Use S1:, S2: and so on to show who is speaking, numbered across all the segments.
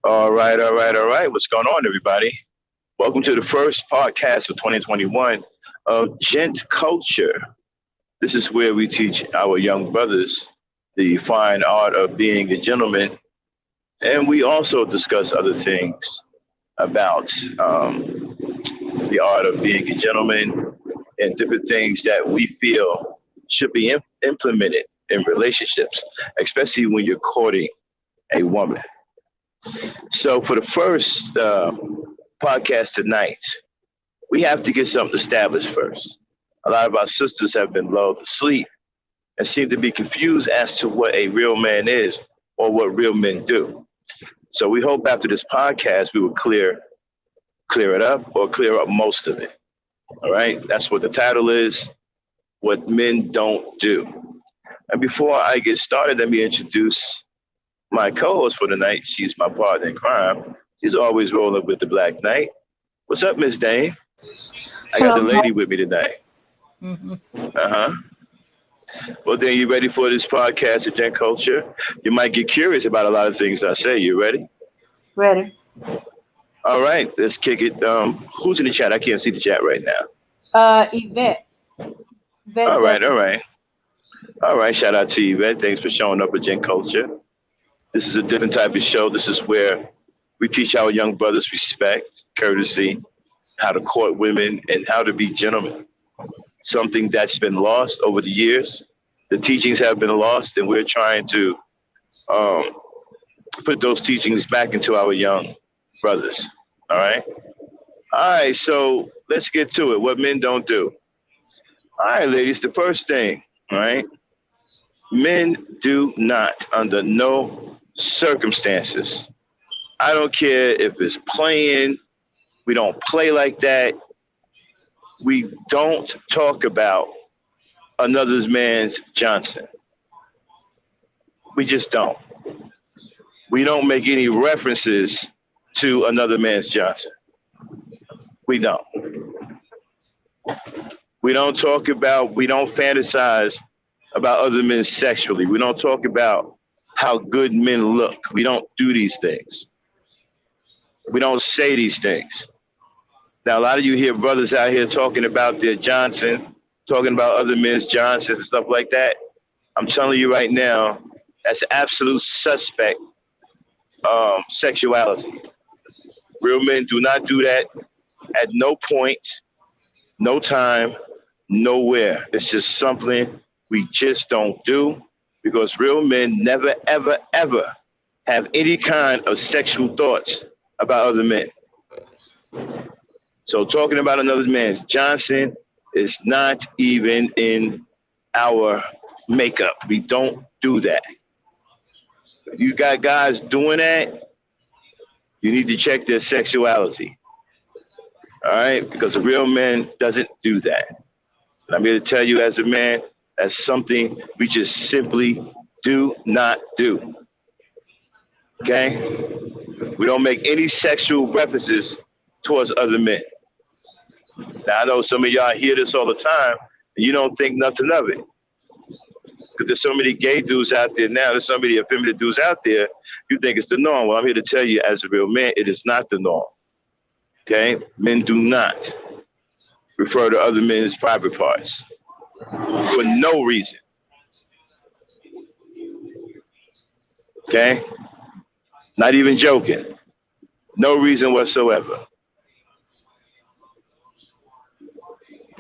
S1: All right, all right, all right. What's going on, everybody? Welcome to the first podcast of 2021 of Gent Culture. This is where we teach our young brothers the fine art of being a gentleman, and we also discuss other things about the art of being a gentleman and different things that we feel should be implemented in relationships, especially when you're courting a woman. So, for the first podcast tonight, we have to get something established first. A lot of our sisters have been lulled to sleep and seem to be confused as to what a real man is or what real men do. So we hope after this podcast we will clear it up or clear up most of it. All right, that's what the title is: What Men Don't Do. And before I get started, let me introduce my co-host for the night. She's my partner in crime. She's always rolling with the Black Knight. What's up, Miss Dane? I got
S2: Hello.
S1: the lady with me tonight.
S2: Mm-hmm.
S1: Uh-huh. Well, then, you ready for this podcast of Gen Culture? You might get curious about a lot of things I say. You ready?
S2: Ready?
S1: All right, let's kick it. Who's in the chat? I can't see the chat right now.
S2: Yvette. Yvette
S1: All right, all
S2: W.
S1: right. All right, shout out to you, Ed. Thanks for showing up at Gen Culture. This is a different type of show. This is where we teach our young brothers respect, courtesy, how to court women, and how to be gentlemen. Something that's been lost over the years. The teachings have been lost, and we're trying to um, put those teachings back into our young brothers. All right. All right. So let's get to it. What men don't do. All right, ladies. The first thing. All right. Men do not, under no circumstances. I don't care if it's playing. We don't play like that. We don't talk about another man's Johnson. We just don't. We don't make any references to another man's Johnson. We don't. We don't talk about, we don't fantasize about other men sexually. We don't talk about how good men look. We don't do these things. We don't say these things. Now, a lot of you hear brothers out here talking about their Johnson, talking about other men's Johnsons and stuff like that. I'm telling you right now, that's absolute suspect sexuality. Real men do not do that at no point, no time, nowhere. It's just something we just don't do because real men never, ever, ever have any kind of sexual thoughts about other men. So talking about another man's Johnson is not even in our makeup. We don't do that. If you got guys doing that, you need to check their sexuality. All right? Because a real man doesn't do that. And I'm here to tell you as a man, that's something we just simply do not do. Okay? We don't make any sexual references towards other men. Now, I know some of y'all hear this all the time, and you don't think nothing of it. Because there's so many gay dudes out there now, there's so many effeminate dudes out there, you think it's the norm. Well, I'm here to tell you, as a real man, it is not the norm. Okay? Men do not refer to other men's private parts for no reason. Okay? Not even joking. No reason whatsoever.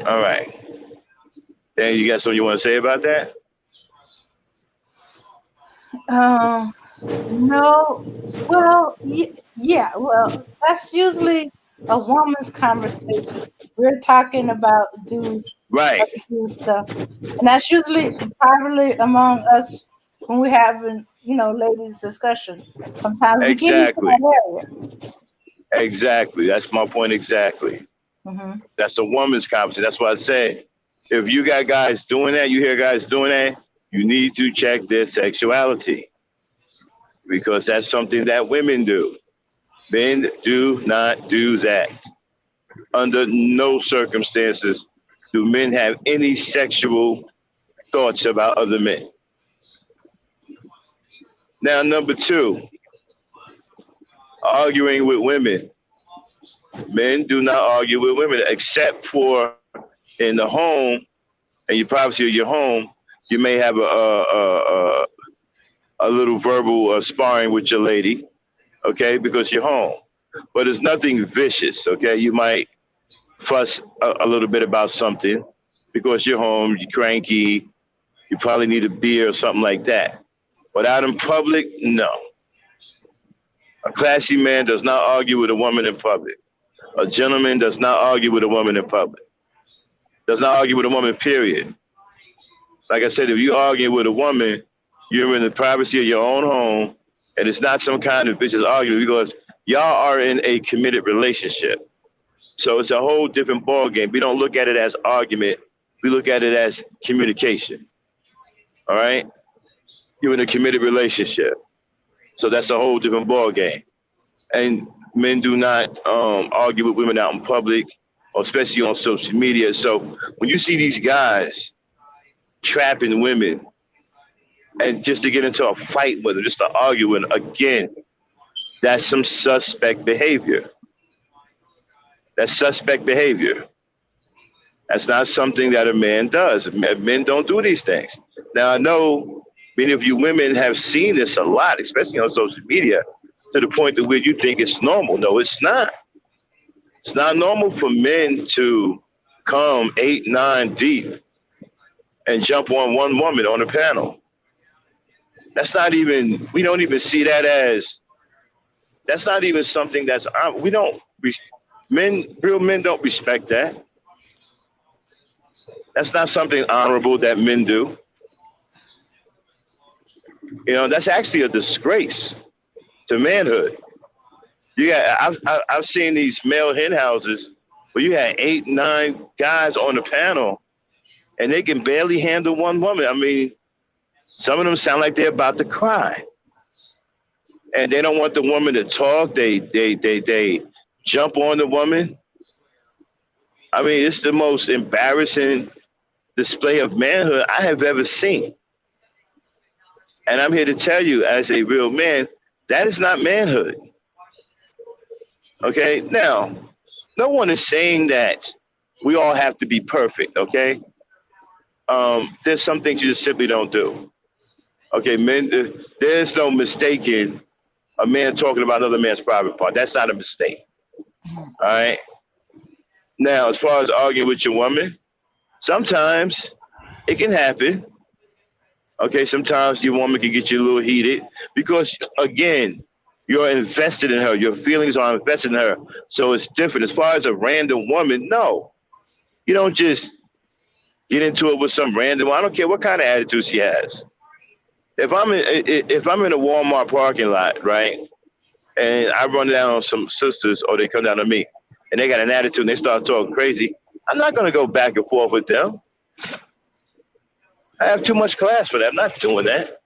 S1: All right. Dan, you got something you want to say about that?
S2: No. Well, yeah. Well, that's usually a woman's conversation. We're talking about dudes,
S1: Right.
S2: other dudes stuff, and that's usually privately among us when we having, ladies discussion. Sometimes we get into
S1: Exactly.
S2: that area.
S1: Exactly. That's my point exactly.
S2: Mm-hmm.
S1: That's a woman's conversation. That's why I say, if you got guys doing that, you hear guys doing that, you need to check their sexuality because that's something that women do. Men do not do that. Under no circumstances do men have any sexual thoughts about other men. Now, number two, arguing with women. Men do not argue with women except for in the home, and your privacy of your home. You may have a little verbal sparring with your lady, okay, because you're home. But it's nothing vicious, okay? You might fuss a little bit about something because you're home, you're cranky, you probably need a beer or something like that. But out in public, no. A classy man does not argue with a woman in public. A gentleman does not argue with a woman in public. Does not argue with a woman, period. Like I said, if you argue with a woman, you're in the privacy of your own home, and it's not some kind of vicious argument because y'all are in a committed relationship. So it's a whole different ballgame. We don't look at it as argument. We look at it as communication. All right, you're in a committed relationship, so that's a whole different ball game. And men do not argue with women out in public, or especially on social media. So when you see these guys trapping women and just to get into a fight with them, just to argue with them, again, that's some suspect behavior. That's suspect behavior. That's not something that a man does. Men don't do these things. Now, I know many of you women have seen this a lot, especially on social media, to the point that where you think it's normal. No, it's not. It's not normal for men to come 8, 9 deep and jump on one woman on a panel. That's not even, we don't even see that as, that's not even something that's, we don't, real men don't respect that. That's not something honorable that men do. You know, that's actually a disgrace to manhood. I've seen these male hen houses where you had 8, 9 guys on the panel and they can barely handle one woman. I mean, some of them sound like they're about to cry. And they don't want the woman to talk. They jump on the woman. I mean, it's the most embarrassing display of manhood I have ever seen. And I'm here to tell you, as a real man, that is not manhood. Okay? Now, no one is saying that we all have to be perfect, okay? There's some things you just simply don't do. Okay, men, there's no mistaking a man talking about another man's private part. That's not a mistake. All right? Now, as far as arguing with your woman, sometimes it can happen. Okay, sometimes your woman can get you a little heated because, again, you're invested in her. Your feelings are invested in her. So it's different. As far as a random woman, no. You don't just get into it with some random. I don't care what kind of attitude she has. If I'm in a Walmart parking lot, right, and I run down on some sisters or they come down to me and they got an attitude and they start talking crazy, I'm not going to go back and forth with them. I have too much class for that. I'm not doing that.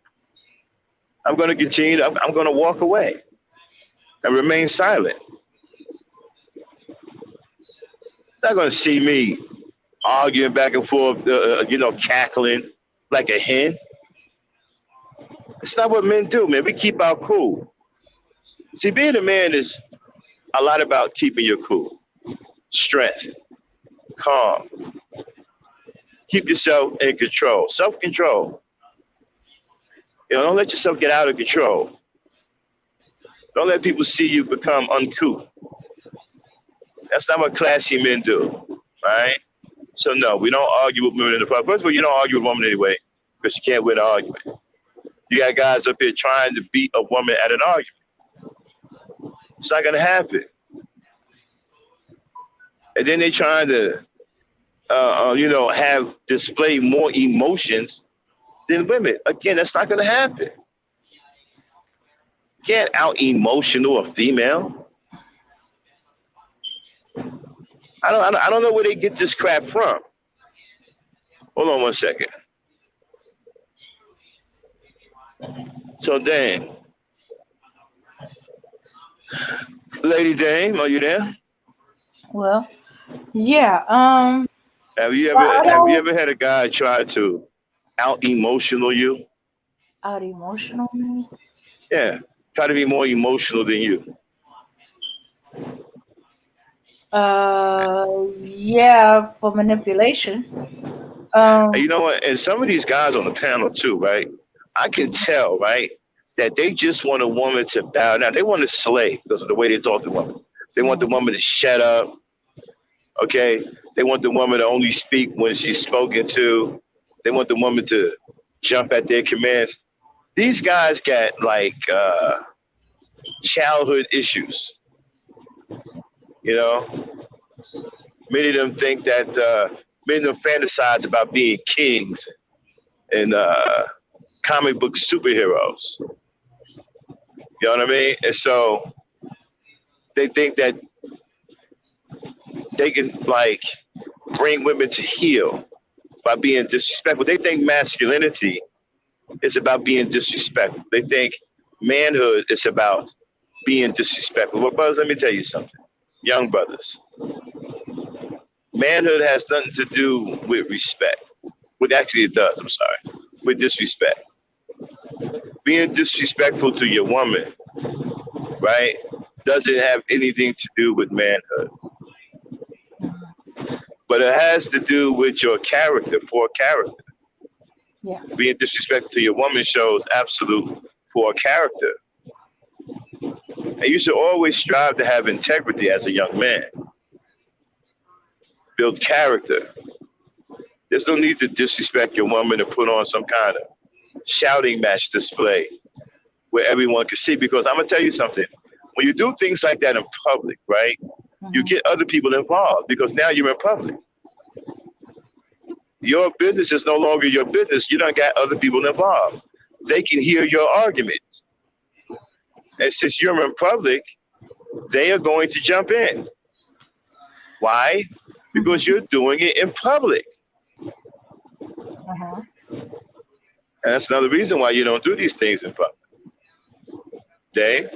S1: I'm going to continue. I'm going to walk away and remain silent. Not going to see me arguing back and forth, cackling like a hen. It's not what men do, man. We keep our cool. See, being a man is a lot about keeping your cool, strength, calm. Keep yourself in control, self-control. You know, don't let yourself get out of control. Don't let people see you become uncouth. That's not what classy men do, right? So no, we don't argue with women in the public. First of all, you don't argue with women anyway because you can't win an argument. You got guys up here trying to beat a woman at an argument. It's not gonna happen. And then they trying to, have display more emotions than women. Again, that's not gonna happen. You can't out emotional a female. I don't know where they get this crap from. Hold on one second. So Dan, Lady Dame, are you there?
S2: Well, yeah.
S1: Have you
S2: Well, I don't
S1: ever had a guy try to out emotional you?
S2: out emotional me.
S1: Yeah, try to be more emotional than you.
S2: Yeah, for manipulation.
S1: And
S2: Um,
S1: you know what? And some of these guys on the panel too, right? I can tell, right, that they just want a woman to bow down. They want to slay because of the way they talk to women. They want the woman to shut up. Okay, they want the woman to only speak when she's spoken to. They want the woman to jump at their commands. These guys got like childhood issues. You know, many of them think that many of them fantasize about being kings and comic book superheroes. You know what I mean? And so they think that they can like bring women to heel by being disrespectful. They think masculinity It's about being disrespectful. They think manhood is about being disrespectful. Well, brothers, let me tell you something. Young brothers, manhood has nothing to do with respect. Well, actually, it does. I'm sorry. With disrespect. Being disrespectful to your woman, right, doesn't have anything to do with manhood. But it has to do with your character, poor character.
S2: Yeah.
S1: Being disrespectful to your woman shows absolute poor character. And you should always strive to have integrity as a young man. Build character. There's no need to disrespect your woman and put on some kind of shouting match display where everyone can see. Because I'm gonna tell you something. When you do things like that in public, right, you get other people involved because now you're in public. Your business is no longer your business. You don't got other people involved. They can hear your arguments. And since you're in public, they are going to jump in. Why? Because you're doing it in public.
S2: Uh-huh.
S1: And that's another reason why you don't do these things in public. Dave?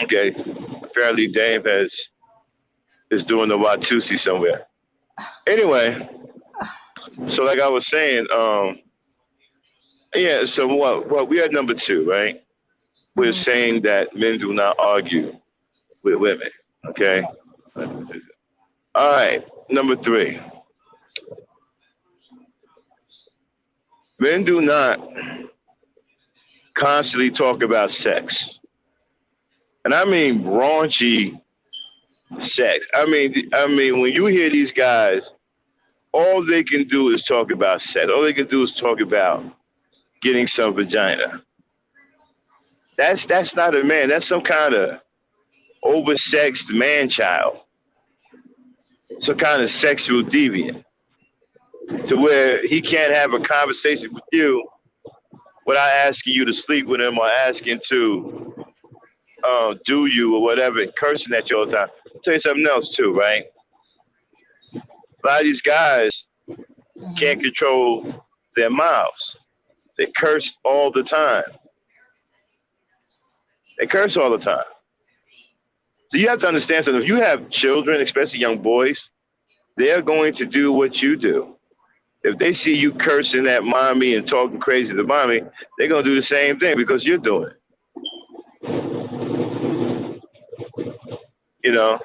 S1: Okay. Apparently Dave is doing the Watusi somewhere. Anyway, so like I was saying, yeah, so what we had number 2, right? We're saying that men do not argue with women. Okay. All right. Number 3. Men do not constantly talk about sex. And I mean raunchy sex. I mean when you hear these guys, all they can do is talk about sex. All they can do is talk about getting some vagina. That's not a man. That's some kind of oversexed man child. Some kind of sexual deviant. To where he can't have a conversation with you without asking you to sleep with him or asking to do you or whatever, and cursing at you all the time. I'll tell you something else too, right? A lot of these guys can't control their mouths. They curse all the time. They curse all the time. So you have to understand something. If you have children, especially young boys, they're going to do what you do. If they see you cursing at mommy and talking crazy to mommy, they're going to do the same thing because you're doing it. You know?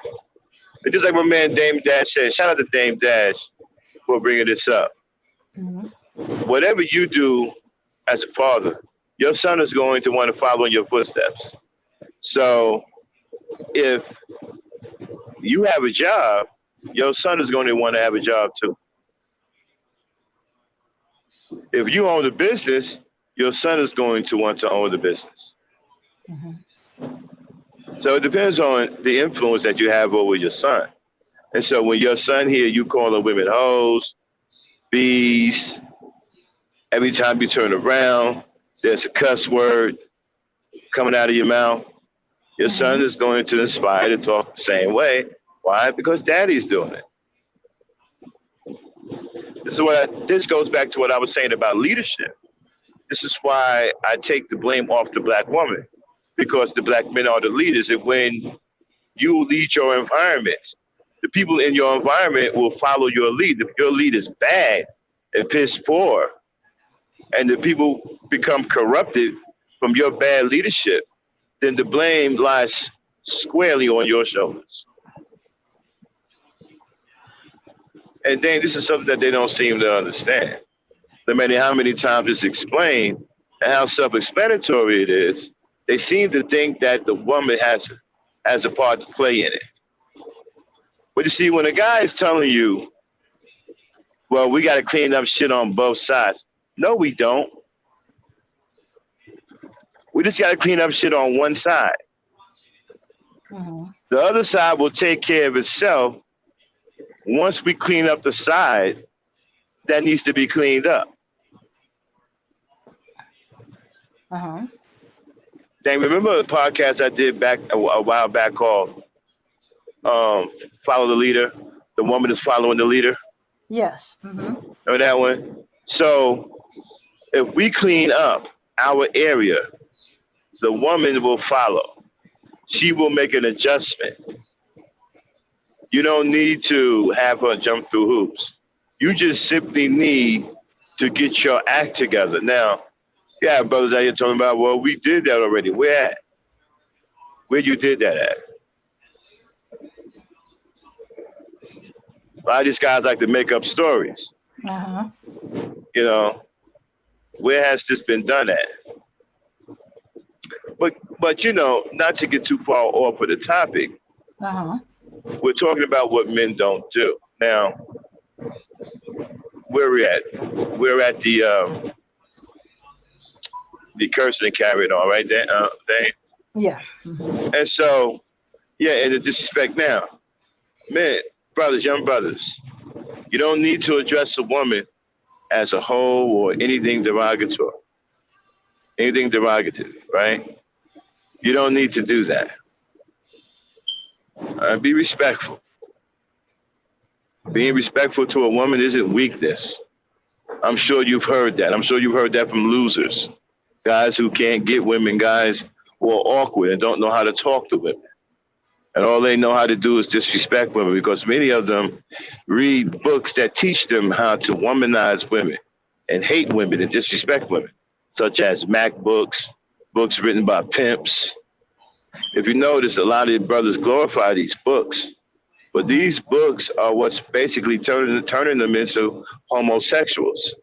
S1: It's just like my man Dame Dash said. Shout out to Dame Dash for bringing this up. Whatever you do as a father, your son is going to want to follow in your footsteps. So if you have a job, your son is going to want to have a job too. If you own a business, your son is going to want to own the business. So it depends on the influence that you have over your son. And so when your son here, you calling women hoes, bees, every time you turn around, there's a cuss word coming out of your mouth. Your son is going to inspire to talk the same way. Why? Because daddy's doing it. This goes back to what I was saying about leadership. This is why I take the blame off the black woman, because the black men are the leaders. And when you lead your environment, the people in your environment will follow your lead. If your lead is bad and piss poor, and the people become corrupted from your bad leadership, then the blame lies squarely on your shoulders. And then this is something that they don't seem to understand. No matter how many times it's explained and how self-explanatory it is, they seem to think that the woman has a part to play in it. But you see, when a guy is telling you, well, we got to clean up shit on both sides. No, we don't. We just got to clean up shit on one side. The other side will take care of itself once we clean up the side that needs to be cleaned up. Dang, remember the podcast I did back a while back called Follow the Leader? The woman is following the leader.
S2: Yes. Mm-hmm.
S1: Remember that one? So if we clean up our area, the woman will follow. She will make an adjustment. You don't need to have her jump through hoops. You just simply need to get your act together. Now, yeah, brothers out here talking about, well, we did that already. Where at? Where you did that at? A lot of these guys like to make up stories.
S2: Uh-huh.
S1: You know, where has this been done at? But not to get too far off of the topic,
S2: Uh-huh.
S1: we're talking about what men don't do. Now, where we at? We're at the cursing and carrying on, right? Dane?
S2: Yeah. Mm-hmm.
S1: And so, yeah, and the disrespect now, men, brothers, young brothers, you don't need to address a woman as a whole or anything derogative, right? You don't need to do that. Be respectful. Being respectful to a woman isn't weakness. I'm sure you've heard that. I'm sure you've heard that from losers, guys who can't get women, guys who are awkward and don't know how to talk to women. And all they know how to do is disrespect women because many of them read books that teach them how to womanize women and hate women and disrespect women, such as Mac books, books written by pimps. If you notice, a lot of the brothers glorify these books, but these books are what's basically turning them into homosexuals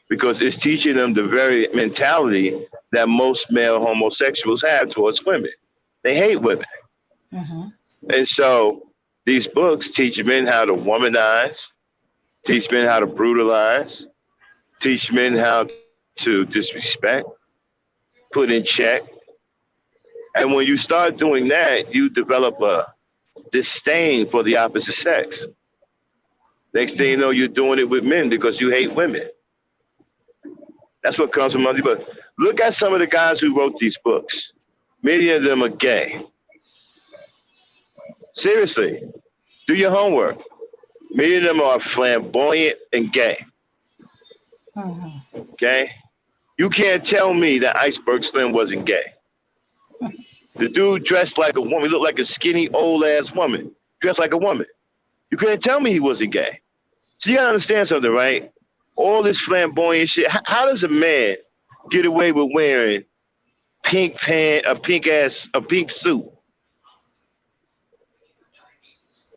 S1: because it's teaching them the very mentality that most male homosexuals have towards women. They hate women.
S2: Mm-hmm.
S1: And so these books teach men how to womanize, teach men how to brutalize, teach men how to disrespect, put in check. And when you start doing that, you develop a disdain for the opposite sex. Next thing you know, you're doing it with men because you hate women. That's what comes from other people. Look at some of the guys who wrote these books. Many of them are gay. Seriously, do your homework. Many of them are flamboyant and gay.
S2: Mm-hmm.
S1: Okay? You can't tell me that Iceberg Slim wasn't gay. The dude dressed like a woman, he looked like a skinny old ass woman, dressed like a woman. You couldn't tell me he wasn't gay. So you gotta understand something, right? All this flamboyant shit. How does a man get away with wearing a pink suit?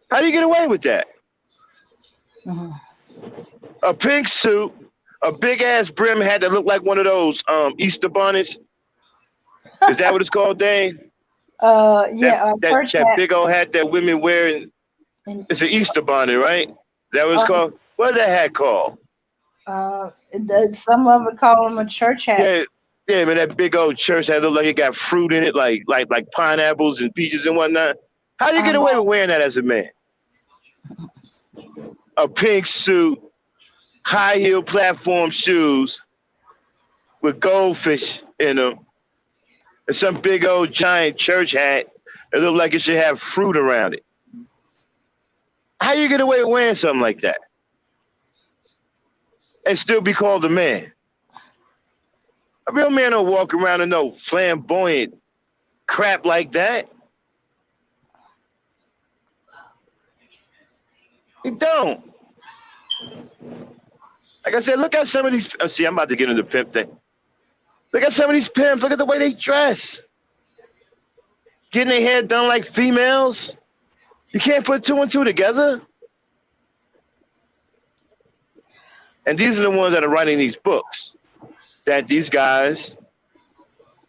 S1: How do you get away with that?
S2: Mm-hmm.
S1: A pink suit, a big ass brim hat that looked like one of those Easter bonnets. Is that what it's called, Dane?
S2: Yeah.
S1: That big old hat that women wear. It's an Easter bonnet, right? Is that what it's called? What is that hat called?
S2: Some of it call them a church hat.
S1: Yeah, man, that big old church hat look like it got fruit in it, like pineapples and peaches and whatnot. How do you get away with wearing that as a man? A pink suit, high heel platform shoes with goldfish in them, and some big old giant church hat that look like it should have fruit around it. How do you get away with wearing something like that and still be called a man? A real man don't walk around in no flamboyant crap like that. He don't. Like I said, look at some of these. See, I'm about to get into the pimp thing. Look at some of these pimps. Look at the way they dress. Getting their hair done like females. You can't put two and two together. And these are the ones that are writing these books that these guys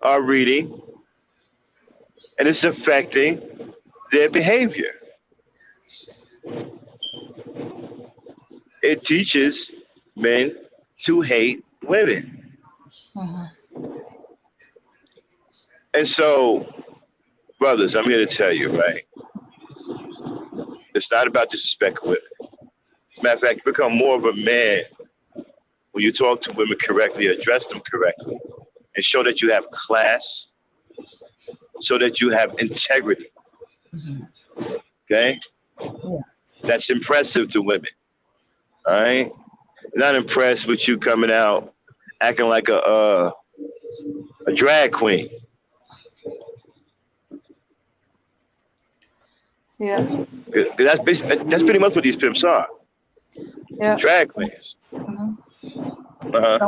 S1: are reading, and it's affecting their behavior. It teaches men to hate women.
S2: Mm-hmm.
S1: And so, brothers, I'm here to tell you, right? It's not about disrespecting women. As a matter of fact, you become more of a man when you talk to women correctly, address them correctly, and show that you have class, so that you have integrity.
S2: Mm-hmm.
S1: Okay?
S2: Yeah.
S1: That's impressive to women. All right, not impressed with you coming out acting like a drag queen. 'Cause that's pretty much what these pimps are.
S2: Yeah.
S1: Drag queens.
S2: Mhm.
S1: Uh-huh.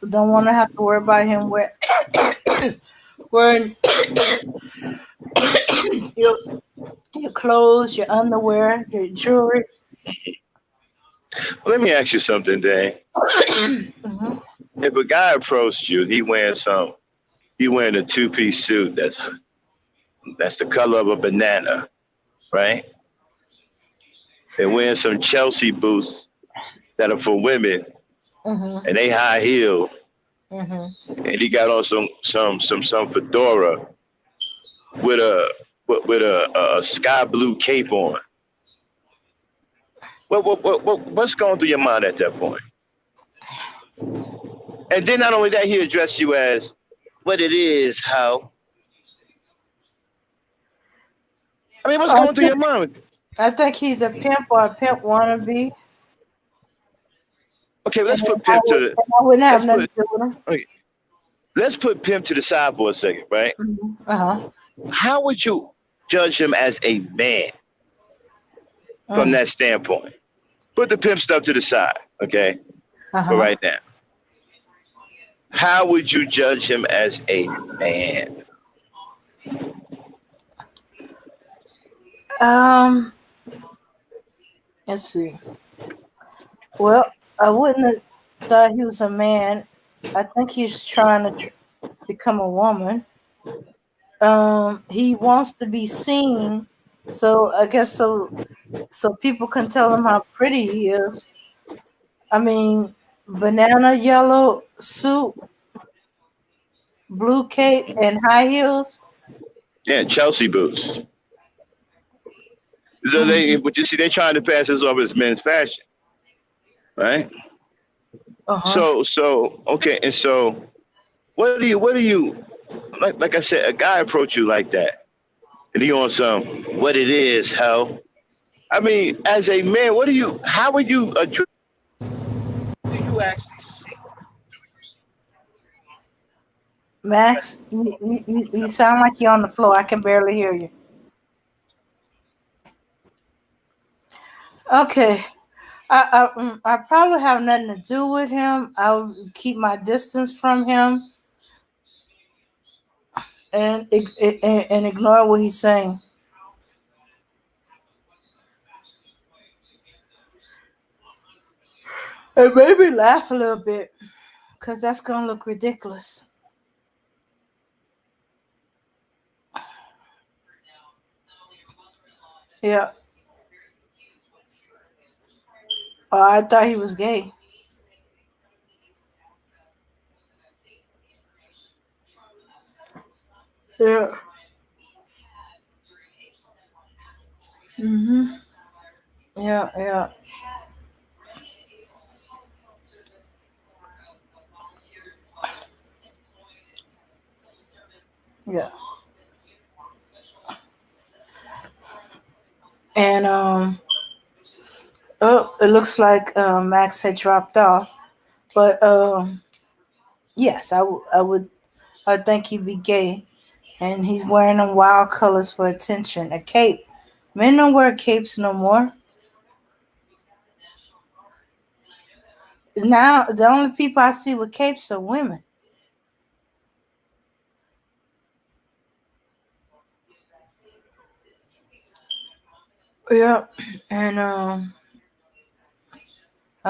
S2: Don't want to have to worry about him wearing your your clothes, your underwear, your jewelry.
S1: Well, let me ask you something, Dan.
S2: Mhm.
S1: If a guy approached you, he wearing a two-piece suit that's the color of a banana, right? And wearing some Chelsea boots that are for women,
S2: Mhm.
S1: and they high heel,
S2: Mhm.
S1: and he got on some fedora with a sky blue cape on. What's going through your mind at that point? And then not only that, he addressed you as what it is, how. I mean, what's
S2: I
S1: going through
S2: think
S1: your mind?
S2: I think he's a pimp or a pimp wannabe,
S1: Okay,
S2: and
S1: let's put pimp to the
S2: I wouldn't have
S1: let's
S2: nothing
S1: put
S2: to do with him.
S1: okay, let's put pimp to the side for a second, right?
S2: Uh huh.
S1: How would you judge him as a man from that standpoint? Put the pimp stuff to the side, okay,
S2: Uh
S1: for
S2: huh.
S1: right now. How would you judge him as a man?
S2: Um. Let's see. Well, I wouldn't have thought he was a man. I think he's trying to become a woman. He wants to be seen, so I guess so people can tell him how pretty he is. I mean, banana yellow suit, blue cape, and high heels.
S1: Yeah, Chelsea boots. So
S2: Mm-hmm.
S1: but you see, they're trying to pass this off as men's fashion, right?
S2: Uh huh.
S1: So okay, and so what do you like I said, a guy approach you like that, and he on some what it is, hell. I mean, as a man, how would you address? Do you actually see?
S2: Max, you sound like you're on the floor. I can barely hear you. Okay. I probably have nothing to do with him. I'll keep my distance from him and ignore what he's saying. And maybe laugh a little bit because that's gonna look ridiculous. Yeah. Oh, I thought he was gay. Yeah. Mhm. Yeah. Yeah. Yeah. And oh, it looks like Max had dropped off. But yes, I would. I think he'd be gay, and he's wearing them wild colors for attention. A cape. Men don't wear capes no more. Now the only people I see with capes are women. Yeah, and I'm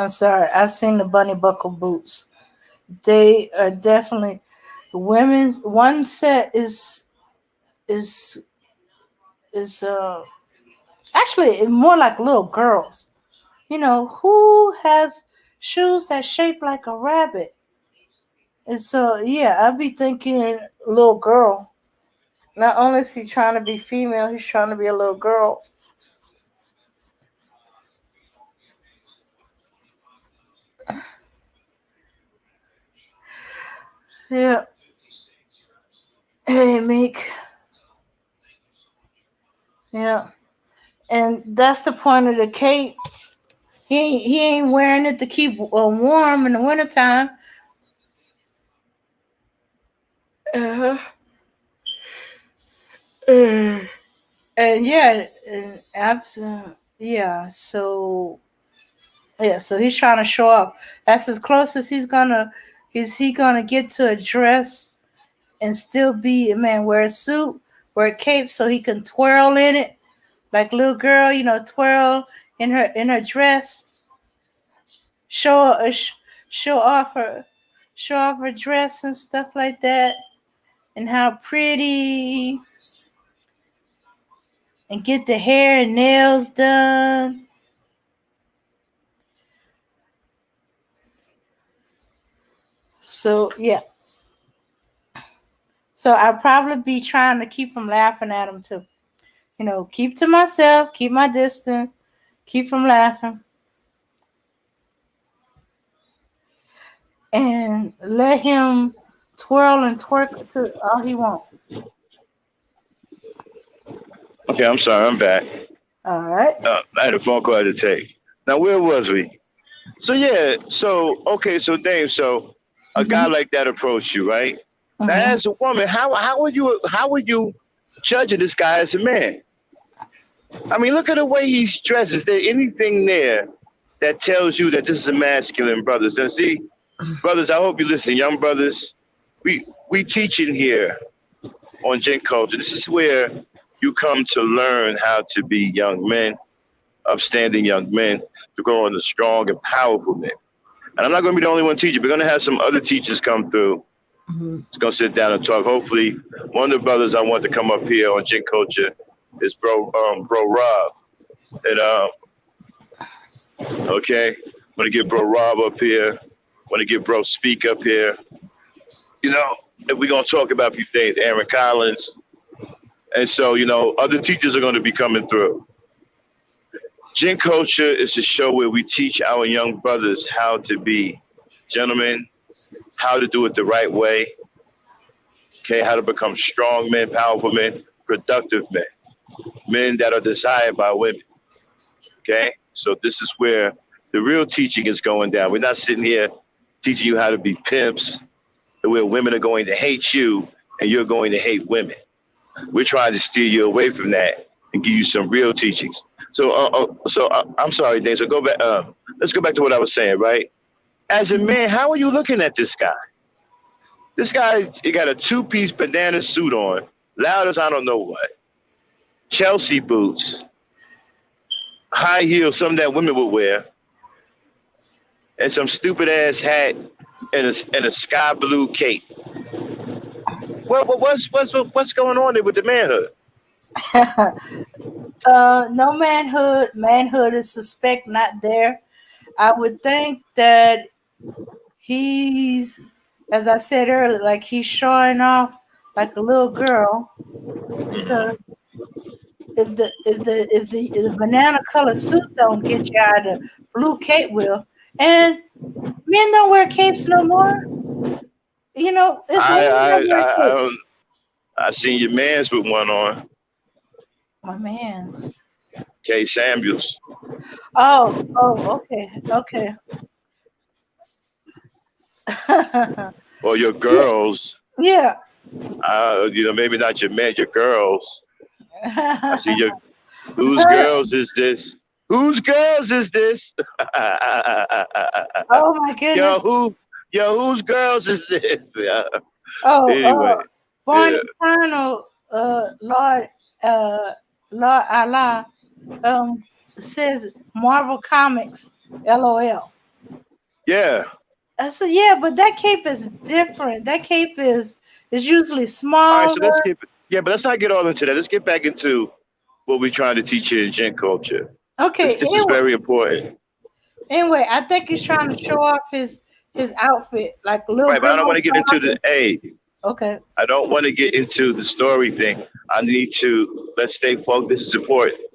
S2: sorry, I've seen the bunny buckle boots. They are definitely women's. One set is is actually more like little girls. You know who has shoes that shape like a rabbit? And so yeah, I'd be thinking little girl. Not only is he trying to be female, he's trying to be a little girl. Yeah. Hey, Meek. Yeah. And that's the point of the cape. He ain't wearing it to keep warm in the wintertime. Uh-huh. Uh, and yeah, and yeah. So yeah, so he's trying to show up. That's as close as he gonna get to a dress and still be a man. Wear a suit, wear a cape, so he can twirl in it like little girl. Twirl in her dress. Show show off her show off her dress and stuff like that, and how pretty, and get the hair and nails done. So yeah, so I'd probably be trying to keep from laughing at him too. Keep to myself, keep my distance, keep from laughing, and let him twirl and twerk to all he wants.
S1: Okay, I'm sorry, I'm back.
S2: All right.
S1: I had a phone call to take. Now, where was we? So yeah, so okay, so Dave, so a guy
S2: Mhm.
S1: like that approached you, right? Now,
S2: Mhm.
S1: as a woman, how would you judging this guy as a man? I mean, look at the way he's dressed. Is there anything there that tells you that this is a masculine brothers? And see, brothers, I hope you listen, young brothers. We teaching here on Gen Culture. This is where you come to learn how to be young men, upstanding young men, to grow into strong and powerful men. And I'm not going to be the only one teaching. We're going to have some other teachers come through.
S2: Mhm.
S1: It's going to sit down and talk. Hopefully, one of the brothers I want to come up here on Gen Culture is bro Rob. And okay, want to get bro Rob up here. Want to get bro Speak up here. You know, and we're going to talk about a few things. Aaron Collins. And so, other teachers are going to be coming through. Gen Culture is a show where we teach our young brothers how to be gentlemen, how to do it the right way, okay, how to become strong men, powerful men, productive men, men that are desired by women, okay? So this is where the real teaching is going down. We're not sitting here teaching you how to be pimps, where women are going to hate you and you're going to hate women. We're trying to steer you away from that and give you some real teachings. So I'm sorry, Dave. So go back. Let's go back to what I was saying, right? As a man, how are you looking at this guy? This guy, he got a two-piece banana suit on, loud as I don't know what, Chelsea boots, high heels, something that women would wear, and some stupid ass hat and a sky blue cape. What's going on there with the manhood?
S2: No manhood. Manhood is suspect not there. I would think that he's, as I said earlier, like he's showing off like a little girl, because if the banana color suit don't get you out of the blue cape will, and men don't wear capes no more. It's
S1: I
S2: women that
S1: I
S2: wear
S1: I I,
S2: capes.
S1: don't, I seen your man's with one on,
S2: My man's.
S1: Kay Samuels,
S2: Oh, okay, okay.
S1: or your
S2: Yeah,
S1: girls.
S2: yeah.
S1: Maybe not your men, your girls. I see your whose girls is this? Whose girls is this?
S2: Oh my goodness.
S1: yo, who? Yo, whose girls is this?
S2: Oh,
S1: Anyway,
S2: born
S1: yeah,
S2: eternal, Lord, uh, Lord Allah, says Marvel Comics, LOL.
S1: yeah.
S2: I said, yeah, but that cape is different. That cape is usually
S1: All right, so let's
S2: smaller.
S1: get yeah, but let's not get all into that. Let's get back into what we're trying to teach you in Gen Culture. This
S2: Okay,
S1: this is
S2: anyway,
S1: very important,
S2: I think he's trying to show off his outfit like a little
S1: right? But
S2: girl.
S1: I don't want to get into the A.
S2: Okay.
S1: I don't want to get into the story thing. I need to let's stay focused. This is important. Okay,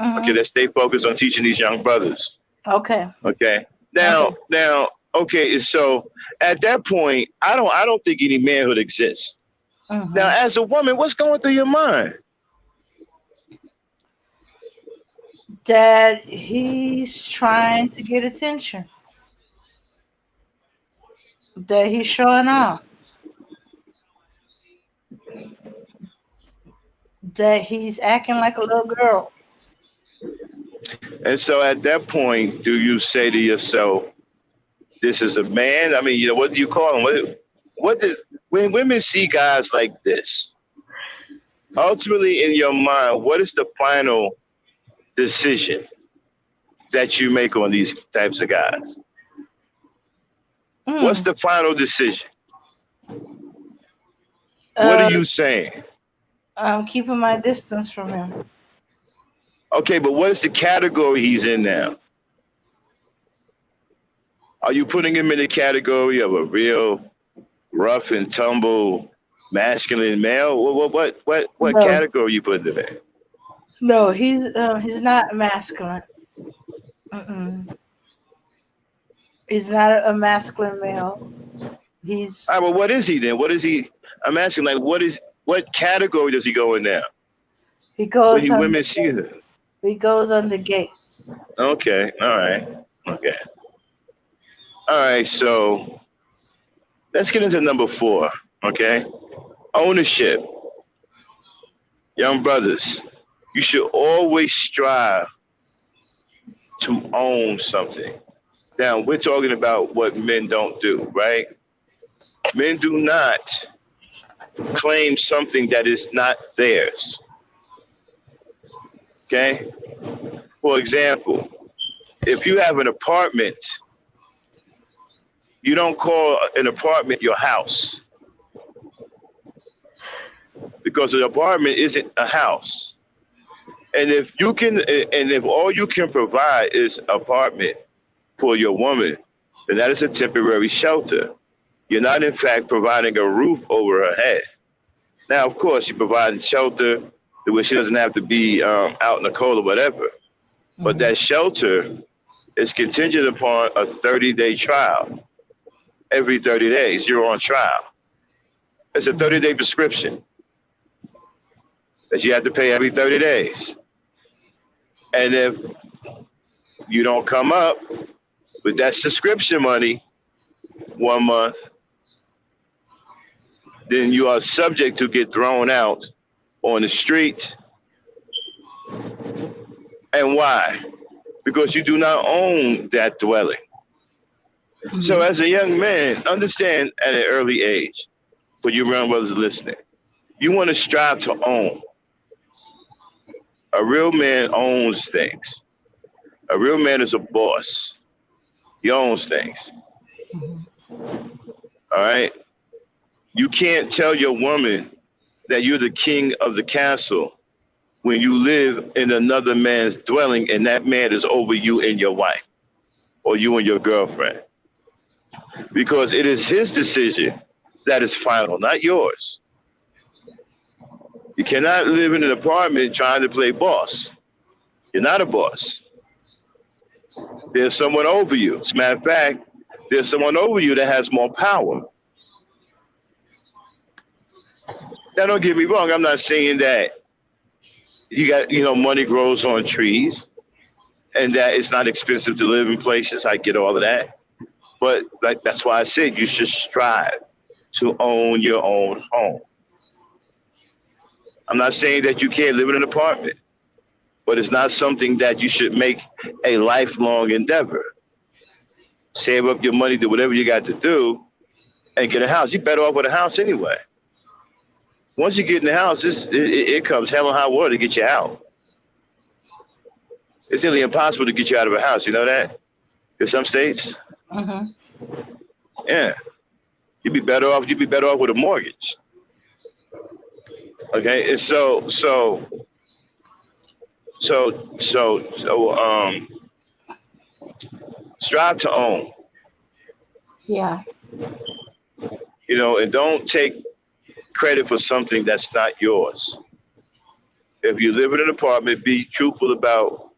S2: Mm-hmm.
S1: let's stay focused on teaching these young brothers.
S2: Okay.
S1: Okay.
S2: Okay.
S1: Now, okay, so at that point, I don't think any manhood exists. Now,
S2: Mm-hmm.
S1: as a woman, what's going through your mind?
S2: that he's trying to get attention, that he's showing off, that he's acting like a little girl.
S1: And so at that point, do you say to yourself, this is a man? I mean, what do you call him? When women see guys like this, ultimately in your mind, what is the final decision that you make on these types of guys? What's
S2: Mm.
S1: the final decision? What are
S2: Uh,
S1: you saying?
S2: I'm keeping my distance from him.
S1: Okay, but what is the category he's in now? Are you putting him in the category of a real rough and tumble masculine male? What
S2: No,
S1: category are you putting him in?
S2: no, he's not masculine. Mm-mm. He's not a masculine male. He's
S1: All right, well, what is he then? What is he? I'm asking, like, what category does he go in now?
S2: he
S1: When
S2: goes
S1: you
S2: under
S1: women see him?
S2: he goes under gay.
S1: Okay, all right, okay, all right. So let's get into number 4. Okay, ownership. Young brothers, you should always strive to own something. Now, we're talking about what men don't do, right? Men do not claim something that is not theirs. Okay? For example, if you have an apartment, you don't call an apartment your house because an apartment isn't a house. And if all you can provide is apartment for your woman, then that is a temporary shelter. You're not, in fact, providing a roof over her head. Now, of course, you provide shelter where she doesn't have to be out in the cold or whatever. But
S2: Hmm.
S1: that shelter is contingent upon a 30-day trial. Every 30 days, you're on trial. It's a
S2: Hmm.
S1: 30-day prescription that you have to pay every 30 days. And if you don't come up with that subscription money 1 month, then you are subject to get thrown out on the street. And why? Because you do not own that dwelling. So
S2: Hmm.
S1: as a young man, understand at an early age, for you young brothers listening, you want to strive to own. A real man owns things. A real man is a boss. He owns things.
S2: Hmm.
S1: All right. You can't tell your woman that you're the king of the castle when you live in another man's dwelling and that man is over you and your wife or you and your girlfriend. Because it is his decision that is final, not yours. You cannot live in an apartment trying to play boss. You're not a boss. There's someone over you. As a matter of fact, there's someone over you that has more power. Now, don't get me wrong. I'm not saying that money grows on trees and that it's not expensive to live in places. I get all of that. But like that's why I said you should strive to own your own home. I'm not saying that you can't live in an apartment, but it's not something that you should make a lifelong endeavor. Save up your money, do whatever you got to do, and get a house. You're better off with a house anyway. Once you get in the house, it comes hell and high water to get you out. It's nearly impossible to get you out of a house. You know that? In some states,
S2: Hmm.
S1: yeah, you'd be better off. You'd be better off with a mortgage. Okay, and so strive to own.
S2: Yeah.
S1: And don't take credit for something that's not yours. If you live in an apartment, be truthful about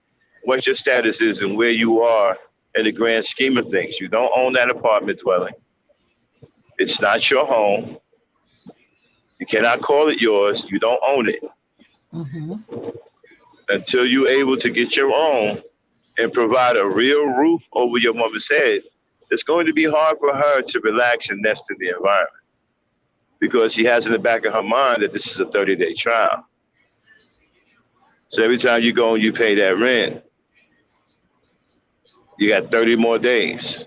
S1: what your status is and where you are in the grand scheme of things. You don't own that apartment dwelling. It's not your home. You cannot call it yours. You don't own it.
S2: Hmm.
S1: until you're able to get your own and provide a real roof over your woman's head, it's going to be hard for her to relax and nest in the environment because she has in the back of her mind that this is a 30-day trial. So every time you go and you pay that rent, you got 30 more days.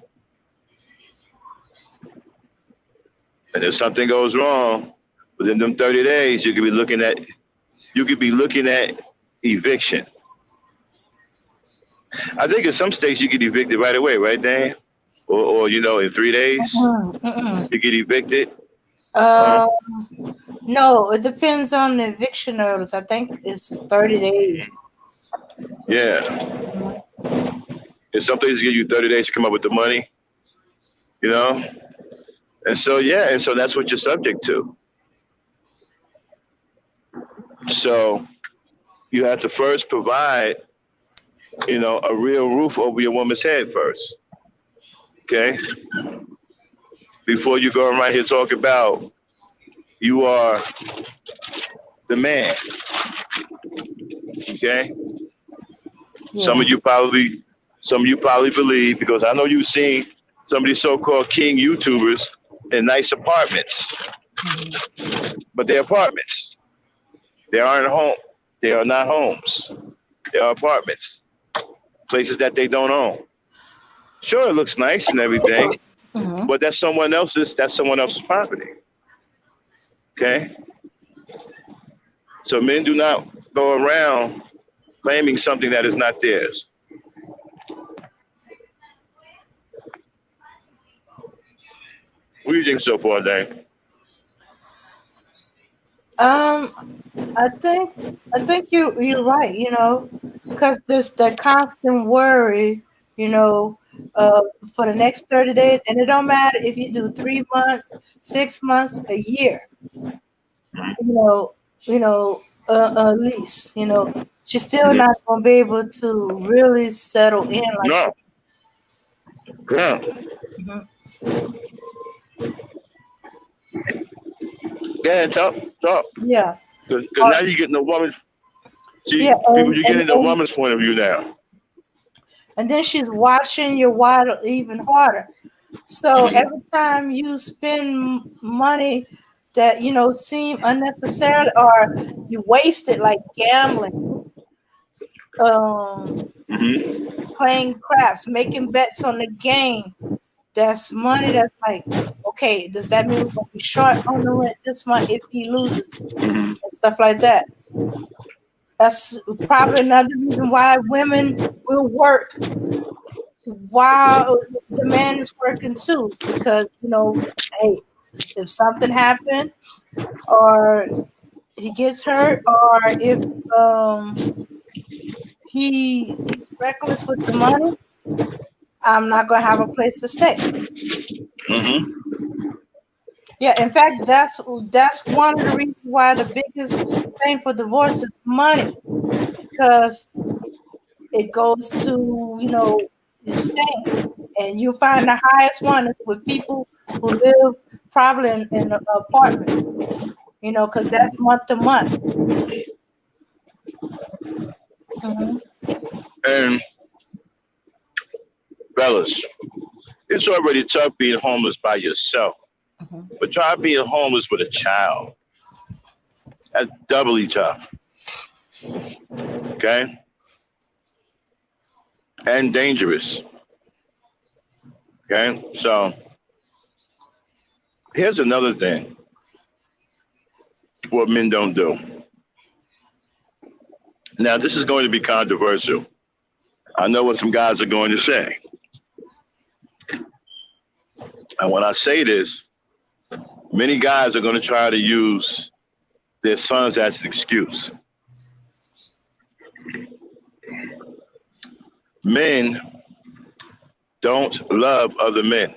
S1: And if something goes wrong within them 30 days, you could be looking at eviction. I think in some states you get evicted right away, right, Dan? Or in 3 days
S2: Mm-mm, mm-mm.
S1: you get evicted. Uh,
S2: Uh, no, it depends on the eviction notice. I think it's 30 days.
S1: yeah.
S2: Mhm.
S1: In some places give you 30 days to come up with the money, you know? And so that's what you're subject to. So you have to first provide, a real roof over your woman's head first. Okay? Before you go around here talk about you are the man. Okay? Some
S2: Yeah.
S1: of you probably some of you probably believe because I know you've seen some of these so-called king YouTubers in nice apartments,
S2: Mhm.
S1: but they're apartments. They aren't home. They are not homes. They are apartments, places that they don't own. Sure, it looks nice and everything,
S2: Mhm.
S1: but that's someone else's property. Okay, so men do not go around claiming something that is not theirs. What do you think so far, Dan?
S2: Um, I think you're right. Because there's that constant worry. You know, uh, for the next 30 days, and it don't matter if you do 3 months, 6 months, a year. You know, at least she's still
S1: Mm-hmm.
S2: not gonna be able to really settle in like she.
S1: No, yeah,
S2: Mhm.
S1: yeah, talk.
S2: Yeah.
S1: Because
S2: Or,
S1: now you're getting a woman.
S2: yeah,
S1: See, people, you're getting the woman's point of view now.
S2: and then she's watching your water even harder. So
S1: Mm-hmm.
S2: every time you spend money that seem unnecessary or you waste it like gambling, um,
S1: Mm-hmm.
S2: playing craps, making bets on the game, that's money that's like, okay, does that mean we're gonna be short on the rent this month if he loses
S1: Mm-hmm.
S2: and stuff like that? That's probably another reason why women will work while the man is working too, because hey, if something happened or he gets hurt or if um he's reckless with the money, I'm not gonna have a place to stay.
S1: Mm-hmm.
S2: Yeah, in fact, that's one of the reasons why the biggest thing for divorce is money, because it goes to staying, and you find the highest one is with people who live probably in apartments, because that's month to month. Hmm.
S1: And fellas, it's already tough being homeless by yourself,
S2: Hmm.
S1: but try being homeless with a child. That's doubly tough. Okay, and dangerous. Okay, so here's another thing: what men don't do. Now, this is going to be controversial. I know what some guys are going to say, and when I say this, many guys are going to try to use their sons as an excuse. Men don't love other men.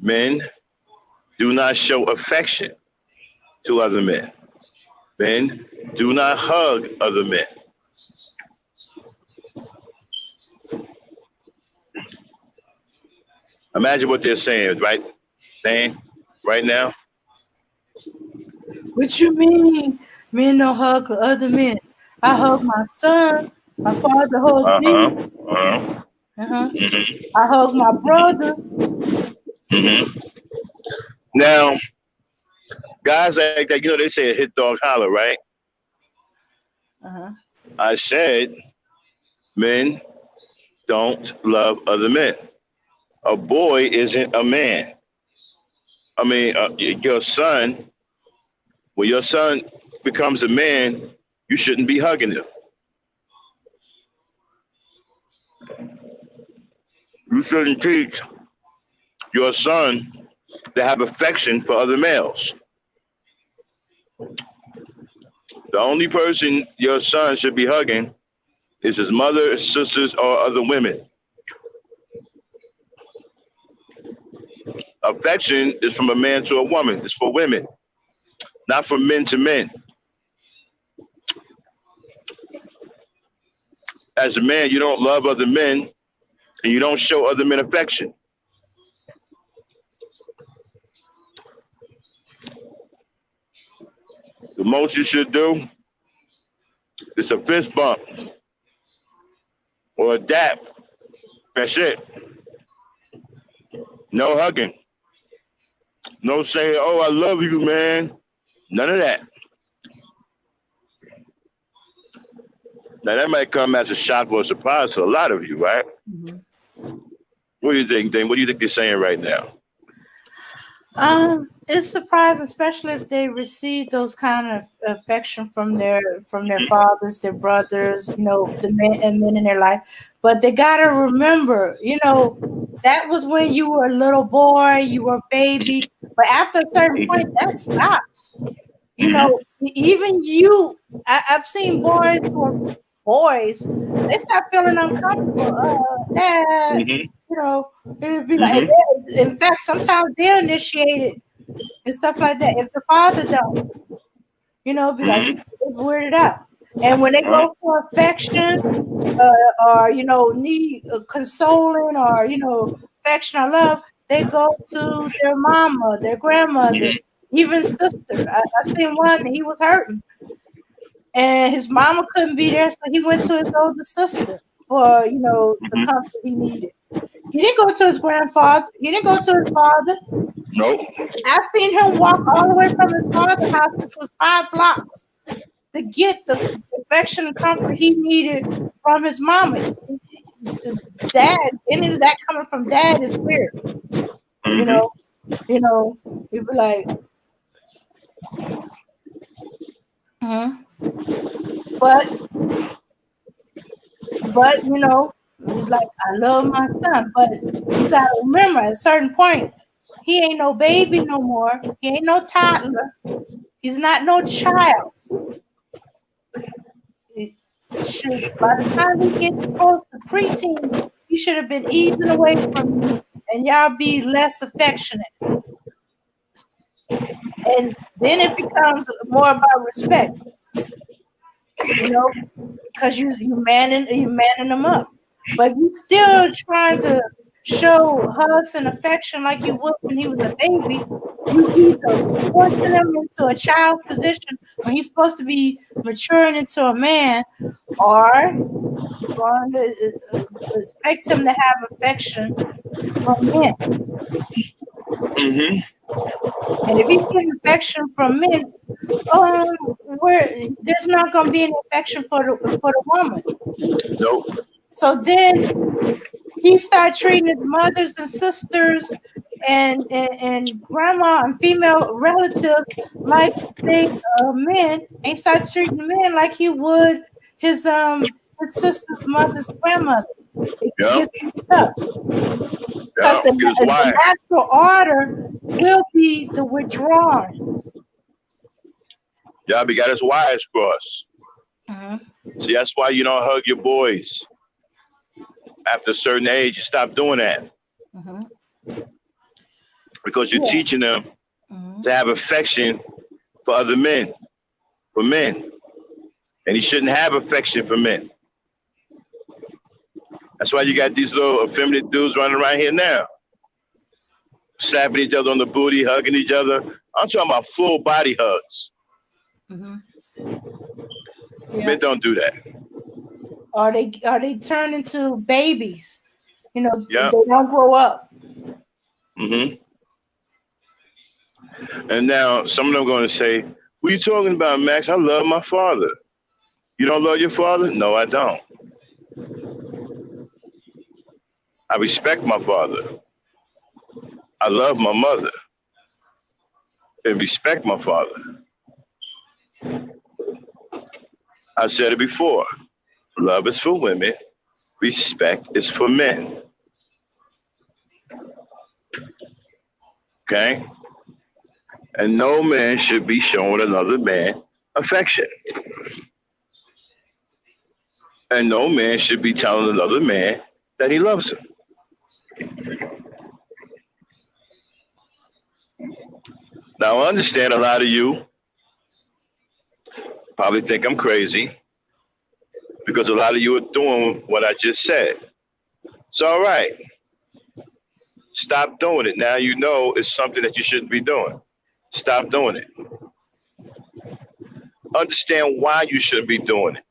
S1: Men do not show affection to other men. Men do not hug other men. Imagine what they're saying, right, Dan? Right now?
S2: What you mean? Men don't hug other men. I hug my son. My father hugged me.
S1: Uh-huh. Uh-huh.
S2: Uh-huh.
S1: Mm-hmm.
S2: I hug my brothers.
S1: Mm-hmm. Now, guys like that, they say a hit dog holler, right?
S2: Uh-huh.
S1: I said men don't love other men. A boy isn't a man. I mean, your son, when your son becomes a man, you shouldn't be hugging him. You shouldn't teach your son to have affection for other males. The only person your son should be hugging is his mother, his sisters, or other women. Affection is from a man to a woman. It's for women, not from men to men. As a man, you don't love other men and you don't show other men affection. The most you should do is a fist bump or a dap. That's it. No hugging. No saying, "Oh, I love you, man." None of that. Now that might come as a shock or a surprise to a lot of you, right?
S2: Mhm.
S1: What do you think, Dane? What do you think they're saying right now?
S2: It's surprising, especially if they receive those kind of affection from their fathers, their brothers, the men in their life. But they gotta remember, that was when you were a little boy, you were a baby. But after a certain point, that stops. Even you, I've seen boys who are boys, they start feeling uncomfortable. Dad,
S1: Mm-hmm.
S2: it'd be like,
S1: Mm-hmm.
S2: in fact, sometimes they're initiated and stuff like that. If the father don't, be like
S1: Mm-hmm.
S2: weirded out. And when they
S1: Uh-huh.
S2: go for affection, or need consoling, or affection or love, they go to their mama, their grandmother,
S1: Mm-hmm.
S2: even sister. I seen one, he was hurting, and his mama couldn't be there, so he went to his older sister for the
S1: Mm-hmm.
S2: comfort he needed. He didn't go to his grandfather. He didn't go to his father.
S1: Nope.
S2: I seen him walk all the way from his father's house, which was 5 blocks, to get the affection and comfort he needed from his mama. The dad, any of that coming from dad is weird. You know,
S1: Mm-hmm.
S2: He'd be like, uh but he's like, I love my son, but you gotta remember, at a certain point, he ain't no baby no more. He ain't no toddler. He's not no child. It should By the time he gets close to preteen, he should have been easing away from you, and y'all be less affectionate. And then it becomes more about respect, you know, because you manning them up. But you still trying to show hugs and affection like you would when he was a baby. You either forcing him into a child position when he's supposed to be maturing into a man, or going to expect him to have affection from men.
S1: Mm-hmm.
S2: And if he's getting affection from men, um, where there's not going to be any affection for the woman.
S1: Nope.
S2: So then he started treating his mothers and sisters and grandma and female relatives like they men, and he started treating men like he would his sister's mother's grandmother. It
S1: Yep.
S2: gets mixed up because
S1: Yep. Because
S2: the
S1: why?
S2: natural order will be the withdrawing.
S1: Y'all be got his wires crossed.
S2: Uh-huh.
S1: See, that's why you don't hug your boys. After a certain age, you stop doing that
S2: Uh-huh.
S1: because you're
S2: Yeah.
S1: teaching them
S2: Uh-huh.
S1: to have affection for other men, for men. And he shouldn't have affection for men. That's why you got these little effeminate dudes running around here now, slapping each other on the booty, hugging each other. I'm talking about full body hugs.
S2: Hmm. Yeah.
S1: Men don't do that.
S2: Or they turn into babies. They
S1: Yeah.
S2: don't grow up.
S1: Hmm. And now some of them are going to say, "What are you talking about, Max? I love my father." You don't love your father? No, I don't. I respect my father. I love my mother and respect my father. I said it before. Love is for women. Respect is for men. Okay? And no man should be showing another man affection. And no man should be telling another man that he loves him. Now, I understand a lot of you probably think I'm crazy because a lot of you are doing what I just said. It's all right. Stop doing it. Now you know it's something that you shouldn't be doing. Stop doing it. Understand why you shouldn't be doing it.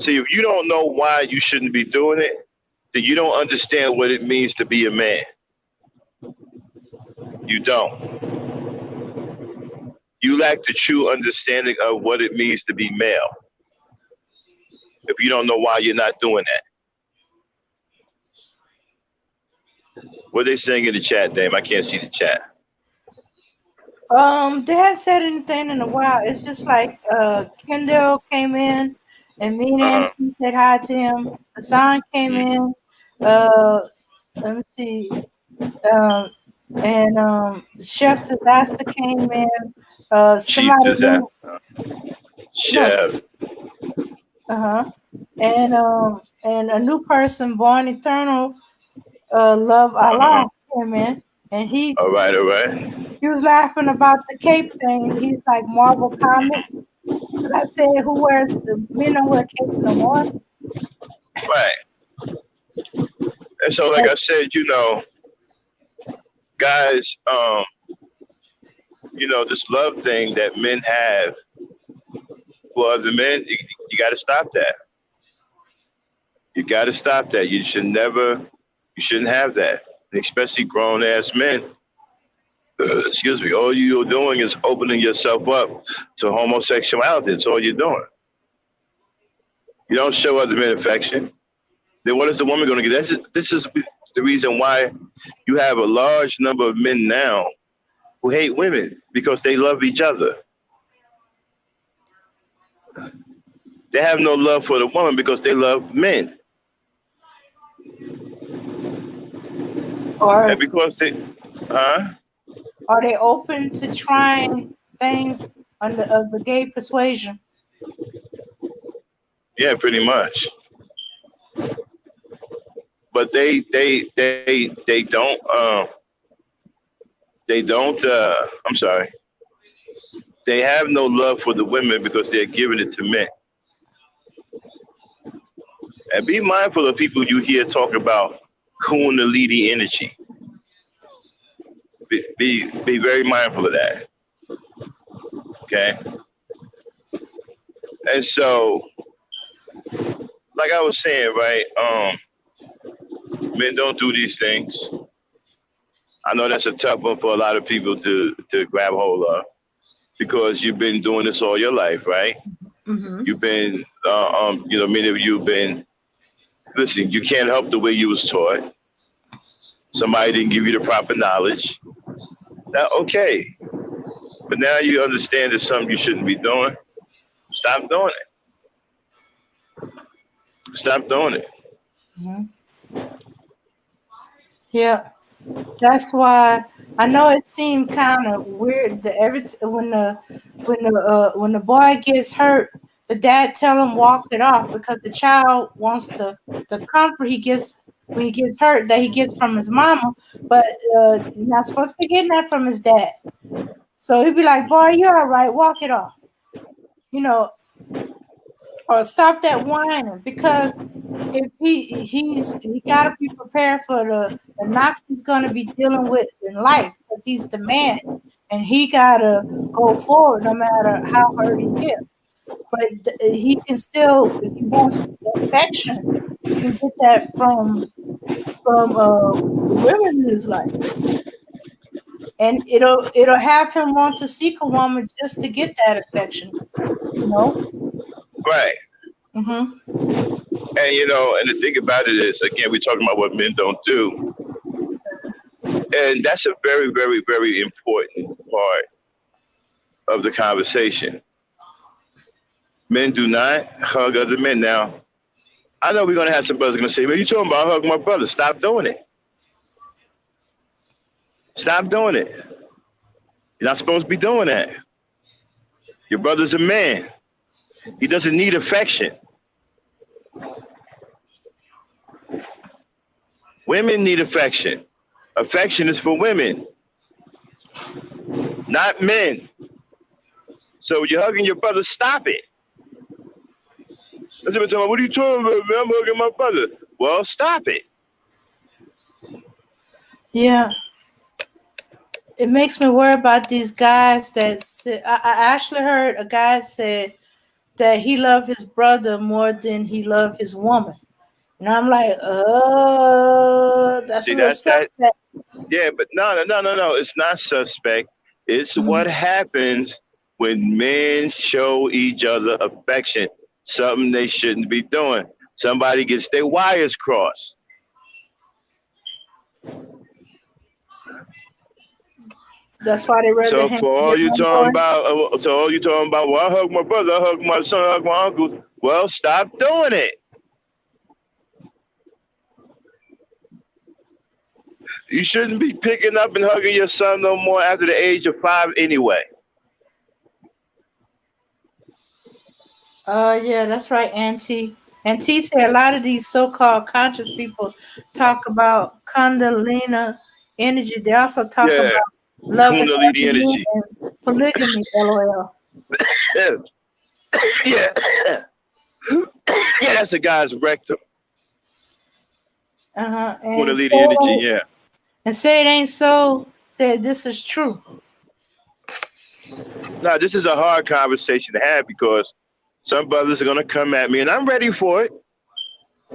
S1: See, if you don't know why you shouldn't be doing it, then you don't understand what it means to be a man. You don't. You lack the true understanding of what it means to be male. If you don't know why you're not doing that. What are they saying in the chat, Dame? I can't see the chat.
S2: They hadn't said anything in a while. It's just like Kendall came in and me and
S1: Uh-huh.
S2: Anthony said hi to him. Hassan came in. Uh, let me see. Um, and Chef Disaster came in.
S1: Chief
S2: Somebody
S1: disaster.
S2: new. No.
S1: Chef.
S2: Uh-huh. And a new person, Born Eternal, Love
S1: Uh-huh.
S2: Allah came in, and he
S1: All right, all right.
S2: he was laughing about the cape thing. He's like Marvel Comics. Because I said, who wears, men don't wear capes no more.
S1: Right. And so, like
S2: Like,
S1: I said, guys, this love thing that men have for other men, you got to stop that. You got to stop that. You shouldn't have that. Especially grown ass men. Excuse me. All you're doing is opening yourself up to homosexuality. That's all you're doing. You don't show other men affection. Then what is the woman going to get? This is the reason why you have a large number of men now who hate women because they love each other. They have no love for the woman because they love men. And
S2: or
S1: because
S2: are they open to trying things of the gay persuasion?
S1: yeah, pretty much. But they don't. I'm sorry. They have no love for the women because they're giving it to men. And be mindful of people you hear talk about Kundalini energy. Be very mindful of that. Okay. And so, like I was saying, right? Men don't do these things. I know that's a tough one for a lot of people to grab hold of because you've been doing this all your life, right?
S2: Mm-hmm.
S1: You've been, many of you have been. Listen, you can't help the way you was taught. Somebody didn't give you the proper knowledge. Now, okay, but now you understand it's something you shouldn't be doing. Stop doing it. Stop doing it.
S2: Mm-hmm. Yeah, that's why I know it seemed kind of weird that when the boy gets hurt, the dad tell him walk it off because the child wants the comfort he gets when he gets hurt that he gets from his mama, but you're not supposed to be getting that from his dad. So he'd be like, "Boy, you're all right. Walk it off," you know, or stop that whining because if he got to be prepared for the knocks he's going to be dealing with in life because he's the man. and he gotta go forward no matter how hurt he gets. But he can still, if he wants affection, he can get that from the women in his life, and it'll have him want to seek a woman just to get that affection. You know.
S1: Right.
S2: Mhm.
S1: And and the thing about it is, again, we're talking about what men don't do, and that's a very, very, very important part of the conversation. Men do not hug other men. Now, I know we're gonna have some brothers gonna say, "Well, you talking about hug my brother? Stop doing it. Stop doing it. You're not supposed to be doing that. Your brother's a man. He doesn't need affection. Women need affection. Affection is for women, not men. So when you're hugging your brother, stop it. That's what are you talking about, man? I'm hugging my brother. Well, stop it.
S2: Yeah. It makes me worry about these guys that I actually heard a guy said that he loved his brother more than he loved his woman. And I'm like, that's a
S1: See,
S2: little
S1: that's that.
S2: suspect.
S1: Yeah, but no. It's not suspect. It's what happens when men show each other affection, something they shouldn't be doing. Somebody gets their wires crossed.
S2: That's why they rather
S1: So
S2: hang
S1: for
S2: their
S1: all you talking
S2: homeboy.
S1: about, well, I hug my brother, I hug my son, I hug my uncle. Well, stop doing it. You shouldn't be picking up and hugging your son no more after the age of 5 anyway.
S2: Yeah, that's right, Auntie. Auntie said a lot of these so-called conscious people talk about Kundalini energy. They also talk
S1: Yeah,
S2: about love and
S1: Kundalini
S2: ebony
S1: energy.
S2: and polygamy. LOL.
S1: Yeah, yeah, that's a guy's rectum.
S2: And
S1: Kundalini energy, yeah.
S2: say it ain't so. Said this is true.
S1: Now, this is a hard conversation to have because some brothers are gonna come at me, and I'm ready for it.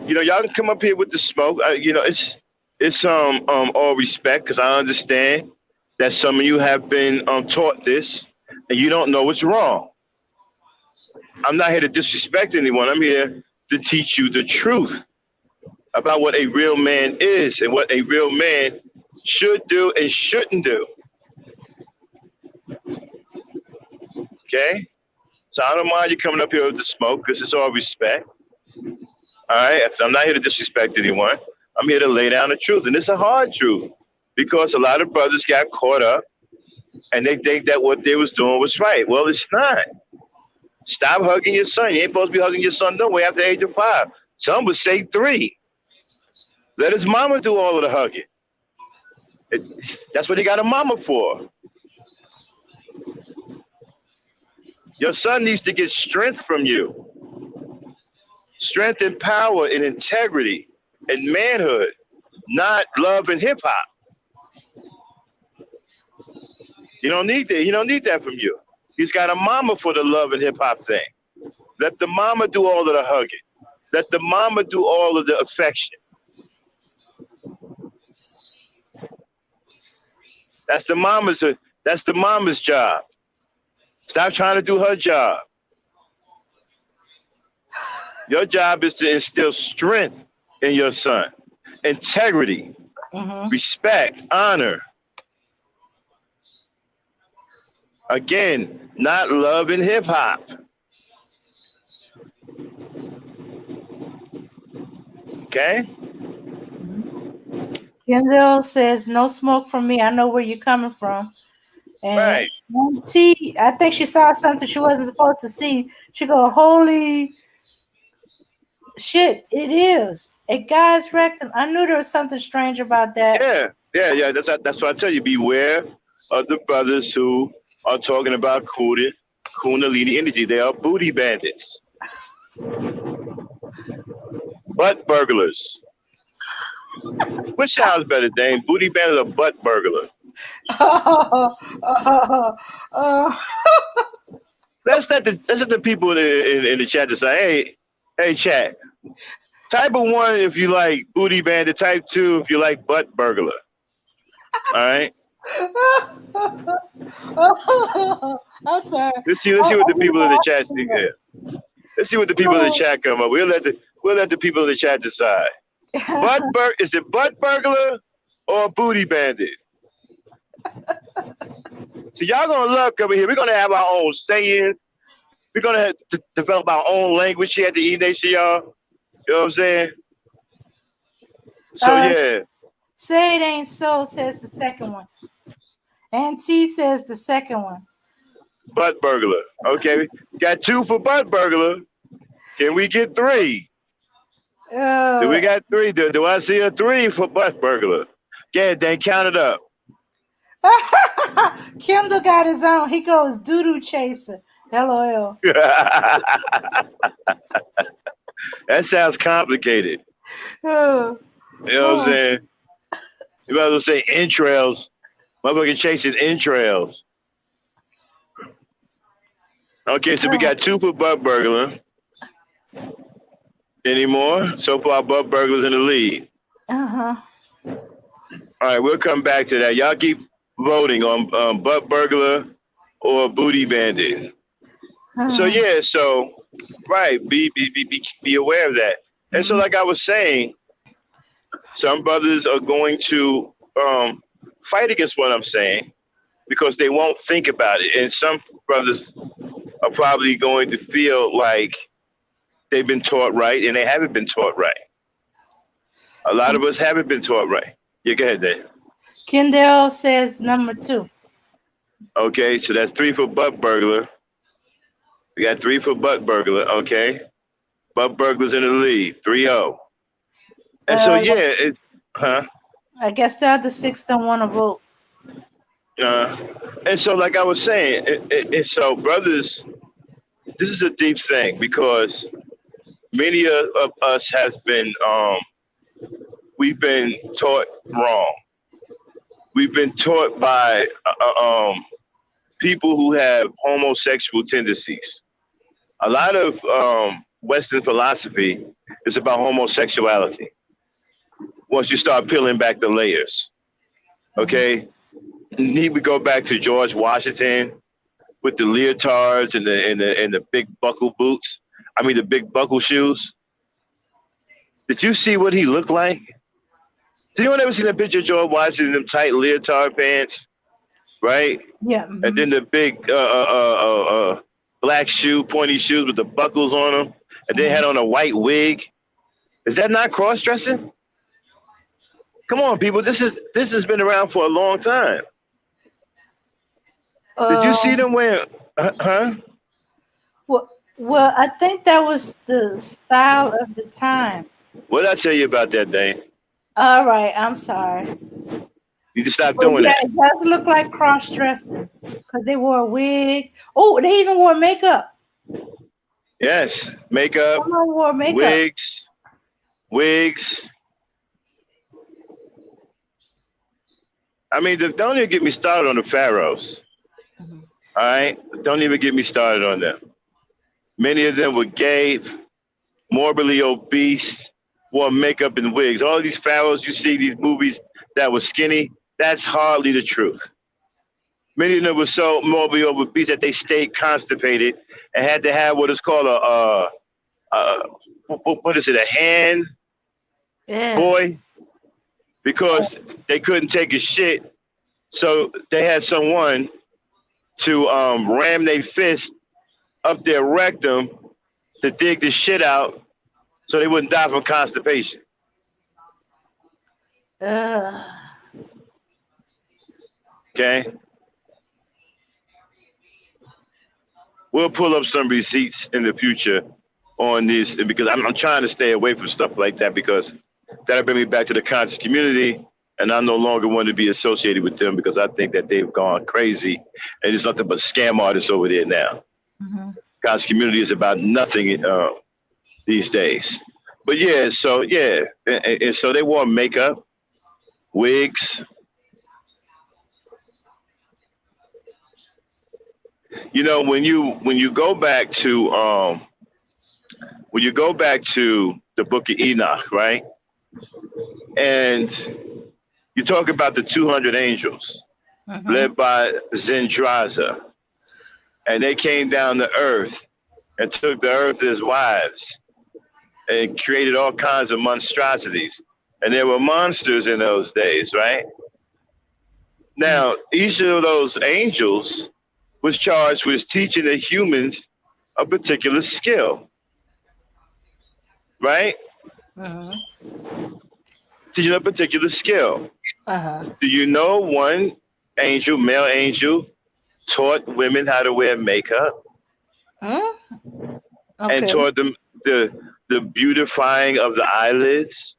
S1: Y'all can come up here with the smoke. It's all respect because I understand that some of you have been taught this, and you don't know what's wrong. I'm not here to disrespect anyone. I'm here to teach you the truth about what a real man is and what a real man should do and shouldn't do. Okay? So I don't mind you coming up here with the smoke because it's all respect. All right? I'm not here to disrespect anyone. I'm here to lay down the truth. And it's a hard truth because a lot of brothers got caught up and they think that what they was doing was right. Well, it's not. Stop hugging your son. You ain't supposed to be hugging your son no way after the age of 5. Some would say 3. Let his mama do all of the hugging. That's what he got a mama for. Your son needs to get strength from you. Strength and power and integrity and manhood, not love and hip hop. You don't need that. He don't need that from you. He's got a mama for the love and hip hop thing. Let the mama do all of the hugging. Let the mama do all of the affection. That's the mama's job. Stop trying to do her job. Your job is to instill strength in your son, integrity, respect, honor. Again, not love and hip hop. Okay?
S2: Kendall says, no smoke from me. I know where you're coming from. And
S1: Right.
S2: Auntie, I think she saw something she wasn't supposed to see. She go, holy shit, it is. A guy's rectum. I knew there was something strange about that.
S1: Yeah. That's what I tell you. Beware of the brothers who are talking about Kundalini energy. They are booty bandits, butt burglars. Which sounds better, Dane? Booty bandit or butt burglar?
S2: Oh, oh, oh.
S1: Let's let the people in the chat decide. Hey, chat. Type of one if you like booty bandit. Type two if you like butt burglar. All right.
S2: I'm sorry.
S1: Let's see what the
S2: I'm
S1: people in the chat think. Yeah. Let's see what the people in the
S2: laughing.
S1: chat come up. We'll let the people in the chat decide. Is it butt burglar or booty bandit? So y'all gonna love coming here. We're gonna have our own saying. We're gonna have to develop our own language here at the E Nation, y'all. You know what I'm saying? So
S2: Uh,
S1: yeah,
S2: say it ain't so, says the second one. And T says the second one.
S1: butt burglar. Okay, got two for butt burglar. Can we get three? Do we
S2: Uh,
S1: got three? Do I see a three for butt burglar? Yeah, then count it up.
S2: Kendall got his own. He goes doo-doo chaser. LOL.
S1: That sounds complicated.
S2: Oh,
S1: You know what I'm
S2: oh.
S1: saying? You might as well say entrails. Motherfucking chasing entrails. Okay, so we got two for butt burglar. Any more? So far, butt burglars in the lead.
S2: Uh-huh.
S1: All right, we'll come back to that. Y'all keep voting on butt burglar or booty bandit. So
S2: Uh-huh.
S1: yeah, so right, be aware of that. And so,
S2: Mhm.
S1: like I was saying, some brothers are going to fight against what I'm saying because they won't think about it, and some brothers are probably going to feel like they've been taught right, and they haven't been taught right. A lot of us haven't been taught right. Yeah, go ahead, Dave.
S2: Kendall says number 2.
S1: Okay, so that's three for butt burglar. We got three for butt burglar. Okay, butt burglars in the lead, 3-0. And so
S2: Uh,
S1: yeah, huh?
S2: I guess the other 6 don't want to vote.
S1: Uh, and so like I was saying, so brothers, this is a deep thing because many of us has been we've been taught wrong. We've been taught by people who have homosexual tendencies. A lot of Western philosophy is about homosexuality. Once you start peeling back the layers,
S2: Mhm.
S1: okay, need we go back to George Washington with the leotards and the big buckle boots. I mean the big buckle shoes. Did you see what he looked like? Did anyone ever seen a picture of George Washington in them tight leotard pants, right?
S2: Yeah.
S1: And
S2: Mhm.
S1: then the big black shoe, pointy shoes with the buckles on them, and then had
S2: Mhm.
S1: on a white wig. Is that not cross dressing? Come on, people. This has been around for a long time. Did you see
S2: Um,
S1: them wearing? Huh?
S2: well, I think that was the style of the time.
S1: What did I tell you about that, Dane?
S2: All right, I'm sorry.
S1: You just stop
S2: But
S1: doing
S2: yeah,
S1: that.
S2: it does look like cross dressing because they wore a wig. Oh, they even wore makeup.
S1: Yes, makeup,
S2: Someone wore makeup.
S1: wigs, wigs. I mean, don't even get me started on the pharaohs.
S2: Mhm.
S1: All right, don't even get me started on them. Many of them were gay, morbidly obese, wore makeup and wigs. All these pharaohs you see these movies that were skinny, that's hardly the truth. Many of them were so morbidly obese that they stayed constipated and had to have what is called a what is it, a hand
S2: Yeah.
S1: boy, because they couldn't take a shit. So they had someone to ram their fist up their rectum to dig the shit out so they wouldn't die from constipation.
S2: Uh,
S1: Okay? We'll pull up some receipts in the future on this because I'm trying to stay away from stuff like that because that'll bring me back to the conscious community and I no longer want to be associated with them because I think that they've gone crazy and it's nothing but scam artists over there now.
S2: mhm.
S1: Conscious community is about nothing these days. But yeah, and so they wore makeup, wigs, You know, when you go back to the Book of Enoch, right? And you talk about the 200 angels
S2: Mm-hmm.
S1: led by Zendraza, and they came down to Earth and took the Earth as wives and created all kinds of monstrosities. And there were monsters in those days, right? Now, each of those angels was charged with teaching the humans a particular skill, right?
S2: Mm-hmm.
S1: Teaching a particular skill.
S2: Uh-huh.
S1: Do you know one angel, male angel, taught women how to wear makeup
S2: Mm?
S1: and
S2: Okay.
S1: taught them the beautifying of the eyelids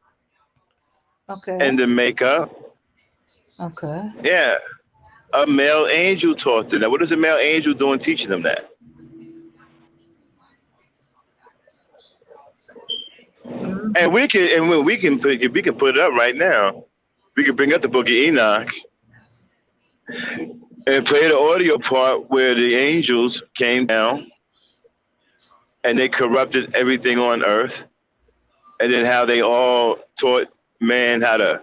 S2: Okay.
S1: and the makeup?
S2: Okay.
S1: Yeah, a male angel taught them that. What is a male angel doing teaching them that?
S2: Mm-hmm.
S1: And when we can put it up right now. We can bring up the Book of Enoch and play the audio part where the angels came down and they corrupted everything on earth, and then how they all taught man how to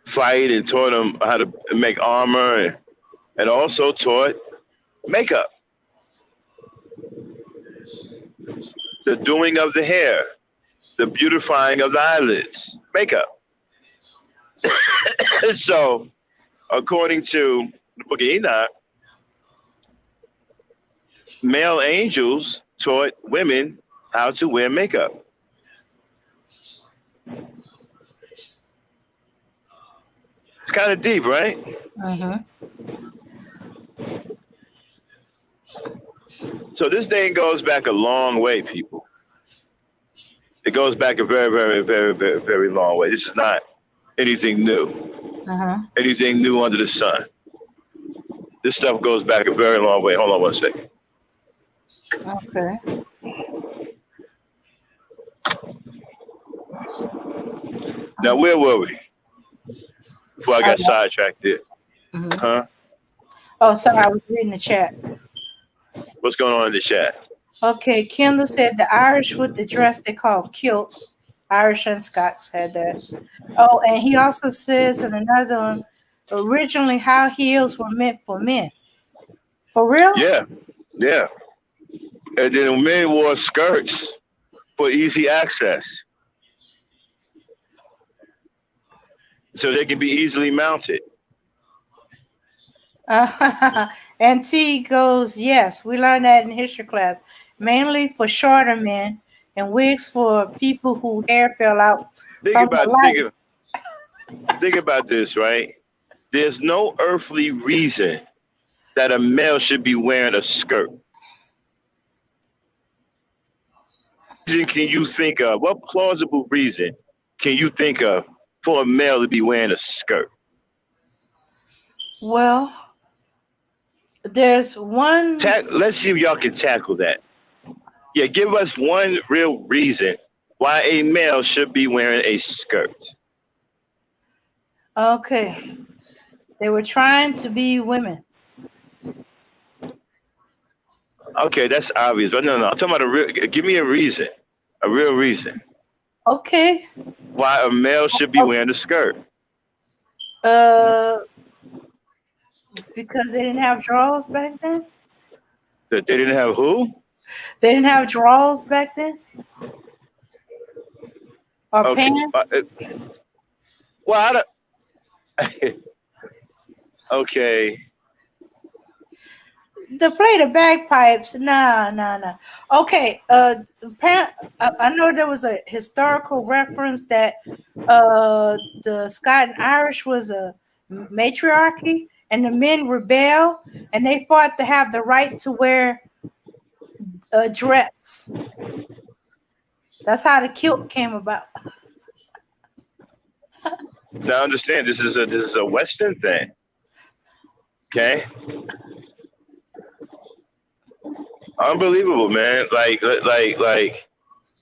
S1: fight and taught them how to make armor, and also taught makeup, the doing of the hair, the beautifying of the eyelids, makeup. So, according to the Book of Enoch, male angels taught women how to wear makeup. It's kind of deep, right?
S2: Mm-hmm.
S1: So this thing goes back a long way, people. It goes back a very, very, very, very, very long way. This is not anything new.
S2: Uh-huh.
S1: Anything new under the sun. This stuff goes back a very long way. Hold on one second.
S2: Okay.
S1: Now,
S2: Okay.
S1: where were we before I got sidetracked there?
S2: Mm-hmm.
S1: Huh?
S2: Oh, sorry, I was reading the chat.
S1: What's going on in the chat?
S2: Okay, Kendall said the Irish with the dress they call kilts. Irish and Scots had that. Oh, and he also says in another one, originally how heels were meant for men. For real?
S1: Yeah, yeah. And then men wore skirts for easy access, so they can be easily mounted.
S2: And T goes, yes, we learned that in history class, mainly for shorter men and wigs for people whose hair fell out
S1: Think
S2: from
S1: about
S2: the lights.
S1: think about this, right? There's no earthly reason that a male should be wearing a skirt. Can you think of what plausible reason can you think of for a male to be wearing a skirt?
S2: Well, there's one.
S1: Let's see if y'all can tackle that. Yeah, give us one real reason why a male should be wearing a skirt.
S2: Okay, they were trying to be women.
S1: Okay, that's obvious. But no, I'm talking about a real. Give me a real reason
S2: Okay.
S1: why a male should be wearing a skirt.
S2: Uh, because they didn't have drawers back then.
S1: That they didn't have who?
S2: They didn't have drawers back then, or
S1: Okay.
S2: pants.
S1: Well, I don't. Okay.
S2: To play the bagpipes, nah. Okay, I know there was a historical reference that the Scott and Irish was a matriarchy, and the men rebel, and they fought to have the right to wear a dress. That's how the kilt came about.
S1: Now understand, this is a Western thing. Okay. Unbelievable, man. Like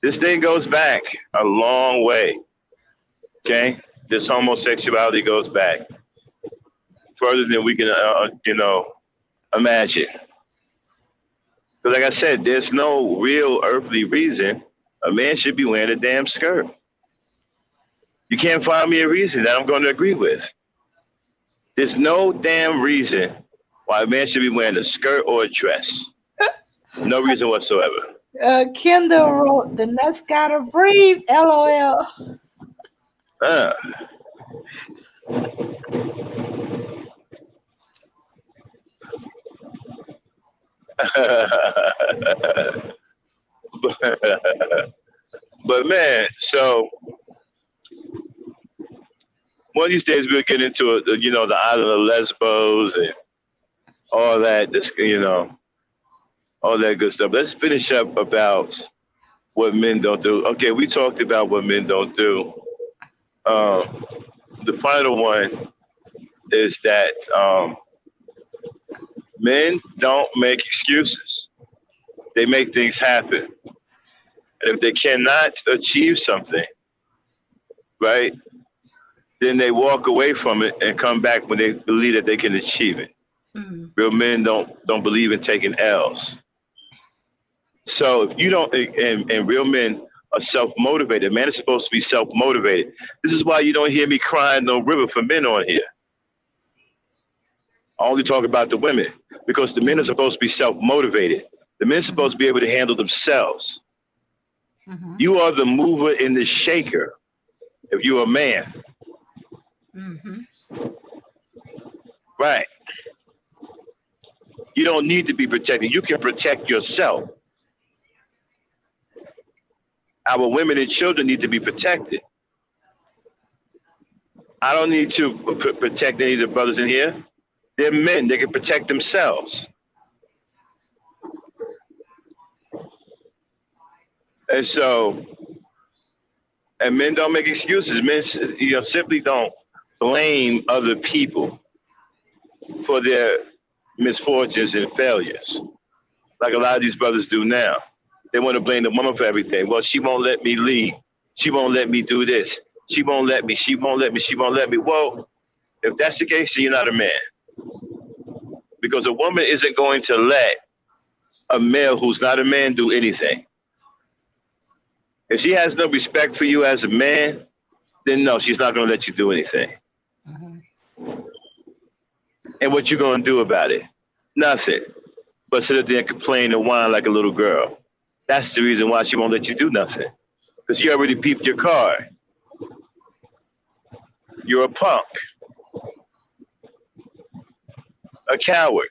S1: this thing goes back a long way. Okay. This homosexuality goes back further than we can, imagine. Because like I said, there's no real earthly reason a man should be wearing a damn skirt. You can't find me a reason that I'm going to agree with. There's no damn reason why a man should be wearing a skirt or a dress. No reason whatsoever.
S2: Kendall wrote, "The nuts gotta breathe." LOL.
S1: Uh. But man, so one of these days we'll get into it, the island of Lesbos and all that. All that good stuff. Let's finish up about what men don't do. Okay, we talked about what men don't do. The final one is that men don't make excuses. They make things happen. And if they cannot achieve something, right, then they walk away from it and come back when they believe that they can achieve it. Mm-hmm. Real men don't believe in taking L's. So if you don't, and real men are self-motivated. Man is supposed to be self-motivated. This is why you don't hear me crying no river for men on here. I only talk about the women because the men are supposed to be self-motivated. The men are supposed to be able to handle themselves. Mm-hmm. You are the mover and the shaker if you're a man. Mm-hmm. Right. You don't need to be protected. You can protect yourself. Our women and children need to be protected. I don't need to protect any of the brothers in here. They're men. They can protect themselves. And so, and men don't make excuses. Men, simply don't blame other people for their misfortunes and failures, like a lot of these brothers do now. They want to blame the woman for everything. Well, she won't let me leave. She won't let me do this. She won't let me. She won't let me. She won't let me. Well, if that's the case, then you're not a man. Because a woman isn't going to let a male who's not a man do anything. If she has no respect for you as a man, then no, she's not going to let you do anything. Mm-hmm. And what you going to do about it? Nothing. But sit there and complain and whine like a little girl. That's the reason why she won't let you do nothing. Because she already peeped your card. You're a punk. A coward.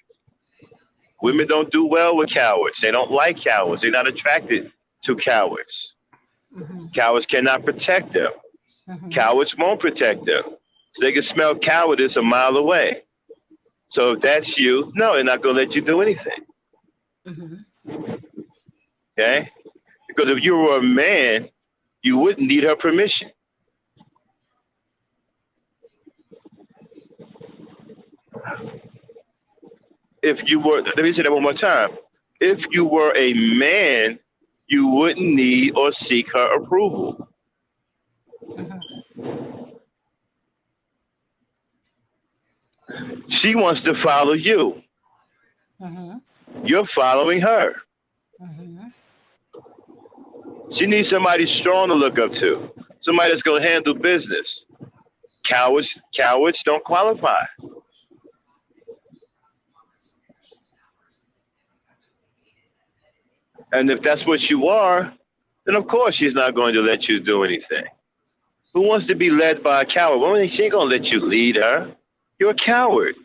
S1: Women don't do well with cowards. They don't like cowards. They're not attracted to cowards. Mm-hmm. Cowards cannot protect them. Mm-hmm. Cowards won't protect them. So they can smell cowardice a mile away. So if that's you, no, they're not going to let you do anything. Mm-hmm. Okay? Because if you were a man, you wouldn't need her permission. If you were, let me say that one more time. If you were a man, you wouldn't need or seek her approval. Mm-hmm. She wants to follow you. Mm-hmm. You're following her. Mm-hmm. She needs somebody strong to look up to. Somebody that's going to handle business. Cowards don't qualify. And if that's what you are, then of course she's not going to let you do anything. Who wants to be led by a coward? Well, she ain't going to let you lead her. You're a coward.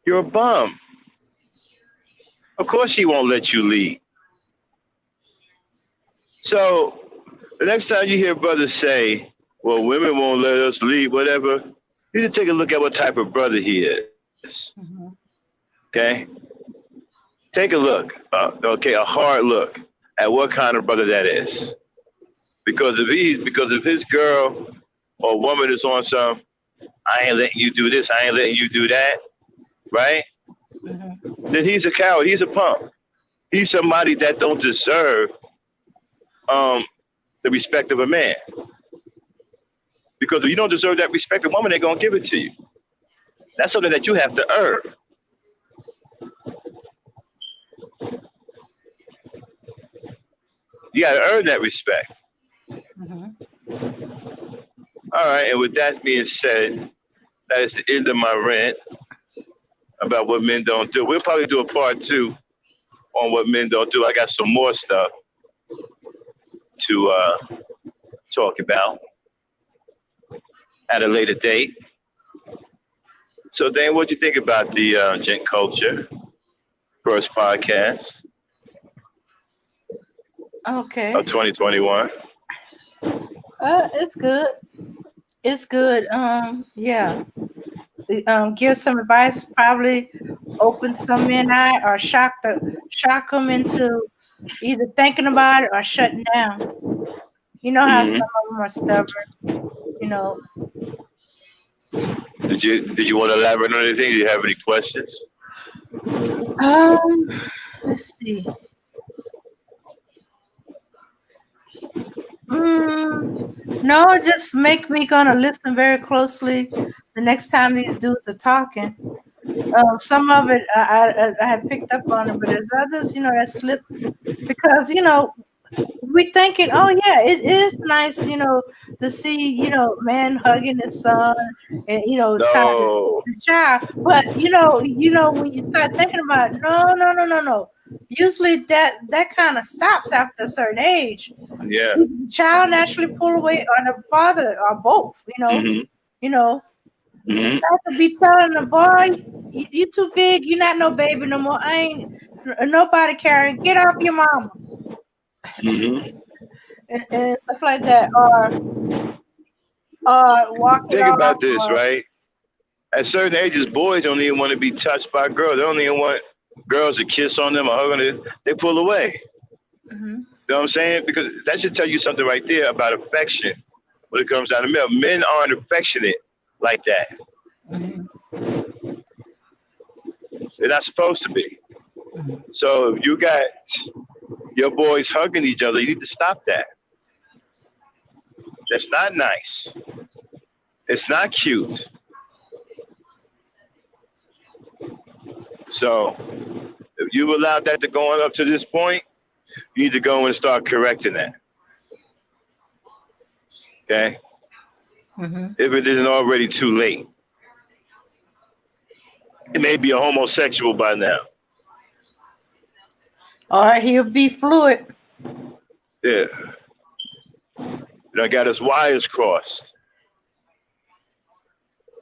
S1: You're a bum. Of course she won't let you lead. So the next time you hear brothers say, well, women won't let us lead, whatever, you need to take a look at what type of brother he is. Mm-hmm. Okay? Take a look, a hard look at what kind of brother that is. Because if his girl or woman is on some, I ain't letting you do this, I ain't letting you do that, right? Mm-hmm. Then he's a coward, he's a punk. He's somebody that don't deserve the respect of a man. Because if you don't deserve that respect, a woman ain't gonna give it to you. That's something that you have to earn. You got to earn that respect.
S2: Mhm.
S1: All right. And with that being said, that is the end of my rant about what men don't do. We'll probably do a part two on what men don't do. I got some more stuff to talk about at a later date. So, Dan, what do you think about the Gent Culture first podcast
S2: Okay.
S1: of 2021?
S2: It's good. It's good. Yeah. Give some advice. Probably open some men eye or shock them into either thinking about it or shutting down. You know how some
S1: Hmm.
S2: of them are stubborn. You know.
S1: Did you want to elaborate on anything? Do you have any questions?
S2: Um. Let's see. Mm, no, just make me gonna listen very closely the next time these dudes are talking. Some of it I had picked up on it, but there's others, that slip because we thinking, oh yeah, it is nice, to see, man hugging his son and trying to
S1: No.
S2: the child. But when you start thinking about it, no, no, no, no, no. Usually that kind of stops after a certain age.
S1: Yeah.
S2: The child naturally pull away, or the father, or both.
S1: Hmm.
S2: You know.
S1: Hmm.
S2: I could be telling the boy, you too big. You're not no baby no more. I ain't nobody carrying. Get off your mama
S1: Hmm.
S2: and stuff like that, or walking
S1: Think
S2: off.
S1: about this, right? At certain ages, boys don't even want to be touched by girls. They don't even want girls to kiss on them or hug on them. They pull away.
S2: Mhm.
S1: You know what I'm saying? Because that should tell you something right there about affection when it comes down to men. Men aren't affectionate like that.
S2: Mhm.
S1: They're not supposed to be.
S2: Mhm.
S1: So if you got your boys hugging each other, you need to stop that. That's not nice. It's not cute. So if you allowed that to go on up to this point, you need to go and start correcting that. Okay?
S2: Mhm.
S1: If it isn't already too late. It may be a homosexual by now.
S2: Or he'll be fluid.
S1: Yeah. And I got his wires crossed.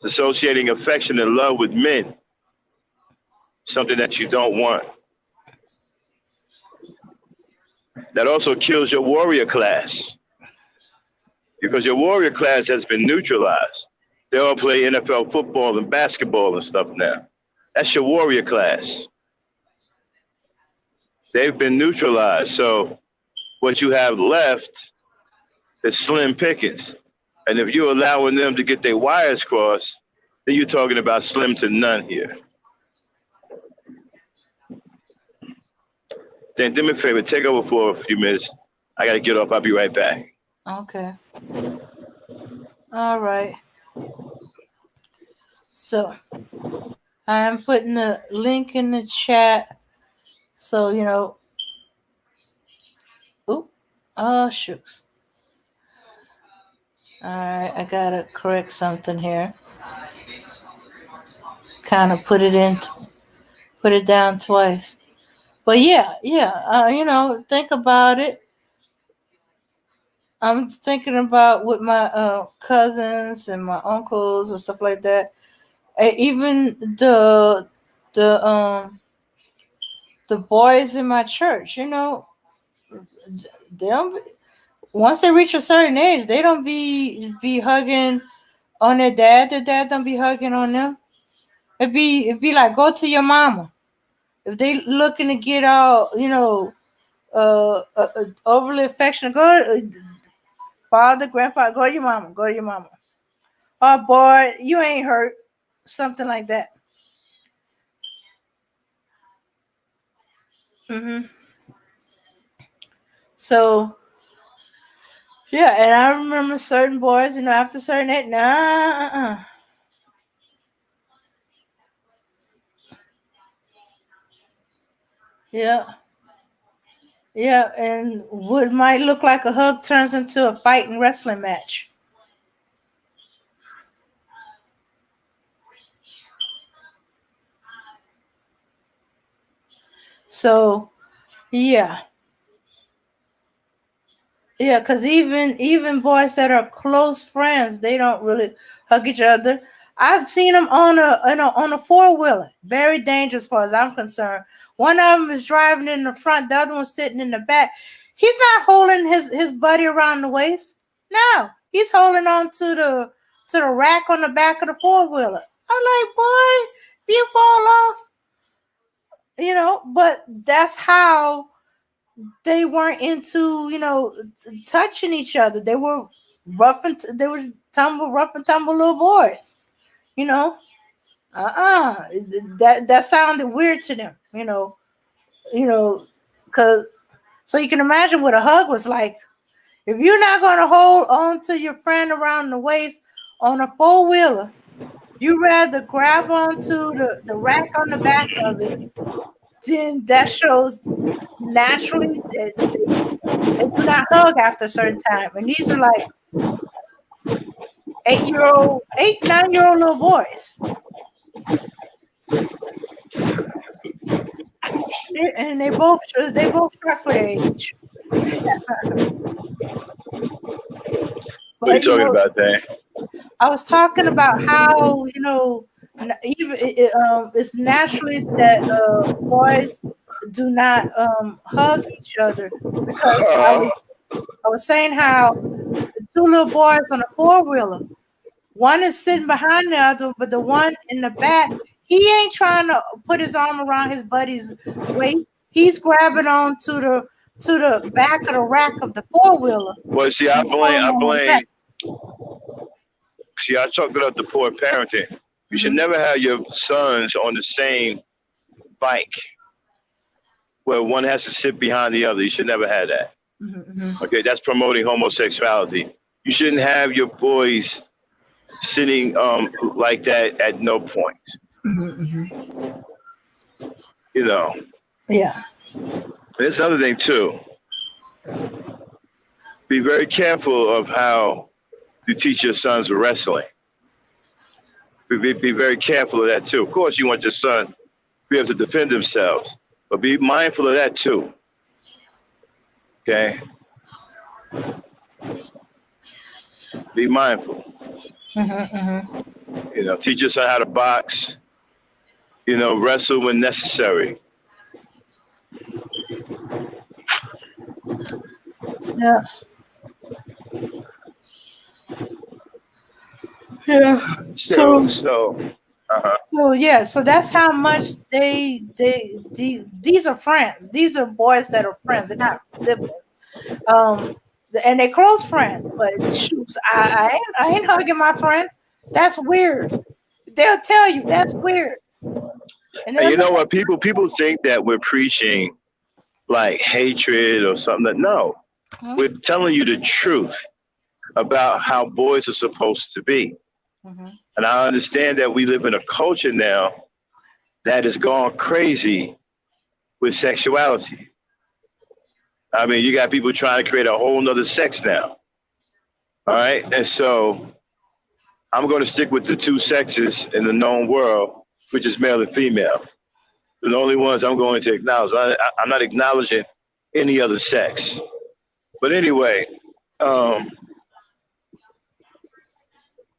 S1: Associating affection and love with men, something that you don't want. That also kills your warrior class because your warrior class has been neutralized. They all play NFL football and basketball and stuff now. That's your warrior class. They've been neutralized. So what you have left is slim pickings. And if you're allowing them to get their wires crossed, then you're talking about slim to none here. Then do me a favor, take over for a few minutes. I gotta get off. I'll be right back.
S2: Okay. All right. So I'm putting the link in the chat. So Oop. Oh shucks. All right. I gotta correct something here. Kind of put it down twice. But yeah, yeah. Think about it. I'm thinking about with my cousins and my uncles and stuff like that. Even the the boys in my church, they don't. Once they reach a certain age, they don't be hugging on their dad. Their dad don't be hugging on them. It'd be like go to your mama. If they looking to get all overly affectionate, go father, grandfather, go to your mama. Go to your mama. Oh boy, you ain't hurt. Something like that. Hmm. So yeah, and I remember certain boys, after certain age, nah, yeah. Yeah, and what might look like a hug turns into a fight and wrestling match. So yeah, yeah, because even boys that are close friends, they don't really hug each other. I've seen them on a four wheeler. Very dangerous, as far as I'm concerned. One of them is driving in the front, the other one's sitting in the back. He's not holding his buddy around the waist. No, he's holding on to the rack on the back of the four wheeler. I'm like, boy, if you fall off, But that's how they weren't into touching each other. They were they were rough and tumble little boys. You know, uh that sounded weird to them. You know, cause so you can imagine what a hug was like. If you're not gonna hold on to your friend around the waist on a four wheeler, you rather grab onto the rack on the back of it. Then that shows naturally that they do not hug after a certain time. And these are like 8, 9-year-old little boys. And they both short for their age.
S1: What are you
S2: But
S1: talking about, Dan?
S2: I was talking about how even it's naturally that boys do not hug each other because I was saying how the two little boys on a four wheeler. One is sitting behind the other, but the one in the back, he ain't trying to put his arm around his buddy's waist. He's grabbing on to the back of the rack of the four wheeler.
S1: Well, see, I talked about the poor parenting. You should
S2: Mm-hmm.
S1: never have your sons on the same bike where one has to sit behind the other. You should never have that.
S2: Mm-hmm.
S1: Okay, that's promoting homosexuality. You shouldn't have your boys sitting like that at no point.
S2: Mm-hmm.
S1: You know,
S2: Yeah.
S1: there's another thing too. Be very careful of how you teach your sons wrestling. Be very careful of that too. Of course, you want your son to be able to defend themselves, but be mindful of that too. Okay, be mindful.
S2: Mm-hmm. Mm-hmm.
S1: Teach your son how to box. Wrestle when necessary.
S2: Yeah. Yeah.
S1: So,
S2: So
S1: so, uh-huh.
S2: so that's how much these are friends. These are boys that are friends. They're not siblings. Um, and they're close friends. But shoot, I ain't hugging my friend. That's weird. They'll tell you that's weird, and
S1: And
S2: they'll
S1: you
S2: look
S1: know what? People think that we're preaching like hatred or something. No,
S2: at.
S1: we're telling you the truth about how boys are supposed to be.
S2: Mm-hmm.
S1: And I understand that we live in a culture now that has gone crazy with sexuality. I mean, you got people trying to create a whole nother sex now. All right. And so I'm going to stick with the two sexes in the known world, which is male and female. They're the only ones I'm going to acknowledge. I'm not acknowledging any other sex. But anyway, um,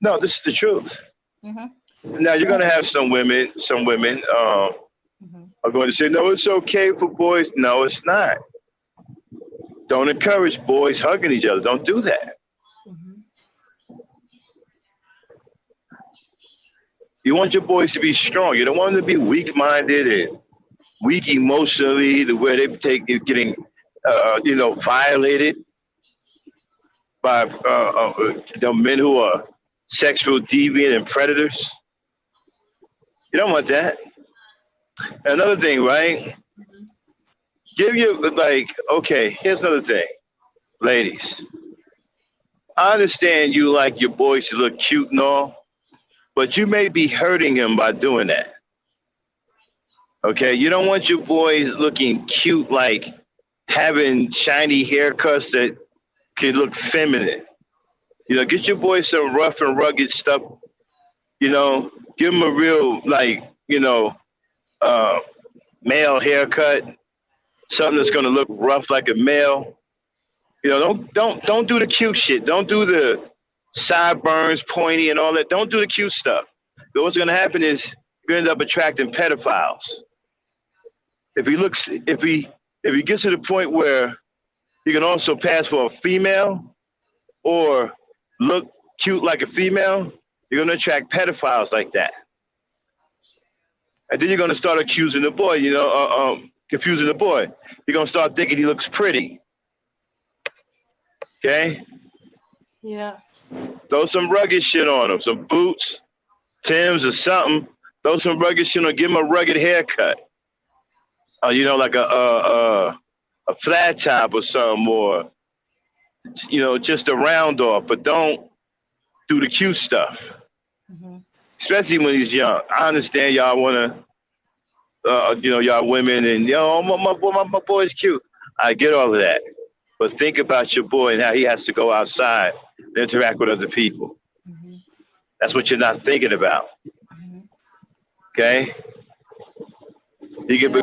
S1: no, this is the truth.
S2: Mm-hmm.
S1: Now you're going to have some women
S2: Mm-hmm.
S1: are going to say, no, it's okay for boys. No, it's not. Don't encourage boys hugging each other. Don't do that.
S2: Mm-hmm.
S1: You want your boys to be strong. You don't want them to be weak-minded and weak emotionally, to where they take getting, violated by men who are sexual deviant and predators. You don't want that. Another thing, right? Give you like, okay. Here's another thing, ladies. I understand you like your boys to look cute and all, but you may be hurting him by doing that. Okay, you don't want your boys looking cute like having shiny haircuts that can look feminine. Get your boy some rough and rugged stuff. Give him a real uh, male haircut, something that's gonna look rough like a male. Don't do the cute shit. Don't do the sideburns, pointy, and all that. Don't do the cute stuff. But what's gonna happen is you end up attracting pedophiles. If he gets to the point where he can also pass for a female or look cute like a female, you're gonna attract pedophiles like that. And then you're gonna start accusing the boy, confusing the boy. You're gonna start thinking he looks pretty. Okay?
S2: Yeah.
S1: Throw some rugged shit on him, some boots, Timbs or something. Throw some rugged shit on. Give him a rugged haircut. Like a flat top or something, or just a round off. But don't do the cute stuff, especially when he's young. I understand y'all wanna, y'all women, and my boy's cute. I get all of that, but think about your boy and how he has to go outside and interact with other people. That's what you're not thinking about. Okay, he can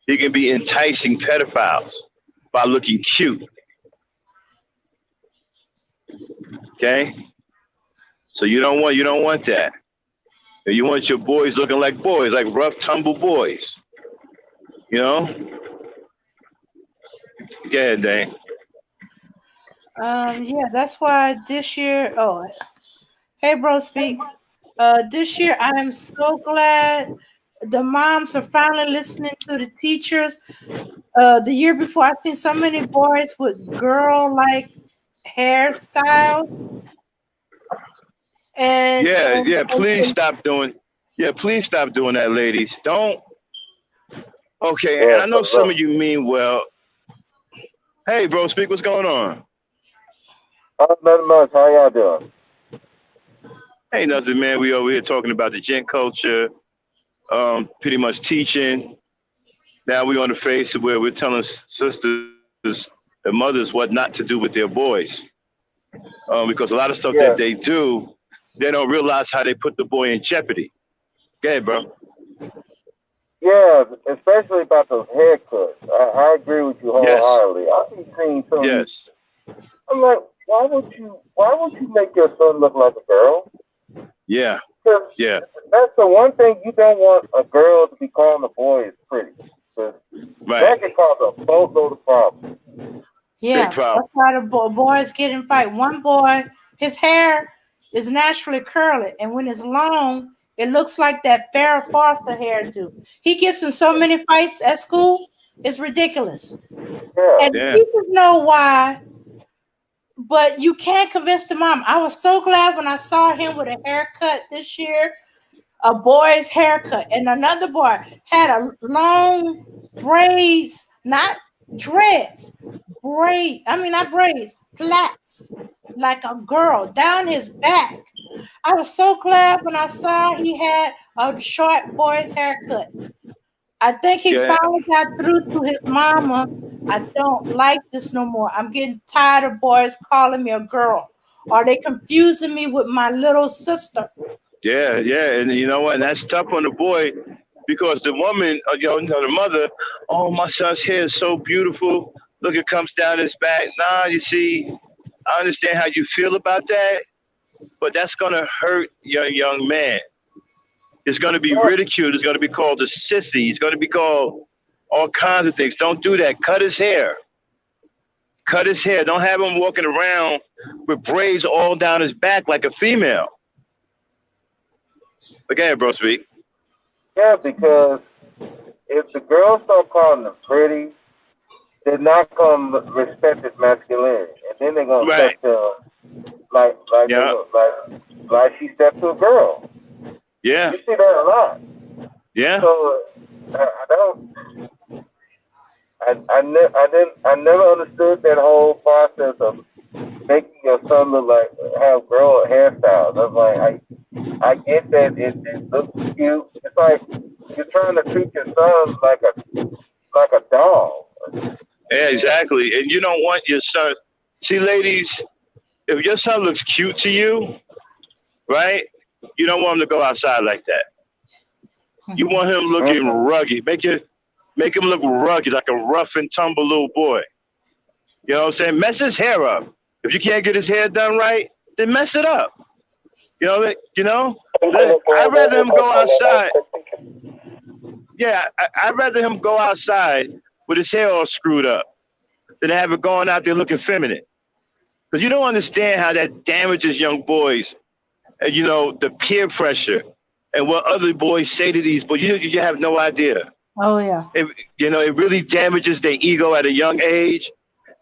S1: he can be enticing pedophiles by looking cute. Okay, so you don't want that. You want your boys looking like boys, like rough tumble boys. Yeah, Dang.
S2: Yeah, that's why this year. Oh, hey, bro, speak. This year, I am so glad the moms are finally listening to the teachers. The year before, I seen so many boys with girl-like hairstyles, and
S1: Yeah. Please stop doing that, ladies. Don't. Okay, and I know some of you mean well. Hey, bro, speak. What's going on?
S3: Nothing much. How y'all doing?
S1: Ain't nothing, man. We over here talking about the gent culture, pretty much teaching. Now we on the face where we're telling sisters and mothers what not to do with their boys, because a lot of stuff that they do, they don't realize how they put the boy in jeopardy. Go ahead, bro.
S3: Yeah, especially about those haircuts. I agree with you wholeheartedly. I've been seeing some.
S1: Yes.
S3: I'm like, why would you make your son look like a girl?
S1: Yeah. Yeah.
S3: That's the one thing you don't want a girl to be calling a boy is pretty. That can cause a boatload of problems.
S2: Yeah, that's why the boys get in fight. One boy, his hair is naturally curly, and when it's long, it looks like that Farrah Fawcett hairdo. He gets in so many fights at school, it's ridiculous. And people know why, but you can't convince the mom. I was so glad when I saw him with a haircut this year, a boy's haircut, and another boy had a long braids, not dreads, not braids, plaits, like a girl down his back. I was so glad when I saw he had a short boy's haircut. I think he finally got through to his mama. I don't like this no more. I'm getting tired of boys calling me a girl, or they confusing me with my little sister.
S1: Yeah, and you know what? And that's tough on the boy, because the woman, the mother, oh, my son's hair is so beautiful. Look, it comes down his back. Nah, you see, I understand how you feel about that, but that's gonna hurt your young man. It's gonna be ridiculed. It's gonna be called a sissy. It's gonna be called all kinds of things. Don't do that. Cut his hair. Cut his hair. Don't have him walking around with braids all down his back like a female. Okay, bro, speak.
S3: Yeah, because if the girls start calling them pretty, they're not gonna respect his masculinity, and then they're gonna step to like she stepped to a girl.
S1: Yeah,
S3: you see that a lot.
S1: Yeah.
S3: So I never understood that whole process of making your son look like have girl hairstyles. I was like, I get that it looks cute. It's like you're trying to treat your son like a doll.
S1: Yeah, exactly. And you don't want your son. See, ladies, if your son looks cute to you, right? You don't want him to go outside like that. You want him looking rugged. Make him look rugged, like a rough and tumble little boy. You know what I'm saying? Mess his hair up. If you can't get his hair done right, then mess it up. You know. I'd rather him go outside. Yeah, I'd rather him go outside with his hair all screwed up than have it going out there looking feminine. Because you don't understand how that damages young boys. And, the peer pressure and what other boys say to these boys. You have no idea.
S2: Oh, yeah.
S1: It really damages their ego at a young age,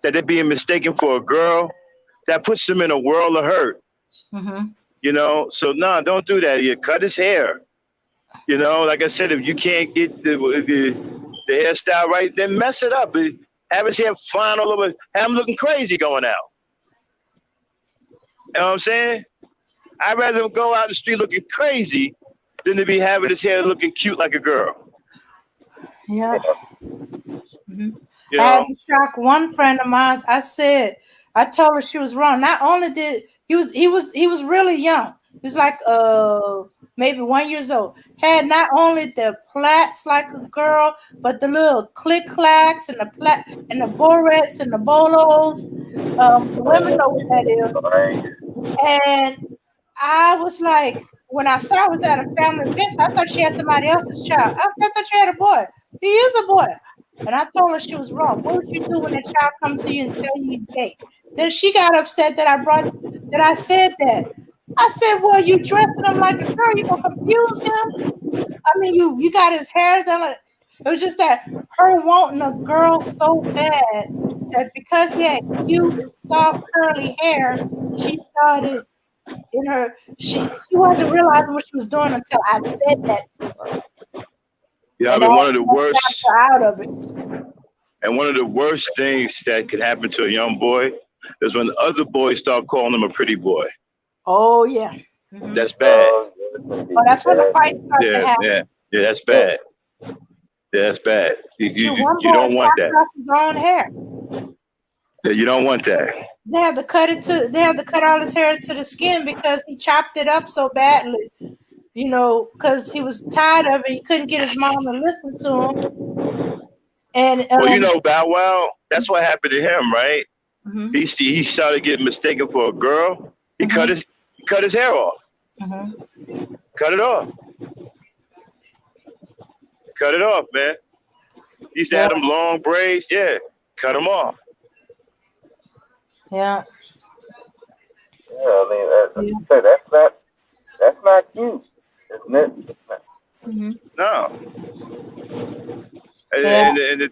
S1: that they're being mistaken for a girl. That puts them in a world of hurt. So no, don't do that. You cut his hair. Like I said, if you can't get the hairstyle right, then mess it up. Have his hair flying all over. Have him looking crazy going out. You know what I'm saying? I'd rather him go out the street looking crazy than to be having his hair looking cute like a girl.
S2: Yeah. I had to shock one friend of mine. I told her she was wrong. Not only did he was really young. He was like maybe 1 year old. Had not only the plaits like a girl, but the little click clacks and the borets and the bolos. The women know what that is. And I was like, when I saw I was at a family event, so I thought she had somebody else's child. I thought she had a boy. He is a boy. And I told her she was wrong. What would you do when a child comes to you and tell you he's gay? Then she got upset that I said that. I said, well, you dressing him like a girl, you gonna confuse him? I mean, you got his hair done. It was just that her wanting a girl so bad that because he had cute and soft curly hair, she started in her. She wasn't realizing what she was doing until I said that to her.
S1: Yeah, I mean, one of the worst.
S2: Out of it.
S1: And one of the worst things that could happen to a young boy is when other boys start calling him a pretty boy.
S2: Oh yeah.
S1: That's bad.
S2: Oh, that's when the fight starts to happen.
S1: Yeah, that's bad. Yeah, that's bad. You don't want that.
S2: His own hair.
S1: Yeah, you don't want that.
S2: They had to cut all his hair to the skin because he chopped it up so badly. Because he was tired of it. He couldn't get his mom to listen to him. And
S1: well, Bow Wow, that's what happened to him, right? He started getting mistaken for a girl. He cut his hair off. Cut it off. Cut it off, man. He used to have them long braids. Yeah, cut them off.
S2: Yeah.
S3: Yeah, I mean, that's not cute, isn't it?
S1: No. And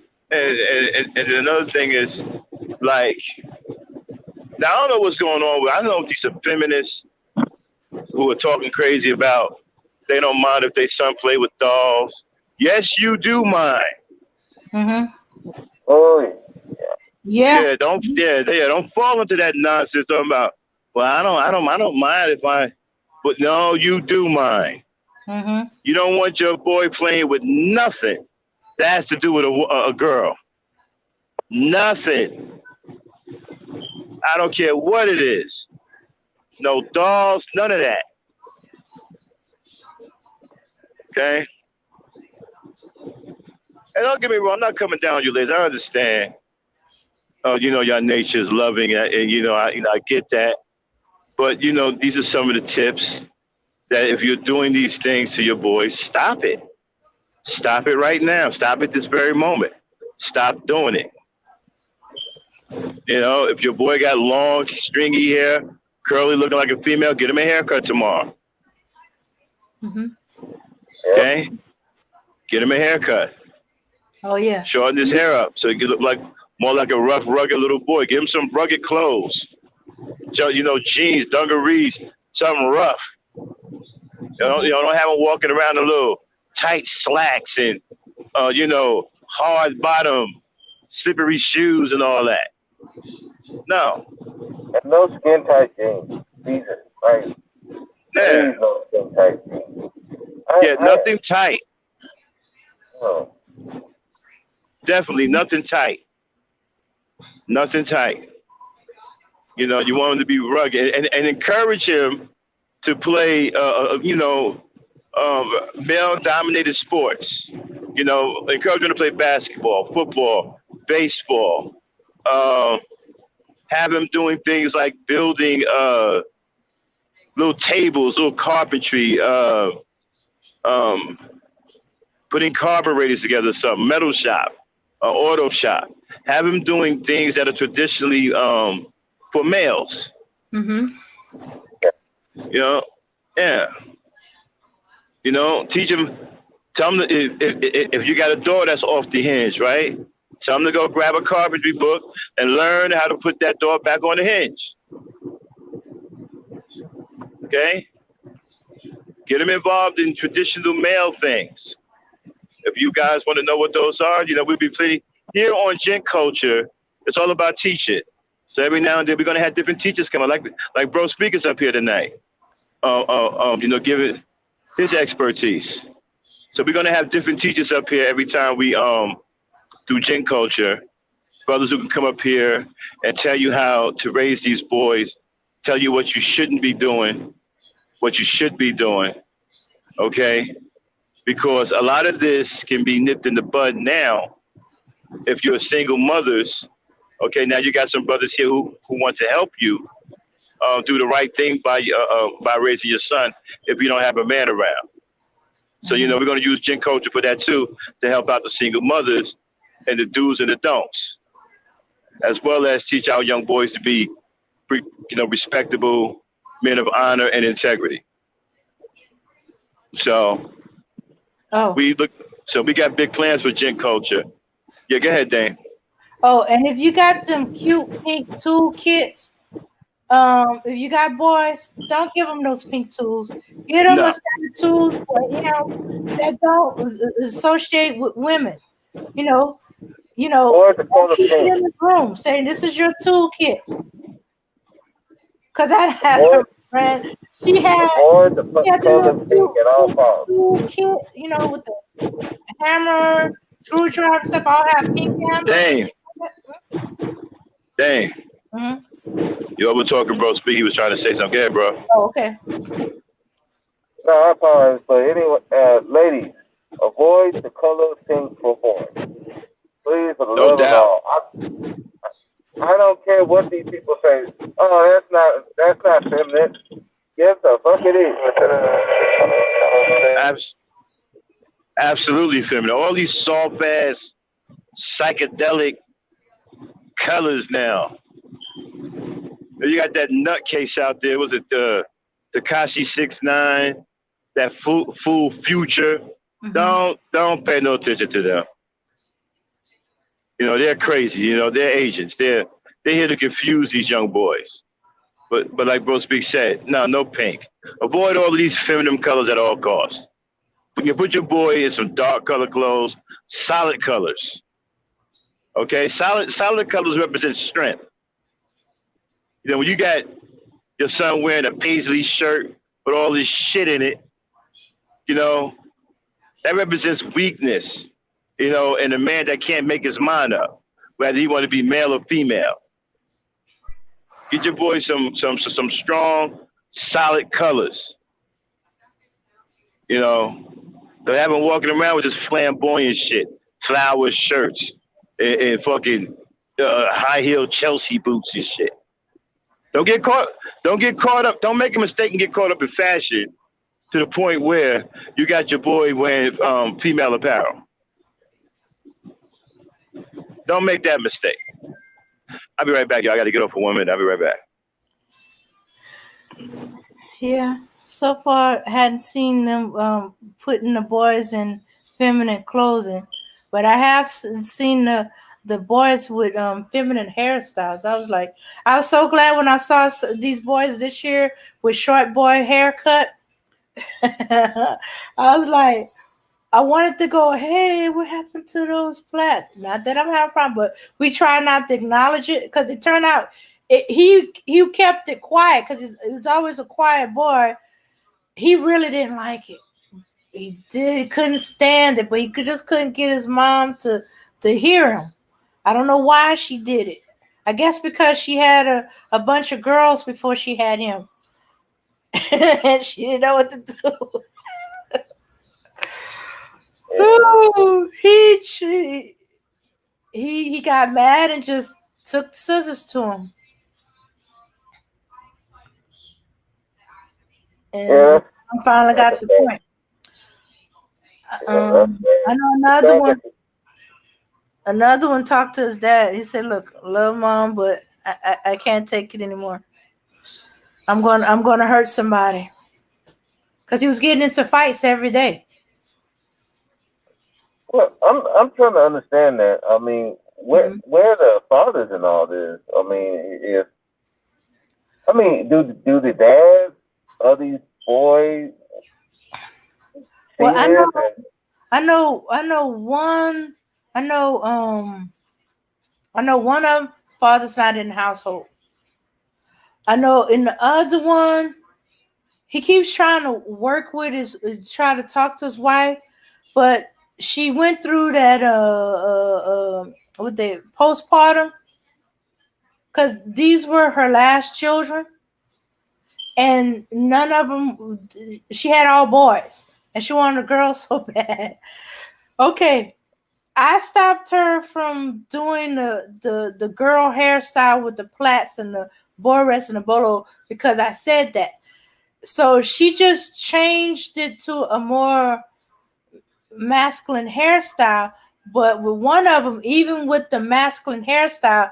S1: another thing is, like, now I don't know what's going on. I don't know if these are feminists who are talking crazy about they don't mind if their son play with dolls. Yes, you do mind.
S3: Oh
S2: yeah.
S1: Don't fall into that nonsense talking about. Well, I don't mind if but no, you do mind. You don't want your boy playing with nothing that has to do with a girl. Nothing. I don't care what it is. No dolls, none of that. Okay? And don't get me wrong, I'm not coming down on you ladies. I understand. Your nature is loving, and I get that. But these are some of the tips that if you're doing these things to your boys, stop it. Stop it right now. Stop it this very moment. Stop doing it. If your boy got long, stringy hair, curly, looking like a female, get him a haircut tomorrow. Okay? Get him a haircut.
S2: Oh, yeah.
S1: Shorten his hair up so he can look more like a rough, rugged little boy. Give him some rugged clothes. Jeans, dungarees, something rough. Don't have him walking around in little tight slacks and, hard bottom, slippery shoes and all that. No.
S3: And no skin tight jeans. Jesus Christ.
S1: Yeah.
S3: No skin tight jeans.
S1: Nothing tight.
S3: No.
S1: Definitely nothing tight. Nothing tight. You want him to be rugged and encourage him to play, male-dominated sports. Encourage him to play basketball, football, baseball. Um, have him doing things like building little tables, little carpentry, um, putting carburetors together, some metal shop, auto shop. Have him doing things that are traditionally for males.
S2: Mm-hmm.
S1: You know, yeah. Teach him. Tell him that if you got a door that's off the hinge, right? Tell him to go grab a carpentry book and learn how to put that door back on the hinge. Okay? Get him involved in traditional male things. If you guys want to know what those are, we'll be plenty here on GentCulture. It's all about teaching. So every now and then we're gonna have different teachers come on, like bro speakers up here tonight. Giving his expertise. So we're gonna have different teachers up here every time we do GentCulture. Brothers who can come up here and tell you how to raise these boys, tell you what you shouldn't be doing, what you should be doing. Okay? Because a lot of this can be nipped in the bud now if you're single mothers. Okay, now you got some brothers here who want to help you do the right thing by raising your son if you don't have a man around. So, we're going to use GentCulture for that too, to help out the single mothers and the do's and the don'ts, as well as teach our young boys to be, respectable men of honor and integrity. So we got big plans for GentCulture. Yeah, go ahead, Dane.
S2: Oh, and if you got them cute pink tool kits, if you got boys, don't give them those pink tools. Get them a set of tools for that don't associate with women.
S3: Or the color
S2: keep it
S3: pink.
S2: in the room saying this is your toolkit. Cause I had a friend. She had
S3: the color pink at all costs.
S2: Toolkit, with the hammer, screwdriver stuff. All have pink handles.
S1: Dang.
S2: Mm-hmm.
S1: You over talking, bro? Speak. He was trying to say something. Go ahead, bro.
S2: Oh, okay.
S3: No, I apologize. But anyway, ladies, avoid the color pink for boys. Please, for the love of all. I don't care what these people say. Oh, that's not feminine. Yes, the fuck it is.
S1: Absolutely feminine. All these soft ass psychedelic colors now. You got that nutcase out there. Was it Tekashi 6ix9ine? That fool Future. Mm-hmm. Don't pay no attention to them. They're crazy. They're agents. They're here to confuse these young boys. But like Bro Speak said, no pink. Avoid all of these feminine colors at all costs. You can put your boy in some dark color clothes, solid colors. Okay, solid colors represent strength. When you got your son wearing a paisley shirt with all this shit in it, that represents weakness. And a man that can't make his mind up, whether he want to be male or female. Get your boy some strong, solid colors. Don't have him walking around with this flamboyant shit, flower shirts, and fucking high-heel Chelsea boots and shit. Don't get caught up. Don't make a mistake and get caught up in fashion to the point where you got your boy wearing female apparel. Don't make that mistake. I'll be right back, y'all. I got to get off for 1 minute. I'll be right back.
S2: Yeah. So far, hadn't seen them putting the boys in feminine clothing, but I have seen the boys with feminine hairstyles. I was so glad when I saw these boys this year with short boy haircut. I was like, I wanted to go, hey, what happened to those plaits? Not that I'm having a problem, but we try not to acknowledge it because it turned out he kept it quiet because he was always a quiet boy. He really didn't like it. He couldn't stand it, but he just couldn't get his mom to to hear him. I don't know why she did it. I guess because she had a bunch of girls before she had him. And she didn't know what to do. Oh, he got mad and just took the scissors to him. And
S3: Yeah,
S2: I finally
S3: that's
S2: got
S3: a
S2: the
S3: fact.
S2: point.
S3: Yeah, that's
S2: I
S3: sad.
S2: know
S3: It
S2: another
S3: sounds
S2: one.
S3: like
S2: Another one talked to his dad. He said, "Look, I love mom, but I can't take it anymore. I'm going to hurt somebody." Because he was getting into fights every day.
S3: well, I'm trying to understand that. I mean,
S2: Mm-hmm.
S3: where the fathers in all this? I mean, if I mean, do the dads of these boys
S2: Well,
S3: see this? And
S2: I know one. I know I know one of them, father's not in the household. I know in the other one, he keeps trying to work with try to talk to his wife, but she went through that with the postpartum because these were her last children, and none of them. She had all boys, and she wanted a girl so bad. Okay, I stopped her from doing the girl hairstyle with the plaits and the boy rest and the bolo because I said that. So she just changed it to a more masculine hairstyle. But with one of them, even with the masculine hairstyle,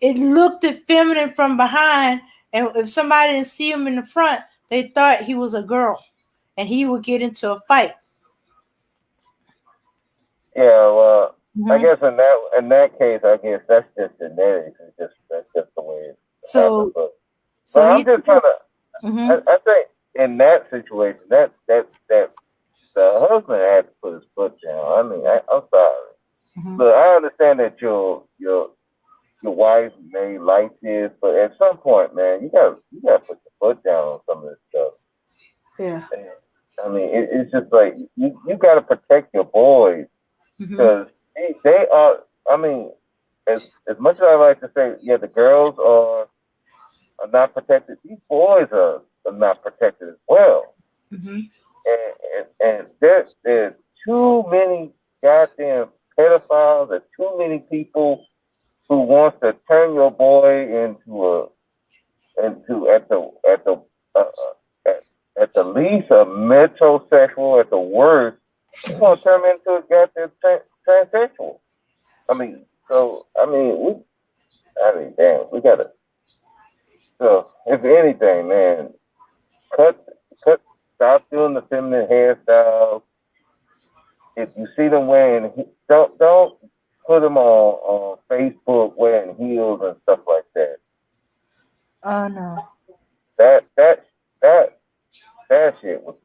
S2: it looked feminine from behind. And if somebody didn't see him in the front, they thought he was a girl, and he would get into a fight.
S3: yeah, well, I
S2: Mm-hmm.
S3: guess in that case, I guess that's just genetics. It's just that's just the way it happens.
S2: So
S3: But
S2: so
S3: I'm
S2: he.
S3: just trying to.
S2: Mm-hmm.
S3: I think in that situation, that the husband had to put his foot down. I mean, I'm sorry.
S2: Mm-hmm.
S3: Look, I understand that your wife may like this, but at some point, man, you gotta put your foot down on some of this stuff.
S2: Yeah.
S3: And, I mean, it's just like you gotta protect your boys
S2: Mm-hmm.
S3: because they are. I mean, as much as I like to say, yeah, the girls are not protected. These boys are not protected as well.
S2: Mm-hmm.
S3: And there's too many goddamn pedophiles. There's too many people who wants to turn your boy into uh, uh, at the least a metrosexual, at the worst, they're gonna turn him into a goddamn transsexual. I mean, damn, we gotta. So, if anything, man, cut, cut, stop doing the feminine hairstyles. If you see them wearing, don't put them on Facebook wearing heels and stuff like that.
S2: Oh no.
S3: That that that that shit was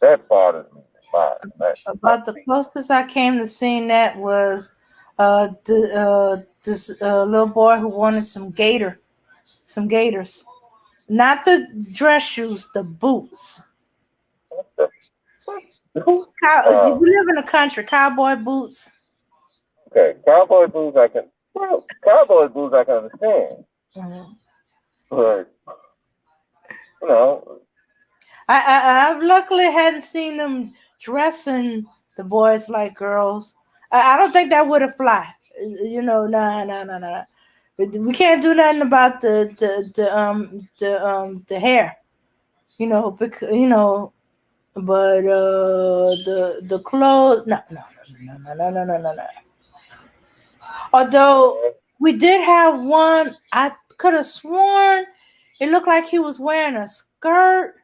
S3: that bothers me a lot. I
S2: About the closest I came to seeing that was this little boy who wanted some gators, not the dress shoes, the boots.
S3: what the who?
S2: We live in the country, cowboy boots.
S3: Okay, cowboy boots I can understand,
S2: Mhm.
S3: but you know,
S2: I luckily hadn't seen them dressing the boys like girls. I don't think that would have fly. Nah, nah, nah, nah. We can't do nothing about the hair. Because but the clothes, no, no, no, no, no, no, no, no, no. Although we did have one, I could have sworn it looked like he was wearing a skirt,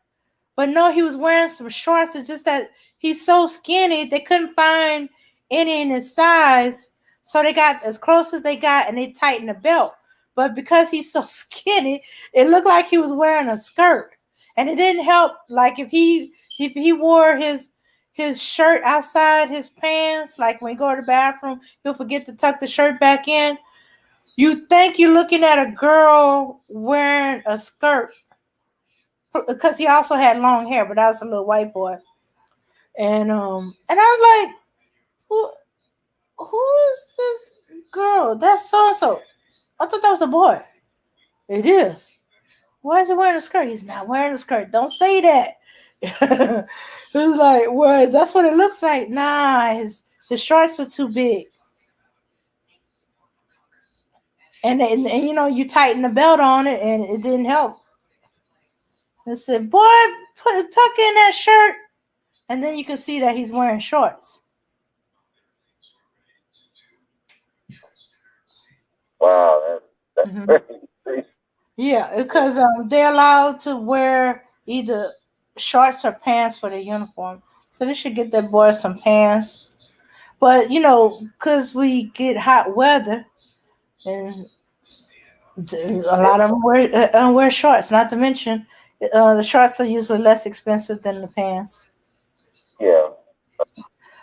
S2: but no, he was wearing some shorts. It's just that he's so skinny, they couldn't find any in his size. So they got as close as they got and they tightened the belt. But because he's so skinny, it looked like he was wearing a skirt. And it didn't help. Like if he wore his shirt outside his pants, like when he go to the bathroom, he'll forget to tuck the shirt back in. You think you're looking at a girl wearing a skirt because he also had long hair, but that was a little white boy. And I was like, who's this girl? That's so and so. I thought that was a boy. It is. Why is he wearing a skirt? He's not wearing a skirt. Don't say that. It's like, well, that's what it looks like. Nah, his shorts are too big. And you know, you tighten the belt on it and it didn't help. I said, boy, tuck in that shirt. And then you can see that he's wearing shorts.
S3: Wow, that's crazy.
S2: Yeah, because they're allowed to wear either shorts or pants for their uniform. So they should get their boys some pants. But, you know, because we get hot weather, and a lot of them wear shorts, not to mention the shorts are usually less expensive than the pants.
S3: Yeah.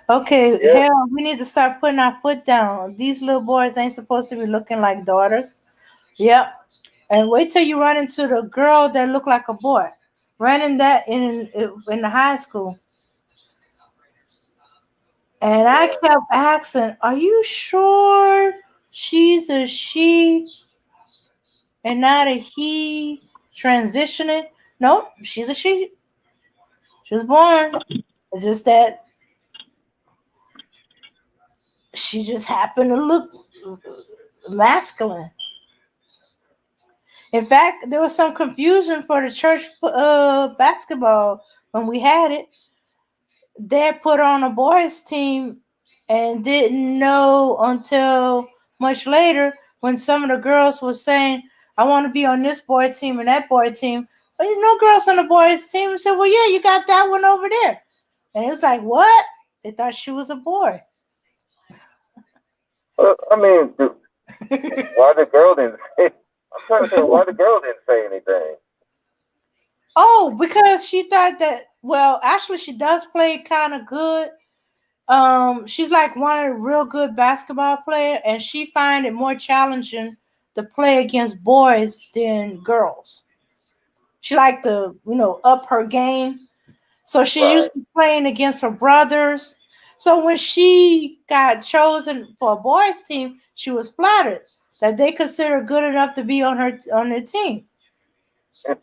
S2: Okay,
S3: Yeah.
S2: hell, we need to start putting our foot down. These little boys ain't supposed to be looking like daughters. Yep. And wait till you run into the girl that look like a boy. Running that in the high school. And I
S3: Yeah.
S2: kept asking, are you sure she's a she and not a he transitioning? Nope, she's a she. She was born. It's just that she just happened to look masculine. In fact, there was some confusion for the church basketball when we had it. They put on a boys team and didn't know until much later when some of the girls were saying, I want to be on this boy team and that boy team. But you know, girls on the boys team. I said, well, yeah, you got that one over there. And it was like, what? They thought she was a boy.
S3: I mean, why the girl didn't say? I'm trying to think why the girl didn't say anything.
S2: Oh, because she thought that, well, actually, she does play kind of good. She's like one of the real good basketball player, and she find it more challenging to play against boys than girls. She like to, you know, up her game. So she's
S3: Right.
S2: used to playing against her brothers. So when she got chosen for a boys team, she was flattered that they consider her good enough to be on their team.
S3: She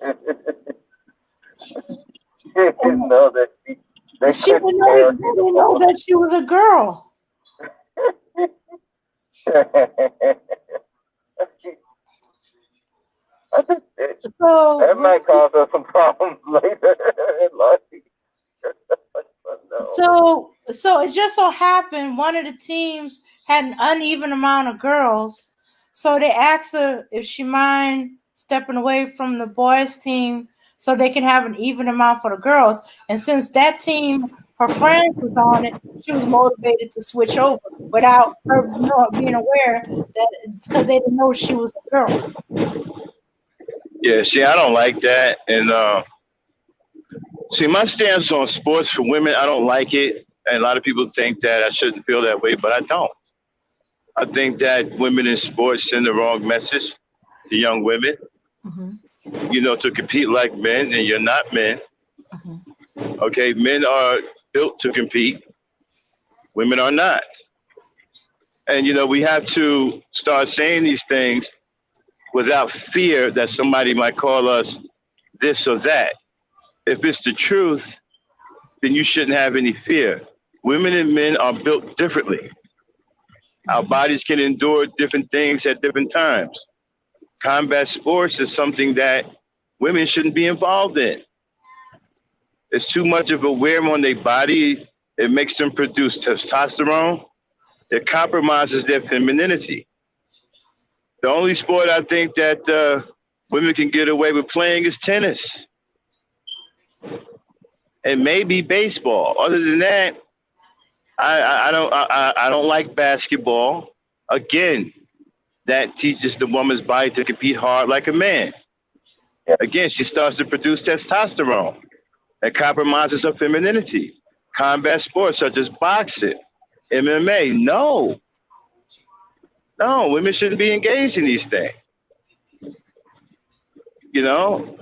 S3: didn't know that they
S2: She
S3: couldn't
S2: didn't know, they
S3: carry the
S2: didn't know
S3: ball.
S2: that she was a girl.
S3: I think that
S2: So
S3: might cause us some problems later in life. No.
S2: so it just so happened one of the teams had an uneven amount of girls. So they asked her if she mind stepping away from the boys team so they can have an even amount for the girls. And since that team, her friends was on it, she was motivated to switch over without her being aware that because they didn't know she was a girl.
S1: Yeah, see, I don't like that. And see, my stance on sports for women, I don't like it. And a lot of people think that I shouldn't feel that way, but I don't. I think that women in sports send the wrong message to young women,
S2: Mhm,
S1: to compete like men, and you're not men.
S2: mhm.
S1: Okay, men are built to compete, women are not. And, we have to start saying these things without fear that somebody might call us this or that. If it's the truth, then you shouldn't have any fear. Women and men are built differently. Our bodies can endure different things at different times. Combat sports is something that women shouldn't be involved in. It's too much of a wear on their body. It makes them produce testosterone. It compromises their femininity. The only sport I think that women can get away with playing is tennis and maybe baseball. Other than that, I don't like basketball. Again, that teaches the woman's body to compete hard like a man.
S3: Yeah.
S1: Again, she starts to produce testosterone that compromises her femininity. Combat sports such as boxing, MMA, no, women shouldn't be engaged in these things. You know,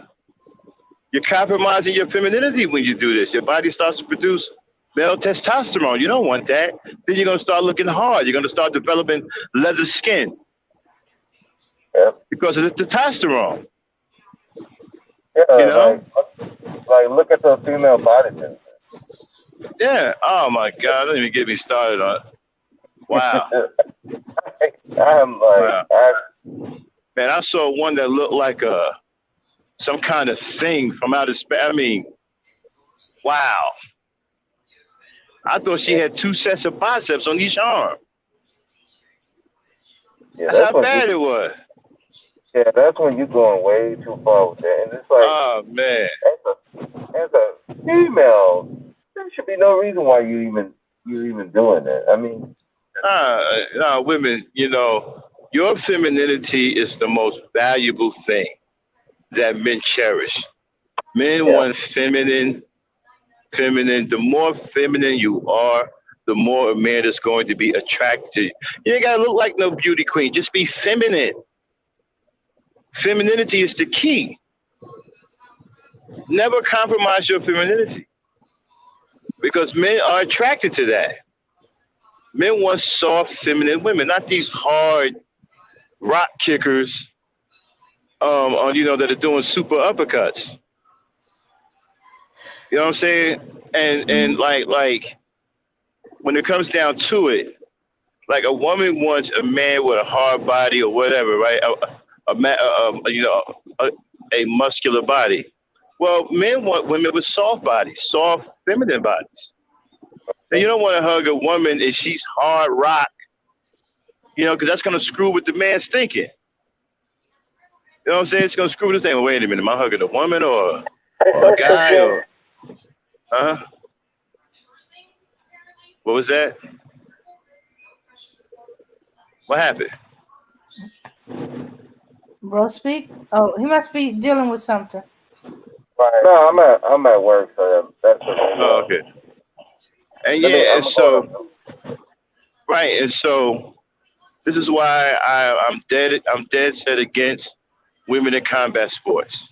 S1: you're compromising your femininity when you do this. Your body starts to produce male testosterone. You don't want that. Then you're gonna start looking hard. You're gonna start developing leather skin
S3: Yeah.
S1: because of the testosterone. You
S3: Yeah,
S1: know?
S3: like look at the female body type.
S1: Yeah. Oh my God. Don't even get me started on it. Wow.
S3: I'm like,
S1: Wow. Man, I saw one that looked like some kind of thing from outer space. I mean, wow. I thought she had two sets of biceps on each arm.
S3: yeah,
S1: That's how bad it was.
S3: that's when you're going way too far with that. And it's like,
S1: Oh man.
S3: as a female, there should be no reason why you even doing that. I mean,
S1: Women, your femininity is the most valuable thing that men cherish. Men
S3: yeah,
S1: want feminine. The more feminine you are, the more a man is going to be attracted. You ain't gotta look like no beauty queen. Just be feminine. Femininity is the key. Never compromise your femininity because men are attracted to that. Men want soft, feminine women, not these hard rock kickers. That are doing super uppercuts. You know what I'm saying? And like when it comes down to it, like a woman wants a man with a hard body or whatever, right? A, a muscular body. Well, men want women with soft bodies, soft feminine bodies. And you don't want to hug a woman if she's hard rock, because that's gonna screw with the man's thinking. You know what I'm saying? It's gonna screw with this thing. Well, wait a minute, am I hugging a woman or a guy or huh? What was that? What happened?
S2: Bro, speak. Oh, he must be dealing with something.
S3: right. No, I'm at work, so that's the
S1: Oh,
S3: reason.
S1: okay. And
S3: Let me.
S1: yeah, and
S3: I'm going
S1: so
S3: to.
S1: right, and so this is why I'm dead set against women in combat sports.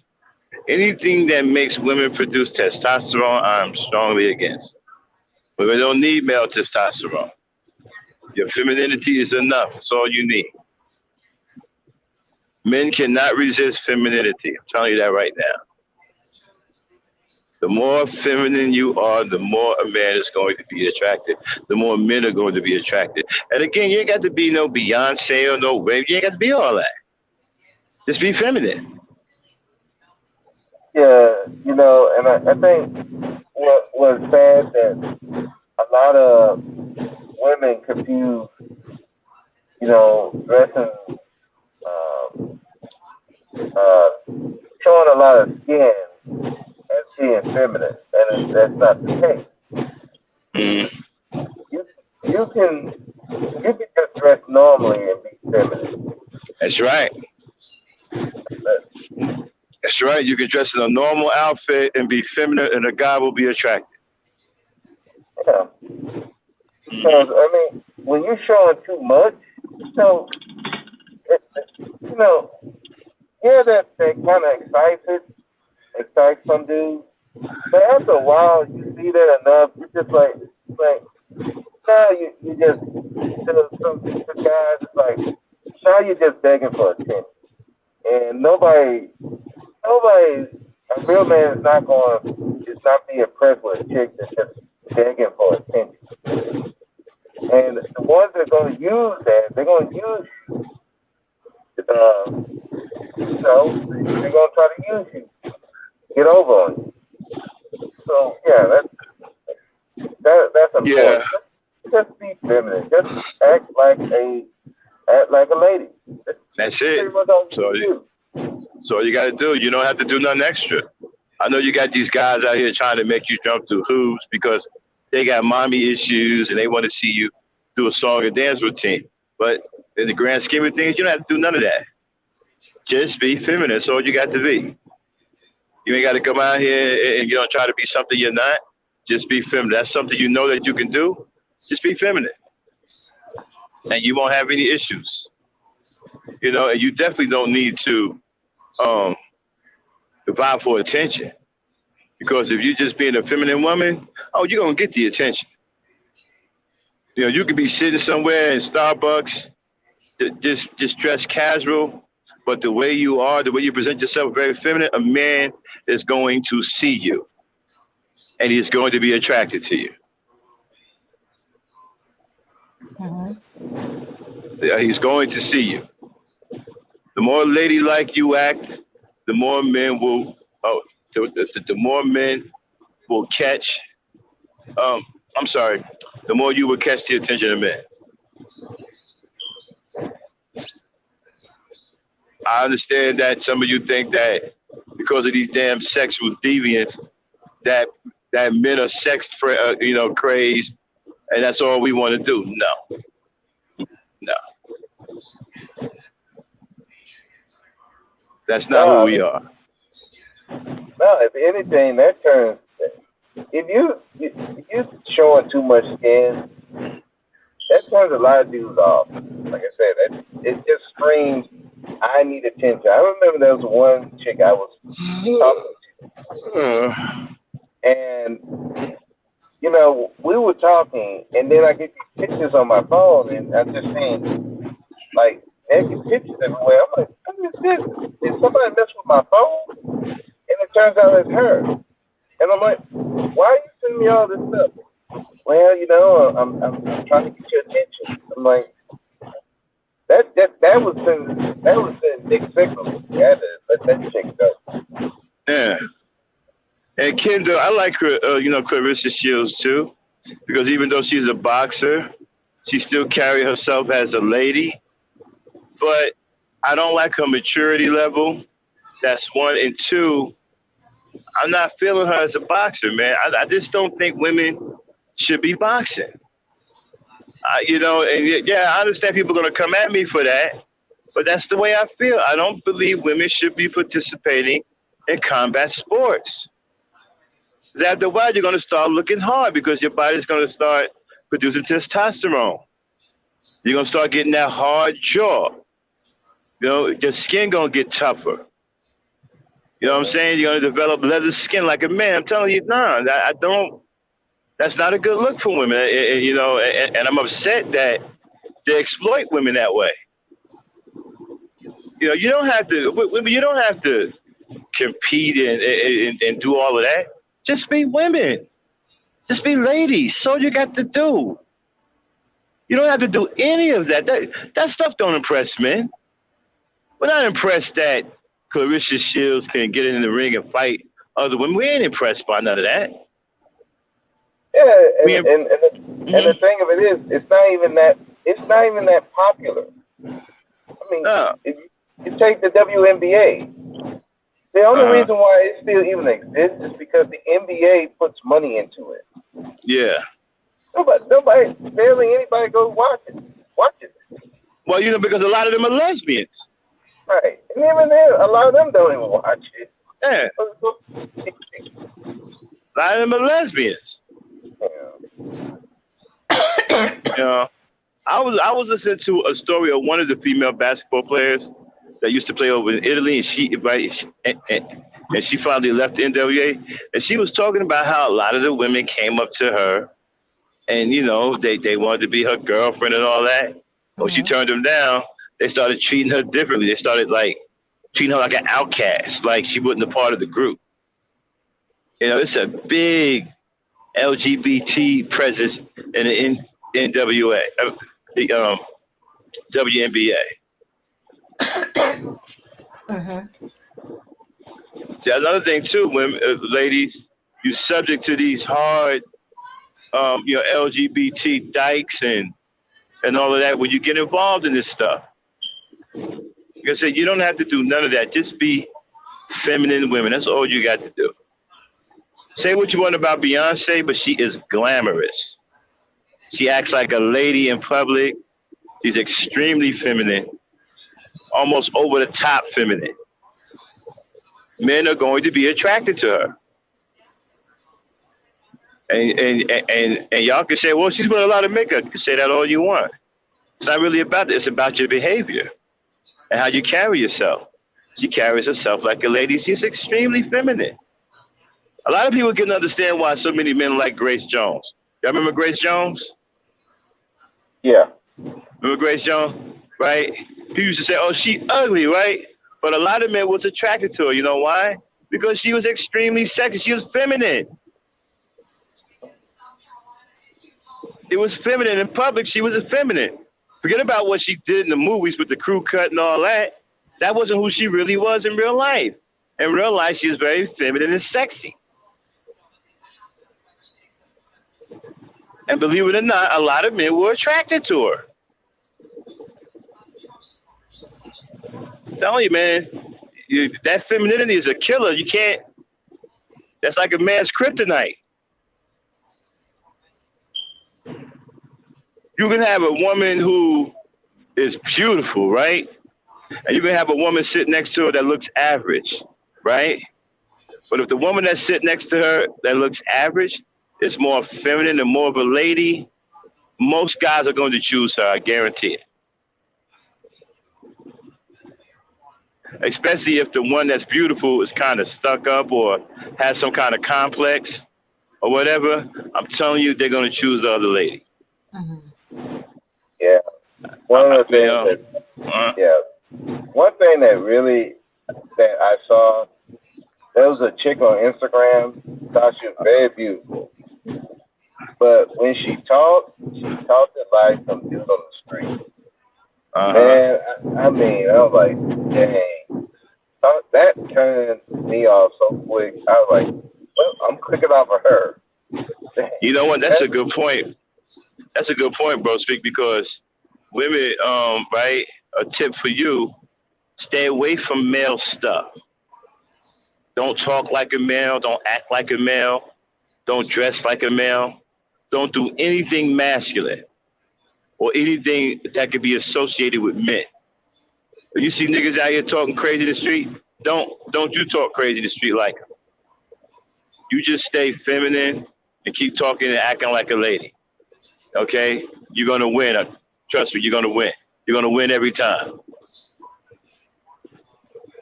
S1: Anything that makes women produce testosterone, I'm strongly against. Women don't need male testosterone. Your femininity is enough. That's all you need. Men cannot resist femininity. I'm telling you that right now. The more feminine you are, the more a man is going to be attracted. The more men are going to be attracted. And again, you ain't got to be no Beyonce or no Wave. You ain't got to be all that. Just be feminine.
S3: Yeah, and I think what was sad that a lot of women confuse, dressing, um, uh, showing a lot of skin as being feminine, and that's not the case.
S1: Mm,
S3: You you can just dress normally and be feminine.
S1: that's right. That's right. You can dress in a normal outfit and be feminine, and a guy will be attracted.
S3: Yeah, because
S1: Mm-hmm.
S3: I mean, when you're showing too much, so it, you know, yeah, that kind of excites some dudes. But after a while, you see that enough. You just like now you just some guys. It's like now you're just begging for attention, and nobody, a real man is not be impressed with a chick that's just begging for attention. And the ones that are going to use that, they're going to use, uh, they're going to try to use you, get over on you. So yeah, that's
S1: Yeah,
S3: important. Just be feminine. Just act like a lady. That's
S1: that's
S3: pretty
S1: it.
S3: much all you
S1: So,
S3: can do.
S1: so you got to do. You don't have to do nothing extra. I know you got these guys out here trying to make you jump through hoops because they got mommy issues and they want to see you do a song and dance routine. But in the grand scheme of things, you don't have to do none of that. Just be feminine. That's all you got to be. You ain't got to come out here and try to be something you're not. Just be feminine. That's something you know that you can do. Just be feminine, and you won't have any issues. And you definitely don't need to vie for attention because if you're just being a feminine woman, oh, you're gonna get the attention. You could be sitting somewhere in Starbucks, just dressed casual, but the way you are, the way you present yourself, very feminine. A man is going to see you, and he's going to be attracted to you. Yeah, he's going to see you. The more ladylike you act, the more men will. Oh, the more men will catch. I'm sorry. The more you will catch the attention of men. I understand that some of you think that because of these damn sexual deviants, that men are crazed, and that's all we want to do. No, that's not who we are.
S3: No, if anything, that turns. If you showing too much skin, that turns a lot of dudes off. Like I said, it just screams, I need attention. I remember there was one chick I was talking to, and we were talking, and then I get these pictures on my phone, and I'm just seeing like naked pictures everywhere. I'm like, what is this? Did somebody mess with my phone? And it turns out it's her. And I'm like, why are you sending me all this stuff? Well, I'm trying to get your attention. I'm like, that was sending big signals. You had to let that chick go.
S1: Yeah. And Kendall, I like her, Clarissa Shields too, because even though she's a boxer, she still carries herself as a lady. But I don't like her maturity level. That's one. And two, I'm not feeling her as a boxer, man. I just don't think women should be boxing. I understand people are going to come at me for that, but that's the way I feel. I don't believe women should be participating in combat sports. After a while, you're going to start looking hard because your body's going to start producing testosterone. You're going to start getting that hard jaw. Your skin going to get tougher. You know what I'm saying? You're going to develop leather skin like a man. I'm telling you, I don't. That's not a good look for women. And I'm upset that they exploit women that way. You don't have to compete and do all of that. Just be women. Just be ladies. So you got to do. You don't have to do any of that. That stuff don't impress men. We're not impressed that Clarissa Shields can get in the ring and fight other women. We ain't impressed by none of that.
S3: Yeah, and the thing of it is, it's not even that popular. I mean, if you take the WNBA. The only reason why it still even exists is because the NBA puts money into it.
S1: Yeah.
S3: Nobody, barely anybody goes watch it.
S1: Well, because a lot of them are lesbians.
S3: Right. And even then, a lot of them don't even watch it.
S1: Yeah. A lot of them are lesbians.
S3: Yeah.
S1: I was listening to a story of one of the female basketball players that used to play over in Italy, and she finally left the NWA, and she was talking about how a lot of the women came up to her, and they wanted to be her girlfriend and all that. When she turned them down, they started treating her differently. They started treating her like an outcast, like she wasn't a part of the group. It's a big LGBT presence in the NWA, the WNBA. See, another thing too, women, ladies, you're subject to these hard, LGBT dykes and all of that when you get involved in this stuff. Like I said, you don't have to do none of that. Just be feminine women. That's all you got to do. Say what you want about Beyonce, but she is glamorous. She acts like a lady in public. She's extremely feminine, almost over the top feminine. Men are going to be attracted to her. And y'all can say, well, she's wearing a lot of makeup. You can say that all you want. It's not really about that. It's about your behavior and how you carry yourself. She carries herself like a lady. She's extremely feminine. A lot of people can understand why so many men like Grace Jones. Y'all remember Grace Jones?
S3: Yeah.
S1: Remember Grace Jones? Right? He used to say, "Oh, she ugly," right? But a lot of men was attracted to her. You know why? Because she was extremely sexy. She was feminine. It was feminine in public. She was effeminate. Forget about what she did in the movies with the crew cut and all that. That wasn't who she really was in real life. In real life, she was very feminine and sexy. And believe it or not, a lot of men were attracted to her. I'm telling you, man, that femininity is a killer. You can't. That's like a man's kryptonite. You can have a woman who is beautiful, right? And you can have a woman sit next to her that looks average, right? But if the woman that sit next to her that looks average is more feminine and more of a lady, most guys are going to choose her, I guarantee it. Especially if the one that's beautiful is kind of stuck up or has some kind of complex or whatever, I'm telling you, they're going to choose the other lady.
S2: Mm-hmm.
S3: Yeah. One of the things one thing that I saw, there was a chick on Instagram, thought she was very beautiful. But when she talked it like some dude on the street. Man, I mean, I was like, dang. That turned me off so quick. I was like, well, I'm clicking off of her.
S1: You know what? That's a good point. That's a good point, bro. Speak because women, right? A tip for you: stay away from male stuff. Don't talk like a male. Don't act like a male. Don't dress like a male. Don't do anything masculine or anything that could be associated with men. If you see niggas out here talking crazy in the street, don't you talk crazy in the street like them. You just stay feminine and keep talking and acting like a lady. Okay? You're gonna win. Trust me, you're gonna win. You're gonna win every time.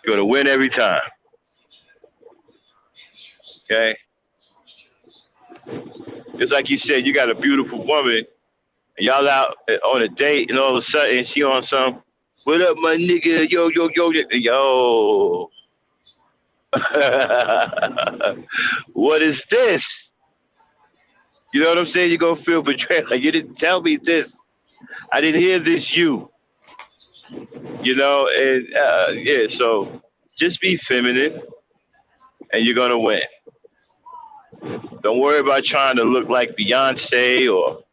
S1: You're gonna win every time. Okay? Just like you said, you got a beautiful woman, and y'all out on a date, and all of a sudden she on some, "What up, my nigga? Yo, yo, yo, yo." What is this? You know what I'm saying? You're gonna feel betrayed. Like, you didn't tell me this. I didn't hear this. You know, and yeah. So just be feminine, and you're gonna win. Don't worry about trying to look like Beyonce or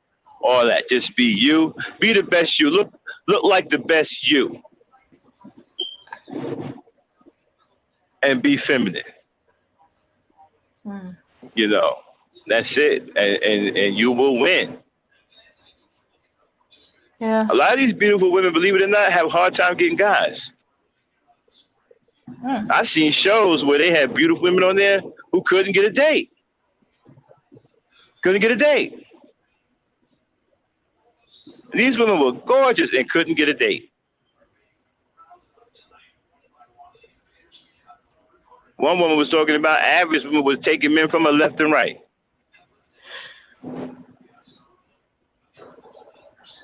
S1: all that. Just be you. Be the best you. Look like the best you. And be feminine.
S2: Mm.
S1: You know, that's it. And you will win.
S2: Yeah.
S1: A lot of these beautiful women, believe it or not, have a hard time getting guys. I've seen shows where they had beautiful women on there who couldn't get a date. Couldn't get a date. These women were gorgeous and couldn't get a date. One woman was talking about average woman was taking men from her left and right.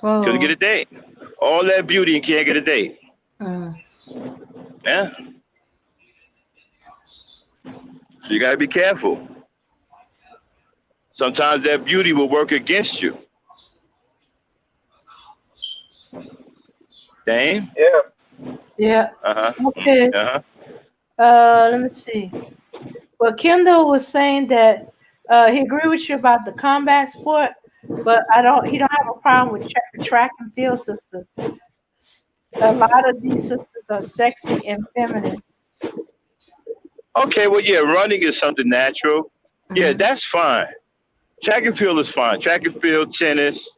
S2: Whoa.
S1: Couldn't get a date. All that beauty and can't get a date. Yeah. So you got to be careful. Sometimes that beauty will work against you. Dame?
S2: Yeah. Yeah. Okay. Let me see. Well, Kendall was saying that he agreed with you about the combat sport, but he don't have a problem with track and field sisters. A lot of these sisters are sexy and feminine.
S1: Okay, well, yeah, running is something natural. Yeah, that's fine. Track and field is fine. Track and field, tennis,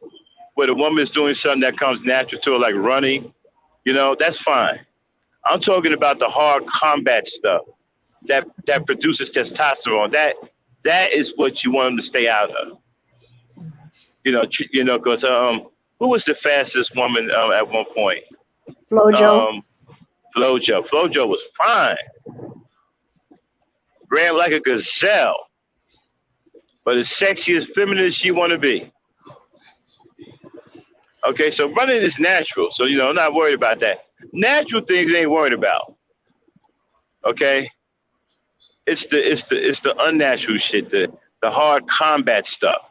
S1: where the woman is doing something that comes natural to her, like running, you know, that's fine. I'm talking about the hard combat stuff that produces testosterone. That is what you want them to stay out of. You know, because who was the fastest woman at one point?
S2: Flojo.
S1: Flojo was fine. Ran like a gazelle. but as sexy, as feminine as she want to be. Okay, so running is natural. So, I'm not worried about that. Natural things ain't worried about. Okay? It's the unnatural shit, the hard combat stuff.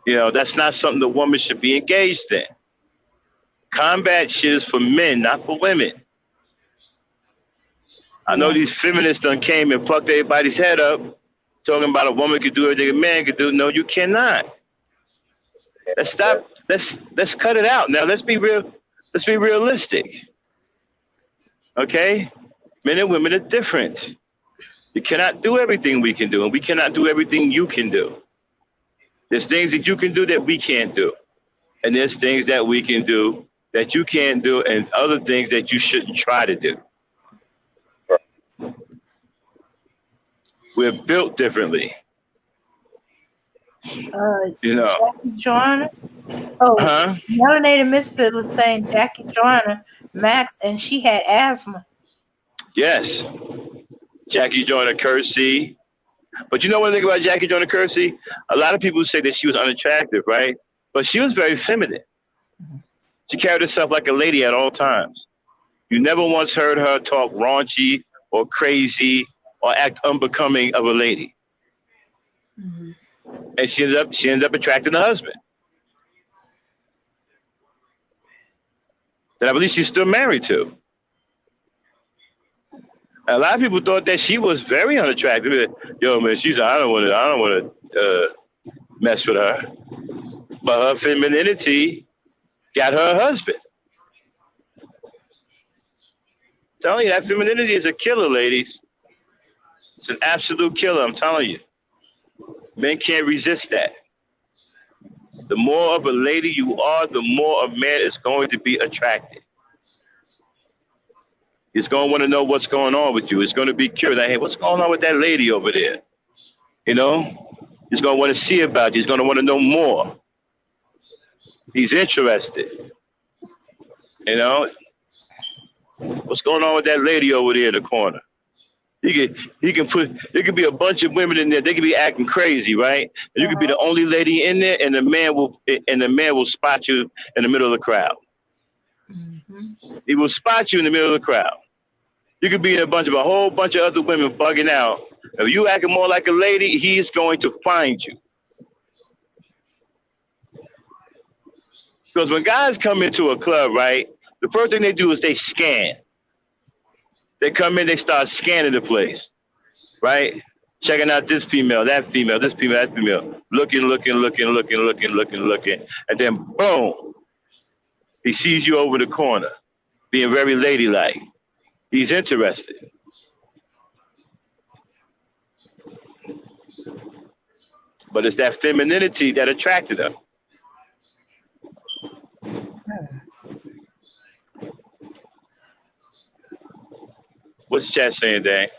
S1: That's not something the woman should be engaged in. Combat shit is for men, not for women. I know these feminists done came and fucked everybody's head up, talking about a woman could do everything a man could do. No, you cannot. Let's stop. Let's cut it out. Now let's be real. Let's be realistic. Okay? Men and women are different. You cannot do everything we can do, and we cannot do everything you can do. There's things that you can do that we can't do. And there's things that we can do that you can't do, and other things that you shouldn't try to do. We're built differently.
S2: Jackie Joyner. Melanated Misfit was saying Jackie Joyner, Max, and she had asthma.
S1: Yes. Jackie Joyner Kersey. But you know one thing about Jackie Joyner Kersey? A lot of people say that she was unattractive, right? But she was very feminine. She carried herself like a lady at all times. You never once heard her talk raunchy or crazy or act unbecoming of a lady. Mm-hmm. And she ended up attracting a husband. That I believe she's still married to. A lot of people thought that she was very unattractive. Yo, man, I don't want to mess with her. But her femininity got her a husband. Telling you, that femininity is a killer, ladies. It's an absolute killer, I'm telling you. Men can't resist that. The more of a lady you are, the more a man is going to be attracted. He's going to want to know what's going on with you. He's going to be curious. Like, hey, what's going on with that lady over there? He's going to want to see about you. He's going to want to know more. He's interested. What's going on with that lady over there in the corner? There could be a bunch of women in there. They could be acting crazy, right? And you could be the only lady in there, and the man will spot you in the middle of the crowd. Mm-hmm. He will spot you in the middle of the crowd. You could be in a whole bunch of other women bugging out. If you acting more like a lady, he's going to find you. Because when guys come into a club, right, the first thing they do is they scan. They come in, they start scanning the place, right? Checking out this female, that female, this female, that female. Looking. And then, boom, he sees you over the corner, being very ladylike. He's interested. But it's that femininity that attracted him. What's the chat saying, Dan?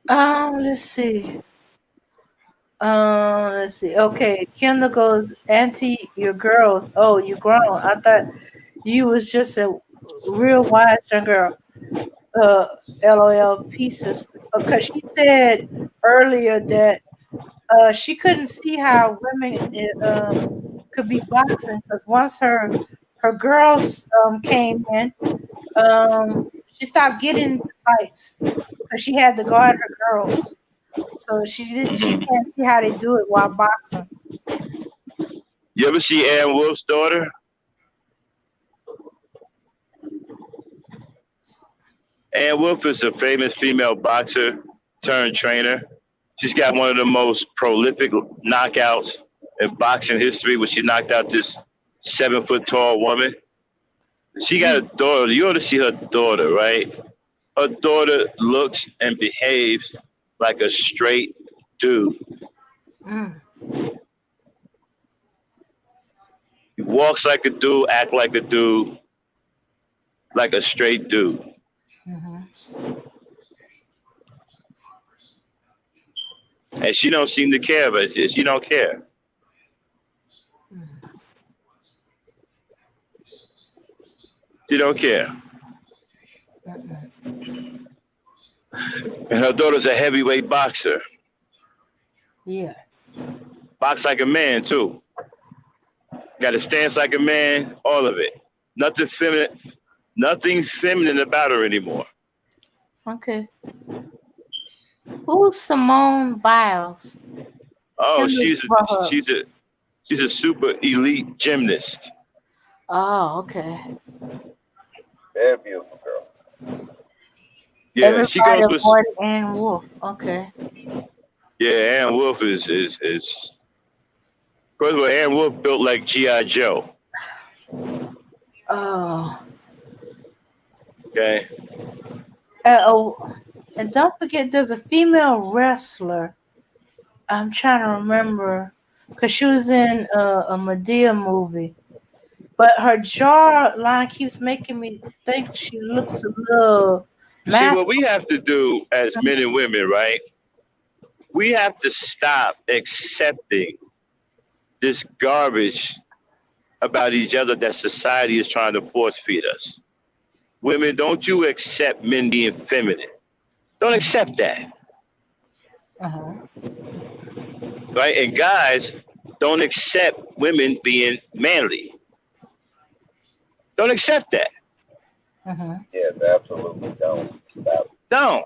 S2: Let's see. Okay, Kendall goes, Auntie, you're girls. Oh, you grown. I thought you was just a real wise young girl. LOL pieces. Because she said earlier that she couldn't see how women could be boxing because once her girls came in, she stopped getting into fights because she had to guard her girls. So she can't see how they do it while boxing.
S1: You ever see Ann Wolf's daughter? Ann Wolf is a famous female boxer turned trainer. She's got one of the most prolific knockouts in boxing history when she knocked out this 7-foot tall woman. She got a daughter. You ought to see her daughter, right? Her daughter looks and behaves like a straight dude. He walks like a dude, act like a dude, like a straight dude. Mm-hmm. And she don't seem to care, but she don't care. She don't care. And her daughter's a heavyweight boxer.
S2: Yeah.
S1: Box like a man too. Got to stance like a man. All of it. Nothing feminine. Nothing feminine about her anymore.
S2: Okay. Who's Simone Biles?
S1: Oh,
S2: Tell me about her.
S1: she's a super elite gymnast.
S2: Oh, okay.
S3: Very beautiful girl.
S1: Yeah, she
S2: Everybody
S1: goes with.
S2: avoid Ann Wolf. Okay.
S1: Yeah, Ann Wolf is. First of all, Ann Wolf built like GI Joe.
S2: Oh.
S1: Okay.
S2: Oh, and don't forget, there's a female wrestler. I'm trying to remember because she was in a Medea movie, but her jawline keeps making me think she looks a little
S1: See,
S2: masculine.
S1: what we have to do as men and women, right? We have to stop accepting this garbage about each other that society is trying to force feed us. Women, don't you accept men being feminine. Don't accept that,
S2: Uh-huh.
S1: right? And guys, don't accept women being manly. Don't accept that.
S2: Uh-huh.
S3: Yes, absolutely. Don't stop.
S1: Don't.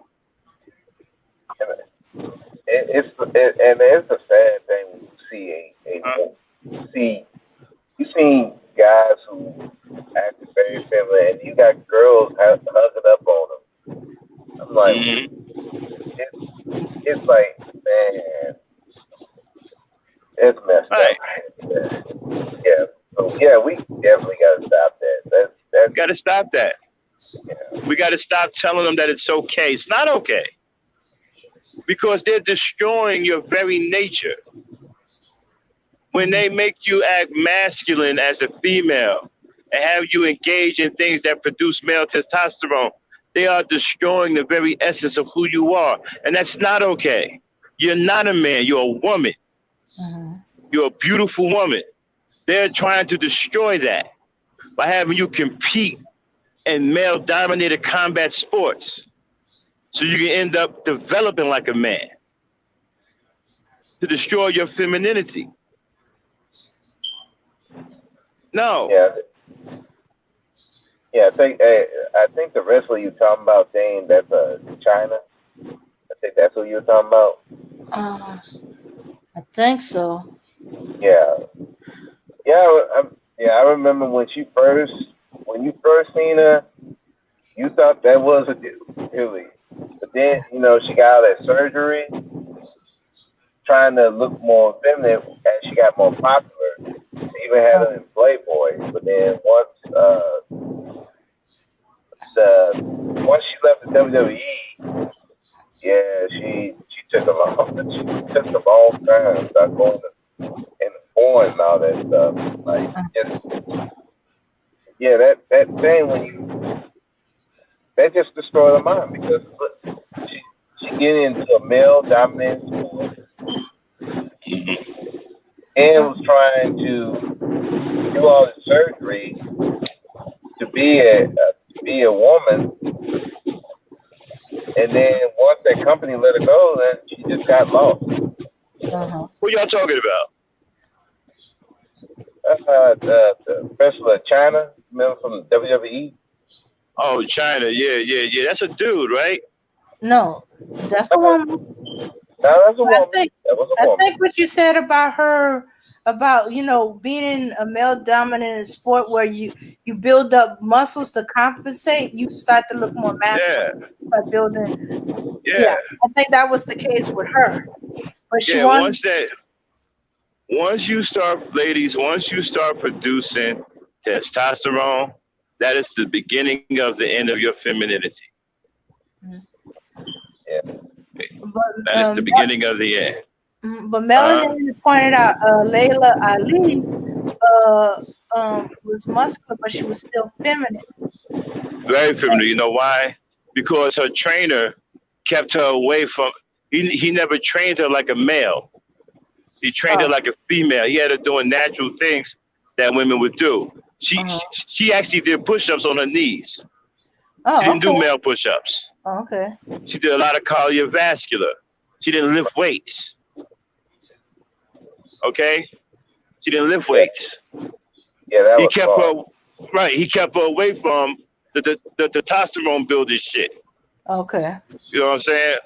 S3: And it's a sad thing when you see you see guys who act very feminine, and you got girls hugging up on them. I'm like,
S1: Mm-hmm.
S3: it's like, man, it's messed
S1: Right.
S3: up. Yeah. So yeah, we definitely got to stop that. That's
S1: Got to stop that.
S3: yeah.
S1: We got to stop telling them that it's okay. It's not okay because they're destroying your very nature. When they make you act masculine as a female and have you engage in things that produce male testosterone, they are destroying the very essence of who you are. And that's not okay. You're not a man, you're a woman.
S2: Uh-huh.
S1: You're a beautiful woman. They're trying to destroy that by having you compete in male dominated combat sports. So you can end up developing like a man to destroy your femininity. No.
S3: Yeah. I think the wrestler you talking about, Dane, that's China. I think that's who you're talking about.
S2: I think so.
S3: Yeah. I remember when you first seen her, you thought that was a dude, really. But then, she got out of surgery, trying to look more feminine as she got more popular. She even had her in Playboy. But then once she left the WWE, yeah, she took a long time, started going in the porn and all that stuff. Like just that thing that just destroyed her mind because look, she getting into a male dominant sport and was trying to do all the surgery to be a woman, and then once that company let her go, then she just got lost.
S2: Uh-huh.
S1: Who y'all talking about?
S3: The wrestler China, remember from the WWE?
S1: Oh, China. Yeah. That's a dude, right?
S2: No, that's a woman.
S3: No, that's a woman. That was a woman.
S2: I think what you said about her, about being in a male dominant sport where you build up muscles to compensate, you start to look more masculine.
S1: Yeah.
S2: Start building.
S1: Yeah.
S2: I think that was the case with her. But she wanted.
S1: Once you start producing testosterone, that is the beginning of the end of your femininity.
S3: Yeah.
S1: That is the beginning of the end.
S2: But Melanie pointed out Layla Ali was muscular, but she was still feminine.
S1: Very feminine. You know why? Because her trainer kept her away from. He never trained her like a male. He trained her like a female. He had her doing natural things that women would do. She actually did push-ups on her knees.
S2: Oh,
S1: she didn't do male push-ups.
S2: Oh, okay.
S1: She did a lot of cardiovascular. She didn't lift weights. Okay, she didn't lift weights.
S3: Yeah, that
S1: He
S3: was
S1: kept
S3: smart.
S1: her right. He kept her away from the testosterone building shit.
S2: Okay.
S1: You know what I'm saying?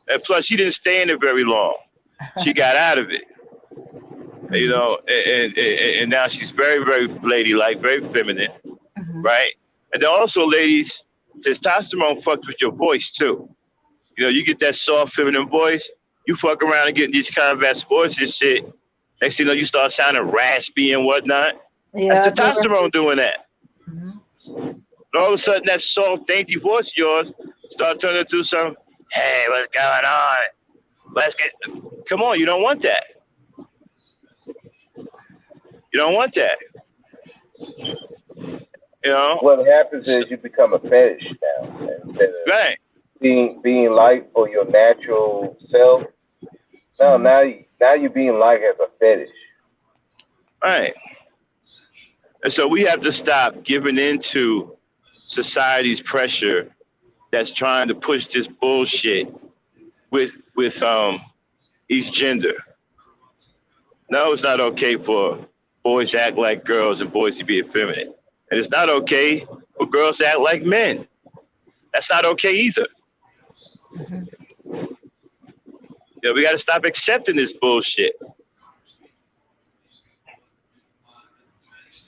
S1: And plus, she didn't stay in it very long. She got out of it. You know, and now she's very, very ladylike, very feminine,
S2: Mm-hmm.
S1: right? And then also, ladies, testosterone fucks with your voice too. You know, you get that soft, feminine voice. You fuck around and get these combat sports and shit. Next thing you know, you start sounding raspy and whatnot. That's
S2: Yeah, I do.
S1: testosterone doing that.
S2: Mm-hmm.
S1: And all of a sudden, that soft, dainty voice of yours start turning into some, hey, what's going on? Let's get. Come on, you don't want that. You don't want that. You know?
S3: What happens is you become a fetish now instead of
S1: Right.
S3: being liked for your natural self. No, now you're being liked as a fetish.
S1: Right. And so we have to stop giving into society's pressure that's trying to push this bullshit with each gender. No, it's not okay for boys to act like girls and boys to be effeminate. And it's not okay for girls to act like men. That's not okay either.
S2: Mm-hmm.
S1: You know, we got to stop accepting this bullshit.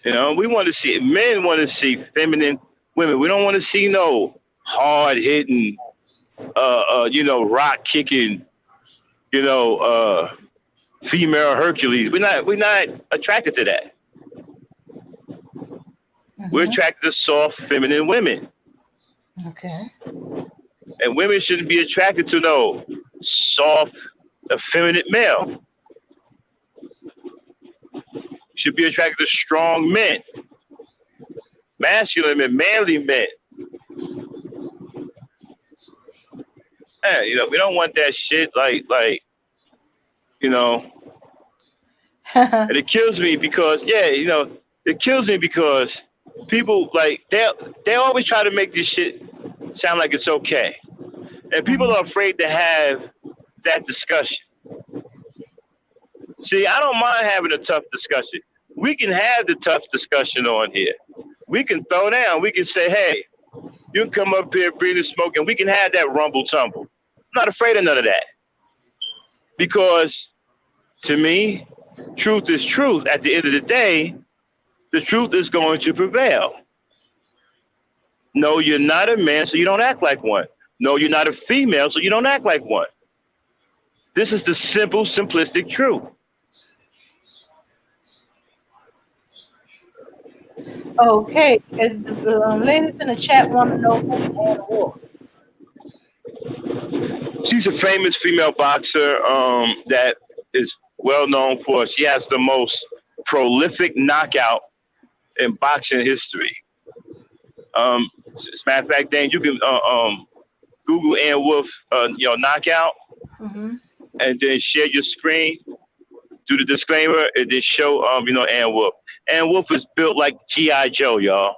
S1: You know, we want to see, men want to see feminine women. We don't want to see no hard hitting, rock kicking, female Hercules. We're not attracted to that. We're
S2: Mm-hmm.
S1: attracted to soft, feminine women.
S2: Okay.
S1: And women shouldn't be attracted to no soft, effeminate male. Should be attracted to strong men, masculine men, manly men. Man, we don't want that shit like, and it kills me because, it kills me because people like they always try to make this shit sound like it's okay. And people are afraid to have that discussion. See, I don't mind having a tough discussion. We can have the tough discussion on here. We can throw down. We can say, hey, you can come up here, breathe and smoke, and we can have that rumble tumble. I'm not afraid of none of that. Because to me, truth is truth. At the end of the day, the truth is going to prevail. No, you're not a man, so you don't act like one. No, you're not a female, so you don't act like one. This is the simple, simplistic truth.
S2: Okay. The ladies in the chat want to know who's Ann Wolf.
S1: She's a famous female boxer that is well known for. She has the most prolific knockout in boxing history. As a matter of fact, Dan, you can Google Ann Wolf, knockout, and then share your screen, do the disclaimer, and then show, Ann Wolf. Ann Wolf is built like G.I. Joe, y'all.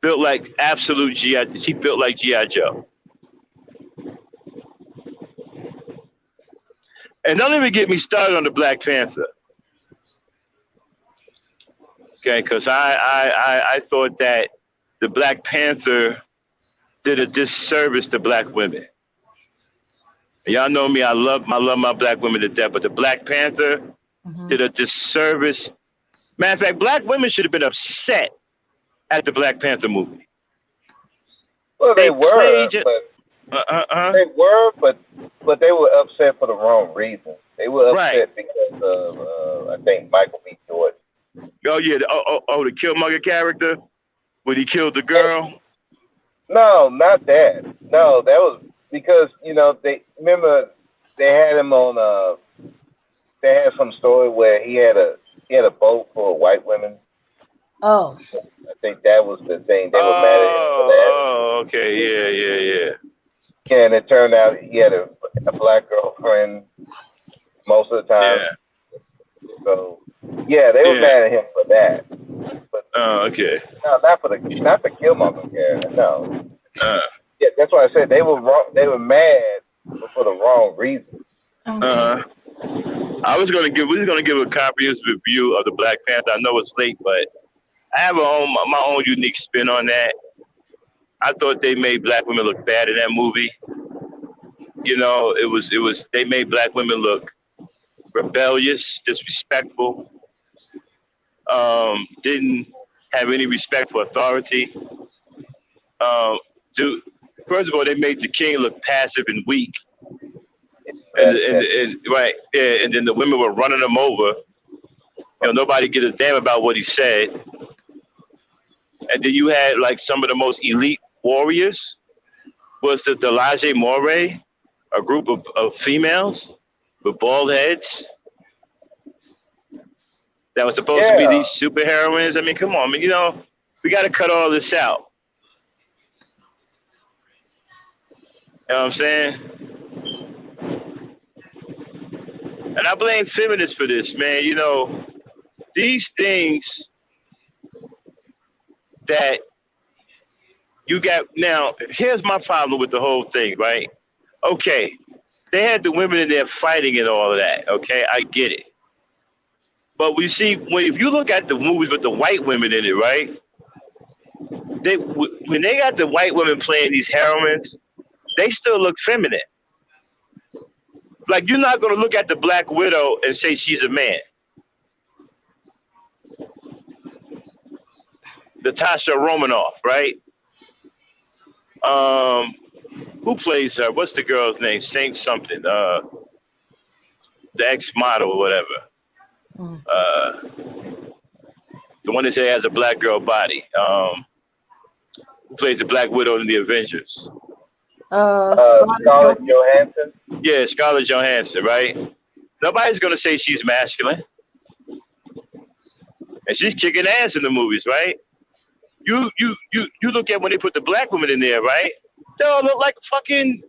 S1: Built like absolute G.I. She built like G.I. Joe. And don't even get me started on the Black Panther. Okay, because I thought that the Black Panther did a disservice to black women. Y'all know me, I love my black women to death, but the Black Panther did a disservice. Matter of fact, black women should have been upset at the Black Panther movie.
S3: Well, they were, but they were upset for the wrong reasons. They were upset because of, I think, Michael B. Jordan.
S1: Oh yeah, the Killmonger character when he killed the girl.
S3: No, not that. No, that was because they remember they had him on. They had some story where he had a boat full of white women.
S2: Oh.
S3: I think that was the thing. They were mad at him for that.
S1: Oh, okay, yeah.
S3: Yeah, and it turned out he had a black girlfriend most of the time.
S1: Yeah.
S3: So yeah, they were mad at him for that. But,
S1: okay.
S3: no, not the Killmonger character. No. Yeah, that's why I said they were wrong. They were mad, but for the wrong reason.
S2: Okay.
S1: We was gonna give a comprehensive review of the Black Panther. I know it's late, but I have my own unique spin on that. I thought they made black women look bad in that movie. You know, they made black women look rebellious, disrespectful, didn't have any respect for authority. Um, do, First of all, they made the king look passive and weak, and right, yeah, and then the women were running him over. You know, nobody gives a damn about what he said. And then you had like some of the most elite warriors was the Delage Moray, a group of females with bald heads that was supposed to be these super heroines. I mean, come on, man, you know, we got to cut all this out. You know what I'm saying? And I blame feminists for this, man. You know, these things that you got now, here's my problem with the whole thing, right? Okay, they had the women in there fighting and all of that. Okay, I get it. But we see if you look at the movies with the white women in it, right? When they got the white women playing these heroines, they still look feminine. Like, you're not going to look at the Black Widow and say she's a man. Natasha Romanoff, right? Who plays her? What's the girl's name? Saint something. The ex-model or whatever. The one that says has a black girl body. Who plays the Black Widow in the Avengers?
S3: Scarlett Johansson.
S1: Yeah, Scarlett Johansson, right? Nobody's gonna say she's masculine, and she's kicking ass in the movies, right? You look at when they put the black women in there, right? They all look like fucking,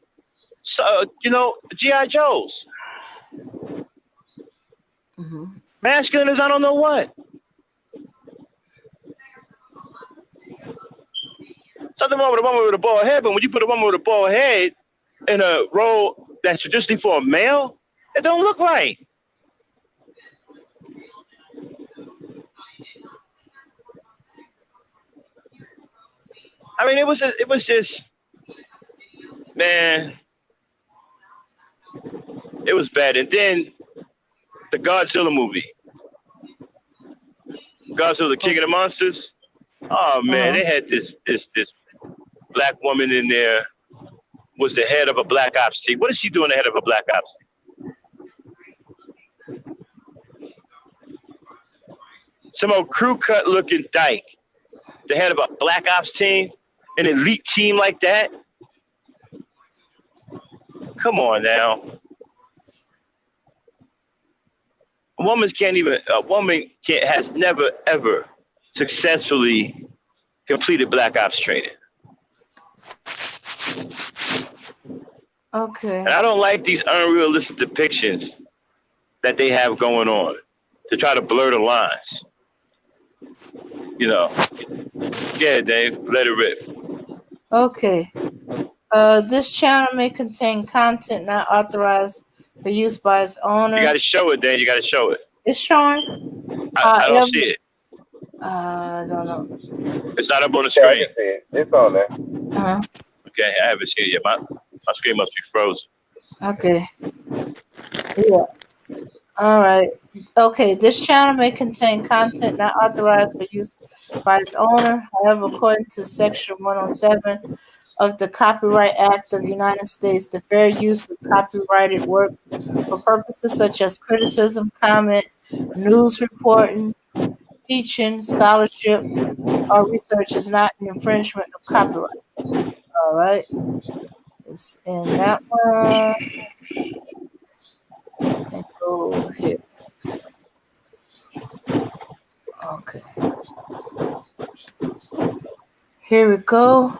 S1: GI Joes.
S2: Mm-hmm.
S1: Masculine as I don't know what. Something wrong with a woman with a bald head, but when you put a woman with a bald head in a role that's traditionally for a male, it don't look right. I mean, it was just, man, it was bad. And then the Godzilla movie, Godzilla King of the Monsters. Oh man, they had this black woman in there, was the head of a black ops team. What is she doing the head of a black ops team? Some old crew cut looking dyke, the head of a black ops team, an elite team like that. Come on now. Has never ever successfully completed black ops training.
S2: Okay.
S1: And I don't like these unrealistic depictions that they have going on to try to blur the lines. You know. Yeah, Dave, let it rip.
S2: Okay. This channel may contain content not authorized for use by its owner.
S1: You got to show it, Dave. You got to show it.
S2: It's showing.
S1: I don't see it.
S2: I don't know.
S1: It's not up on the screen.
S3: It's on there.
S1: Okay, I haven't seen it yet. My screen must be frozen.
S2: Okay. Yeah. All right. Okay. This channel may contain content not authorized for use by its owner. However, according to Section 107 of the Copyright Act of the United States, the fair use of copyrighted work for purposes such as criticism, comment, news reporting, teaching, scholarship, or research is not an infringement of copyright. All right. It's in that one. And go here. Okay. Here we go.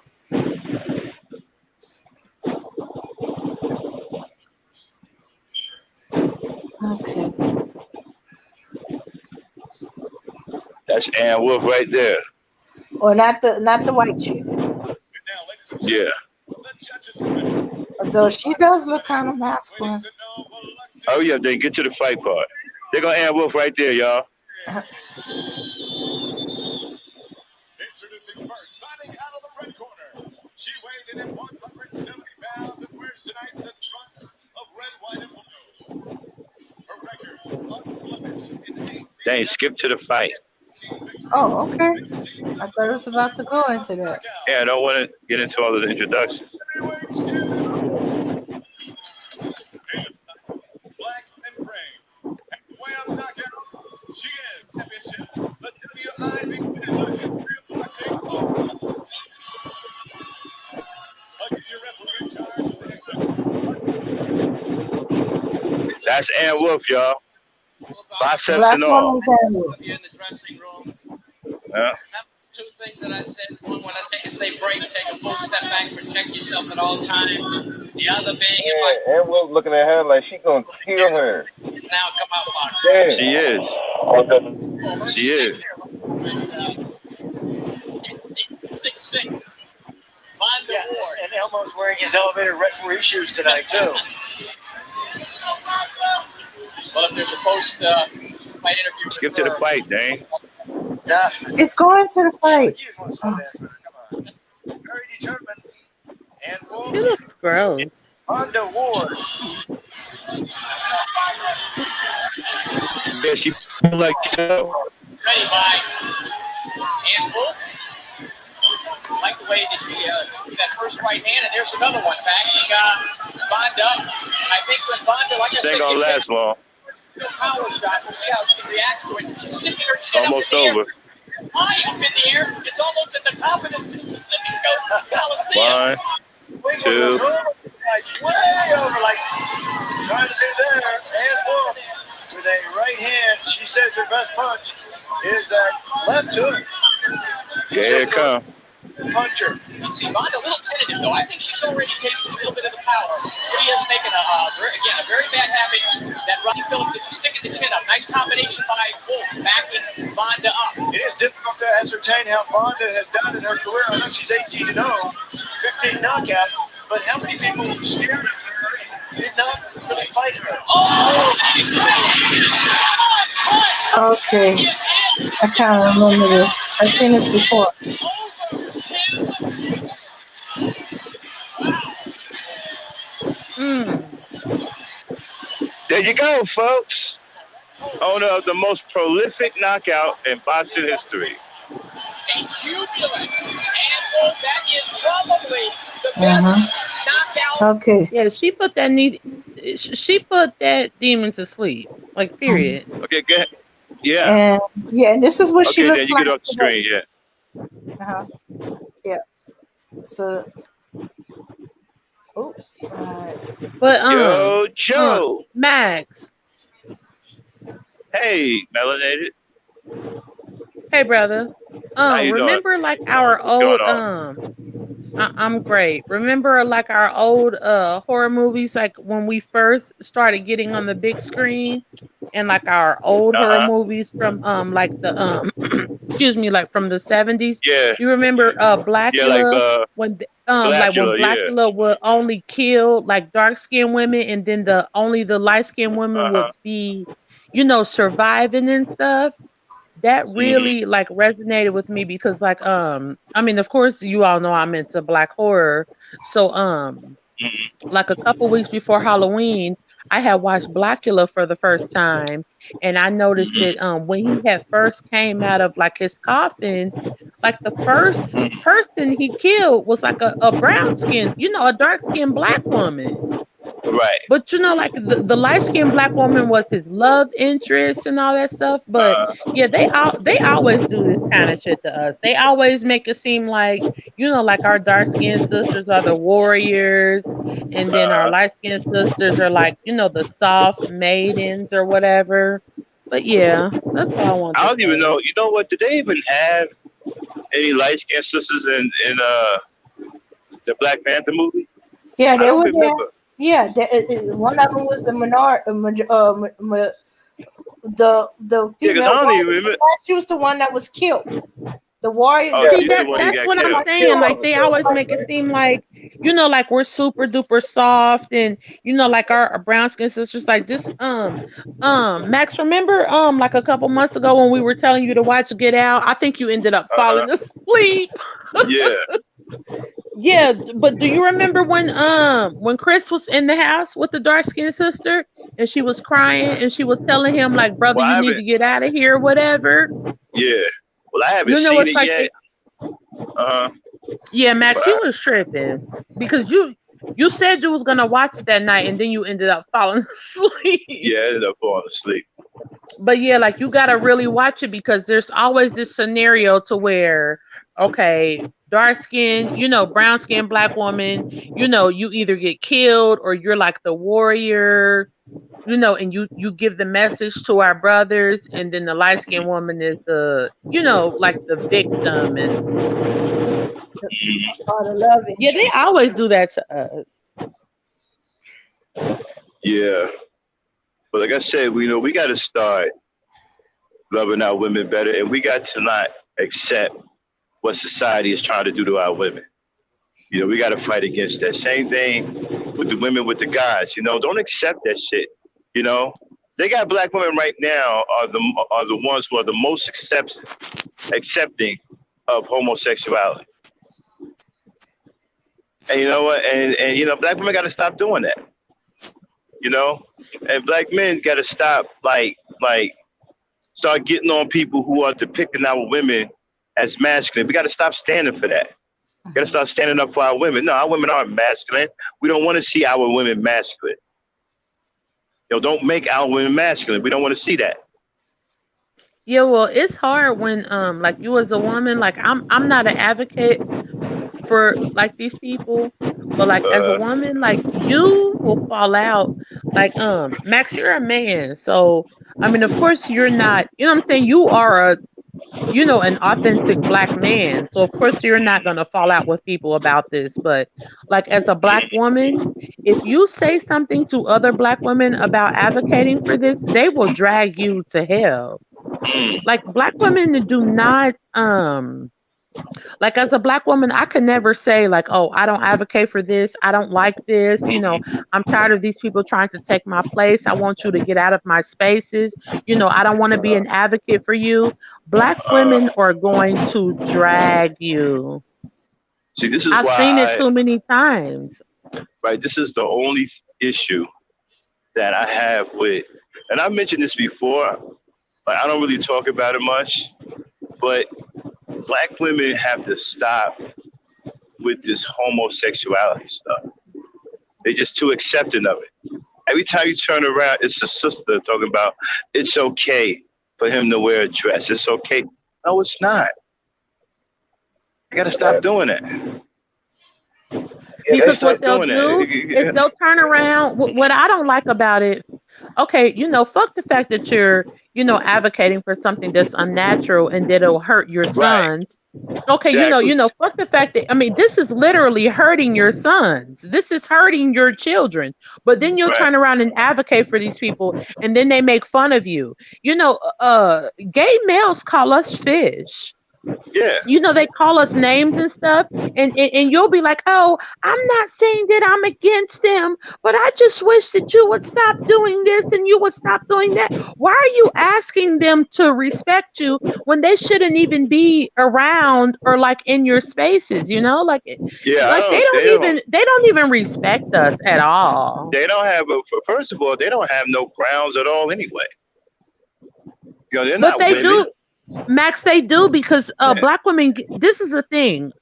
S2: Okay.
S1: That's Ann Wolf right there.
S2: Or not the white chick.
S1: Yeah.
S2: Though she does look kind of masculine.
S1: Oh yeah, then get to the fight part. They're gonna Ann Wolf right there, y'all.
S4: Introducing first, fighting out of the red corner. She weighed in at 170 pounds and wears tonight the trunks of red, white, and blue. Her record, unblemished in 8.
S1: Dang, skip to the fight.
S2: Oh, okay. I thought it was about to go into that.
S1: Yeah, I don't want to get into all of the introductions.
S4: Black and gray. Way on knockout. She is championship. The WIB boxing. Your referee charge.
S1: That's Ann Wolf, y'all. Biceps
S2: Black
S1: and all.
S2: woman's Ann Wolf.
S5: If you're in the dressing room,
S1: Yeah.
S5: two things that I said. One, when I take a safe break, take a full step back, protect yourself at all times. The other being, if
S3: Yeah, and we're looking at her like she gonna kill her.
S5: I now come out box.
S3: Yeah.
S1: She is. She is.
S5: 6'6". Find the Ward.
S6: And Elmo's wearing his elevator referee shoes tonight too.
S5: Well, if there's a post-fight interview,
S1: Skip to the fight, dang.
S6: Yeah.
S2: It's going to the fight.
S6: Come on. Very determined. And Wolf
S7: She looks gross.
S6: Honda Ward.
S1: Yeah, she like Joe.
S5: ready by Ann Wolf. Like the way that she that first right hand, and there's another one backing Vonda. I think when Vonda, like I
S1: This
S5: said,
S1: ain't gonna last long.
S5: power shot. We'll see how she reacts to it. She's sticking her chin
S1: Almost
S5: up in the
S1: over.
S5: air. High up in the air. It's almost at the top of this Mississippi Coast Coliseum.
S1: 1, 2.
S6: Way over, like trying to do there. And Wolf with a right hand. She says her best punch is that left hook.
S1: Here it come.
S6: Puncher.
S5: Let's see, Vonda a little tentative though. I think she's already tasted a little bit of the power. She is making a very bad habit. That Rocky Phillips that she's sticking the chin up. Nice combination by Wolf backing Vonda up.
S6: It is difficult to ascertain how Vonda has done in her career. I know she's 18-0, 15 knockouts, but how many people were scared of her and did not really fight her?
S5: Oh!
S2: Okay. I kind of remember this. I've seen this before.
S1: There you go, folks. Owner of the most prolific knockout in boxing history.
S5: A jubilant. And that is probably the best knockout.
S2: Okay.
S7: Yeah, she put that demon to sleep. Like, period.
S1: Okay, good. Yeah.
S2: And this is what she
S1: Okay,
S2: looks
S1: then you
S2: like.
S1: get off the screen, yeah.
S2: Yeah. So. Oh. Alright.
S7: But
S1: Yo, Joe.
S7: Max.
S1: Hey, melanated.
S7: Hey, brother.
S1: you
S7: Remember
S1: doing?
S7: like our
S1: What's
S7: old
S1: going
S7: I'm great. Remember like our old horror movies, like when we first started getting on the big screen, and like our old horror movies from like the excuse me, like from the 70s.
S1: Yeah.
S7: You remember Blackula?
S1: Yeah, like
S7: when
S1: Blackula,
S7: Blackula would only kill like dark skinned women, and then only the light skinned women would be, surviving and stuff. That really like resonated with me because like I mean, of course you all know I'm into black horror. So like a couple weeks before Halloween, I had watched Blackula for the first time, and I noticed that when he had first came out of like his coffin, like the first person he killed was like a brown skin, a dark skinned black woman.
S1: Right.
S7: But like the light skinned black woman was his love interest and all that stuff. But yeah, they always do this kind of shit to us. They always make it seem like, like our dark skinned sisters are the warriors, and then our light skinned sisters are like, the soft maidens or whatever. But yeah, that's all I want.
S1: I don't even know. You know what? Did they even have any light skinned sisters in the Black Panther movie?
S2: Yeah, they were there.
S1: Remember.
S2: Yeah, one of them was the the female.
S1: Yeah, because I don't even remember.
S2: She was the one that was killed. The warrior.
S1: Oh,
S7: See, that's what I'm saying. Like they always make it seem like, like we're super duper soft, and like our brown skin sisters like this. Max, remember like a couple months ago when we were telling you to watch Get Out? I think you ended up falling asleep.
S1: Yeah.
S7: Yeah, but do you remember when Chris was in the house with the dark skinned sister and she was crying and she was telling him like, brother,
S1: Well, I
S7: you need
S1: haven't.
S7: to get out of here, whatever.
S1: Yeah. Well, I haven't
S7: You know,
S1: seen
S7: it's
S1: it
S7: like
S1: yet.
S7: yeah,
S1: But
S7: Max, you was tripping because you said you was gonna watch it that night and then you ended up falling asleep.
S1: yeah, I ended up falling asleep.
S7: But yeah, like you gotta really watch it because there's always this scenario to where, okay, dark skin, brown skin black woman, you either get killed or you're like the warrior, and you give the message to our brothers, and then the light skinned woman is the, like the victim, and
S2: Or the love
S7: yeah, they
S2: interest.
S7: always do that to us.
S1: Yeah. But like I said, we got to start loving our women better, and we got to not accept what society is trying to do to our women. We got to fight against that. Same thing with the women, with the guys. Don't accept that shit. They got black women right now are the ones who are the most accepting of homosexuality. And you know what? And black women got to stop doing that. And black men got to stop start getting on people who are depicting our women as masculine. We got to stop standing for that. We got to start standing up for our women. No, our women aren't masculine. We don't want to see our women masculine. Don't make our women masculine. We don't want to see that.
S7: Yeah, well, it's hard when like you as a woman, like I'm not an advocate for like these people, but like as a
S1: Uh,
S7: woman, like you will fall out. Like Max, you're a man, so I mean, of course you're not, what I'm saying, you are an authentic black man, so of course you're not going to fall out with people about this, but like as a black woman, if you say something to other black women about advocating for this, they will drag you to hell. Like black women do not like as a black woman, I could never say like, oh, I don't advocate for this. I don't like this. I'm tired of these people trying to take my place. I want you to get out of my spaces. I don't want to be an advocate for you. Black women are going to drag you.
S1: See, this is
S7: I've seen it
S1: why
S7: too many times.
S1: right, this is the only issue that I have with, and I've mentioned this before, but I don't really talk about it much, but black women have to stop with this homosexuality stuff. They're just too accepting of it. Every time you turn around, it's a sister talking about it's okay for him to wear a dress. It's okay. No, it's not. You got to stop doing it.
S7: Because what they'll do is they'll turn around. What I don't like about it, okay, fuck the fact that you're, advocating for something that's unnatural and that'll hurt your sons. Right. Okay,
S1: exactly.
S7: Fuck the fact that, I mean, this is literally hurting your sons. This is hurting your children. But then you'll turn around and advocate for these people, and then they make fun of you. Gay males call us fish.
S1: Yeah.
S7: They call us names and stuff, and you'll be like, oh, I'm not saying that I'm against them, but I just wish that you would stop doing this and you would stop doing that. Why are you asking them to respect you when they shouldn't even be around or like in your spaces? They don't even respect us at all.
S1: They don't have first of all, they don't have no grounds at all anyway. They're not women.
S7: Do. Max, they do, because black women, this is the thing.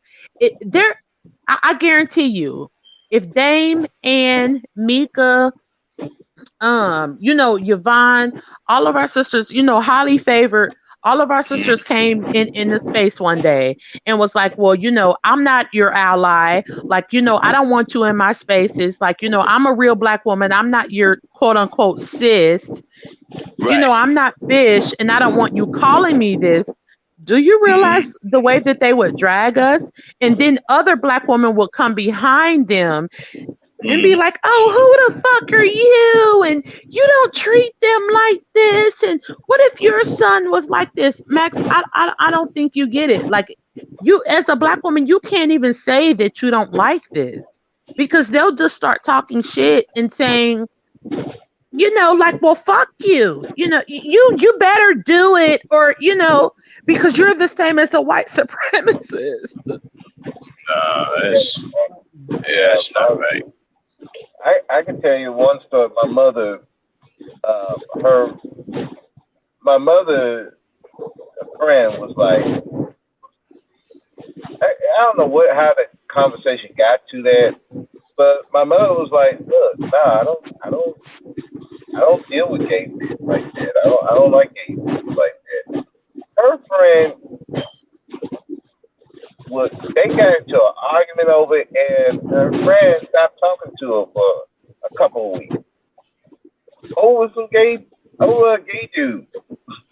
S7: I guarantee you, if Dame, Ann, Mika, Yvonne, all of our sisters, highly favored, all of our sisters came in the space one day and was like, well, I'm not your ally. Like, I don't want you in my spaces. Like, I'm a real black woman. I'm not your quote unquote sis. Right. I'm not fish, and I don't want you calling me this. Do you realize the way that they would drag us? And then other black women would come behind them and be like, oh, who the fuck are you? And you don't treat them like this. And what if your son was like this? Max, I don't think you get it. Like, you as a black woman, you can't even say that you don't like this. because they'll just start talking shit and saying, like, well, fuck you. You better do it, or because you're the same as a white supremacist.
S1: It's not right.
S3: I can tell you one story. My mother, friend was like, I don't know how the conversation got to that, but my mother was like, look, nah, I don't deal with gay men like that. I don't like gay people like that. Her friend they got into an argument over it, and her friend stopped talking to her for a couple of weeks. Over a gay dude.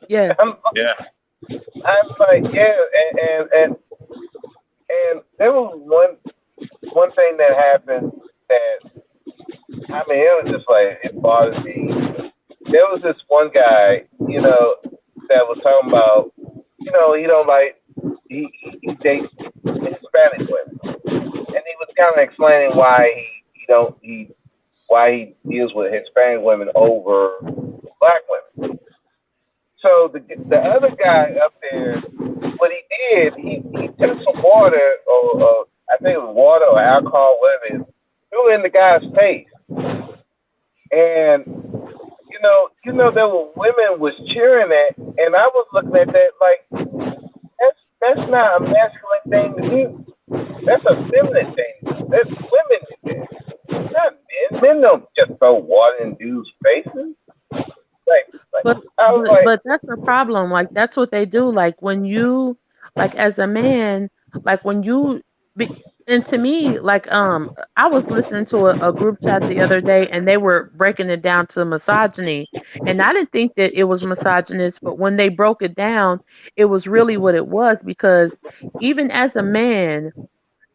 S7: Yeah.
S3: I'm like, yeah, and there was one thing that happened that, I mean, it was just like, it bothered me. There was this one guy, that was talking about, he don't like, he dates Hispanic women, and he was kind of explaining why he deals with Hispanic women over black women. So the other guy up there, what he did, he took some water, or I think it was water or alcohol, whatever it is, threw it in the guy's face. And there were women was cheering that, and I was looking at that like, that's not a masculine thing to do. That's a feminine thing. That's women do that. Not men. Men don't just throw water in dudes' faces.
S7: But that's the problem. Like, that's what they do. Like, when you, like, as a man, like, when you and to me, like, I was listening to a group chat the other day, and they were breaking it down to misogyny, and I didn't think that it was misogynist, but when they broke it down, it was really what it was, because even as a man,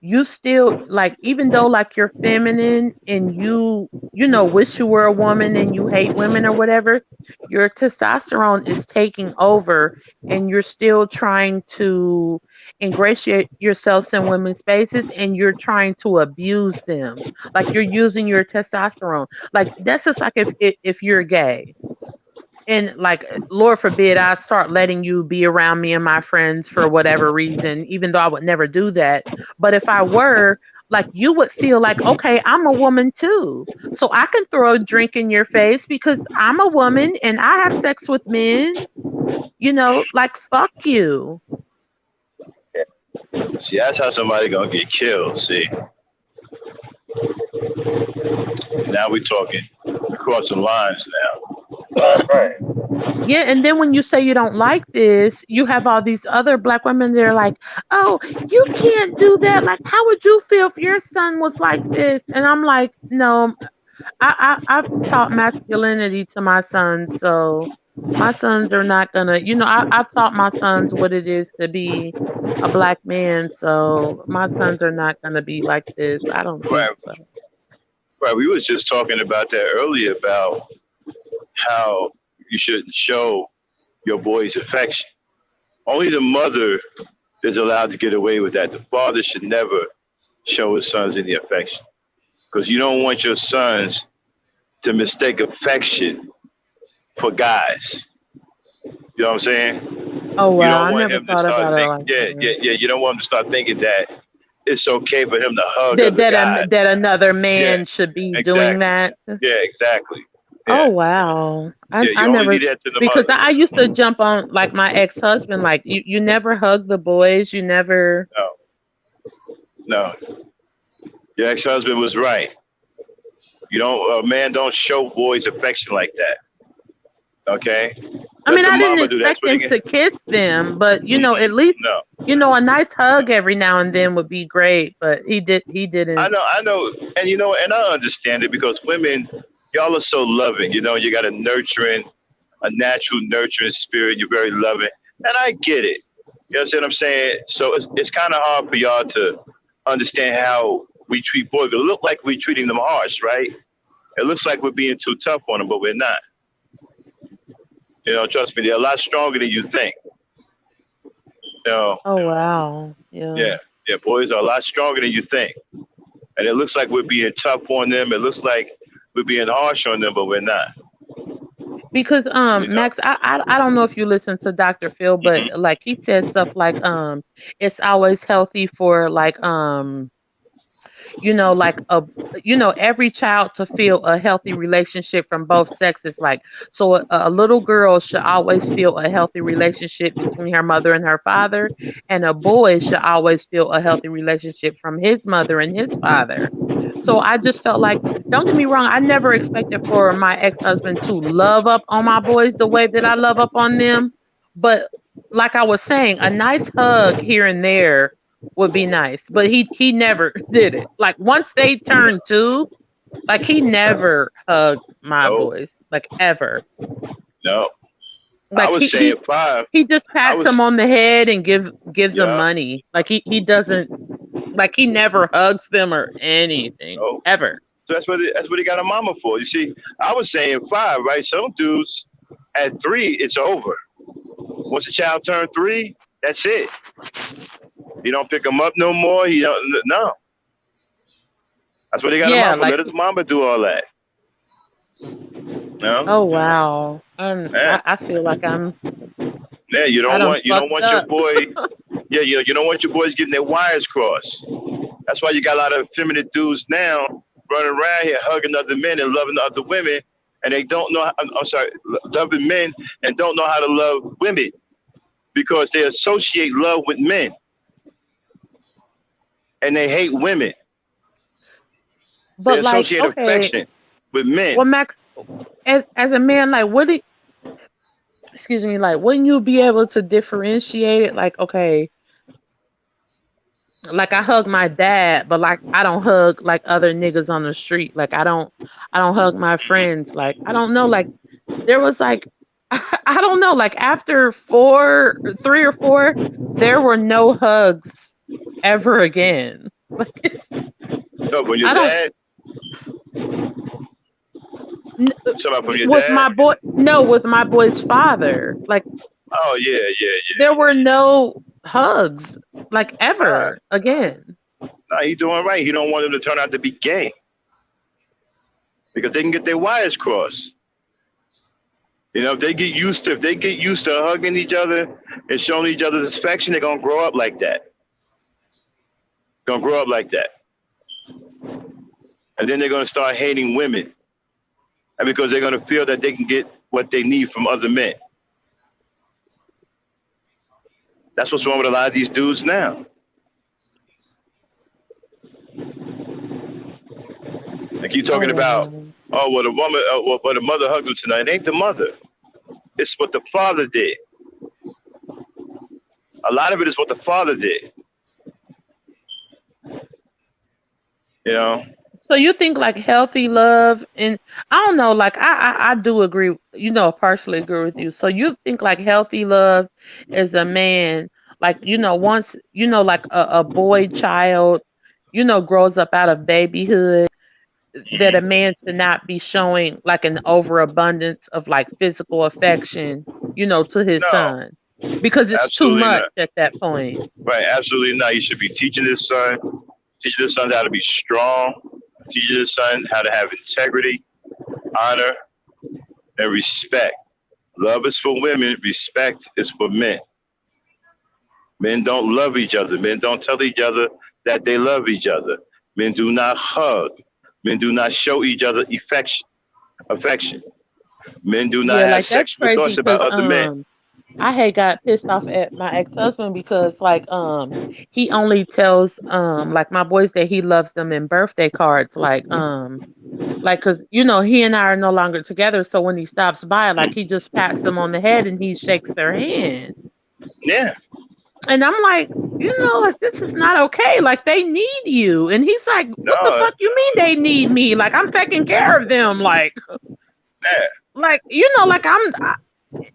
S7: you still, like, even though, like, you're feminine and you wish you were a woman and you hate women or whatever, your testosterone is taking over, and you're still trying to ingratiate yourselves in women's spaces, and you're trying to abuse them. Like, you're using your testosterone. Like, that's just like if you're gay. And, like, Lord forbid I start letting you be around me and my friends for whatever reason, even though I would never do that. But if I were, like, you would feel like, okay, I'm a woman too. So I can throw a drink in your face because I'm a woman and I have sex with men. Like, fuck you.
S1: See, that's how somebody gonna get killed. See, now we talking across some lines now.
S3: Right.
S7: Yeah, and then when you say you don't like this, you have all these other black women that are like, oh, you can't do that. Like, how would you feel if your son was like this? And I'm like, no, I've taught masculinity to my sons, so my sons are not gonna, I've taught my sons what it is to be a black man, so my sons are not gonna be like this. I don't think so.
S1: Right, we was just talking about that earlier, about how you shouldn't show your boys affection. Only the mother is allowed to get away with that. The father should never show his sons any affection, because you don't want your sons to mistake affection for guys. You know what I'm saying?
S7: Oh wow,
S1: you don't want
S7: I never
S1: him to
S7: thought
S1: start
S7: about
S1: thinking,
S7: it like
S1: yeah. You don't want him to start thinking that it's okay for him to hug other guys.
S7: that another man should be doing that.
S1: Yeah, exactly.
S7: Oh wow, I
S1: you only
S7: never,
S1: need that to the
S7: because
S1: mother.
S7: I used to jump on, like, my ex-husband, like, you never hug the boys, you never.
S1: No. Your ex-husband was right. A man don't show boys affection like that. Okay.
S7: I mean, I didn't expect him to kiss them, but at least a nice hug every now and then would be great. But he didn't.
S1: I know, and and I understand it, because women, y'all are so loving. You got a natural nurturing spirit. You're very loving, and I get it. You understand what I'm saying? So it's kind of hard for y'all to understand how we treat boys. It look like we're treating them harsh, right? It looks like we're being too tough on them, but we're not. Trust me, they're a lot stronger than you think.
S7: Oh wow. Yeah.
S1: Yeah. Boys are a lot stronger than you think. And it looks like we're being tough on them. It looks like we're being harsh on them, but we're not.
S7: Because Max, I don't know if you listen to Dr. Phil, but
S1: Mm-hmm.
S7: like he says stuff like it's always healthy for like like every child to feel a healthy relationship from both sexes. Like, so a little girl should always feel a healthy relationship between her mother and her father, and a boy should always feel a healthy relationship from his mother and his father. So I just felt like, don't get me wrong, I never expected for my ex-husband to love up on my boys the way that I love up on them. But like I was saying, a nice hug here and there would be nice. But he never did it. Like once they turned 2, like he never hugged my
S1: No,
S7: boys, like ever.
S1: no. I
S7: Like
S1: was saying 5.
S7: he just
S1: I
S7: pats them
S1: was,
S7: on the head and gives them
S1: yeah.
S7: money. Like he doesn't, like he never hugs them or anything
S1: No.
S7: ever.
S1: So that's what he got a mama for. You see, I was saying 5, right? Some dudes at 3, it's over. Once a child turns 3, that's it. You don't pick him up no more. You don't. No. That's what they got a
S7: Yeah,
S1: mama for.
S7: like
S1: Let his mama do all that.
S7: oh
S1: No.
S7: wow.
S1: Yeah.
S7: I feel like
S1: Yeah. You
S7: I
S1: don't
S7: done
S1: want. You don't
S7: fucked
S1: want your
S7: up.
S1: boy. Yeah. You don't want your boys getting their wires crossed. That's why you got a lot of effeminate dudes now running around here hugging other men and loving other women, and they don't know. I'm sorry, loving men and don't know how to love women because they associate love with men and they hate women. They
S7: But like,
S1: associate
S7: okay,
S1: affection with men.
S7: well Max, as a man, like excuse me, like wouldn't you be able to differentiate it? Like, okay, like I hug my dad, but like I don't hug like other niggas on the street. Like I don't hug my friends. Like I don't know, like there was like I don't know, like after 3 or 4, there were no hugs ever again. Like
S1: No, when your
S7: I don't
S1: dad,
S7: n-
S1: talking about from your
S7: with
S1: dad.
S7: my boy, no, with my boy's father. Like
S1: Oh yeah, yeah,
S7: there were no hugs like
S1: yeah. Nah,
S7: ever again.
S1: nah, he doing right. He don't want them to turn out to be gay because they can get their wires crossed. You know, if they get used to hugging each other and showing each other's affection, they're gonna grow up like that. Gonna grow up like that, and then they're gonna start hating women, and because they're gonna feel that they can get what they need from other men. That's what's wrong with a lot of these dudes now. Like you
S7: Oh
S1: talking about,
S7: wow.
S1: oh, well, the woman, well, the mother hugged him tonight. It ain't the mother. It's what the father did. A lot of it is what the father did. You know,
S7: So you think like healthy love, and I don't know, like I do agree, partially agree with you. So you think like healthy love is a man, like once like a boy child, grows up out of babyhood, that a man should not be showing like an overabundance of like physical affection, to his
S1: no,
S7: son, because it's too
S1: absolutely
S7: much
S1: not.
S7: at that point.
S1: Right, absolutely not. You should be teaching his son how to be strong, teaching his son how to have integrity, honor, and respect. Love is for women, respect is for men. Men don't love each other. Men don't tell each other that they love each other. Men do not hug. Men do not show each other affection. Men do not
S7: Yeah,
S1: have
S7: like that's
S1: sexual
S7: crazy
S1: thoughts about
S7: because
S1: other men.
S7: I had got pissed off at my ex-husband because like he only tells like my boys that he loves them in birthday cards, like cuz he and I are no longer together, so when he stops by, like he just pats them on the head and he shakes their hand.
S1: Yeah,
S7: And I'm like, like this is not okay. Like they need you. And he's like, what the
S1: no,
S7: fuck you mean they need me? Like I'm taking care of them,
S1: yeah.
S7: like like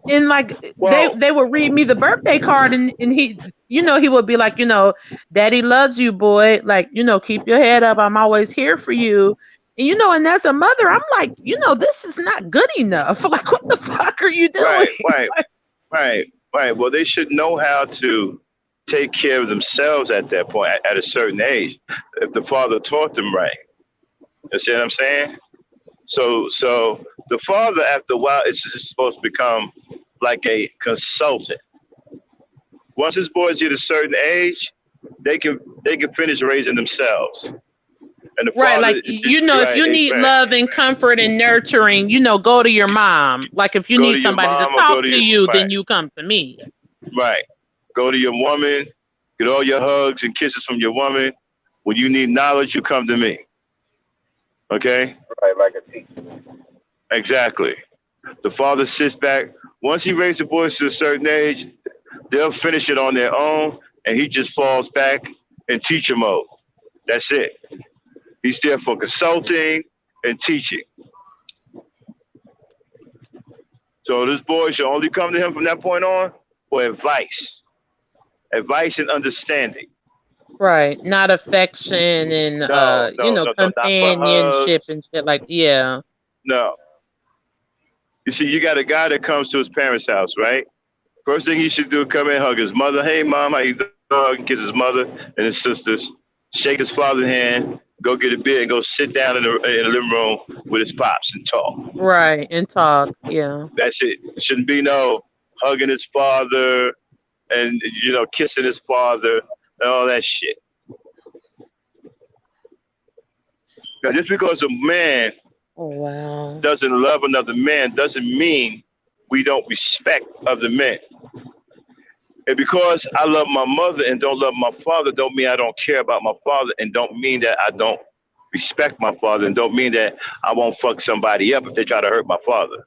S7: and like
S1: Well,
S7: they would read me the birthday card, and he would be like, daddy loves you, boy, like keep your head up, I'm always here for you. And and as a mother, I'm like, this is not good enough. Like what the fuck are you doing?
S1: right, right, right, right. Well, they should know how to take care of themselves at that point, at a certain age, if the father taught them right. You see what I'm saying? So the father, after a while, is supposed to become like a consultant. Once his boys hit a certain age, they can finish raising themselves. And the
S7: Right,
S1: father,
S7: like if you need love and comfort and nurturing, go to your mom. Like if you
S1: go
S7: need
S1: to your
S7: somebody to
S1: mom or
S7: talk
S1: go to
S7: to
S1: your
S7: you, then
S1: right,
S7: you come to me.
S1: right. Go to your woman, get all your hugs and kisses from your woman. When you need knowledge, you come to me. Okay?
S3: Right, like a teacher.
S1: Exactly. The father sits back. Once he raises the boys to a certain age, they'll finish it on their own, and he just falls back in teacher mode. That's it. He's there for consulting and teaching. So this boy should only come to him from that point on for advice and understanding.
S7: Right, not affection and
S1: No, not for
S7: companionship
S1: hugs.
S7: and shit like yeah.
S1: No. You see, you got a guy that comes to his parents' house, right? First thing he should do, come in, hug his mother. Hey, mom, how you doing? Hug and kiss his mother and his sisters. Shake his father's hand. Go get a beer and go sit down in the living room with his pops and talk.
S7: Right, and talk, yeah.
S1: That's it. Shouldn't be no hugging his father and kissing his father and all that shit. Now, just because a man
S7: Oh wow.
S1: doesn't love another man doesn't mean we don't respect other men. And because I love my mother and don't love my father, don't mean I don't care about my father, and don't mean that I don't respect my father, and don't mean that I won't fuck somebody up if they try to hurt my father.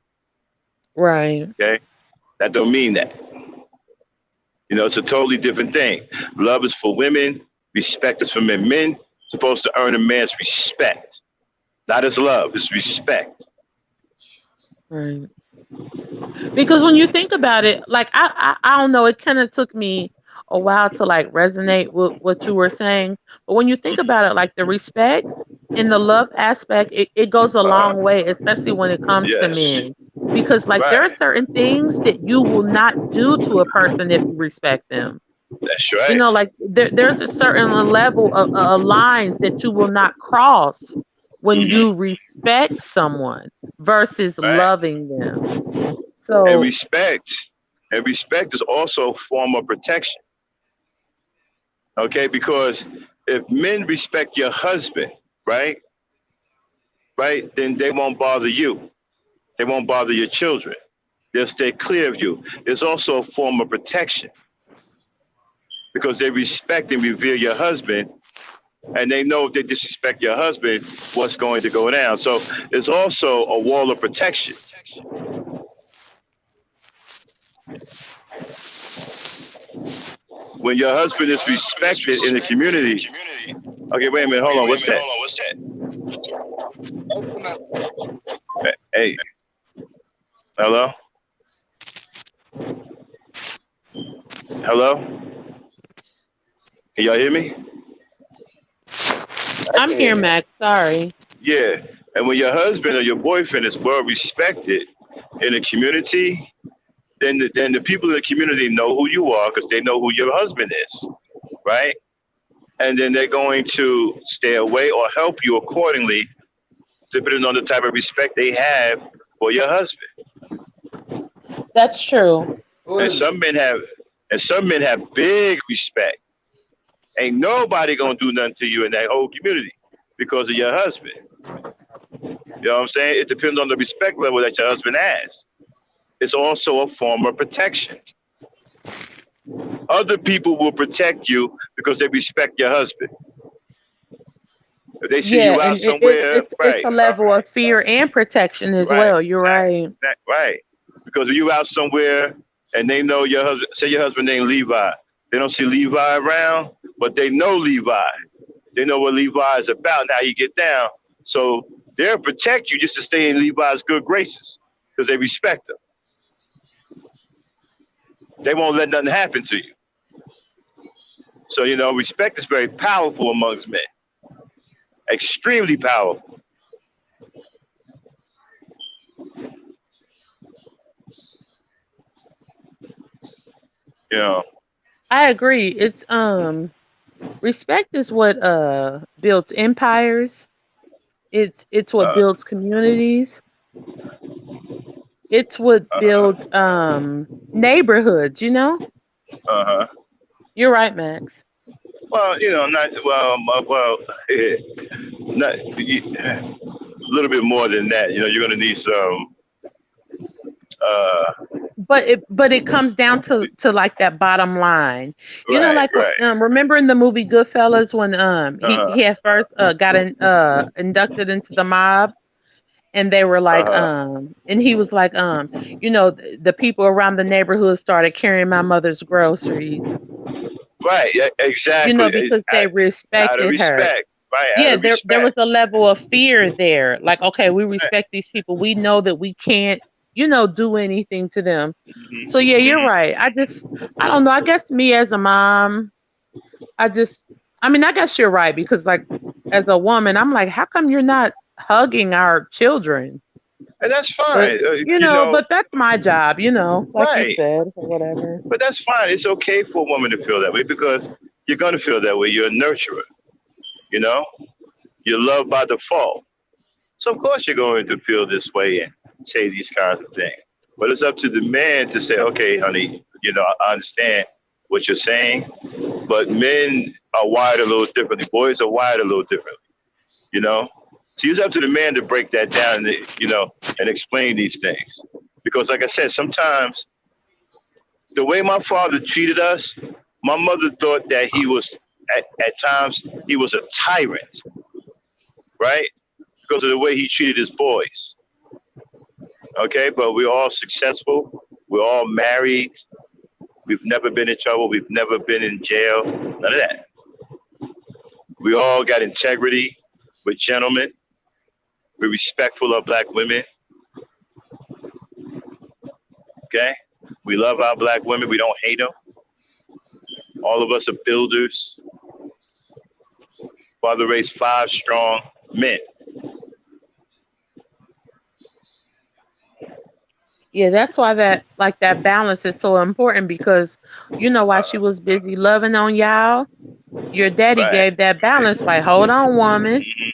S7: Right.
S1: Okay? That don't mean that. It's a totally different thing. Love is for women, respect is for men. Men supposed to earn a man's respect. Not his love, it's respect.
S7: Right. Because when you think about it, like I don't know, it kind of took me a while to like resonate with what you were saying. But when you think about it, like the respect and the love aspect, it goes a long way, especially when it comes to
S1: Yes.
S7: men. Because like there are
S1: Right.
S7: certain things that you will not do to a person if you respect them.
S1: That's right.
S7: Like there's a certain level of lines that you will not cross when you
S1: Mm-hmm.
S7: respect someone versus
S1: Right.
S7: loving them.
S1: And
S7: So
S1: respect is also a form of protection. Okay, because if men respect your husband, right, then they won't bother you. They won't bother your children. They'll stay clear of you. It's also a form of protection because they respect and revere your husband, and they know if they disrespect your husband, what's going to go down. So it's also a wall of protection. When your husband is respected in the community. Okay, wait a minute. Hold on. What's that? Hey. Hello? Hello? Can y'all hear me?
S7: I'm here, Max. Sorry.
S1: Yeah. And when your husband or your boyfriend is well respected in the community, then the people in the community know who you are because they know who your husband is, right? And then they're going to stay away or help you accordingly, depending on the type of respect they have for your husband.
S7: That's true.
S1: And some men have big respect. Ain't nobody gonna do nothing to you in that whole community because of your husband. You know what I'm saying? It depends on the respect level that your husband has. It's also a form of protection. Other people will protect you because they respect your husband. If they see you out
S7: And
S1: somewhere,
S7: it's a level of fear and protection as
S1: right,
S7: well. You're right.
S1: right. Because if you out somewhere and they know your husband, say your husband named Levi, they don't see Levi around, but they know Levi. They know what Levi is about and how you get down. So they'll protect you just to stay in Levi's good graces because they respect him. They won't let nothing happen to you. So, respect is very powerful amongst men. Extremely powerful. You know.
S7: I agree. It's respect is what builds empires. It's what
S1: Uh,
S7: builds communities. It's what builds neighborhoods, you know?
S1: uh-huh.
S7: You're right, Max.
S1: Well, not not a little bit more than that. You're gonna need some. Uh,
S7: But it comes down to like that bottom line. You know,
S1: right,
S7: like
S1: right.
S7: remember in the movie Goodfellas when he
S1: Uh-huh,
S7: had first got inducted into the mob, and they were like
S1: uh-huh.
S7: and he was like the people around the neighborhood started carrying my mother's groceries,
S1: Right, yeah, exactly.
S7: because they
S1: Out of
S7: respected her.
S1: respect, right? Out
S7: Yeah,
S1: of
S7: there was
S1: respect.
S7: a level of fear there. Like, okay, we
S1: Right.
S7: respect these people. We know that we can't, do anything to them. So
S1: Hmm.
S7: yeah, you're
S1: Hmm.
S7: right. I don't know. I guess me as a mom, I just I mean, I guess you're right because like as a woman, I'm like, how come you're not hugging our children?
S1: And that's
S7: But
S1: fine.
S7: but that's my job, like you
S1: Right.
S7: said, or whatever.
S1: But that's fine. It's okay for a woman to feel that way because you're gonna feel that way. You're a nurturer. You know, you're loved by default. So of course you're going to feel this way and say these kinds of things. But it's up to the man to say, okay, honey, I understand what you're saying, but men are wired a little differently. Boys are wired a little differently. You know, so it's up to the man to break that down, and and explain these things. Because, like I said, sometimes the way my father treated us, my mother thought that he was at times he was a tyrant, right? Because of the way he treated his boys. Okay, but we're all successful. We're all married. We've never been in trouble. We've never been in jail. None of that. We all got integrity. We're gentlemen. We're respectful of black women. Okay, we love our black women. We don't hate them. All of us are builders. Father raised 5 strong men.
S7: Yeah, that's why that balance is so important because while she was busy loving on y'all, your daddy
S1: Right.
S7: gave that balance. Like, hold on, woman.
S1: Hmm.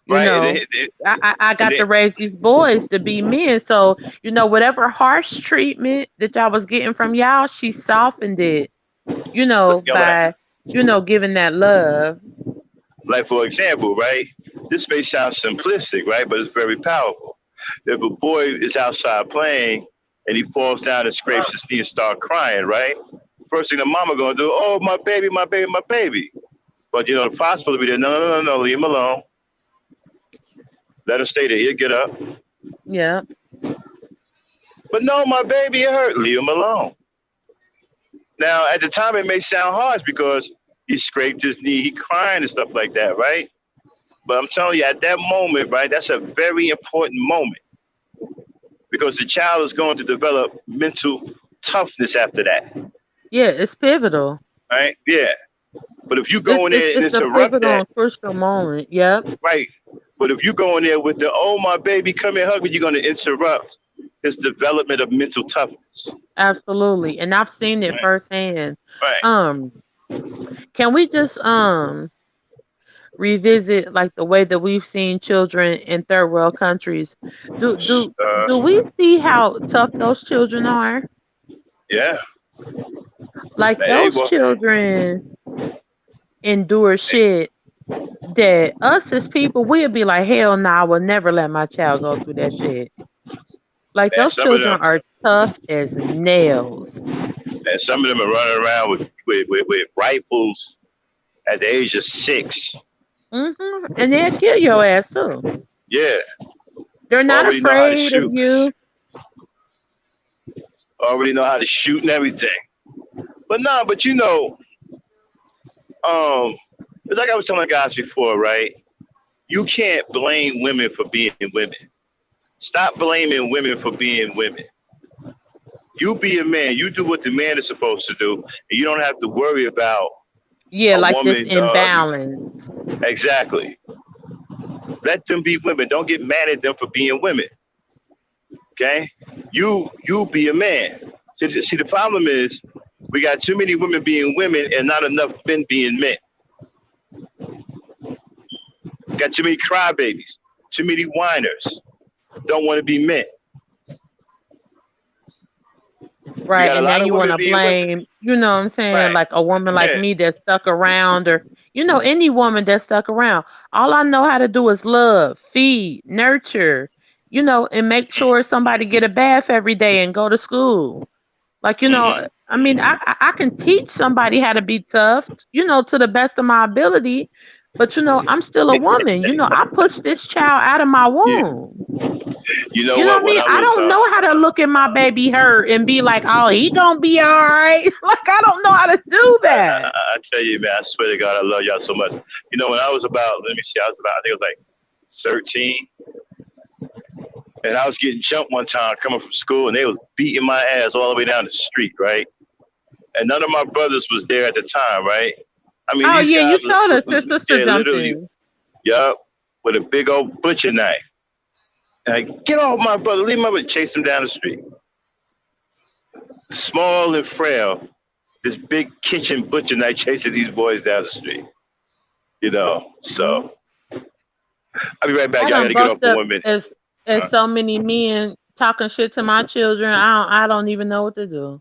S7: You
S1: Right.
S7: know, I
S1: And
S7: got to raise these boys to be men. So, whatever harsh treatment that y'all was getting from y'all, she softened it,
S1: like,
S7: by, giving that love.
S1: like for example, right? This may sound simplistic, right? But it's very powerful. If a boy is outside playing and he falls down and scrapes his knee and start crying, right? First thing the mama gonna do, oh my baby, my baby, my baby. But the father's supposed to be there. No, no, no, no, leave him alone. Let him stay there. He'll get up.
S7: Yeah.
S1: But no, my baby, it hurt. Leave him alone. Now, at the time, it may sound harsh because he scraped his knee, he crying and stuff like that, right? But I'm telling you, at that moment, right, that's a very important moment because the child is going to develop mental toughness after that,
S7: Yeah, it's pivotal.
S1: right? Yeah. But if you
S7: It's
S1: go in
S7: it's
S1: there and
S7: it's a
S1: interrupt
S7: pivotal
S1: that,
S7: and crucial moment. Yep.
S1: right? But if you go in there with the, oh, my baby, come here, hug me, you're going to interrupt his development of mental toughness.
S7: Absolutely. And I've seen it
S1: Right.
S7: firsthand.
S1: Right.
S7: Um, can we just revisit like the way that we've seen children in third world countries? Do do do we see how tough those children are?
S1: Yeah.
S7: Like
S1: Hey,
S7: those
S1: well,
S7: children endure shit that us as people we'll be like, hell no, I will never let my child go through that shit. Like
S1: and
S7: those
S1: some of them,
S7: children are tough as nails.
S1: are running around with rifles at the age of 6.
S7: And they'll kill your ass too.
S1: Yeah,
S7: They're not
S1: already know how to
S7: afraid of
S1: shoot.
S7: you.
S1: Already know how to shoot and everything. But no, but it's like I was telling guys before, right? You can't blame women for being women. Stop blaming women for being women. You be a man. You do what the man is supposed to do, and you don't have to worry about
S7: Yeah,
S1: a
S7: like this
S1: woman.
S7: imbalance.
S1: Exactly. Let them be women. Don't get mad at them for being women. Okay? You be a man. See, the problem is We got too many women being women and not enough men being men. Got too many crybabies, too many whiners. Don't want to be men. We
S7: Right.
S1: got a
S7: And now
S1: lot of
S7: you want
S1: women
S7: to
S1: being women.
S7: blame, you know what I'm saying?
S1: Right.
S7: Like a woman like
S1: Yeah.
S7: me that stuck around, or, any woman that stuck around. All I know how to do is love, feed, nurture, and make sure somebody get a bath every day and go to school. Like,
S1: Hmm.
S7: I mean, I can teach somebody how to be tough, to the best of my ability. But, I'm still a woman. I pushed this child out of my
S1: You,
S7: womb.
S1: you know
S7: You know what
S1: what?
S7: I
S1: When
S7: mean?
S1: I
S7: I
S1: was,
S7: don't know how to look at my baby hurt and be like, oh, he gonna be all right. Like, I don't know how to do that.
S1: I tell you, man, I swear to God, I love y'all so much. You know, when I was about, let me see, I was about, I think it was like 13, and I was getting jumped one time coming from school, and they was beating my ass all the way down the street, right? And none of my brothers was there at the time, right? I mean,
S7: Oh,
S1: these
S7: yeah, you
S1: guys,
S7: told us your sister
S1: yeah,
S7: jumped
S1: literally,
S7: in.
S1: yup, with a big old butcher knife. And I get off my brother, leave my brother, chase him down the street. Small and frail, this big kitchen butcher knife chasing these boys down the street. You know,
S7: Mhm.
S1: so I'll be right back.
S7: I
S1: Y'all got
S7: done
S1: to get off
S7: bucked
S1: for
S7: up
S1: 1 minute.
S7: as so many men talking shit to my children. I don't even know what to do.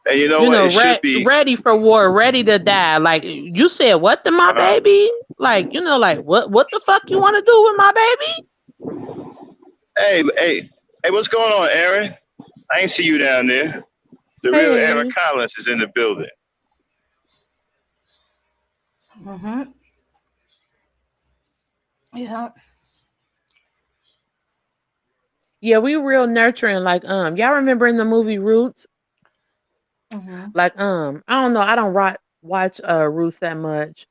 S1: And you know what? It should be.
S7: Ready for war, ready to die. Like, you said what to my
S1: Uh-huh.
S7: baby? Like, like what the fuck you want to do with my baby?
S1: Hey, hey, hey, what's going on, Aaron? I ain't see you down there. The real Aaron
S7: Hey.
S1: Collins is in the building.
S2: Mm-hmm. Yeah.
S7: Yeah, we real nurturing. Like, y'all remember in the movie Roots?
S2: Mm-hmm.
S7: Like, I don't know, I don't watch Roots that much.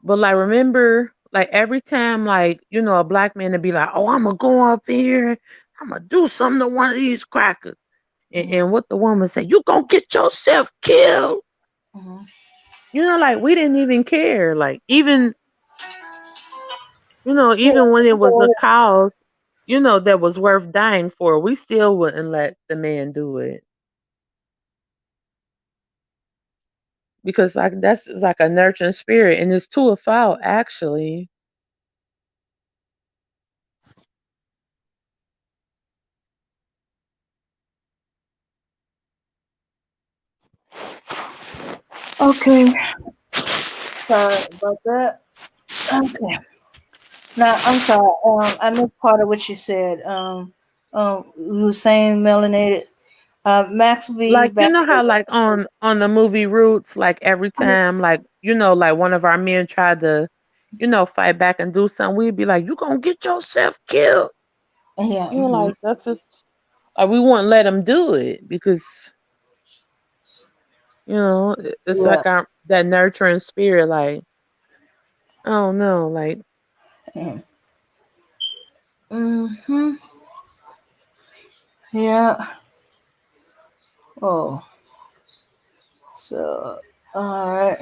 S7: But like, remember, like every time, like, a black man to be like, oh, I'm gonna go up here, I'm gonna do something to one of these crackers. And what the woman said, you gonna get yourself killed.
S2: Mm-hmm.
S7: Like, we didn't even care. Like, even, even when it was a
S2: Yeah.
S7: cause, that was worth dying for, we still wouldn't let the man do it. Because like that's like a nurturing spirit, and it's to a fault actually.
S2: Okay. Sorry about that. Okay. Now I'm sorry. I missed part of what you said. You were saying melanated. Max will be
S7: Like, you
S2: back.
S7: know how like on the movie Roots, like every time, like, like one of our men tried to, fight back and do something, we'd be like, you gonna get yourself killed.
S2: Yeah. Mm-hmm.
S7: Like, that's just like, we wouldn't let him do it because it's
S2: Yeah.
S7: like our that nurturing spirit. Like, I don't know, like,
S2: Mm-hmm. Yeah. Oh. So. All right.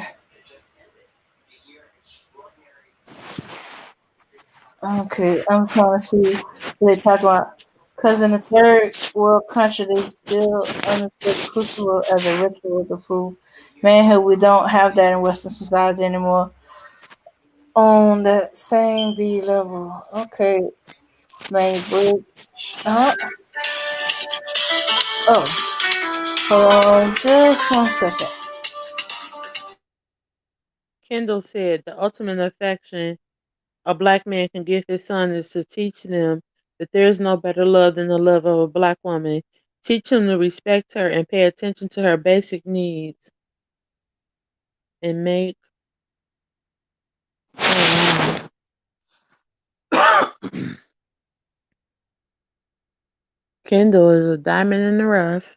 S2: Okay. I'm trying to see what they talk about. Because in the third world country, they still understood the crucible as a ritual to prove manhood. We don't have that in Western society anymore. On that same B level. Okay. Main bridge. Oh, hold on just 1 second.
S7: Kendall said, the ultimate affection a black man can give his son is to teach them that there is no better love than the love of a black woman. Teach him to respect her and pay attention to her basic needs and make. Oh, wow. Kendall is a diamond in the rough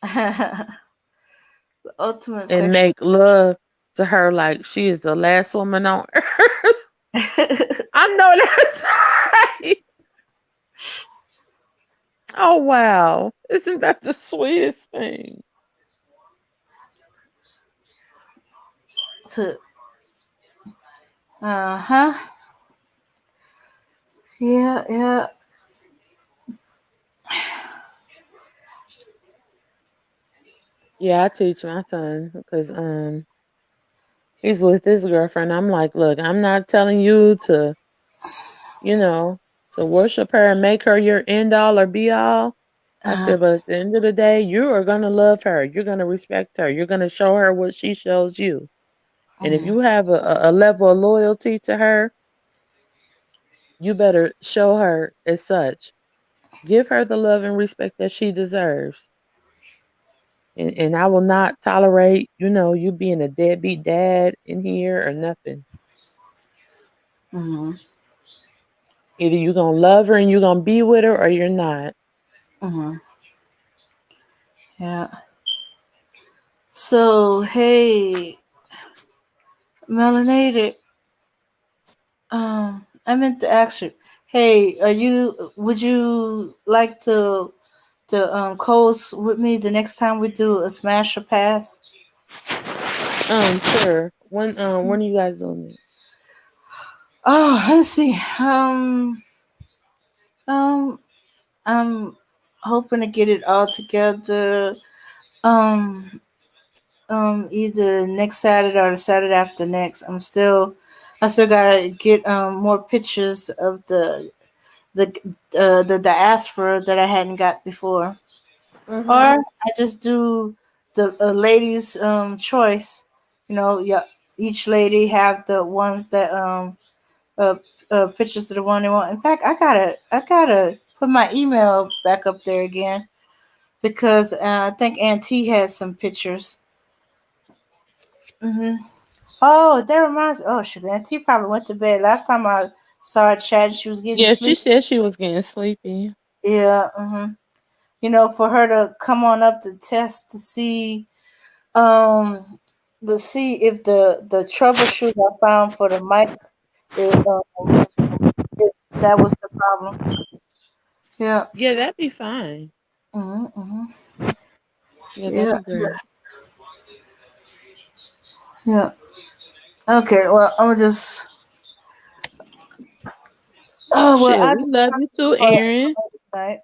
S2: The ultimate
S7: and
S2: affection.
S7: make love to her like she is the last woman on earth. I know that's right. Oh, wow. Isn't that the sweetest thing?
S2: To huh. Yeah, yeah.
S7: Yeah, I teach my son because he's with his girlfriend. I'm like, look, I'm not telling you to, you know, to worship her and make her your end all or be all. I
S2: Uh,
S7: said, but at the end of the day, you are gonna love her. You're gonna respect her. You're gonna show her what she shows you. And if
S2: mhm,
S7: you have a level of loyalty to her, you better show her as such. Give her the love and respect that she deserves. And I will not tolerate, you being a deadbeat dad in here or nothing.
S2: mhm,
S7: Either you're gonna love her and you're gonna be with her or you're not.
S2: mhm. Yeah. So hey, melanated. I meant to ask you. Hey, are you? Would you like to co-host with me the next time we do a smash or pass?
S7: Sure. When are you guys doing it?
S2: Oh, let's see. Um, I'm hoping to get it all together. Um, either next Saturday or the Saturday after next. I still gotta get more pictures of the the diaspora that I hadn't got before, or
S7: Mm-hmm.
S2: I just do the ladies' choice. Yeah, each lady have the ones that uh, pictures of the one they want. In fact, I gotta put my email back up there again because I think Auntie has some pictures. Hmm. Oh, that reminds. Oh, shoot, Auntie probably went to bed. Last time I saw her chatting, she was getting
S7: Yeah, she
S2: sleep.
S7: said she was getting sleepy.
S2: Yeah. For her to come on up to test um to see if the troubleshoot I found for the mic, it, if that was the problem. Yeah.
S7: Yeah, that'd be fine.
S2: Hmm.
S7: Yeah, that'd
S2: Yeah.
S7: be great.
S2: Yeah. Okay. Well, I'm just. Oh well,
S7: Shit,
S2: I
S7: we love you too,
S2: for
S7: Aaron.
S2: tonight.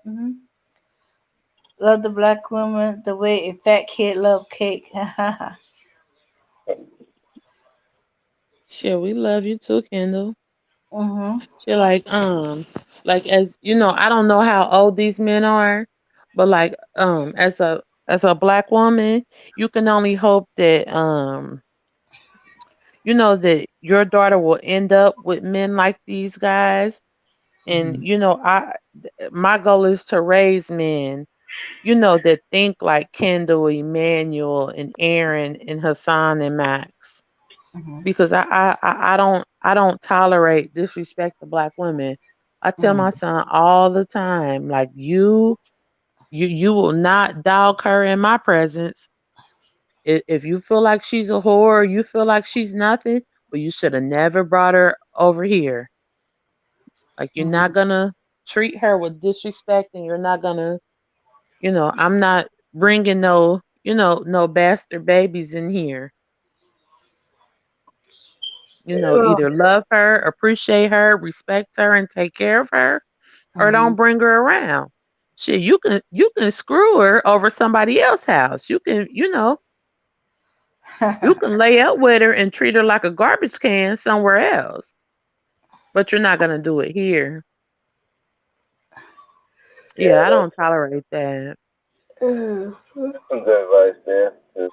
S2: Love the black woman the way a fat kid love cake.
S7: Shit, we love you too, Kendall.
S2: Hmm.
S7: Shit, like as I don't know how old these men are, but like as a black woman, you can only hope that that your daughter will end up with men like these guys. And
S2: Hmm.
S7: my goal is to raise men, that think like Kendall, Emmanuel, and Aaron, and Hassan and Max.
S2: Hmm.
S7: Because I don't tolerate disrespect to black women. I tell
S2: Hmm.
S7: my son all the time, like you will not dog her in my presence. If you feel like she's a whore, you feel like she's nothing, well, you should have never brought her over here. Like you're
S2: Hmm.
S7: not gonna treat her with disrespect, and you're not gonna, I'm not bringing no bastard babies in here. Either love her, appreciate her, respect her, and take care of her, or
S2: Hmm.
S7: don't bring her around. Shit, you can screw her over somebody else's house. You can lay up with her and treat her like a garbage can somewhere else. But you're not gonna do it here. Yeah,
S3: Yeah,
S7: I don't tolerate that.
S3: that's some good advice there. 'Cause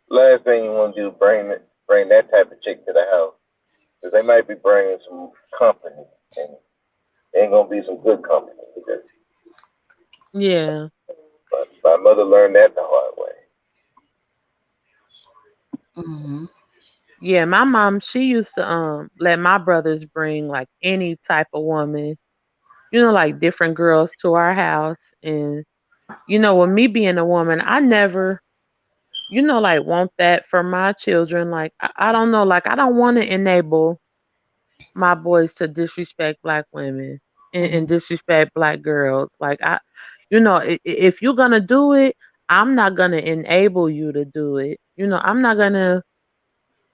S3: last thing you want to do is bring that type of chick to the house. Because they might be bringing some company, and it ain't gonna be some good company. Because
S7: Yeah.
S3: my mother learned that the hard way.
S2: Hmm.
S7: Yeah, my mom, she used to let my brothers bring like any type of woman, like different girls to our house. And with me being a woman, I never, like want that for my children. Like I don't know, like I don't want to enable my boys to disrespect black women and
S2: Hmm.
S7: disrespect black girls. Like if you're gonna do it, I'm not gonna enable you to do it. I'm not gonna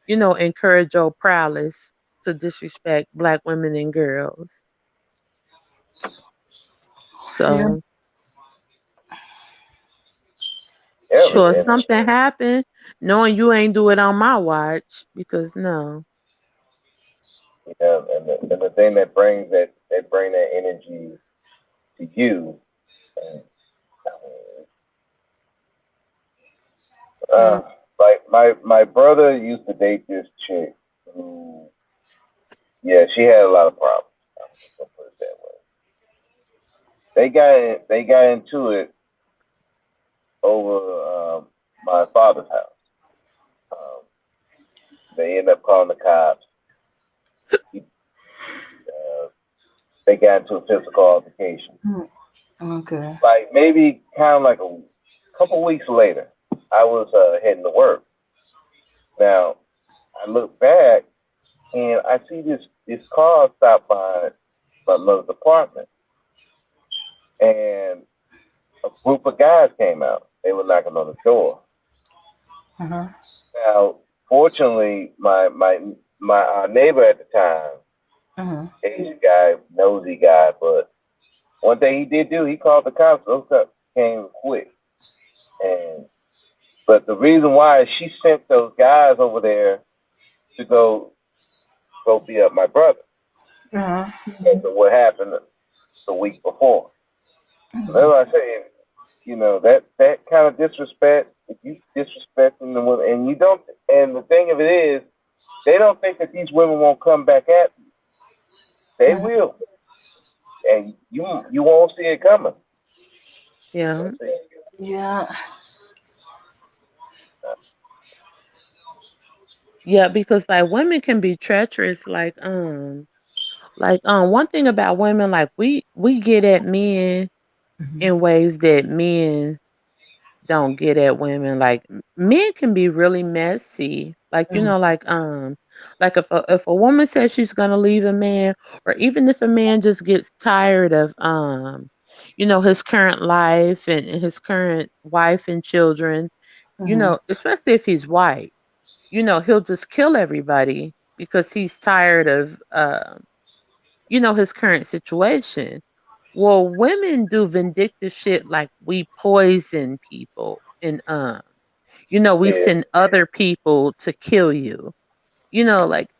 S7: encourage your prowess to disrespect black women and girls.
S2: Yeah.
S7: So
S3: ever.
S7: Sure,
S3: And
S7: something happened, knowing you ain't do it on my watch, because no.
S3: and the thing that brings that bring that energy to you, and
S2: Uh,
S3: uh, like my brother used to date this chick who, yeah, she had a lot of problems. I'm just gonna put it that way. They got into it over my father's house. Um, they ended up calling the cops. He, uh, they got into a physical altercation.
S2: okay.
S3: Like maybe kind of like a couple weeks later, I was heading to work. Now I look back and I see this car stop by my mother's apartment, and a group of guys came out. They were knocking on the door.
S2: Uh-huh.
S3: Now, fortunately, my neighbor at the time,
S2: Uh-huh.
S3: Asian guy, nosy guy, but one thing he did do, he called the cops. Those cops came quick, and but the reason why is she sent those guys over there to go beat up my brother
S2: Uh-huh.
S3: because of what happened the week before. So that's what I say. That kind of disrespect. If you disrespecting the women, and you don't, and the thing of it is, they don't think that these women won't come back at you. They
S2: Uh-huh.
S3: will, and you won't see it coming.
S7: Yeah.
S3: Let's see.
S2: Yeah.
S7: Yeah, because like women can be treacherous. One thing about women, like we get at men in ways that men don't get at women. Like men can be really messy. Like if a woman says she's gonna leave a man, or even if a man just gets tired of his current life and his current wife and children,
S2: Uh-huh.
S7: especially if he's white, he'll just kill everybody because he's tired of his current situation. Well, women do vindictive shit like we poison people and we
S3: Yeah,
S7: send other people to kill you. Like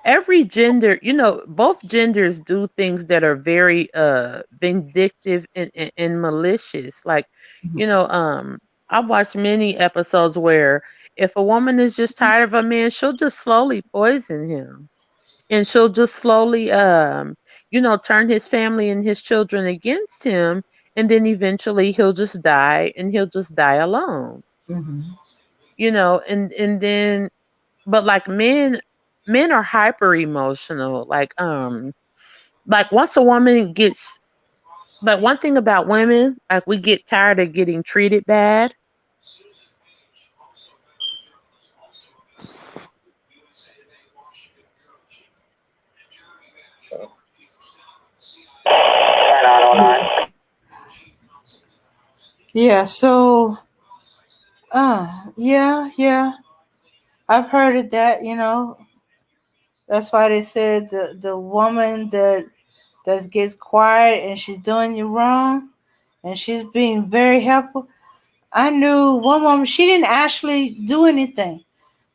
S7: every gender, both genders do things that are very vindictive and malicious. Like, you know, um I've watched many episodes where if a woman is just tired of a man, she'll just slowly poison him. And she'll just slowly turn his family and his children against him, and then eventually he'll just die, and he'll just die alone.
S2: Uh-huh.
S7: And then but like men are hyper emotional. Like once a woman gets but one thing about women, like we get tired of getting treated bad.
S2: Yeah, so yeah. I've heard of that. That's why they said the woman that gets quiet and she's doing you wrong and she's being very helpful. I knew one woman, she didn't actually do anything,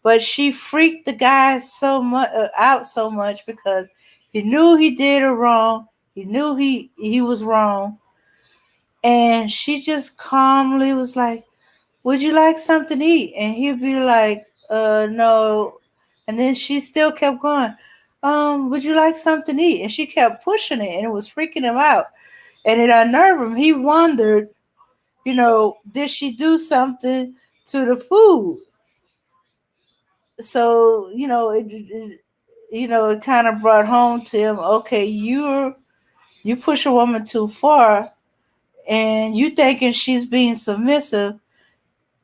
S2: but she freaked the guy so much out so much because he knew he did her wrong. He knew he was wrong, and she just calmly was like, "Would you like something to eat?" And he'd be like, no. And then she still kept going, would you like something to eat? And she kept pushing it, and it was freaking him out. And it unnerved him. He wondered, did she do something to the food? So, it kind of brought home to him, okay, you push a woman too far, and you thinking she's being submissive,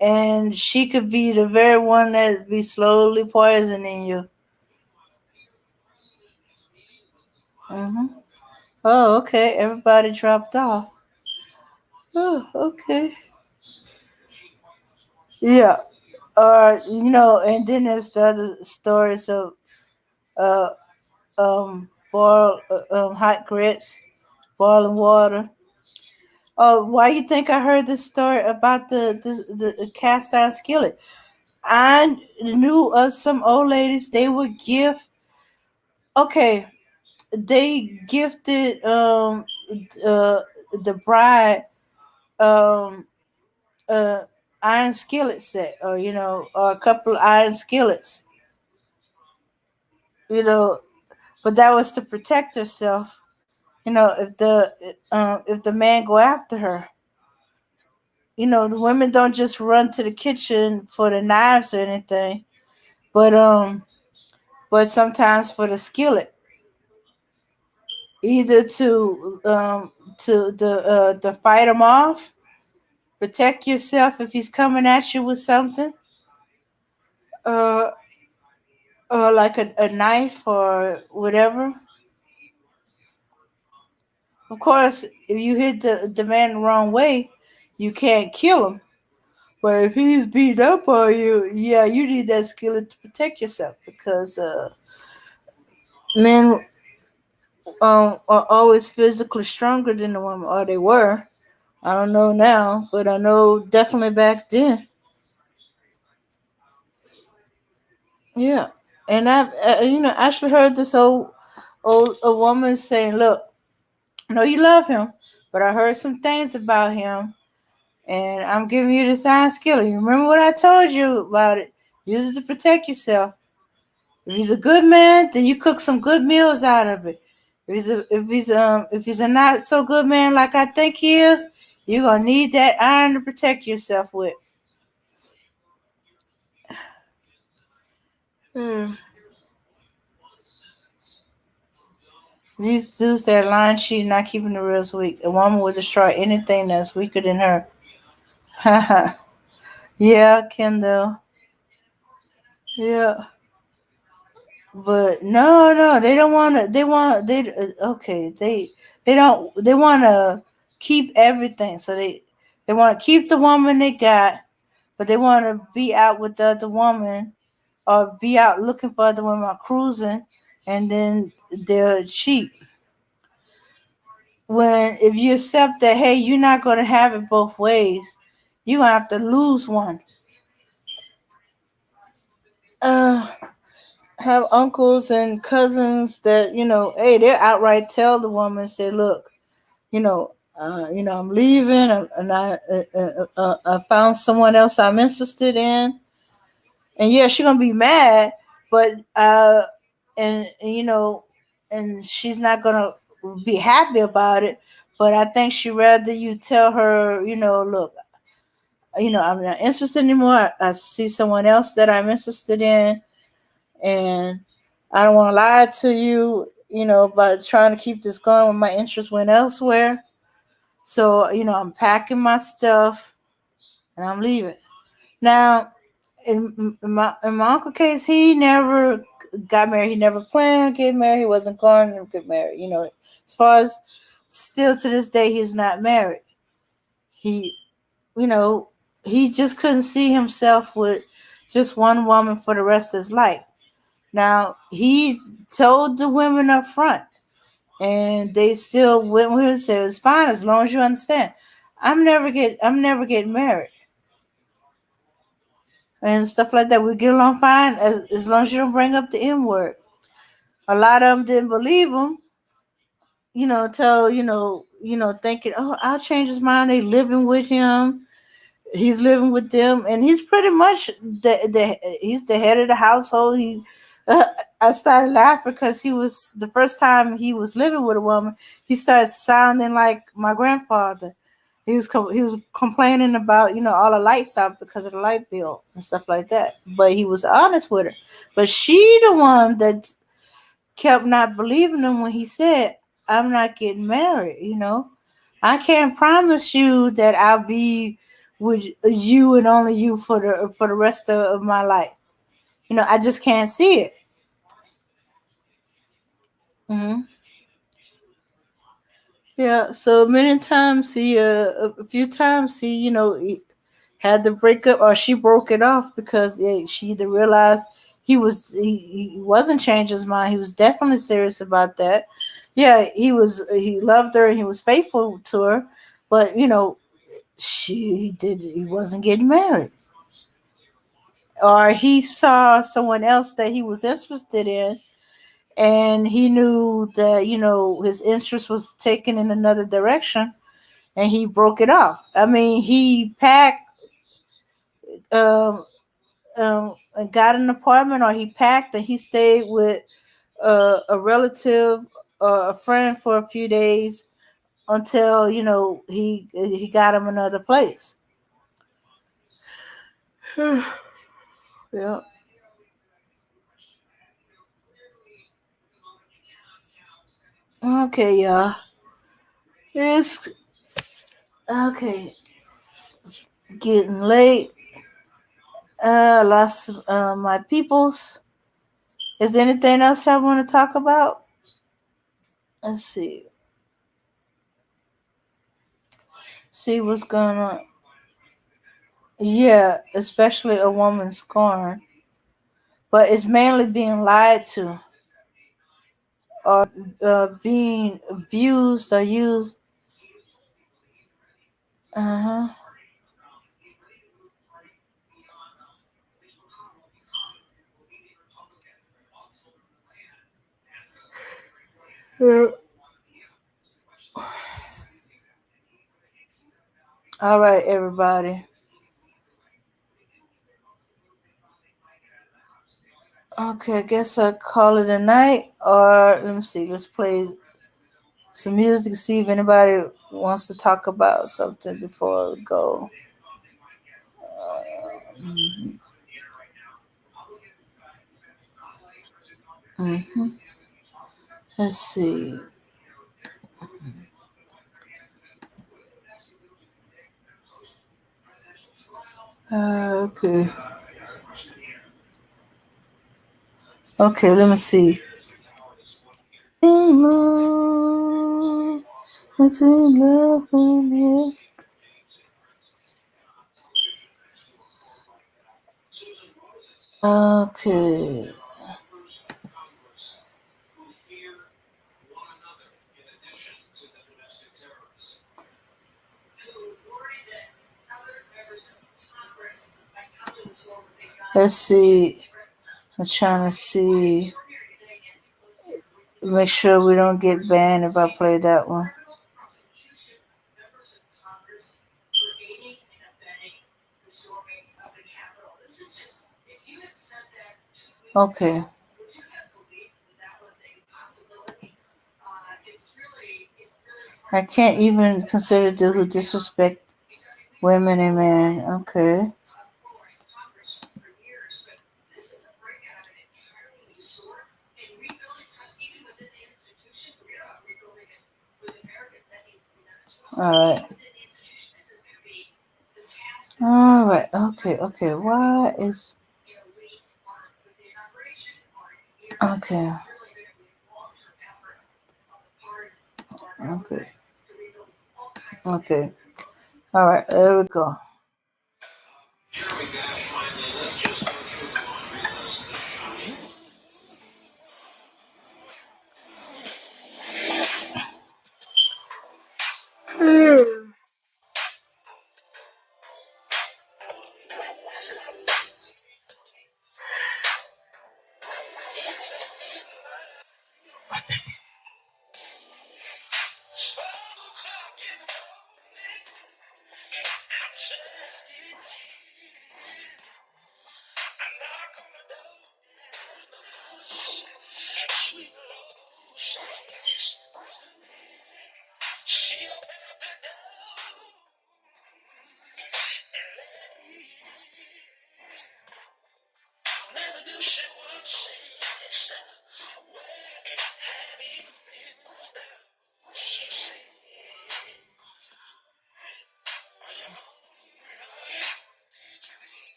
S2: and she could be the very one that be slowly poisoning you. Hmm. Oh, okay. Everybody dropped off. Oh, okay. Yeah. And then there's the other stories of uh boil hot grits, boiling water. Why you think I heard this story about the cast iron skillet? I knew of some old ladies. They would give. Okay, they gifted uh the bride um uh iron skillet set, or or a couple of iron skillets, you know but that was to protect herself, if the man go after her. The women don't just run to the kitchen for the knives or anything, but sometimes for the skillet, either to fight him off, protect yourself if he's coming at you with something, uh, like a knife or whatever. Of course, if you hit the man the wrong way, you can't kill him. But if he's beat up on you, yeah, you need that skillet to protect yourself, because men are always physically stronger than the women, or they were. I don't know now, but I know definitely back then. Yeah, and I've actually heard this old a woman saying, "Look, I know you love him, but I heard some things about him, and I'm giving you this iron skillet. You remember what I told you about it? Use it to protect yourself. If he's a good man, then you cook some good meals out of it. If he's a not so good man like I think he is, you're gonna need that iron to protect yourself with." Hmm. These dudes that are lying, cheating, not keeping the reals weak. A woman will destroy anything that's weaker than her. Yeah, Kendall. Yeah. But no, they don't want to. They want they okay. They don't. They want to keep everything. So they want to keep the woman they got, but they want to be out with the other woman, or be out looking for other women, or cruising, and then they're cheap. When if you accept that, hey, you're not gonna have it both ways, you're gonna have to lose one. Uh, have uncles and cousins that hey, they outright tell the woman, say, look, I'm leaving, and I found someone else I'm interested in, and yeah, she's gonna be mad, but and she's not gonna be happy about it. But I think she rather you tell her, look, I'm not interested anymore. I see someone else that I'm interested in, and I don't want to lie to you, by trying to keep this going when my interest went elsewhere. So, I'm packing my stuff and I'm leaving. Now, in my uncle case, he never got married. He never planned on getting married. He wasn't going to get married. As far as still to this day, he's not married. He, you know, he just couldn't see himself with just one woman for the rest of his life. Now, he's told the women up front, and they still went with him and said it's fine as long as you understand. I'm never getting married and stuff like that. We get along fine as long as you don't bring up the N word. A lot of them didn't believe him, till thinking, oh, I'll change his mind. They living with him. He's living with them, and he's pretty much he's the head of the household. Uh, I started laughing because he was the first time he was living with a woman. He started sounding like my grandfather. He was complaining about all the lights out because of the light bill and stuff like that. But he was honest with her. But she the one that kept not believing him when he said, "I'm not getting married." I can't promise you that I'll be with you and only you for the rest of my life. I just can't see it. Hmm. Yeah. So many times a few times he had to break up, or she broke it off because she either realized he wasn't changing his mind. He was definitely serious about that. Yeah, he loved her and he was faithful to her, but he wasn't getting married, or he saw someone else that he was interested in, and he knew that his interest was taken in another direction, and he broke it off. I mean, he packed, um, and got an apartment, or he packed and he stayed with a relative or a friend for a few days until he got him another place. Yeah. Okay, y'all. It's okay. Getting late. Lost my peoples. Is there anything else I want to talk about? Let's see. See what's going on. Yeah, especially a woman scorn, but it's mainly being lied to, or being abused or used. Uh huh. All right, everybody. Okay, I guess I'll call it a night. Or let me see. Let's play some music. See if anybody wants to talk about something before we go. Mhm. Mhm. Let's see. Okay. Okay, let me see. Between love and hate. Okay. Let's see. I'm trying to see. Make sure we don't get banned if I play that one. Okay. I can't even consider dude who disrespect women and men. Okay. Alright. Alright. Okay. Why is... Okay. Okay. Alright, there we go.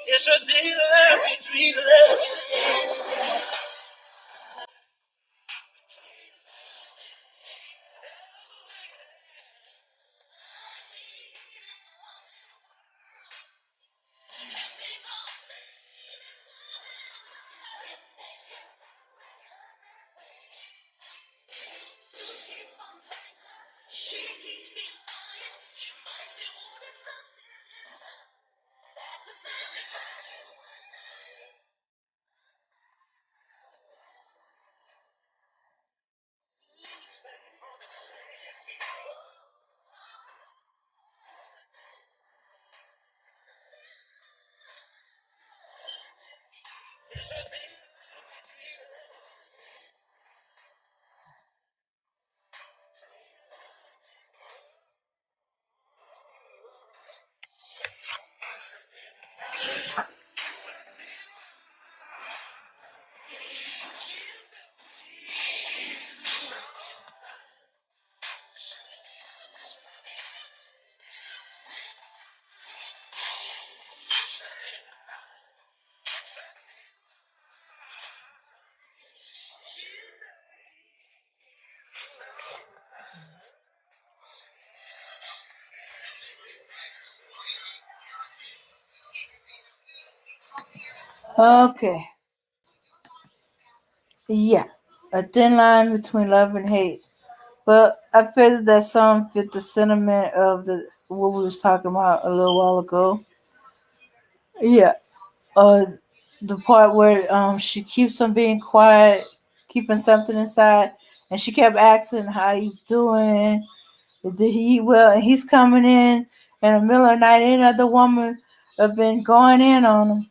S8: It's a big love between love.
S2: Okay. Yeah. A thin line between love and hate. But I feel that song fit the sentiment of the what we was talking about a little while ago. Yeah. Uh the part where she keeps on being quiet, keeping something inside, and she kept asking how he's doing. Did he eat well? And he's coming in the middle of the night. Any other woman have been going in on him.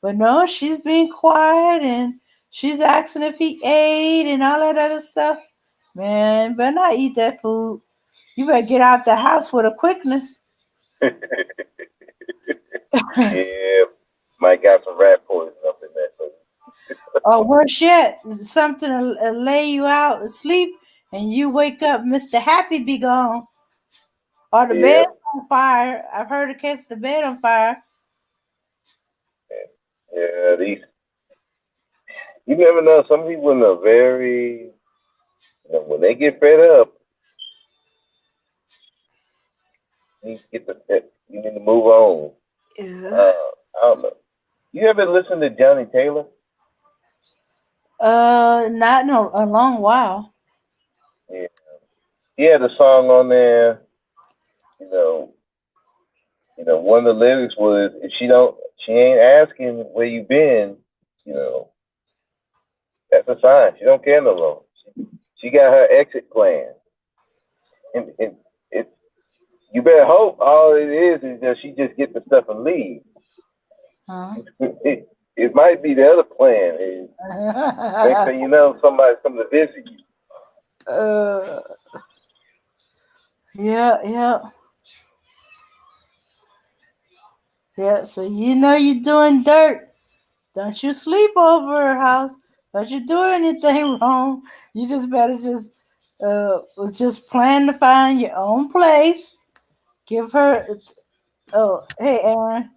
S2: But no, she's being quiet and she's asking if he ate and all that other stuff. Man, better not eat that food. You better get out the house with a quickness.
S3: Yeah, might got some rat poison up in there.
S2: Or worse yet, something to lay you out asleep and you wake up, Mr. Happy be gone. Or the bed on fire. I've heard of catch the bed on fire.
S3: Yeah, these. You never know. Some people are very. When they get fed up, you need to move on.
S2: Yeah.
S3: I don't know. You ever listen to Johnny Taylor?
S2: Not in a long while.
S3: Yeah. He had a song on there. One of the lyrics was, "If she ain't asking where you been, that's a sign she don't care no more. She got her exit plan, and you better hope all it is that she just get the stuff and leave.
S2: Huh?
S3: It might be the other plan. Next thing you know, somebody's coming to visit you.
S2: Yeah. Yeah, so you're doing dirt. Don't you sleep over her house. Don't you do anything wrong. You just better just plan to find your own place. Give her hey Aaron.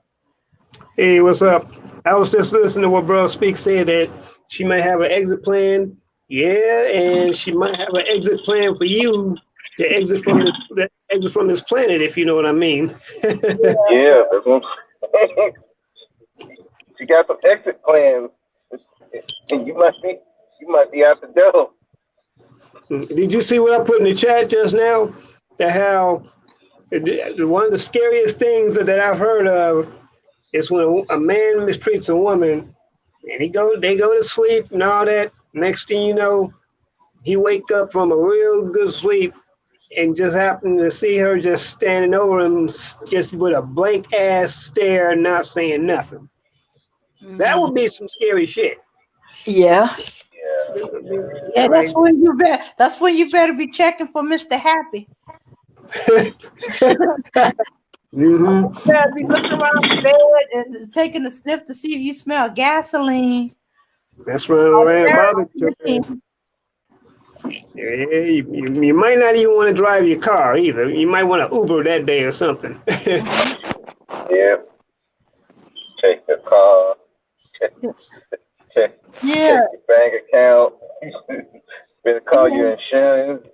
S9: Hey, what's up? I was just listening to what Bro Speak said that she might have an exit plan. Yeah, and she might have an exit plan for you to exit from this planet, if you know what I mean.
S3: Yeah, that's what I'm saying. She got some exit plans, and you might be out the door.
S9: Did you see what I put in the chat just now? That how one of the scariest things that I've heard of is when a man mistreats a woman, and they go to sleep and all that. Next thing you know, he wake up from a real good sleep, and just happen to see her just standing over him, just with a blank ass stare, not saying nothing. That would be some scary shit.
S2: Yeah. Yeah,
S9: Like,
S2: that's when you better be checking for Mr. Happy.
S9: mm-hmm.
S2: You better be looking around the bed and taking a sniff to see if you smell gasoline.
S9: That's right, Bobby. Yeah, you might not even want to drive your car either. You might want to Uber that day or something.
S3: Yeah. Check the car. Check your bank account. Better call your insurance.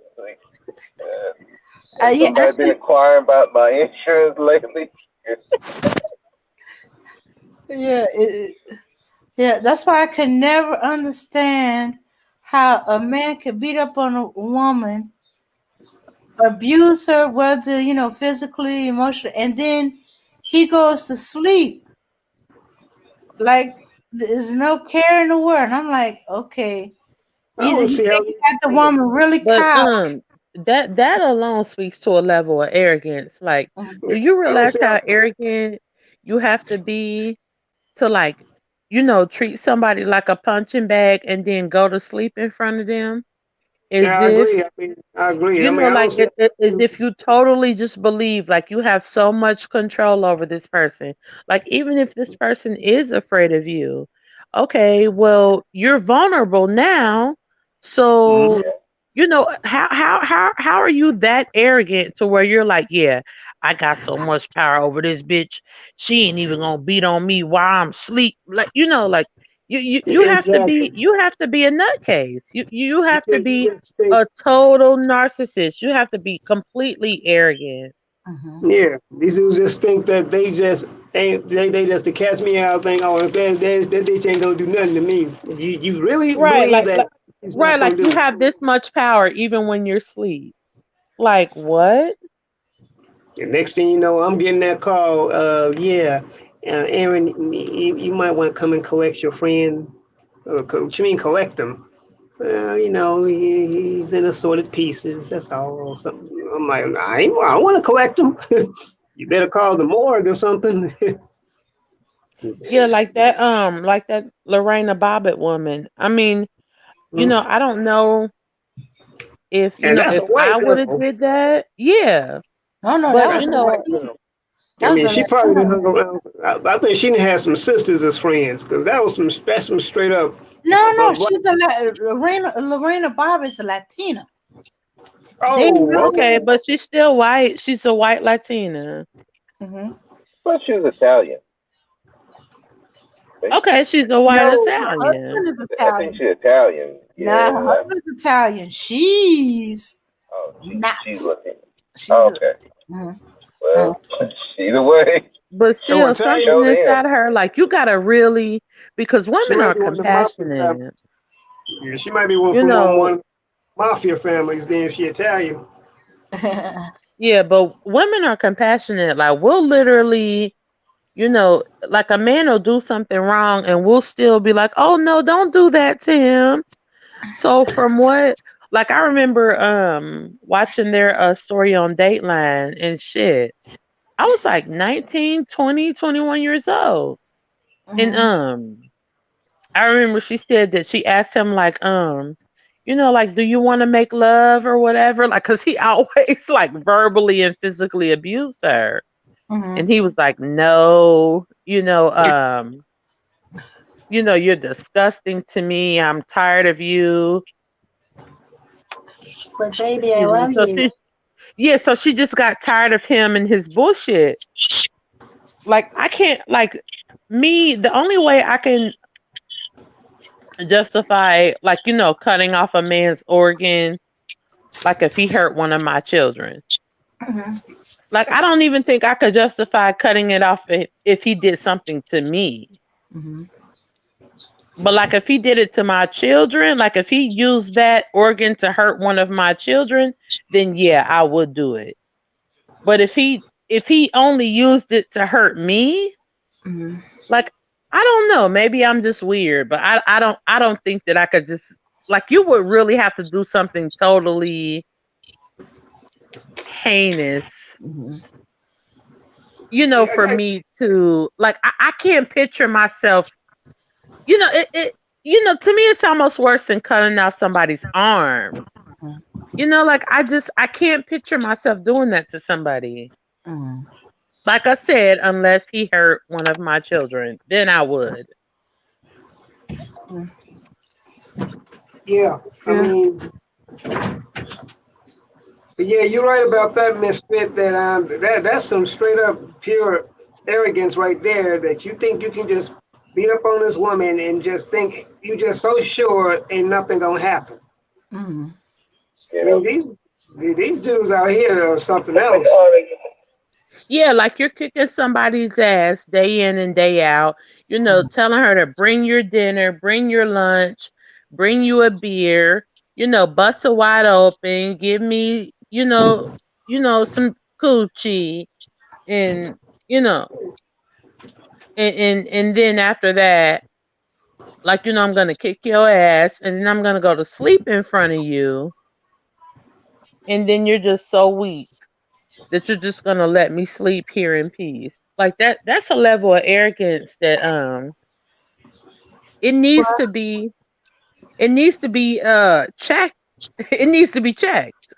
S3: Somebody been inquiring about my insurance lately.
S2: Yeah, that's why I could never understand how a man could beat up on a woman, abuse her, whether physically, emotionally, and then he goes to sleep like there's no care in the world. And I'm like, okay, either you think you got the woman really cowed.
S7: That alone speaks to a level of arrogance. Like, do you realize how arrogant you have to be to treat somebody like a punching bag and then go to sleep in front of them? As
S9: I
S7: if
S9: agree. I agree.
S7: as if you totally just believe like you have so much control over this person. Like, even if this person is afraid of you, okay, well, you're vulnerable now. So how are you that arrogant to where you're like, yeah, I got so much power over this bitch. She ain't even gonna beat on me while I'm asleep. Like, like you have to be a nutcase. You have to be a total narcissist. You have to be completely arrogant.
S9: Yeah, these dudes just think that they just ain't they just to catch me out think, oh, if that bitch ain't gonna do nothing to me. You really believe that he's not gonna do
S7: you
S9: it.
S7: have this much power even when you're asleep. Like, what?
S9: The next thing you know, I'm getting that call. Aaron, you might want to come and collect your friend. What you mean collect him? He's in assorted pieces. That's all. Something. I'm like, I don't want to collect him. You better call the morgue or something.
S7: Yeah, like that Lorena Bobbitt woman. I mean, I don't know if
S9: And that's
S7: if
S9: a white
S7: I would have
S9: girl.
S7: did that. Yeah.
S2: No,
S7: But
S2: that was
S9: a white girl. I mean, she probably didn't hung around. I think she didn't have some sisters as friends because that's some straight up.
S2: No, she's Lorena Bobbitt's a Latina.
S9: Oh,
S7: okay, but she's still white. She's a white Latina.
S3: But she's Italian.
S7: Okay, she's a white Italian.
S2: Her husband is Italian.
S3: I think she's Italian.
S2: Yeah, her husband's Italian. She's not.
S3: She's Latina. Okay. Well, either way.
S7: But still, something inside her, like, you gotta really, because women are compassionate.
S9: Yeah, she might be one from one mafia families. Then if she Italian.
S7: Yeah, but women are compassionate. Like, we'll literally, like, a man will do something wrong, and we'll still be like, "Oh no, don't do that to him." So from what, like, I remember watching their story on Dateline and shit. I was like 19, 20, 21 years old. And I remember she said that she asked him like, like, do you want to make love or whatever? Like, cause he always like verbally and physically abused her. And he was like, no, you're disgusting to me. I'm tired of you.
S2: But baby, I love you.
S7: So she just got tired of him and his bullshit. Like, I can't, like, the only way I can justify, like, cutting off a man's organ, like if he hurt one of my children. Like, I don't even think I could justify cutting it off if he did something to me. But like, if he did it to my children, like if he used that organ to hurt one of my children, then yeah, I would do it. But if he only used it to hurt me, like, I don't know, maybe I'm just weird, but I don't think that I could just, like, you would really have to do something totally heinous.
S2: Mm-hmm.
S7: For me to like, I can't picture myself. It. To me, it's almost worse than cutting off somebody's arm. Like I can't picture myself doing that to somebody.
S2: Mm-hmm.
S7: Like I said, unless he hurt one of my children, then I would.
S9: Yeah, I
S2: Yeah.
S9: mean, but yeah, you're right about that, Misfit. That's some straight up pure arrogance right there. That you think you can just beat up on this woman and just think you just so sure ain't nothing gonna happen.
S2: Mm-hmm.
S9: I mean, these dudes out here are something else.
S7: Yeah, like you're kicking somebody's ass day in and day out, telling her to bring your dinner, bring your lunch, bring you a beer, bust it wide open, give me, some coochie and you know, and then after that, like I'm gonna kick your ass and then I'm gonna go to sleep in front of you, and then you're just so weak that you're just gonna let me sleep here in peace. Like that's a level of arrogance that it needs to be checked. It needs to be checked.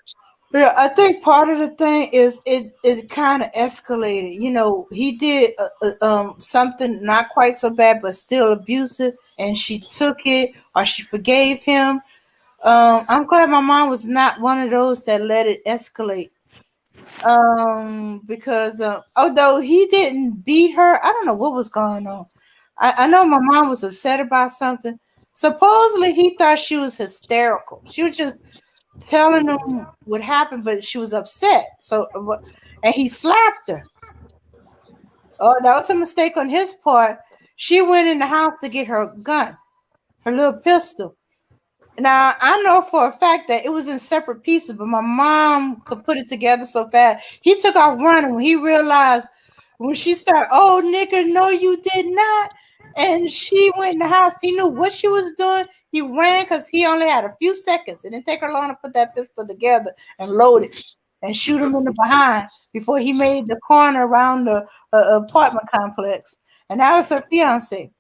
S2: Yeah, I think part of the thing is it kind of escalated. He did something not quite so bad, but still abusive, and she took it or she forgave him. I'm glad my mom was not one of those that let it escalate. Because although he didn't beat her, I don't know what was going on. I know my mom was upset about something. Supposedly he thought she was hysterical. She was just telling him what happened, but she was upset. So, and he slapped her. Oh, that was a mistake on his part. She went in the house to get her gun, her little pistol. Now, I know for a fact that it was in separate pieces, but my mom could put it together so fast. He took off running when he realized, when she started, oh, nigga, no, you did not. And she went in the house. He knew what she was doing. He ran because he only had a few seconds. It didn't take her long to put that pistol together and load it and shoot him in the behind before he made the corner around the apartment complex. And that was her fiance.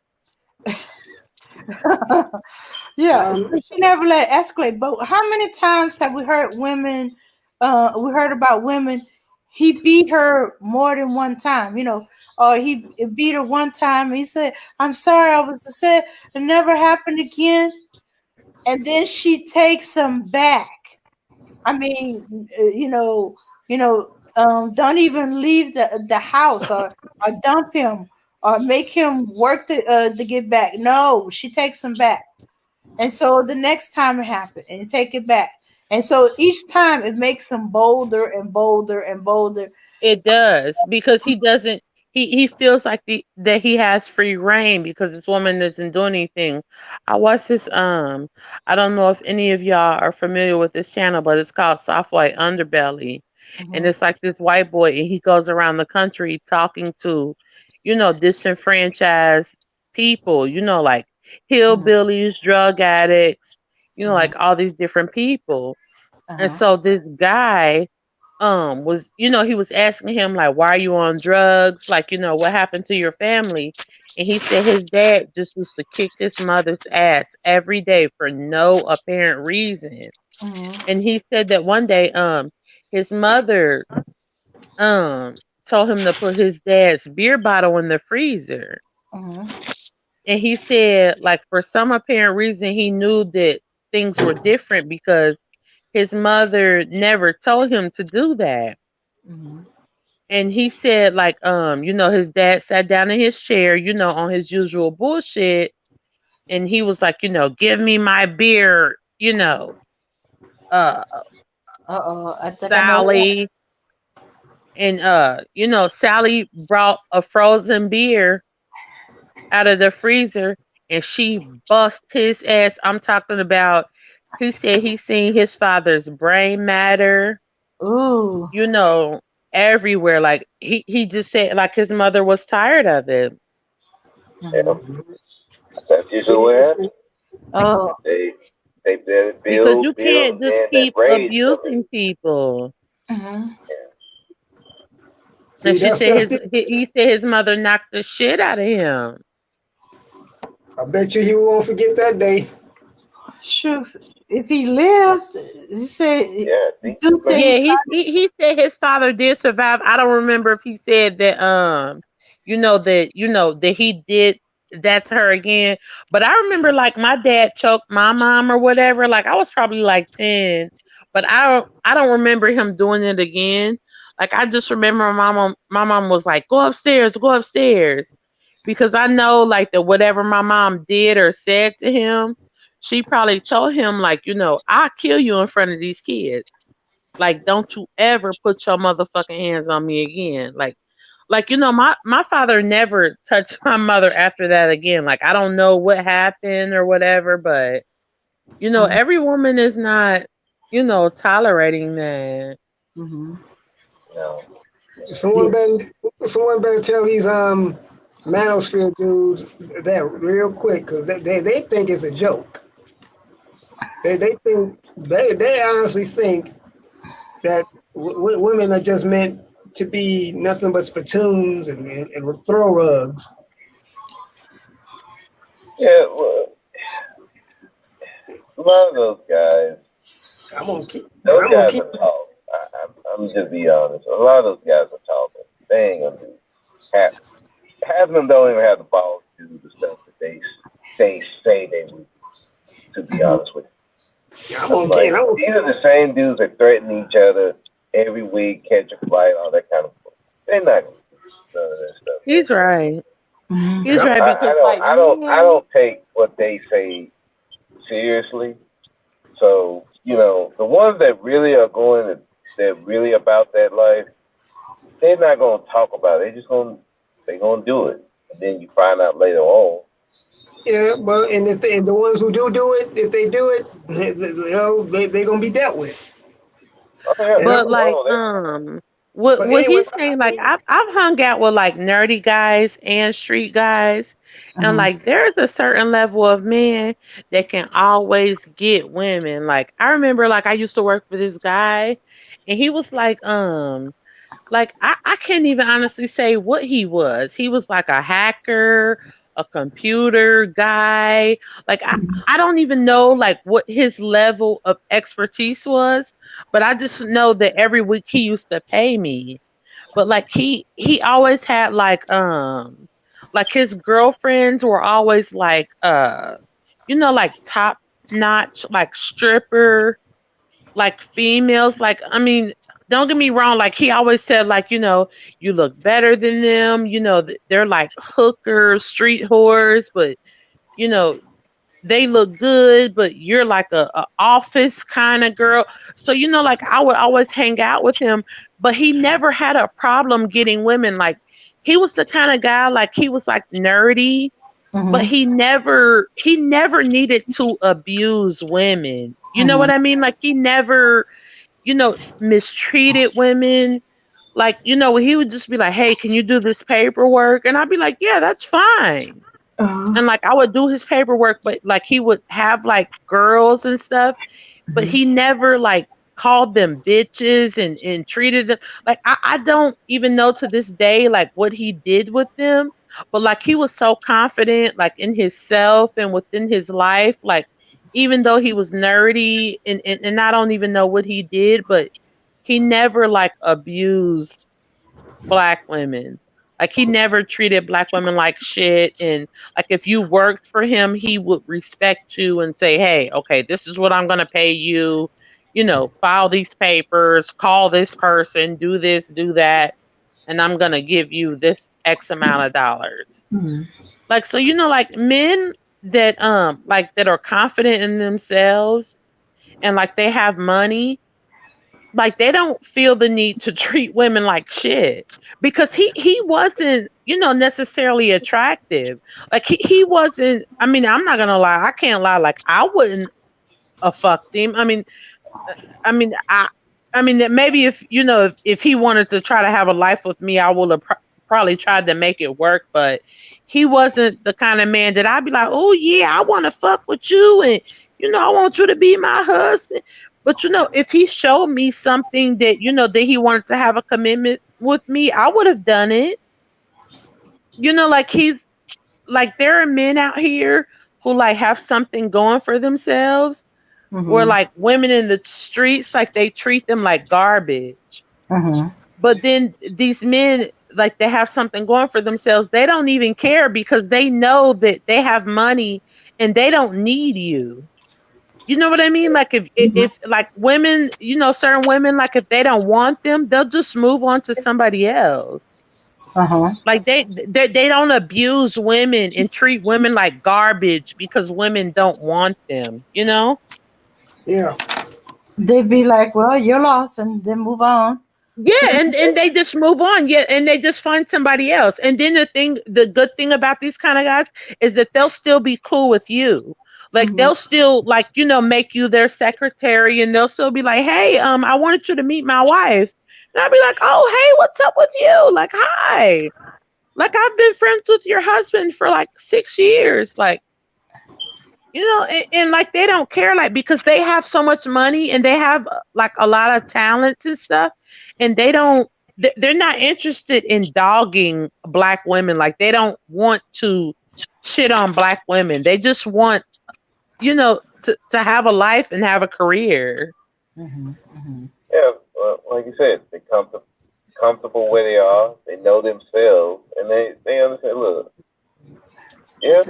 S2: Yeah, so she never let it escalate. But how many times have we heard women? We heard about women. He beat her more than one time, or he beat her one time. He said, "I'm sorry, I was upset. It never happened again." And then she takes him back. I mean, don't even leave the house or dump him or make him work to get back. No, she takes him back. And so the next time it happened and you take it back. And so each time it makes him bolder and bolder and bolder.
S7: It does, because he doesn't. He feels like that he has free reign because this woman doesn't do anything. I watched this. I don't know if any of y'all are familiar with this channel, but it's called Soft White Underbelly, and it's like this white boy, and he goes around the country talking to, disenfranchised people. Like hillbillies, drug addicts. Like all these different people, and so this guy was he was asking him like, why are you on drugs, like what happened to your family, and he said his dad just used to kick his mother's ass every day for no apparent reason. And he said that one day his mother told him to put his dad's beer bottle in the freezer, and he said like for some apparent reason he knew that things were different because his mother never told him to do that. And he said like his dad sat down in his chair, on his usual bullshit, and he was like, give me my beer, uh
S2: I think I know that.
S7: Sally. And Sally brought a frozen beer out of the freezer and she bust his ass. I'm talking about, he said he seen his father's brain matter,
S2: Ooh.
S7: everywhere. Like he just said like his mother was tired of it.
S3: Yeah. That's usually what happens.
S2: Oh.
S3: They
S7: Because
S3: build
S7: you can't just
S3: and that
S7: keep
S3: rage.
S7: abusing people.
S2: Mhm.
S7: And
S9: See, that's
S7: he said his mother knocked the shit out of him.
S9: I bet you he won't forget that day.
S2: Shucks, if he lived, he said,
S3: Yeah, see,
S2: do say he
S7: Yeah,
S2: tried.
S7: he said his father did survive. I don't remember if he said that that he did that to her again. But I remember like my dad choked my mom or whatever. Like I was probably like 10, but I don't remember him doing it again. Like I just remember my mom was like, go upstairs. Because I know like that whatever my mom did or said to him, she probably told him like, I'll kill you in front of these kids. Like, don't you ever put your motherfucking hands on me again. Like my father never touched my mother after that again. Like, I don't know what happened or whatever, but every woman is not, tolerating that.
S2: Mm-hmm.
S3: no.
S9: Someone better, someone better tell these manosphere dudes that real quick, because they think it's a joke. They honestly think that women are just meant to be nothing but spittoons and throw rugs.
S3: Yeah, well, a lot of those guys,
S9: I'm gonna keep.
S3: those
S9: I'm gonna
S3: guys
S9: keep.
S3: are tall. I'm just be honest. A lot of those guys are talking. They ain't gonna do half. Half of them don't even have the balls to do the stuff that they say they would. To be honest with
S9: I'm
S3: you, I'm
S9: gonna keep.
S3: like these are the same dudes that threaten each other every week, catch a flight, all that kind of stuff. They're not gonna do none of that stuff.
S7: He's right.
S2: Mm-hmm.
S7: He's right because like
S3: I
S7: man,
S3: don't take what they say seriously. So the ones that really are they're really about that life. They're not gonna talk about it. They're gonna do it, and then you find out later on.
S9: Yeah, but and if the ones who do it, if they do it, they gonna be dealt with.
S3: Oh yeah,
S9: And
S7: but
S9: I'm.
S7: like what
S9: But
S7: what
S9: anyway,
S7: he's saying, like I've hung out with like nerdy guys and street guys, and
S2: Mm-hmm.
S7: like there's a certain level of men that can always get women. Like I remember like I used to work with this guy, and he was like I can't even honestly say what he was. He was like a hacker, a computer guy. Like I don't even know like what his level of expertise was, but I just know that every week he used to pay me. But like he always had like his girlfriends were always like like top notch like stripper like females. Like I mean, don't get me wrong, like he always said like you look better than them, they're like hookers, street whores, but you know they look good, but you're like a office kind of girl. So like I would always hang out with him, but he never had a problem getting women. Like he was the kind of guy, like he was like nerdy, but
S2: Mm-hmm.
S7: he never needed to abuse women. You know
S2: Mm-hmm.
S7: what I mean? Like he never mistreated women. Like, he would just be like, hey, can you do this paperwork? And I'd be like, yeah, that's fine.
S2: Uh-huh.
S7: And like, I would do his paperwork, but like, he would have like girls and stuff, but
S2: Mm-hmm.
S7: he never like called them bitches and treated them. Like, I don't even know to this day, like, what he did with them. But like, he was so confident, like, in himself and within his life. Like, even though he was nerdy and I don't even know what he did, but he never like abused black women. Like he never treated black women like shit. And like if you worked for him, he would respect you and say, hey, okay, this is what I'm gonna pay you. File these papers, call this person, do this, do that, and I'm gonna give you this X amount of dollars.
S2: Mm-hmm.
S7: Like so, like men that are confident in themselves and like they have money, like they don't feel the need to treat women like shit because he wasn't necessarily attractive. Like he wasn't. I mean, I'm not gonna lie, I can't lie, like I wouldn't have fucked him. I mean I mean that maybe if he wanted to try to have a life with me, I would have probably tried to make it work, but he wasn't the kind of man that I'd be like, oh yeah, I want to fuck with you, and I want you to be my husband. But if he showed me something that that he wanted to have a commitment with me, I would have done it. Like there are men out here who like have something going for themselves, where
S2: Mhm.
S7: like women in the streets, like they treat them like garbage.
S2: Mhm.
S7: But then these men, like they have something going for themselves, they don't even care because they know that they have money and they don't need you. You know what I mean? Like
S2: Mhm.
S7: if like women, certain women, like if they don't want them, they'll just move on to somebody else.
S2: Uh-huh.
S7: Like they don't abuse women and treat women like garbage because women don't want them,
S9: Yeah.
S2: They be like, "Well, you're lost," and then move on to
S7: Yeah,
S2: the
S7: and they just move on. Yeah, and they just find somebody else. And then the good thing about these kind of guys is that they'll still be cool with you. Like
S2: Mhm.
S7: they'll still like, make you their secretary, and they'll still be like, "Hey, I wanted you to meet my wife." And I'll be like, "Oh, hey, what's up with you?" Like, "Hi." Like I've been friends with your husband for like 6 years. Like, and like they don't care, like because they have so much money and they have like a lot of talents and stuff, and they're not interested in dogging black women. Like they don't want to shit on black women. They just want to have a life and have a career.
S2: Mhm. Mhm.
S3: Yeah, well, like you said, they comfortable where they are. They know themselves, and they understand. Look, yeah,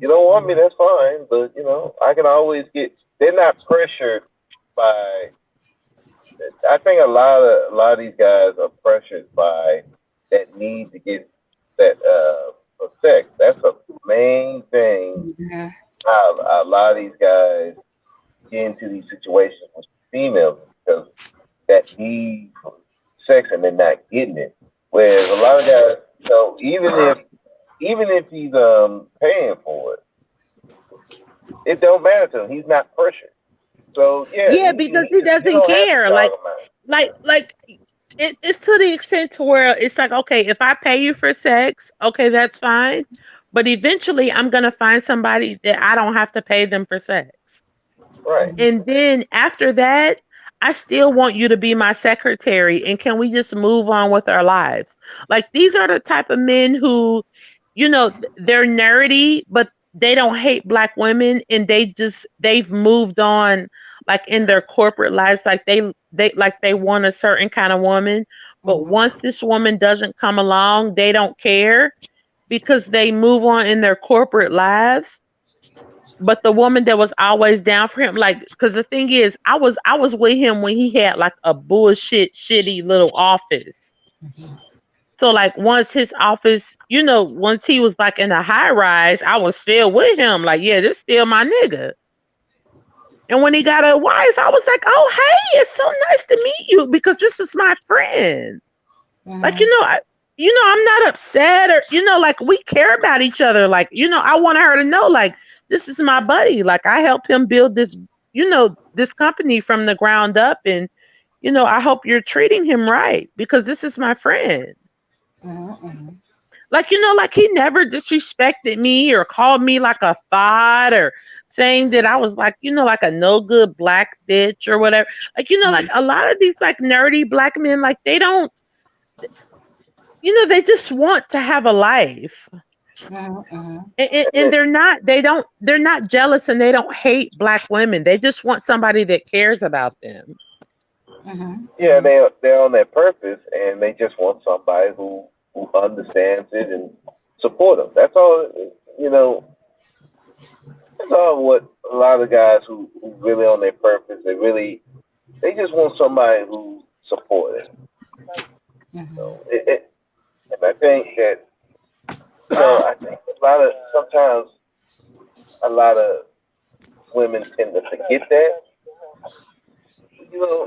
S3: you don't want me, that's fine, but I can always get. They're not pressured by. I think a lot of these guys are pressured by that need to get that for sex. That's the main thing.
S2: Mhm.
S3: How a lot of these guys get into these situations with females because that need for sex and they're not getting it. Whereas a lot of guys, even if he's paying for it, it don't matter to him. He's not pressured. So yeah,
S7: Yeah, because he
S3: you
S7: doesn't
S3: don't have to
S7: care.
S3: dog
S7: Like,
S3: him out.
S7: like it's to the extent to where it's like, okay, if I pay you for sex, okay, that's fine. But eventually I'm gonna find somebody that I don't have to pay them for sex.
S3: Right.
S7: And then after that, I still want you to be my secretary. And can we just move on with our lives? Like these are the type of men who, they're nerdy, but they don't hate black women, and they've moved on like in their corporate lives. Like they want a certain kind of woman. But
S2: Mhm.
S7: once this woman doesn't come along, they don't care because they move on in their corporate lives. But the woman that was always down for him, like, because the thing is, I was with him when he had like a bullshit, shitty little office. So like once his office, once he was like in a high rise, I was still with him. Like, yeah, this still my nigga. And when he got a wife, I was like, oh hey, it's so nice to meet you because this is my friend. Like,
S2: Mhm.
S7: I'm not upset or, like we care about each other. Like, I want her to know, like, this is my buddy. Like, I helped him build this company from the ground up. And, I hope you're treating him right because this is my friend.
S2: Mhm. Mhm.
S7: Like, like he never disrespected me or called me like a thought or saying that I was like, like a no good black bitch or whatever. Like, like a lot of these like nerdy black men, like they don't, they just want to have a life.
S2: Mhm. Mhm.
S7: And they're not jealous and they don't hate black women. They just want somebody that cares about them.
S2: Mhm.
S3: Yeah,
S2: Mhm.
S3: they're on their purpose, and they just want somebody who understands it and support them. That's all. You know, that's all. What a lot of guys who really on their purpose, they just want somebody who supports it.
S2: Mhm.
S3: So and I think that I think sometimes a lot of women tend to forget that.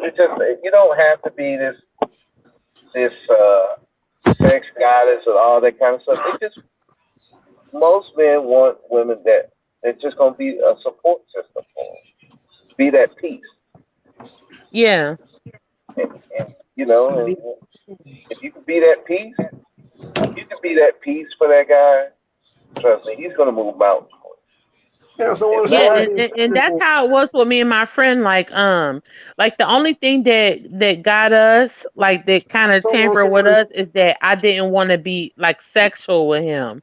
S3: It's just you don't have to be this sex goddess and all that kind of stuff. It just most men want women that it's just gonna be a support system for them. Be that peace,
S7: Yeah.
S3: and if you can be that peace, if you can be that peace for that guy, trust me, he's gonna move mountains for
S9: Yeah, someone
S3: If
S7: Yeah,
S3: not,
S7: and that's how it was with me and my friend. Like the only thing that got us, like that kind of
S9: someone
S7: tampered with
S9: can.
S7: us, is that I didn't want to be like sexual with him,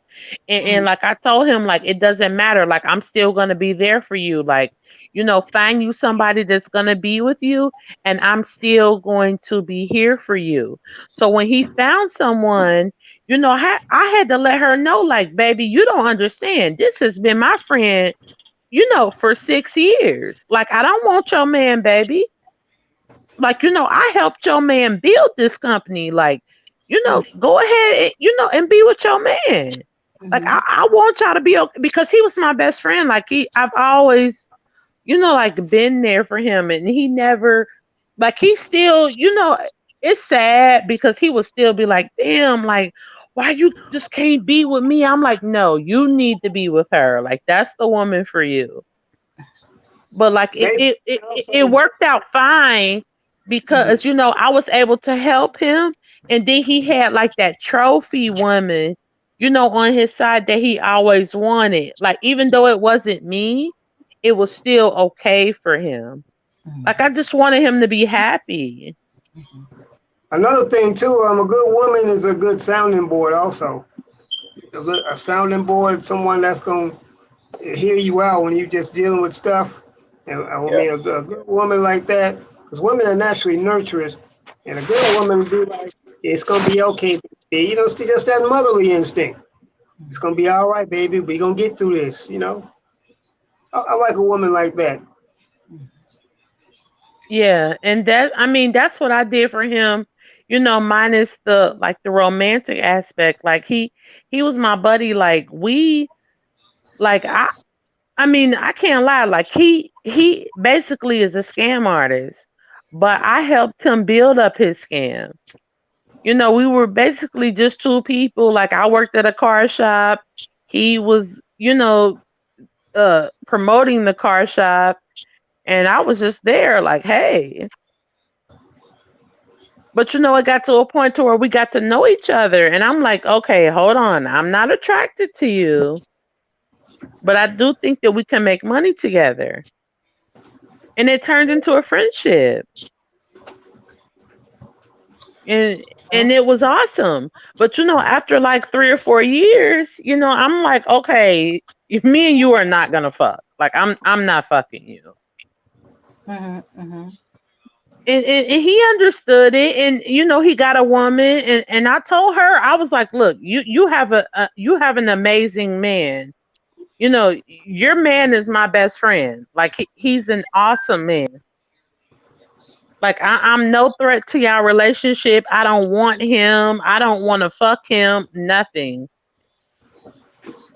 S7: and like I told him, like it doesn't matter. Like I'm still gonna be there for you. Like find you somebody that's gonna be with you, and I'm still going to be here for you. So when he found someone. I had to let her know, like, baby, you don't understand. This has been my friend for 6 years. Like, I don't want your man, baby. Like, I helped your man build this company. Like, go ahead, and be with your man. Like, I want y'all to be okay because he was my best friend. Like, I've always, like been there for him, and he never, like, he still, it's sad because he would still be like, damn, like, why you just can't be with me? I'm like, no, you need to be with her. Like, that's the woman for you. But like it
S9: Basically,
S7: worked out fine because I was able to help him, and then he had like that trophy woman on his side that he always wanted. Like even though it wasn't me, it was still okay for him. Like I just wanted him to be happy.
S9: another thing too, a good woman is a good sounding board. Also, a sounding board, someone that's gonna hear you out when you're just dealing with stuff. And I mean, a good woman like that, because women are naturally nurturers, and a good woman would be like, "It's gonna be okay, baby." Just that motherly instinct. It's gonna be all right, baby. We're gonna get through this. I like a woman like that.
S7: Yeah, and that's what I did for him. Minus the romantic aspect. Like he was my buddy. Like we like I can't lie. Like he basically is a scam artist, but I helped him build up his scam. We were basically just two people. Like I worked at a car shop. He was, promoting the car shop, and I was just there. Like, hey. But it got to a point to where we got to know each other, and I'm like, okay, hold on. I'm not attracted to you, but I do think that we can make money together. And it turned into a friendship. And it was awesome. But after like 3 or 4 years, I'm like, okay, if me and you are not gonna fuck. Like I'm not fucking you. And he understood it, and he got a woman, and I told her, I was like, look, you have you have an amazing man. Your man is my best friend. Like he's an awesome man. Like I'm no threat to y'all relationship. I don't want him. I don't want to fuck him. Nothing.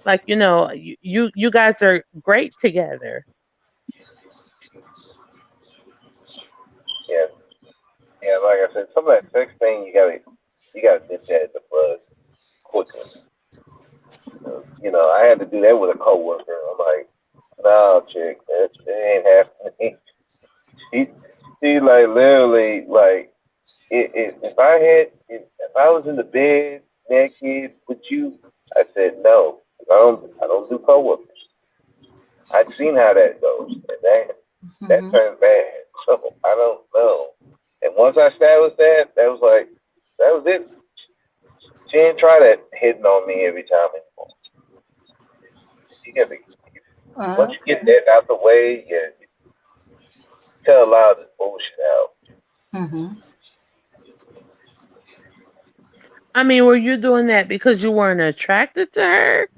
S7: Like you guys are great together.
S3: yeah, yeah. Like I said, some of that sex thing you gotta nip that in the bud quickly. I had to do that with a coworker. I'm like, no, chick, that ain't happening. she, she like literally like if I was in the bed naked with you, I said no. I don't do coworkers. I've seen how that goes, and that turns bad. So I don't know. And once I established that was it. She didn't try that hitting on me every time anymore. You get once you get that out the way, you tell a lot of this bullshit out.
S7: I mean, were you doing that because you weren't attracted to her,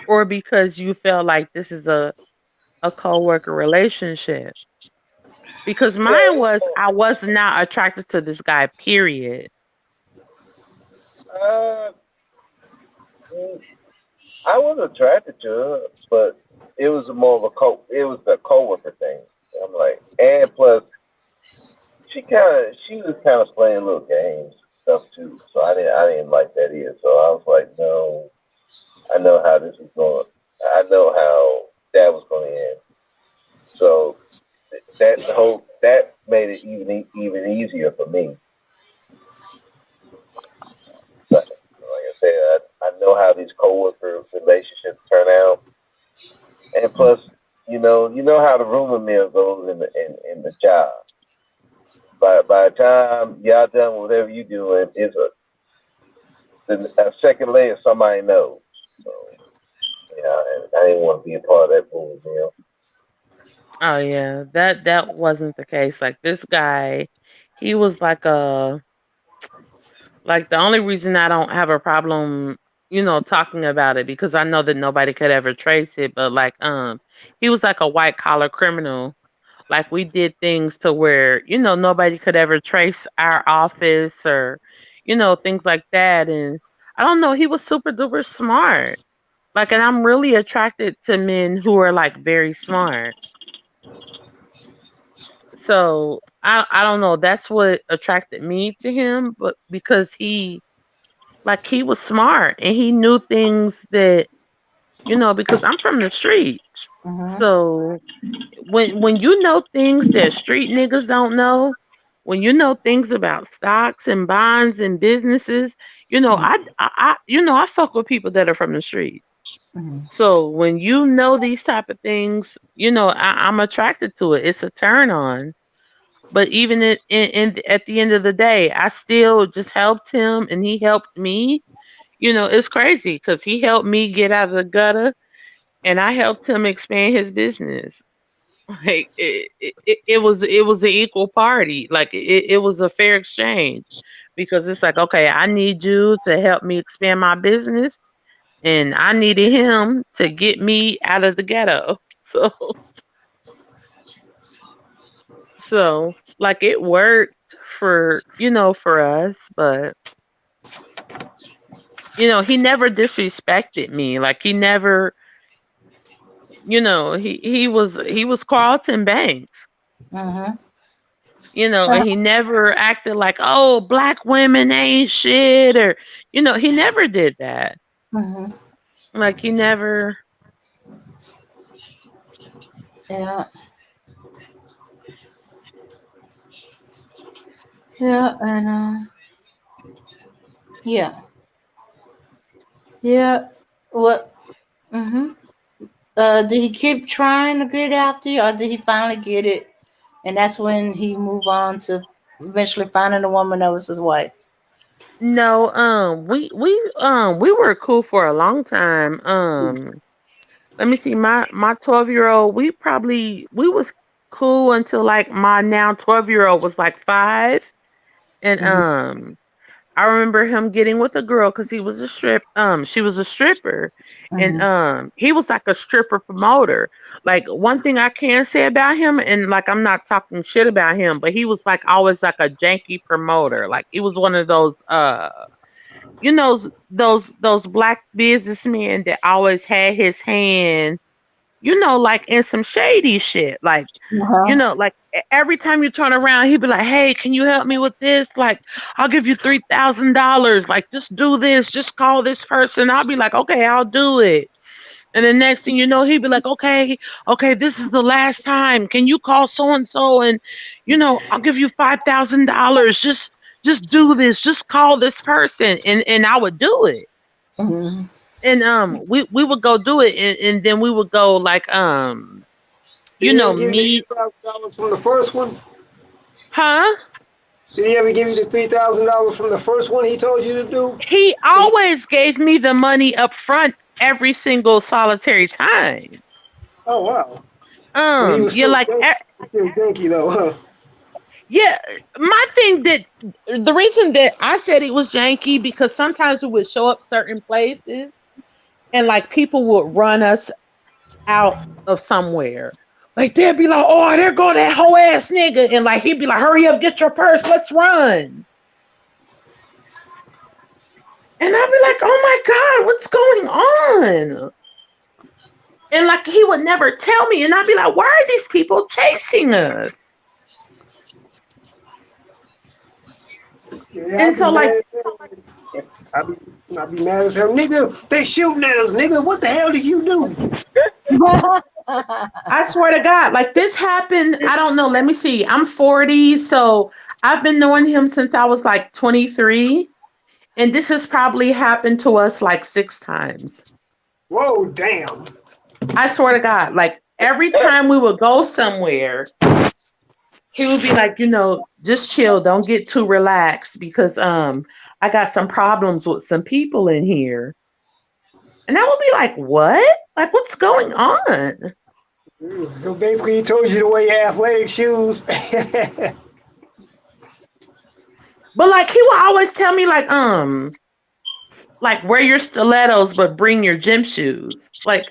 S7: or because you felt like this is a co-worker relationship? Because mine was, I was not attracted to this guy, period.
S3: Uh, I was attracted to her, but it was more of it was the coworker thing. I'm like, and plus, she was kind of playing little games stuff too. So I didn't like that either. So I was like, no, I know how this is going. I know how that was going to end. So that made it even easier for me. But like I said, I know how these coworker relationships turn out. And plus, you know how the rumor mill goes in the job. By the time y'all done with whatever you doing, it's a second layer somebody knows. So yeah, and I didn't want to be a part of that bull mill.
S7: Oh yeah, that wasn't the case. Like this guy, he was like the only reason I don't have a problem, talking about it because I know that nobody could ever trace it, but like he was like a white collar criminal. Like we did things to where, nobody could ever trace our office or, things like that. And I don't know, he was super duper smart. Like, and I'm really attracted to men who are like very smart. So I don't know. That's what attracted me to him, but because he was smart and he knew things that because I'm from the streets.
S2: Mm-hmm.
S7: So when you know things that street niggas don't know, when you know things about stocks and bonds and businesses, I fuck with people that are from the streets.
S2: Mm-hmm.
S7: So when you know these type of things, I'm attracted to it. It's a turn on. But even at the end of the day, I still just helped him and he helped me. It's crazy because he helped me get out of the gutter and I helped him expand his business. Like it was an equal party. Like it was a fair exchange because it's like, okay, I need you to help me expand my business and I needed him to get me out of the ghetto. So like it worked for us, but he never disrespected me. Like he never, he was Carlton Banks.
S2: Mm-hmm.
S7: And he never acted like, oh, black women ain't shit, or he never did that.
S2: Mm-hmm.
S7: Like he never.
S2: Yeah. Yeah. And yeah. Yeah. What? Mm-hmm. Did he keep trying to get after you, or did he finally get it? And that's when he moved on to eventually finding a woman that was his wife.
S7: No, we were cool for a long time. Let me see, my 12-year-old, we was cool until like my now 12-year-old was like 5, and
S2: Mm-hmm.
S7: I remember him getting with a girl because she was a stripper, and
S2: Mm-hmm.
S7: he was like a stripper promoter. Like one thing I can say about him, and like I'm not talking shit about him, but he was like always like a janky promoter. Like he was one of those those black businessmen that always had his hand, like in some shady shit. Like,
S2: Uh-huh.
S7: like every time you turn around, he'd be like, "Hey, can you help me with this? Like, I'll give you $3,000. Like, just do this. Just call this person." I'll be like, "Okay, I'll do it." And the next thing you know, he'd be like, "Okay, okay, this is the last time. Can you call so and so and, I'll give you $5,000. Just do this. Just call this person." And I would do it.
S2: Mm-hmm.
S7: And we would go do it, and then we would go like
S9: Did he ever give you the
S7: meet.
S9: $3,000 from the first one?
S7: Huh?
S9: Did he ever give you the $3,000 from the first one he told you to do?
S7: He always gave me the money up front every single solitary time.
S9: Oh wow! But he was
S7: You're
S9: still
S7: like
S9: janky though, huh?
S7: yeah, my thing that the reason that I said it was janky because sometimes we would show up certain places and like people would run us out of somewhere. Like they'd be like, "Oh, there go that whole ass nigga," and like he'd be like, "Hurry up, get your purse, let's run." And I'd be like, "Oh my god, what's going on?" And like he would never tell me, and I'd be like, "Why are these people chasing us?"
S9: Yeah,
S7: And so like,
S9: I'd be mad as hell, nigga. They shooting at us, nigga. What the hell did you do?
S7: I swear to God, like this happened. I don't know. Let me see. I'm 40, so I've been knowing him since I was like 23. And this has probably happened to us like 6 times.
S9: Whoa, damn.
S7: I swear to God, like every time we would go somewhere, he would be like, just chill, don't get too relaxed because I got some problems with some people in here. And I would be like, what? Like, what's going on?
S9: So basically, he told you to wear your athletic shoes.
S7: But like, he would always tell me like wear your stilettos, but bring your gym shoes. Like,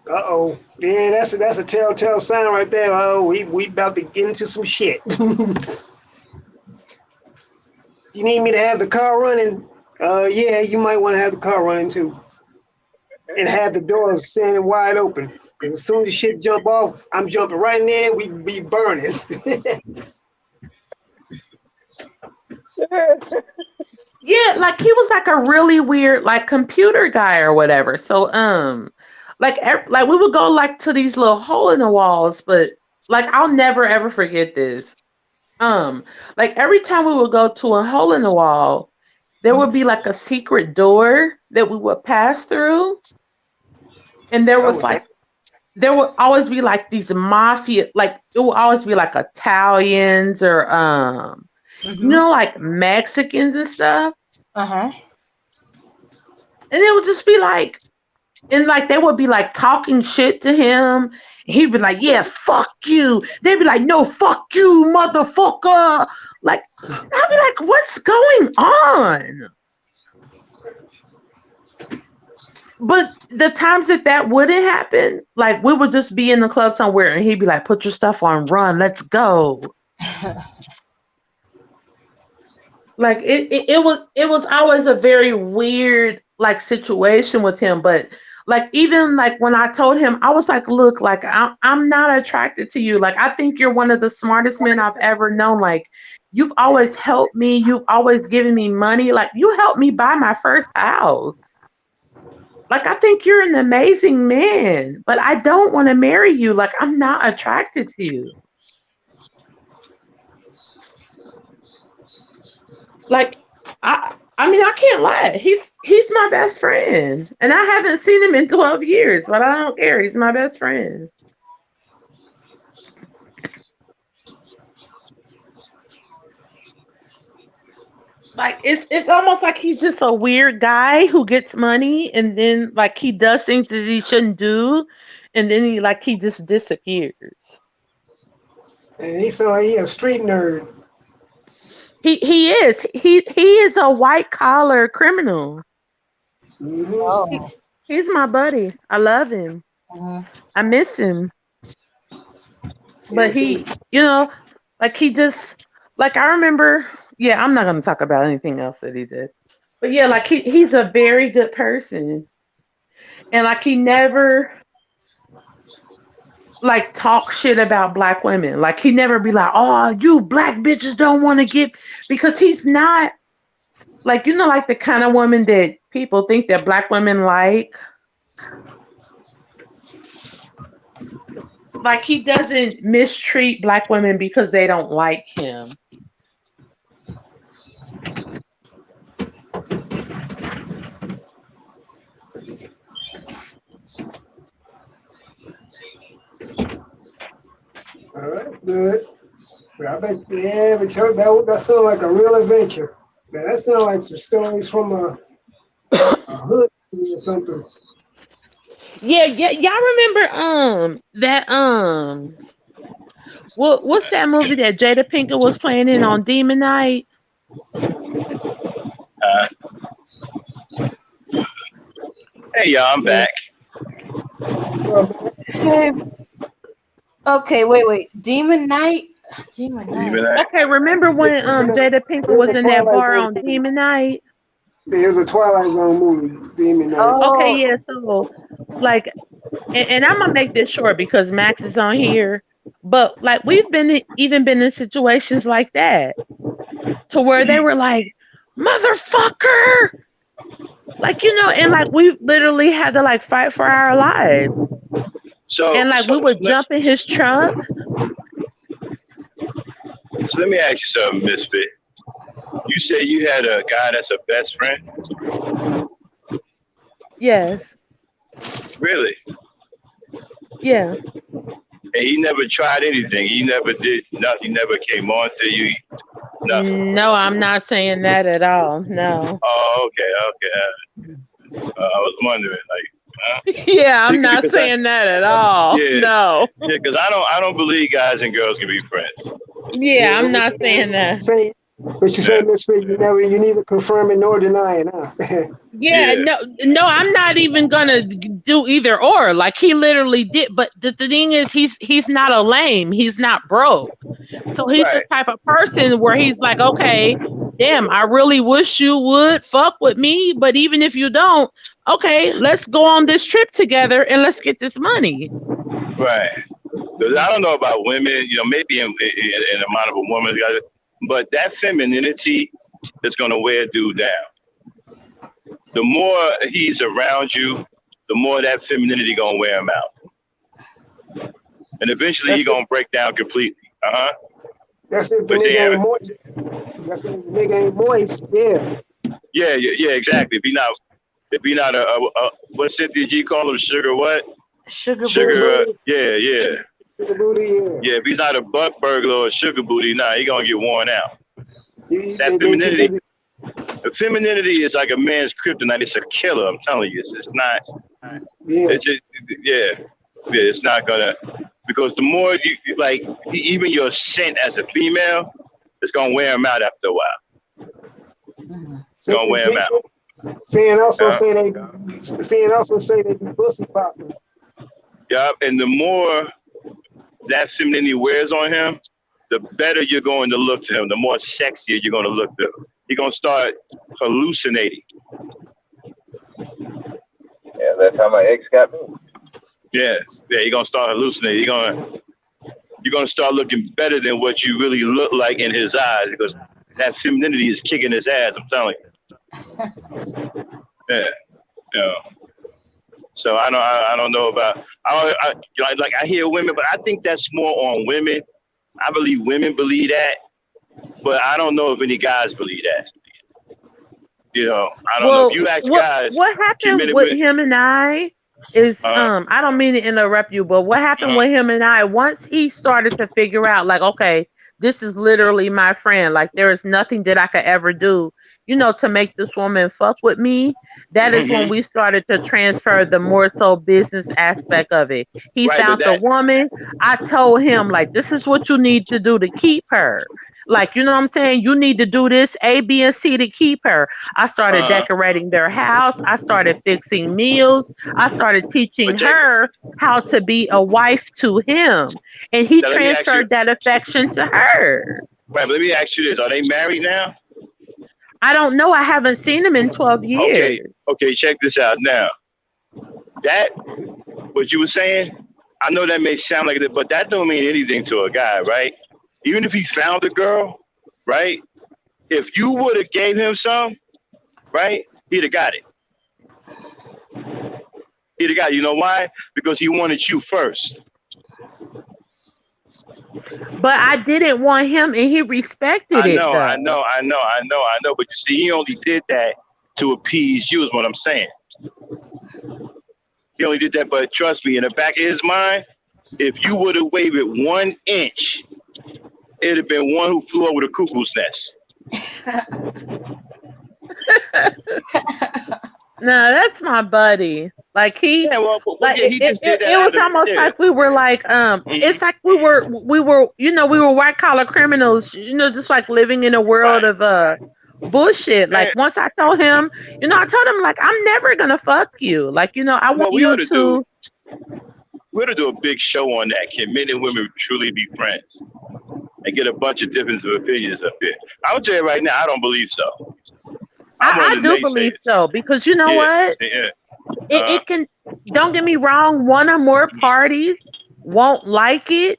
S9: Uh-oh. Yeah, that's a telltale sign right there. Oh, we about to get into some shit. You need me to have the car running? Yeah, you might want to have the car running too. And have the doors standing wide open. And as soon as shit jump off, I'm jumping right in there, we be burning.
S7: yeah, like he was like a really weird like computer guy or whatever. So like we would go like to these little hole in the walls, but like I'll never ever forget this. Like every time we would go to a hole in the wall, there would be like a secret door that we would pass through. And there was like there would always be like these mafia, like it would always be like Italians or like Mexicans and stuff.
S2: Uh-huh.
S7: And it would just be like, and like they would be like talking shit to him. He'd be like, yeah, fuck you. They'd be like, no, fuck you, motherfucker. Like, I'd be like, what's going on? But the times that wouldn't happen, like we would just be in the club somewhere and he'd be like, put your stuff on, run, let's go. Like it was always a very weird like situation with him. But like even like when I told him, I was like, look, like I'm not attracted to you. Like I think you're one of the smartest men I've ever known. Like you've always helped me. You've always given me money. Like you helped me buy my first house. Like I think you're an amazing man, but I don't want to marry you. Like I'm not attracted to you. Like I mean I can't lie. He's my best friend. And I haven't seen him in 12 years, but I don't care. He's my best friend. Like it's almost like he's just a weird guy who gets money and then like he does things that he shouldn't do and then he just disappears.
S9: And he a street nerd.
S7: He is. He is a white collar criminal.
S9: Mm-hmm.
S2: Oh.
S7: He's my buddy. I love him. I miss him. But he, like he just like I remember, yeah, I'm not gonna talk about anything else that he did. But yeah, like he's a very good person. And like he never like talk shit about black women. Like he never be like, oh, you black bitches don't want to get, because he's not like, like the kind of woman that people think that black women like. Like he doesn't mistreat black women because they don't like him.
S9: All right, good. But I bet, yeah, but that sounds like a real adventure. Man, that sounds like some stories from a hood or something.
S7: Yeah, y'all remember that what's that movie that Jada Pinkett was playing in on Demon Night?
S1: Hey y'all, I'm back.
S2: Hey. Okay, wait. Demon Night.
S7: Okay, remember when Jada Pinkett was in that bar on Demon Night?
S9: It was a Twilight Zone movie, Demon Night.
S2: Oh.
S7: Okay, yeah, so like, and I'm gonna make this short because Max is on here, but like we've been in situations like that, to where they were like, motherfucker, like and like we literally had to like fight for our lives. And like we would jump in his trunk.
S1: So let me ask you something, Misfit. You say you had a guy that's a best friend?
S7: Yes.
S1: Really?
S7: Yeah.
S1: And he never tried anything. He never did nothing. He never came on to you. Nothing.
S7: No, I'm not saying that at all. No.
S1: Oh, okay. I was wondering, like, huh?
S7: Yeah, I'm not
S1: Because
S7: saying that at all.
S1: yeah,
S7: No.
S1: yeah, because I don't believe guys and girls can be friends.
S7: Yeah, I'm not saying that.
S9: But you say, Miss Fig, you neither confirm it nor deny it, huh?
S7: Yeah, no, I'm not even gonna do either or. Like he literally did, but the thing is, he's not a lame. He's not broke. So he's the type of person where he's like, okay, damn, I really wish you would fuck with me, but even if you don't, okay, let's go on this trip together and let's get this money.
S1: Right. Because I don't know about women, maybe in the amount of a woman, but that femininity is gonna wear a dude down. The more he's around you, the more that femininity gonna wear him out, and eventually he's gonna break down completely.
S9: That's if the nigga ain't moist. That's if the nigga ain't moist. Yeah.
S1: Yeah, exactly. If he not a what Cynthia G call him, sugar what?
S2: Sugar
S1: booty. Yeah.
S9: Sugar booty.
S1: Yeah, if he's not a butt burglar or a sugar booty, he gonna get worn out. That femininity. Femininity is like a man's kryptonite. It's a killer. I'm telling you, it's not.
S9: Yeah.
S1: It's not gonna, because the more you like, even your scent as a female, it's gonna wear him out after a while. It's gonna wear him out.
S9: Seeing also say they be pussy popping.
S1: Yup, and the more that femininity wears on him, the better you're going to look to him. The more sexier you're going to look to him. You're going to start hallucinating.
S3: Yeah, that's how my ex got me.
S1: Yeah, you're going to start hallucinating. You're going to start looking better than what you really look like in his eyes, because that femininity is kicking his ass, I'm telling you. Yeah. So I don't know about, I hear women, but I think that's more on women. I believe women believe that, but I don't know if any guys believe that. I don't know. If you ask guys,
S7: what happened with him and I is I don't mean to interrupt you, but what happened with him and I, once he started to figure out, like, okay, this is literally my friend, like there is nothing that I could ever do, to make this woman fuck with me. That is when we started to transfer the more so business aspect of it. He found the woman. I told him, like, this is what you need to do to keep her. Like, you know what I'm saying? You need to do this A, B, and C to keep her. I started decorating their house. I started fixing meals. I started teaching her how to be a wife to him. And he transferred that affection to her.
S1: Right, but let me ask you this. Are they married now?
S7: I don't know. I haven't seen them in 12 years.
S1: Okay, check this out now. That, what you were saying, I know that may sound like it, but that don't mean anything to a guy, right? Even if he found a girl, right? If you would have gave him some, right, he'd have got it. He'd have got it. You know why? Because he wanted you first.
S7: But I didn't want him, and he respected it.
S1: I know. But you see, he only did that to appease you, is what I'm saying. He only did that, but trust me, in the back of his mind, if you would have waved it 1 inch, it'd have been one who flew over the cuckoo's nest.
S7: No, that's my buddy. Like he, it was almost like we were like, it's like we were, we were white collar criminals, just like living in a world of bullshit. Like once I told him, I told him like, I'm never gonna fuck you. Like, I want you to.
S1: We ought to do a big show on that. Can men and women truly be friends? And get a bunch of different opinions up here. I'll tell you right now, I don't believe so.
S7: I do believe so, because you know what?
S1: Yeah.
S7: It can, don't get me wrong, one or more parties won't like it,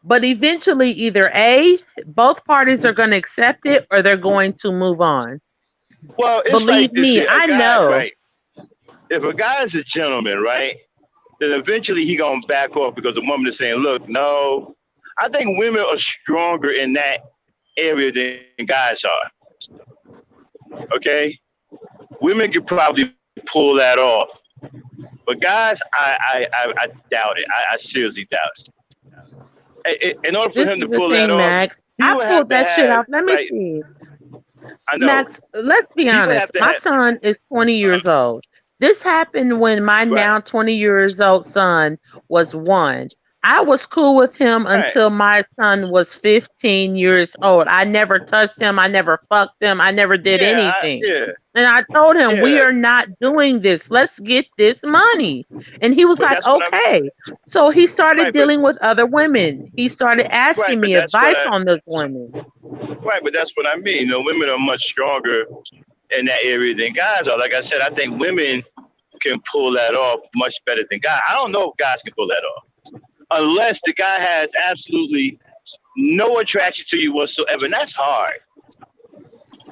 S7: but eventually either A, both parties are going to accept it, or they're going to move on.
S1: Well, it's
S7: believe
S1: like this,
S7: me, I know.
S1: Right? If a guy is a gentleman, right, then eventually he going to back off because the woman is saying, look, no. I think women are stronger in that area than guys are. Okay? Women could probably pull that off. But guys, I doubt it. I seriously doubt it. In order for
S7: This
S1: him
S7: is
S1: to
S7: the
S1: pull that
S7: thing,
S1: off,
S7: Max.
S1: he
S7: I
S1: would have
S7: pulled
S1: to
S7: that shit
S1: have
S7: off. Let me
S1: like
S7: see.
S1: I know
S7: Max, let's be
S1: he would have
S7: honest.
S1: to
S7: My
S1: have
S7: son is 20 years old. This happened when my
S1: right,
S7: now 20 years old son was 1. I was cool with him
S1: right.
S7: until my son was 15 years old. I never touched him. I never fucked him. I never did anything.
S1: Yeah,
S7: And I told him, we
S1: yeah,
S7: are not doing this. Let's get this money. And he was
S1: but
S7: like,
S1: that's what I'm
S7: okay. So he started
S1: right, but
S7: dealing with other women. He started
S1: right,
S7: asking
S1: but
S7: me
S1: that's what
S7: advice
S1: I
S7: on those women.
S1: right, but that's what I mean. Women are much stronger in that area than guys are. Like I said, I think women can pull that off much better than guys. I don't know if guys can pull that off unless the guy has absolutely no attraction to you whatsoever, and that's hard.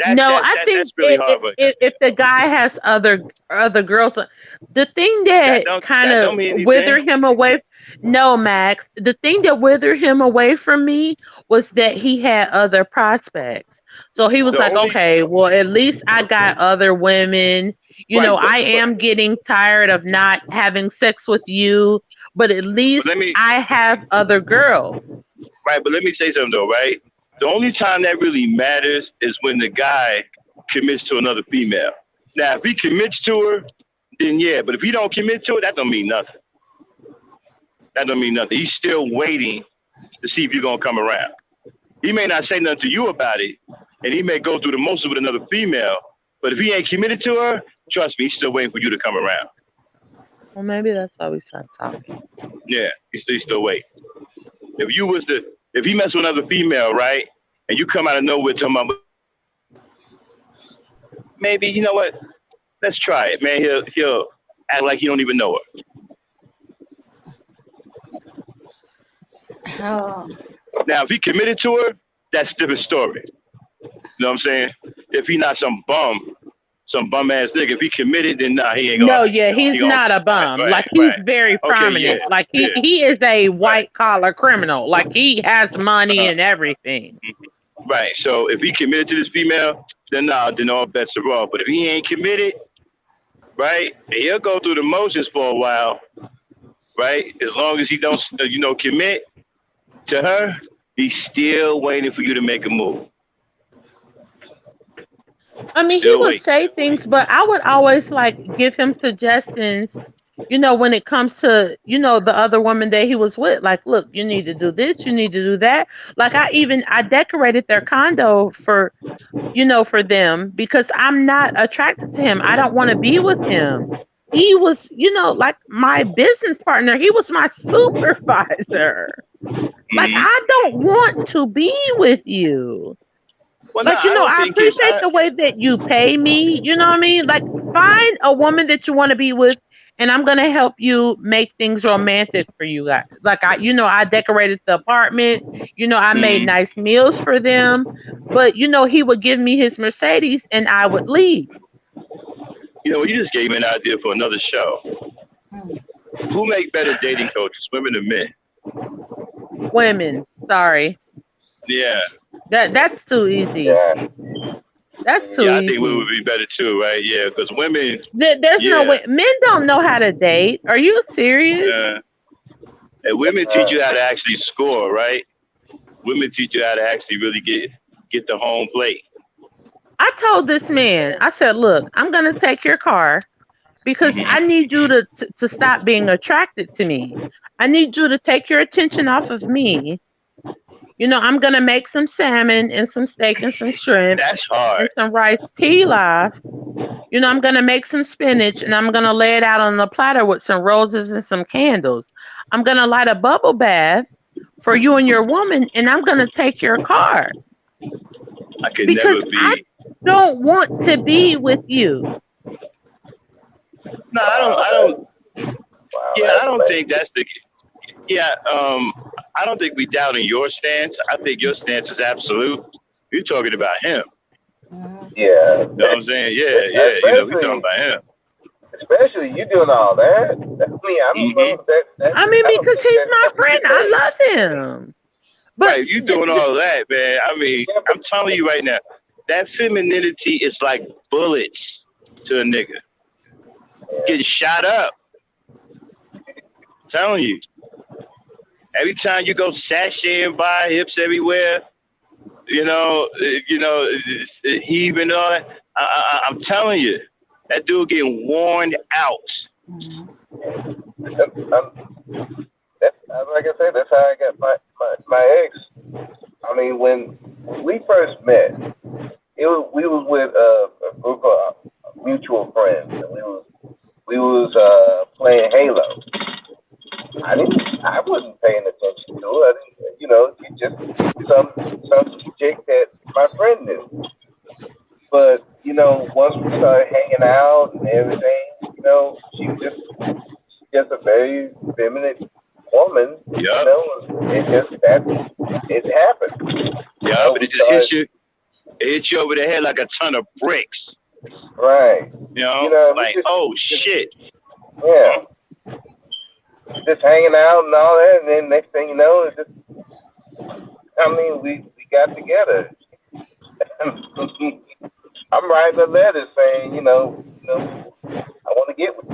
S7: No, I
S1: That's
S7: think
S1: really hard. But
S7: if the guy has other girls, the thing
S1: that
S7: that
S1: don't
S7: kind
S1: that
S7: of
S1: don't mean anything.
S7: withered him away. No, Max. The thing that withered him away from me was that he had other prospects. So he was
S1: The
S7: like,
S1: only
S7: okay, well, at least I got other women.
S1: right,
S7: I am getting tired of not having sex with you, but at
S1: but let
S7: least
S1: me
S7: I have other girls.
S1: right, but let me say something though, right? The only time that really matters is when the guy commits to another female. Now, if he commits to her, then yeah. But if he don't commit to it, that don't mean nothing. That don't mean nothing. He's still waiting to see if you're gonna come around. He may not say nothing to you about it, and he may go through the motions with another female. But if he ain't committed to her, trust me, he's still waiting for you to come around.
S7: Well, maybe that's why we stopped talking.
S1: Yeah, he's still waiting. If he mess with another female, right, and you come out of nowhere talking about maybe you know what, let's try it, man. He'll act like he don't even know her.
S2: Oh,
S1: Now, if he committed to her, that's a different story. You know what I'm saying? If he not some bum ass nigga, if he committed, then nah, he ain't
S7: No,
S1: gonna.
S7: yeah,
S1: He
S7: he's
S1: gonna
S7: not a bum.
S1: right,
S7: Like he's
S1: right.
S7: very
S1: Okay, yeah,
S7: prominent. Like
S1: yeah,
S7: he is a
S1: right,
S7: white collar criminal. Like he has money
S1: uh,
S7: and everything.
S1: right. So if he committed to this female, then nah, then all bets are off. But if he ain't committed, right, and he'll go through the motions for a while, right? As long as he don't, commit to her, he's still waiting for you to make a move.
S7: I mean, he
S1: Still
S7: would
S1: waiting.
S7: say things, but I would always like give him suggestions, when it comes to, the other woman that he was with. Like, look, you need to do this, you need to do that. Like I decorated their condo for them because I'm not attracted to him. I don't want to be with him. He was, like my business partner. He was my supervisor. Like,
S1: Mm-hmm.
S7: I don't want to be with you.
S1: Well, no,
S7: Like,
S1: I don't
S7: I
S1: think it's.
S7: appreciate the way that you pay me. You know what I mean? Like, find a woman that you want to be with, and I'm gonna help you make things romantic for you guys. Like, I decorated the apartment. I made
S1: Mm-hmm.
S7: nice meals for them. But he would give me his Mercedes, and I would leave.
S1: You just gave me an idea for another show. Who make better dating coaches, women or men?
S7: Women, sorry,
S1: Yeah.
S7: that's too easy.
S3: Yeah.
S7: That's too
S1: Yeah, I
S7: easy.
S1: think women would be better too, right? Yeah, because women.
S7: There's no
S1: Yeah.
S7: way. Men don't know how to date. Are you serious?
S1: And women teach you how to actually score, right? Women teach you how to actually really get the home plate.
S7: I told this man, I said, look, I'm going to take your car because I need you to stop being attracted to me. I need you to take your attention off of me. I'm going to make some salmon and some steak and some shrimp.
S1: That's hard.
S7: And some rice pilaf. I'm going to make some spinach and I'm going to lay it out on the platter with some roses and some candles. I'm going to light a bubble bath for you and your woman, and I'm going to take your car.
S1: I could
S7: because
S1: never be.
S7: I don't want to be with you.
S1: No, I don't. Yeah, I don't think that's the. Yeah, I don't think we doubting your stance. I think your stance is absolute. You're talking about him.
S3: Yeah.
S1: You know what I'm saying? Yeah. We're talking about him.
S3: Especially you doing all that. I mean, I don't know that.
S7: I mean, because he's my friend. I love him. But
S1: right, you doing all that, man. I mean, I'm telling you right now, that femininity is like bullets to a nigga. Getting shot up. telling you. Every time you go sashaying by, hips everywhere, it's heaving all that. I'm telling you, that dude getting worn out.
S3: Like I said, that's how I got my ex. I mean, when we first met, we was with a group of mutual friends, and we was playing Halo. I wasn't paying attention to it. She just some chick that my friend knew. But once we started hanging out and everything, she was just a very feminine woman.
S1: Yep.
S3: It happened.
S1: Yeah, but it just hits you over the head like a ton of bricks.
S3: Right.
S1: Oh shit.
S3: Yeah. Just hanging out and all that, and then next thing you know, it's just, we got together. I'm writing a letter saying, I want to get with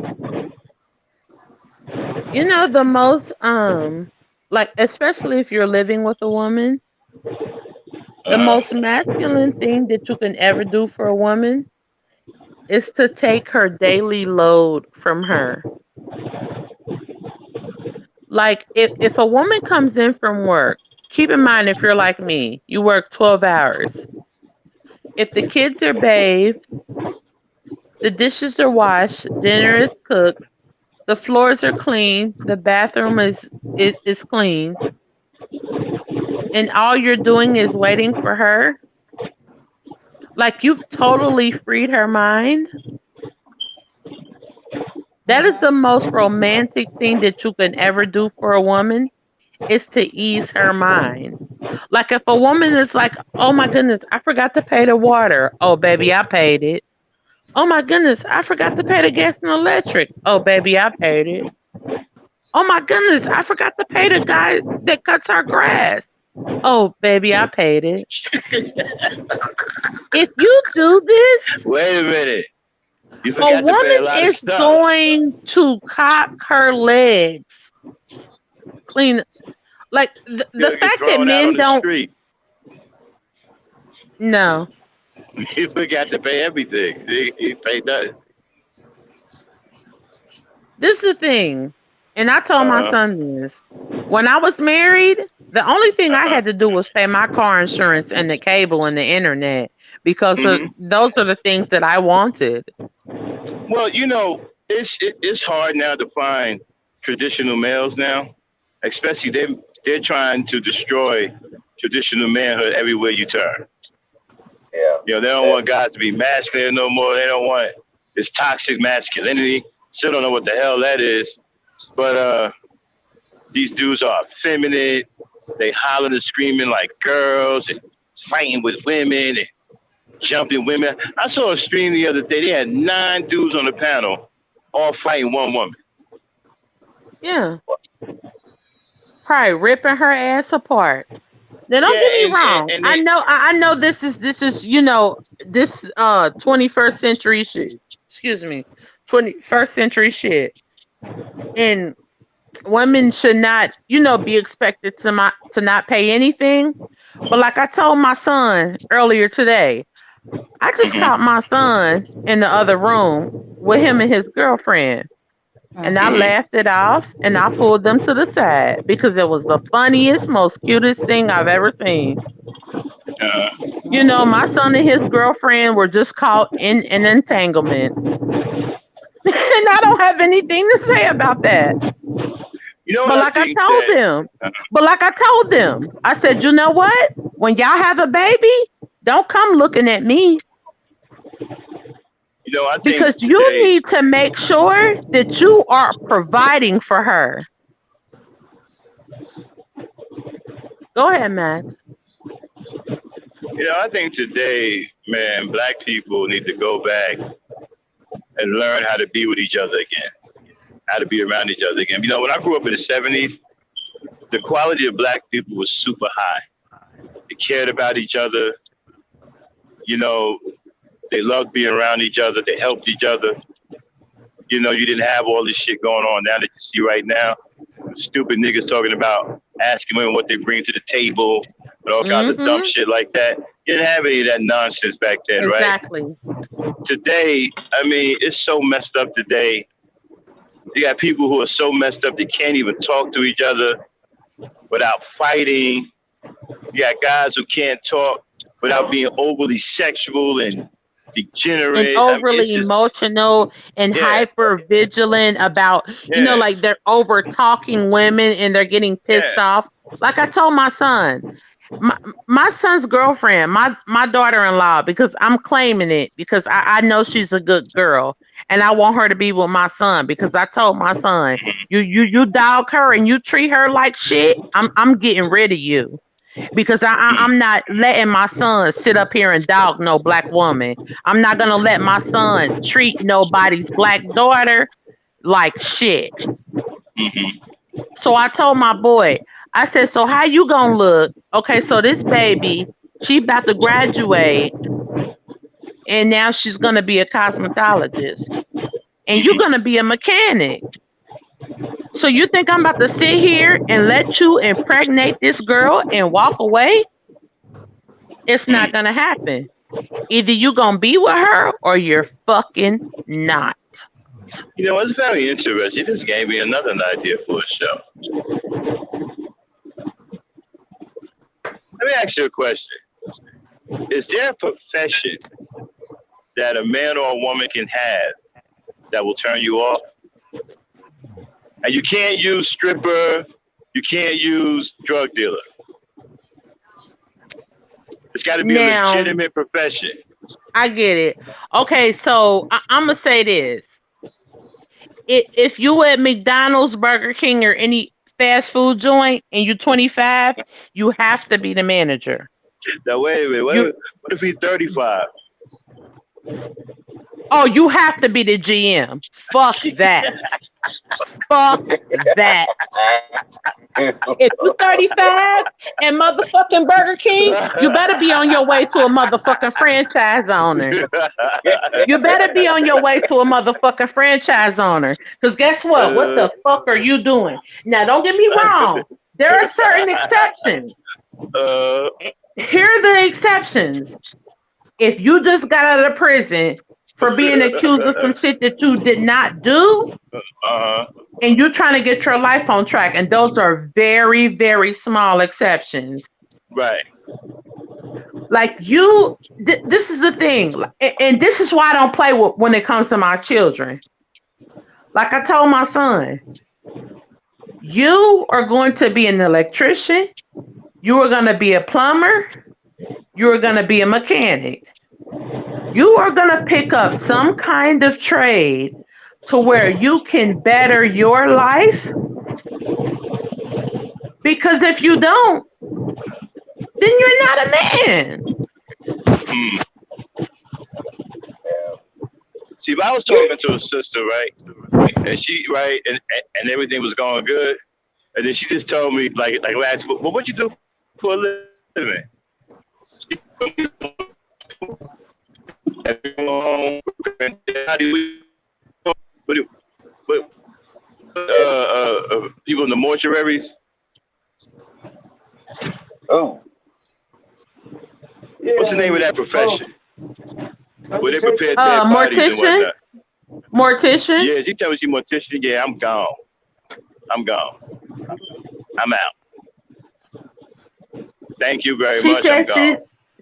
S3: you.
S7: The most, especially if you're living with a woman, the most masculine thing that you can ever do for a woman is to take her daily load from her. Like, if a woman comes in from work, keep in mind, if you're like me, you work 12 hours. If the kids are bathed, the dishes are washed, dinner is cooked, the floors are clean, the bathroom is clean, and all you're doing is waiting for her, like, you've totally freed her mind. That is the most romantic thing that you can ever do for a woman, is to ease her mind. Like, if a woman is like, oh my goodness, I forgot to pay the water. Oh, baby, I paid it. Oh my goodness, I forgot to pay the gas and electric. Oh, baby, I paid it. Oh my goodness, I forgot to pay the guy that cuts our grass. Oh, baby, I paid it. If you do this,
S1: wait a minute. You
S7: a
S1: forgot to pay a
S7: woman
S1: lot of
S7: is
S1: stuff.
S7: going to cock her legs. Clean. Like, the fact that men don't.
S1: Street.
S7: No.
S1: You forgot to pay everything. You paid nothing.
S7: This is the thing. And I told my son this. When I was married, the only thing I had to do was pay my car insurance and the cable and the internet, because those are the things that I wanted.
S1: Well, it's hard now to find traditional males now, especially they're trying to destroy traditional manhood everywhere you turn.
S3: Yeah.
S1: They don't want guys to be masculine no more. They don't want this toxic masculinity. Still don't know what the hell that is. But these dudes are effeminate. They hollering and screaming like girls and fighting with women and jumping women. I saw a stream the other day. They had 9 dudes on the panel, all fighting one woman.
S7: Yeah. Probably ripping her ass apart. Now, don't get me wrong. I know this is this 21st century shit. Excuse me. 21st century shit. And women should not, be expected to not pay anything. But like I told my son earlier today, I just caught my son in the other room with him and his girlfriend. And I laughed it off and I pulled them to the side because it was the funniest, most cutest thing I've ever seen. My son and his girlfriend were just caught in an entanglement. And I don't have anything to say about that. But like I told them, I said, you know what? When y'all have a baby, don't come looking at me.
S1: I think
S7: because you need to make sure that you are providing for her. Go ahead, Max.
S1: I think today, man, black people need to go back and learn how to be with each other again, how to be around each other again. When I grew up in the 70s, the quality of black people was super high. They cared about each other. They loved being around each other. They helped each other. You didn't have all this shit going on now that you see right now. stupid niggas talking about asking women what they bring to the table and all kinds of dumb shit like that. You didn't have any of that nonsense back then,
S7: Exactly.
S1: right? Today, I mean, it's so messed up today. You got people who are so messed up they can't even talk to each other without fighting. You got guys who can't talk without being overly sexual and degenerate.
S7: And overly emotional and hyper vigilant about, you know, like they're over talking women and they're getting pissed off. Like I told my son, my son's girlfriend, my daughter-in-law, because I'm claiming it because I know she's a good girl and I want her to be with my son because I told my son, you dog her and you treat her like shit, I'm getting rid of you. Because I'm not letting my son sit up here and dog no black woman. I'm not going to let my son treat nobody's black daughter like shit. So I told my boy, I said, so how you going to look? Okay, so this baby, she about to graduate and now she's going to be a cosmetologist. And you're going to be a mechanic. So you think I'm about to sit here and let you impregnate this girl and walk away? It's not going to happen. Either you're going to be with her or you're fucking not.
S1: You know, it's very interesting. You just gave me another idea for a show. Let me ask you a question. Is there a profession that a man or a woman can have that will turn you off? And you can't use stripper, you can't use drug dealer. It's got to be a legitimate profession.
S7: I get it. Okay, so I'm going to say this. If you at McDonald's, Burger King, or any fast food joint and you're 25, you have to be the manager.
S1: Now, wait a minute. What if he's 35?
S7: Oh, you have to be the GM. Fuck that. Fuck that. If you're 35 and motherfucking Burger King, you better be on your way to a motherfucking franchise owner. You better be on your way to a motherfucking franchise owner. Because guess what? What the fuck are you doing? Now, don't get me wrong. There are certain exceptions. Here are the exceptions. If you just got out of prison for being accused of some shit that you did not do, and you're trying to get your life on track, and those are very, very small exceptions.
S1: Right.
S7: Like this is the thing, and this is why I don't play with when it comes to my children. Like I told my son, you are going to be an electrician, you are going to be a plumber, you are going to be a mechanic. You are going to pick up some kind of trade to where you can better your life. Because if you don't, then you're not a man.
S1: See, if I was talking to a sister, right, and she, right, and everything was going good, and then she just told me, like last, well, what you do for a living? People in the mortuaries.
S3: Oh.
S9: Yeah.
S1: What's the name of that profession? Where they prepare dead bodies and
S7: mortician? Mortician?
S1: Yeah, she tells me she's mortician. Yeah, I'm gone. I'm out. Thank you very much. I'm gone.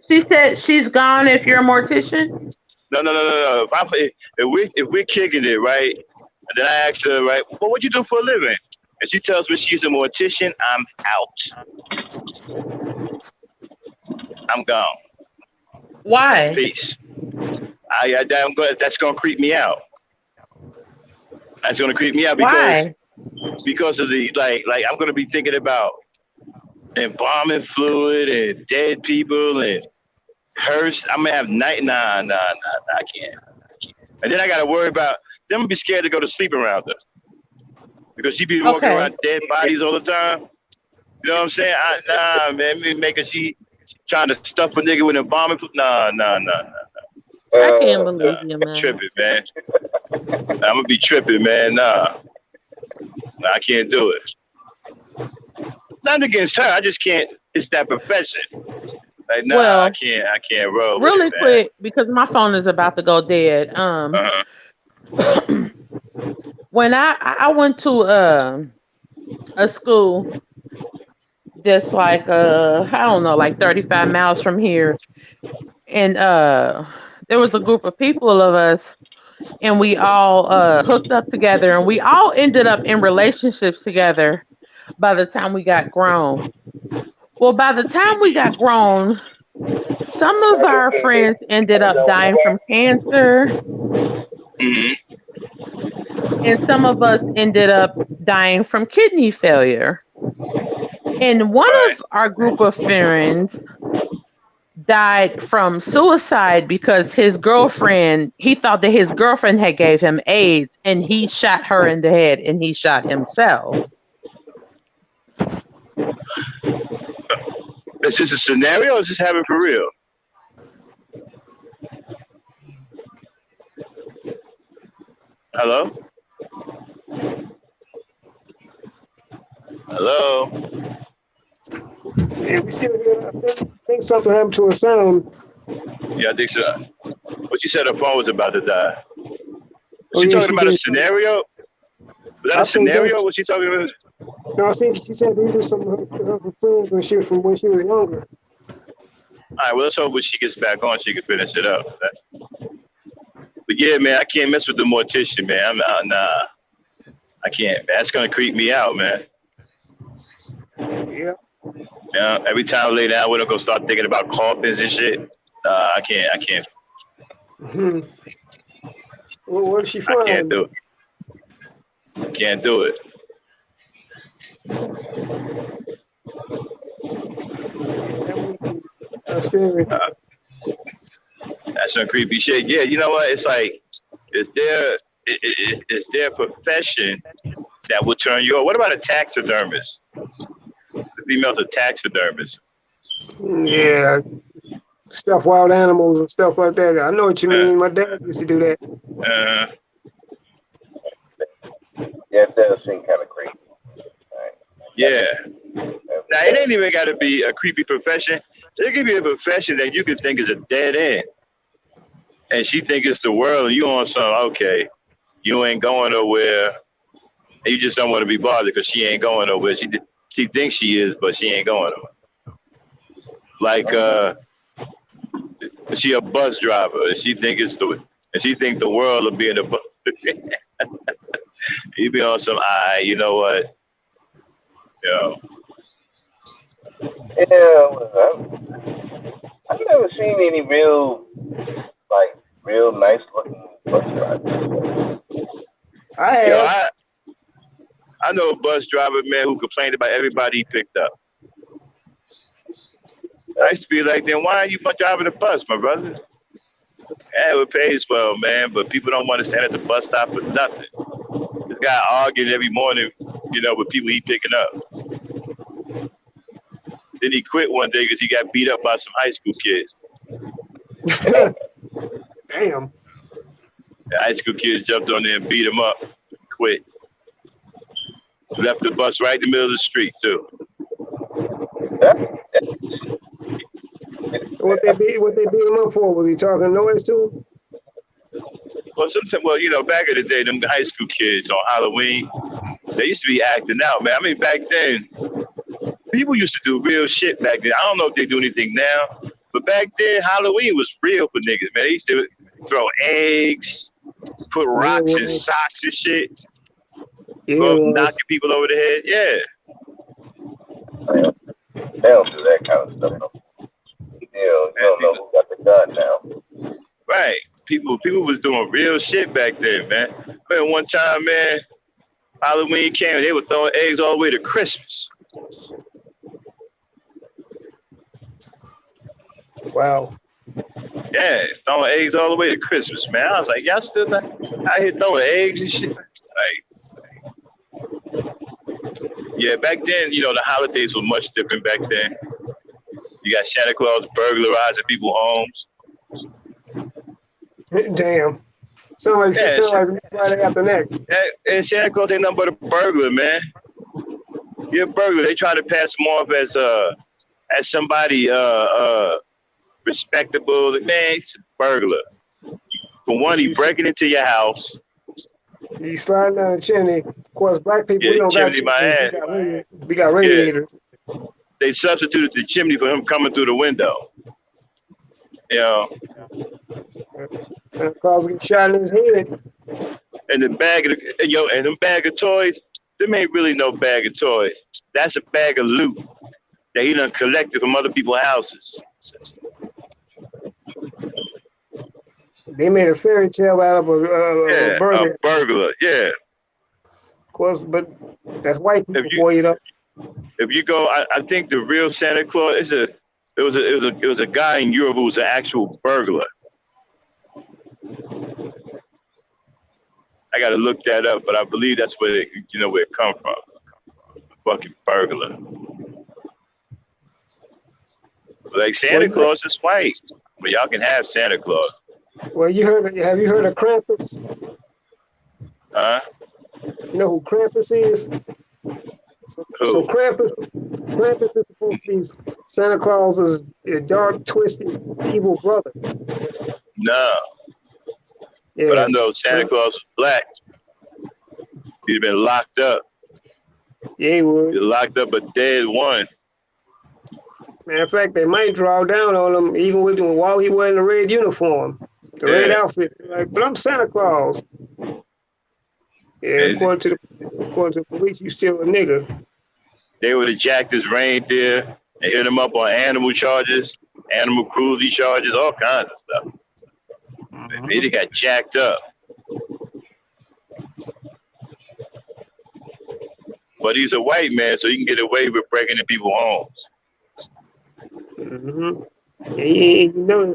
S7: She said she's gone if you're a mortician?
S1: No. If we're kicking it, right, and then I ask her, right, well, what you do for a living? And she tells me she's a mortician, I'm out. I'm gone.
S7: Why?
S1: Peace. That's going to creep me out. That's going to creep me out because of the, like I'm going to be thinking about embalming fluid and dead people and hearse. I'm gonna have I can't. And then I gotta worry about them. I'm gonna be scared to go to sleep around her because she be walking around dead bodies all the time. You know what I'm saying? Man, me making she trying to stuff a nigga with embalming fluid. No.
S7: I can't believe you, man.
S1: Tripping, man. I'm gonna be tripping, man. Nah, I can't do it. Not against her. I just can't. It's that profession. Like, nah,
S7: Well,
S1: I can't roll with
S7: really
S1: it, man.
S7: quick, because my phone is about to go dead.
S1: Uh-huh.
S7: When I went to a school just like I don't know, like 35 miles from here, and there was a group of people of us, and we all hooked up together, and we all ended up in relationships together by the time we got grown. Well, by the time we got grown, some of our friends ended up dying from cancer,
S1: Mhm.
S7: and some of us ended up dying from kidney failure. And one
S1: Right.
S7: of our group of friends died from suicide because his girlfriend, he thought that his girlfriend had gave him AIDS, and he shot her in the head, and he shot himself.
S1: Is this a scenario or is this happening for real? Hello? Hello?
S9: Yeah, we still here. I think something happened to her sound.
S1: Yeah, I think so. What you said her phone was about to die. Was she
S9: yeah,
S1: talking
S9: she
S1: about a
S9: did.
S1: scenario? Was that
S9: I
S1: a
S9: think
S1: scenario?
S9: that.
S1: Was she talking about?
S9: No, I think she said these were some of her friends when she was younger.
S1: All right, well, let's hope when she gets back on, she can finish it up. But yeah, man, I can't mess with the mortician, man. Nah, I can't, man. That's gonna creep me out, man.
S9: Yeah.
S1: Yeah, every time I lay down, we're gonna start thinking about coffins and shit. I can't.
S9: Mm-hmm. Well, what did she
S1: I
S9: find?
S1: can't do it. Can't do it.
S9: That's scary.
S1: That's some creepy shit. Yeah, you know what? It's like, it's their profession that will turn you on. What about a taxidermist? The female's a taxidermist.
S9: Yeah. Stuff wild animals and stuff like that. I know what you mean. My dad used to do that.
S3: Yeah, it does seem kind of crazy. Right.
S1: Yeah. Now, it ain't even got to be a creepy profession. It could be a profession that you could think is a dead end. And she think it's the world, and you on some, okay, you ain't going nowhere. And you just don't want to be bothered because she ain't going nowhere. She thinks she is, but she ain't going nowhere. Like, she a bus driver, and she think the world will be in the bus. You be on some, you know what? Yo.
S3: Yeah, I've never seen any real nice looking bus drivers.
S9: I have.
S1: I know a bus driver, man, who complained about everybody he picked up. I used to be like, then why are you driving the bus, my brother? Yeah, it pays well, man, but people don't want to stand at the bus stop for nothing. This guy arguing every morning, with people he picking up. Then he quit one day because he got beat up by some high school kids.
S9: Damn.
S1: The high school kids jumped on there and beat him up. Quit. Left the bus right in the middle of the street, too.
S9: What they beat him up for? Was he talking noise to him?
S1: Well, back in the day, them high school kids on Halloween, they used to be acting out, man. I mean, back then, people used to do real shit back then. I don't know if they do anything now, but back then, Halloween was real for niggas, man. They used to throw eggs, put rocks in socks and shit, knocking people over the head. Yeah.
S3: They don't do that kind of stuff. You don't know who got the gun now.
S1: Right. People was doing real shit back then, man. Man, one time, man, Halloween came, they were throwing eggs all the way to Christmas.
S9: Wow.
S1: Yeah, throwing eggs all the way to Christmas, man. I was like, y'all still out here throwing eggs and shit? Like, yeah, back then, the holidays were much different back then. You got Santa Claus burglarizing people's homes.
S9: Damn. Sound like Friday after next.
S1: And Santa Claus ain't nothing but a burglar, man. You're a burglar. They try to pass him off as somebody respectable. Man, he's a burglar. For one, he breaking into your house.
S9: He sliding down the chimney. Of course, black people, we don't got chimneys. We got radiators.
S1: Yeah. They substituted the chimney for him coming through the window. You know.
S9: Santa Claus get shot in his head.
S1: And the bag of and them bag of toys, them ain't really no bag of toys. That's a bag of loot that he done collected from other people's houses.
S9: They made a fairy tale out of a burglar.
S1: A burglar, yeah.
S9: Of course, but that's white people for you, though.
S1: If you go, I think the real Santa Claus it was a guy in Europe who was an actual burglar. I gotta look that up, but I believe that's where it come from. Fucking burglar. Like Santa Claus is white, but y'all can have Santa Claus.
S9: Well, have you heard of Krampus?
S1: Huh?
S9: You know who Krampus is? So Krampus is supposed to be Santa Claus's dark, twisted, evil brother.
S1: No. Yeah. But I know Santa Claus was black. He'd been locked up.
S9: Yeah, he would.
S1: He's locked up a dead one.
S9: Matter of fact, they might draw down on him even while he wearing the red uniform, the red outfit. Like, but I'm Santa Claus. Yeah, according to the police, you still a nigga.
S1: They would have jacked his reindeer and hit him up on animal charges, animal cruelty charges, all kinds of stuff. They got jacked up. But he's a white man, so he can get away with breaking into people's homes.
S9: Mm-hmm.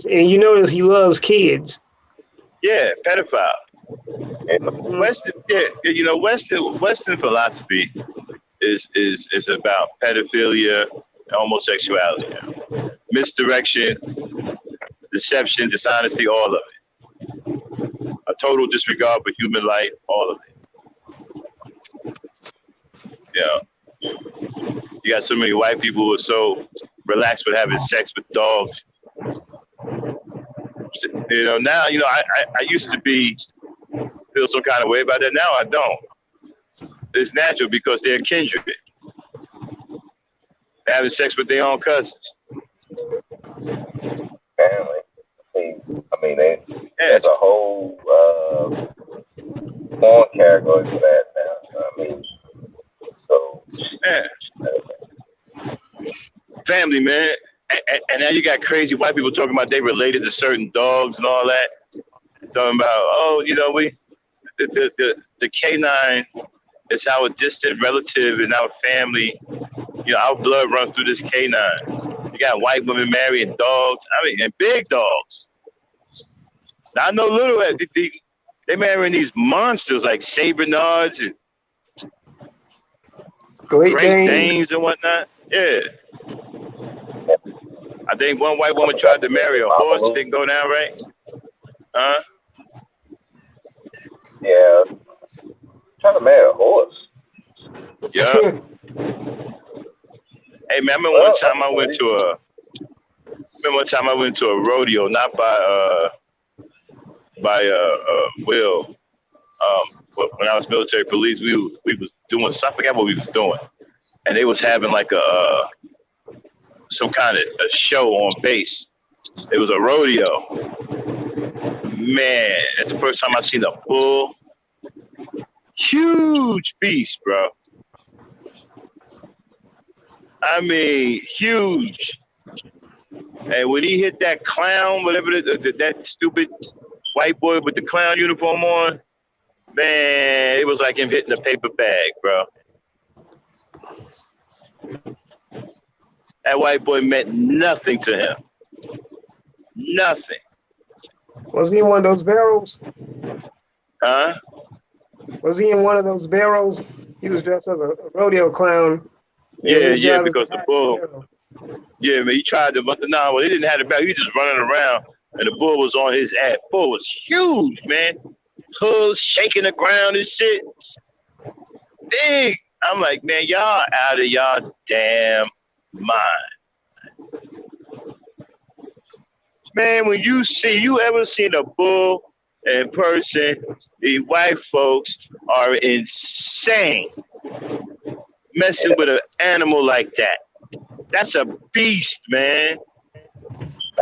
S9: And you notice he loves kids.
S1: Yeah, pedophile. Western philosophy is about pedophilia and homosexuality, misdirection, deception, dishonesty, all of it. A total disregard for human life, all of it. Yeah. You got so many white people who are so relaxed with having sex with dogs. Now, I used to feel some kind of way about that. Now I don't. It's natural because they're kindred. They're having sex with their own cousins.
S3: Family. There's a whole porn category for that now.
S1: Family, man. And now you got crazy white people talking about they related to certain dogs and all that. Talking about, the canine is our distant relative in our family. Our blood runs through this canine. You got white women marrying dogs. And big dogs. Now I know little they marrying these monsters like Saint Bernards and Great Danes and whatnot. Yeah. I think one white woman tried to marry a horse. It didn't go down right. Huh?
S3: Yeah. Trying to marry a horse.
S1: Yeah. Hey man, I remember one time I went to a rodeo, not by Will. When I was military police, we was doing something. I forgot what we was doing, and they was having like some kind of a show on base. It was a rodeo. Man, that's the first time I seen a bull. Huge beast, bro. I mean, huge. And when he hit that clown, whatever that stupid white boy with the clown uniform on, man, it was like him hitting a paper bag, bro. That white boy meant nothing to him. Nothing.
S9: Was he in one of those barrels?
S1: Huh?
S9: Was he in one of those barrels? He was dressed as a rodeo clown.
S1: Yeah, because the bull. Yeah, man, he tried to, but no, he didn't have the barrel. He was just running around, and the bull was on his ass. Bull was huge, man. Hooves shaking the ground and shit. Big. I'm like, man, y'all out of y'all damn mind. Man, when you ever seen a bull in person, the white folks are insane messing with an animal like that. That's a beast, man.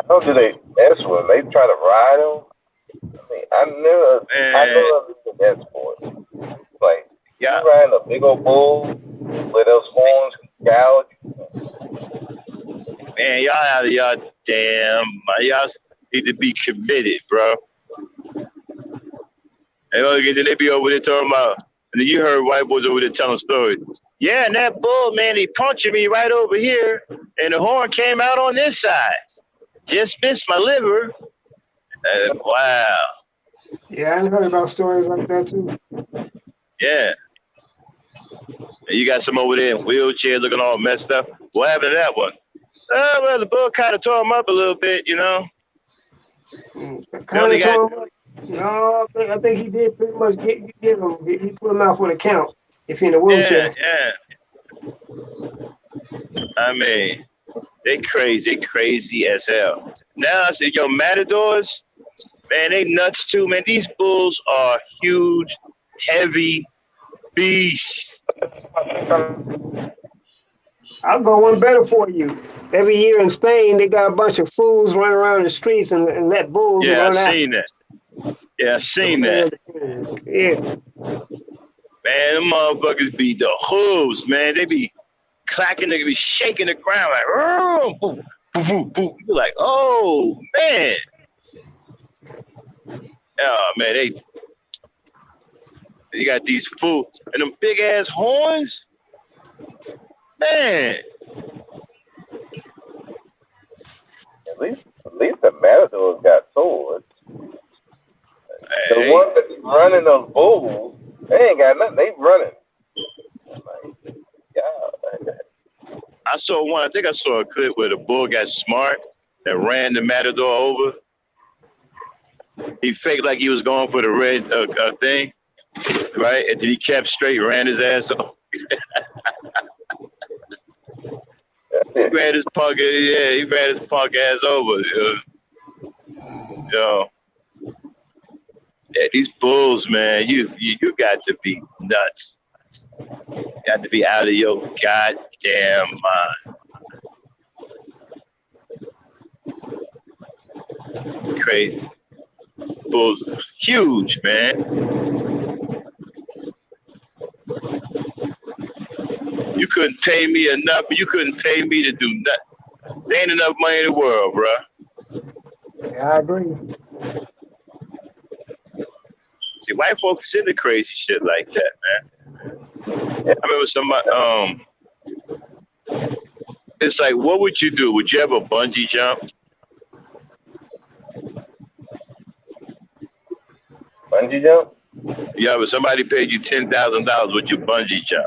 S3: How do they mess with them? They try to ride them. I never understood that sport. Like, you riding a big old bull with those horns gouge.
S1: Man, y'all out of y'all damn. Y'all need to be committed, bro. And then they be over there talking about, and then you heard white boys over there telling stories. Yeah, and that bull, man, he punctured me right over here, and the horn came out on this side. Just missed my liver. Wow.
S9: Yeah, I heard about stories like that too.
S1: Yeah. And you got some over there in wheelchair looking all messed up. What happened to that one? Well, the bull kind of tore him up a little bit, you know.
S9: Kind of tore him up. No, I think he did pretty much get him. He put him out for the count if he's in a wheelchair.
S1: Yeah. I mean, they crazy as hell. Now I say, yo, matadors, man, they nuts too, man. These bulls are huge, heavy beasts.
S9: I'll go one better for you. Every year in Spain, they got a bunch of fools running around the streets and let bulls run out.
S1: Yeah, I seen that. Yeah, I seen that.
S9: Yeah.
S1: Man, them motherfuckers be the hooves, man. They be clacking, they be shaking the ground like, oh, boom, boom, boom, boom. You're like, oh, man. Oh, man, they got these fools. And them big-ass horns, man.
S3: At least the matadors got swords. The one that's running those bulls, they ain't got nothing. They running. Like, yeah.
S1: I think I saw a clip where the bull got smart and ran the matador over. He faked like he was going for the red thing, right? And then he kept straight, ran his ass over. He ran his punk ass over. Yo. Yeah, these bulls, man, you got to be nuts. You got to be out of your goddamn mind. Crazy. Bulls, huge, man. You couldn't pay me enough, but you couldn't pay me to do nothing. There ain't enough money in the world, bro.
S9: Yeah, I agree.
S1: See, white folks into crazy shit like that, man. I remember somebody, it's like, what would you do? Would you ever bungee jump?
S3: Bungee jump?
S1: Yeah, but somebody paid you $10,000, would you bungee jump?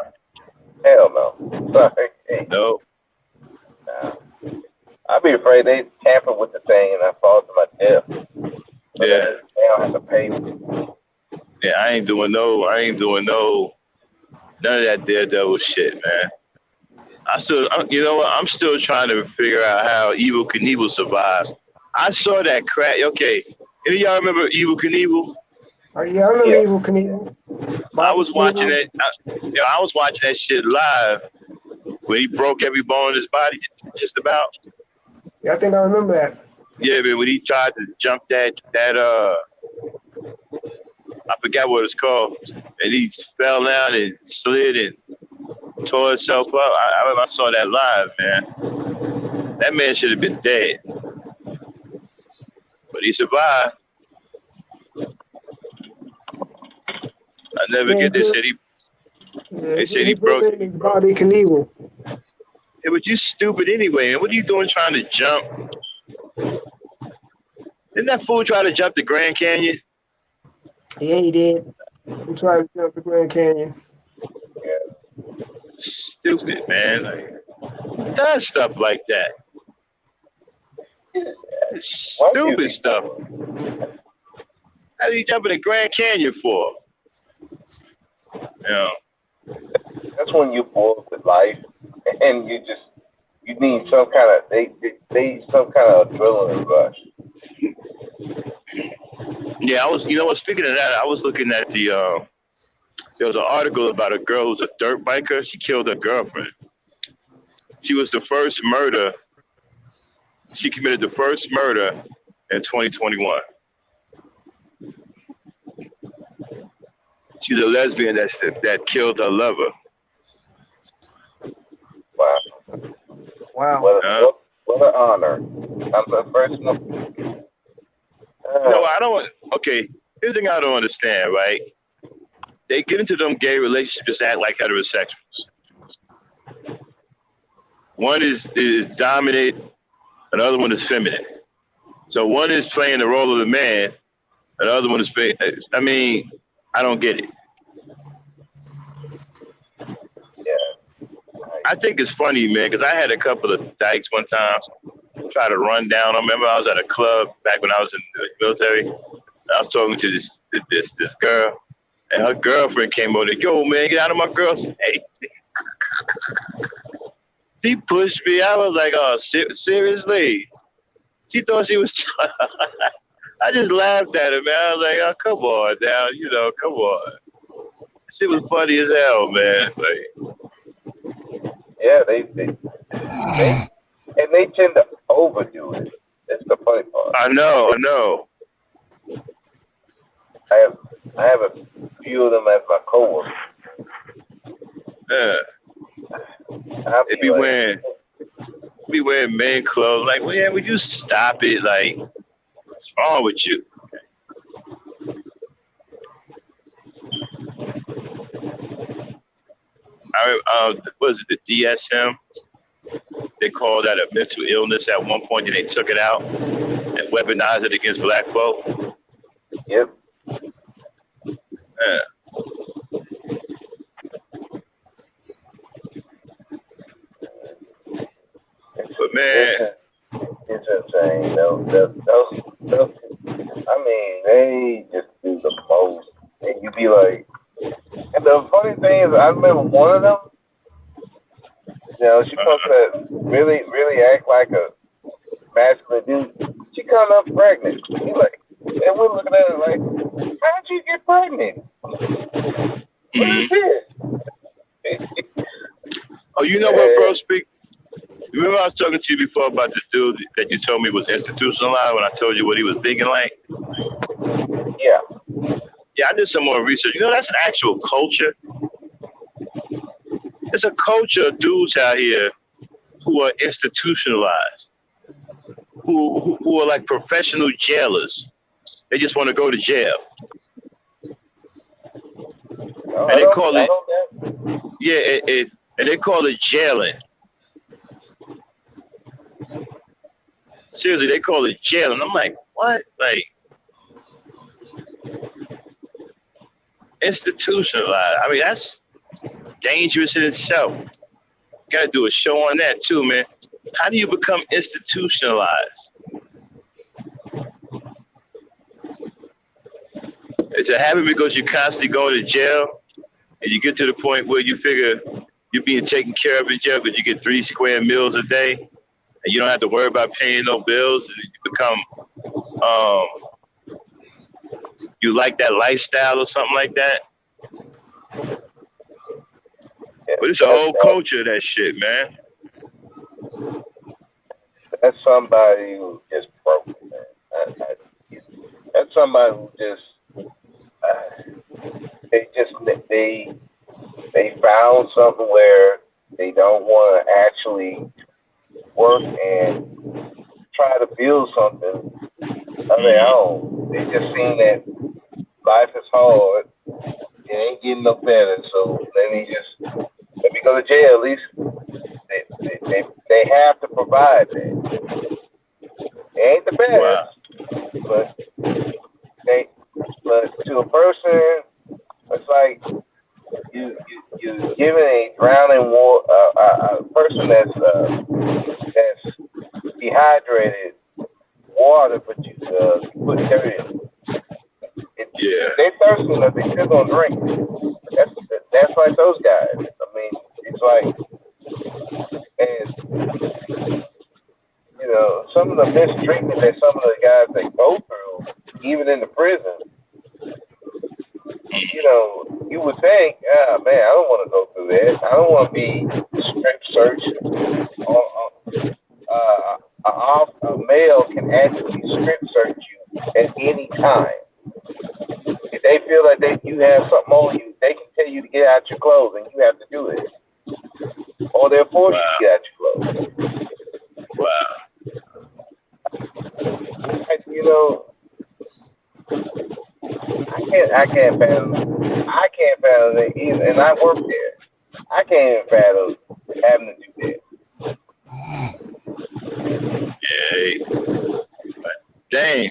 S3: Hell no. Sorry.
S1: No.
S3: Nah. I'd be afraid they tamper with the thing and I fall to my death. But
S1: yeah.
S3: They don't have to pay me.
S1: Yeah, I ain't doing no, none of that daredevil shit, man. You know what? I'm still trying to figure out how Evel Knievel survived. I saw that crack. Okay, any of y'all remember Evel Knievel?
S9: Oh, yeah, I remember Evel Knievel.
S1: I was watching it. I was watching that shit live when he broke every bone in his body, just about.
S9: Yeah, I think I remember that.
S1: Yeah, man, when he tried to jump that I forgot what it's called, and he fell down and slid and tore himself up. I saw that live, man. That man should have been dead, but he survived. I never get this. They said he broke.
S9: Bobby Knievel.
S1: Yeah, but you stupid anyway, man. What are you doing trying to jump? Didn't that fool try to jump the Grand Canyon?
S9: Yeah, he did. He tried to jump the Grand Canyon.
S1: Yeah. Stupid, man. Like, who does stuff like that? It's stupid stuff. How do you jump in the Grand Canyon for? You know.
S3: that's when you're bored with life, and you need some kind of some kind of adrenaline rush.
S1: Yeah, I was. You know what? Speaking of that, I was looking at the. There was an article about a girl who's a dirt biker. She killed her girlfriend. She was the first murder. She committed the first murder in 2021. She's a lesbian that killed her lover.
S3: Wow.
S9: Wow.
S3: What an honor. I'm the first one.
S1: No, I don't. Okay, here's the thing I don't understand, right? They get into them gay relationships, act like heterosexuals. One is dominant, another one is feminine. So one is playing the role of the man, and the other one is playing. I mean, I don't get it.
S3: Yeah.
S1: I think it's funny, man, because I had a couple of dykes one time try to run down. I remember I was at a club back when I was in the military. I was talking to this girl, and her girlfriend came over. Yo, man, get out of my girl's. Hey. She pushed me. I was like, oh, seriously? She thought she was. I just laughed at her, man. I was like, oh, come on now. You know, come on. She was funny as hell, man. Like,
S3: yeah, they tend to overdo it. That's the funny part.
S1: I know.
S3: I have a few of them as my coworkers.
S1: Yeah. They be wearing men clothes. Like, well, yeah, would you stop it? Like, what's wrong with you? Was it the DSM? They called that a mental illness at one point, and they took it out and weaponized it against black folk.
S3: Yep.
S1: Yeah. But man,
S3: it's insane. Those, I mean, they just do the most, and you be like. And the funny thing is, I remember one of them. You know, she supposed to really act like a masculine dude. She come up pregnant. He's like, and we're looking at her like, how did you get pregnant? What is this?
S1: Oh, you know what, bro? Remember I was talking to you before about the dude that you told me was institutionalized when I told you what he was thinking like?
S3: Yeah.
S1: Yeah, I did some more research. You know, that's an actual culture. It's a culture of dudes out here who are institutionalized, who are like professional jailers. They just want to go to jail. And they call it, and they call it jailing. Seriously, they call it jailing. I'm like, what? Like, institutionalized. I mean, that's dangerous in itself. Got to do a show on that too, man. How do you become institutionalized? It's a habit because you're constantly going to jail, and you get to the point where you figure you're being taken care of in jail because you get 3 square meals a day, and you don't have to worry about paying no bills, and you become you like that lifestyle or something like that. But it's a whole culture of that shit, man.
S3: That's somebody who just broke it, man. That's somebody who just they found something where they don't want to actually work and try to build something of their own. They just seen that life is hard. It ain't getting no better, so let me go to jail. At least they have to provide that. It ain't the best, but to a person, it's like you're giving a drowning a person that's dehydrated water, but you put dirt in. If they thirsty enough, they still gonna drink. That's like those guys. I mean, like, and some of the mistreatment that some of the guys they go through, even in the prison, you would think, ah, man, I don't want to go through that. I don't want to be strip searched. A male can actually strip search you at any time. If they feel like you have something on you, they can tell you to get out your clothes, and you have to do it, or they'll force you to get out your clothes.
S1: Wow.
S3: I can't fathom it either, and I work there. I can't even fathom having to do that.
S1: Yeah.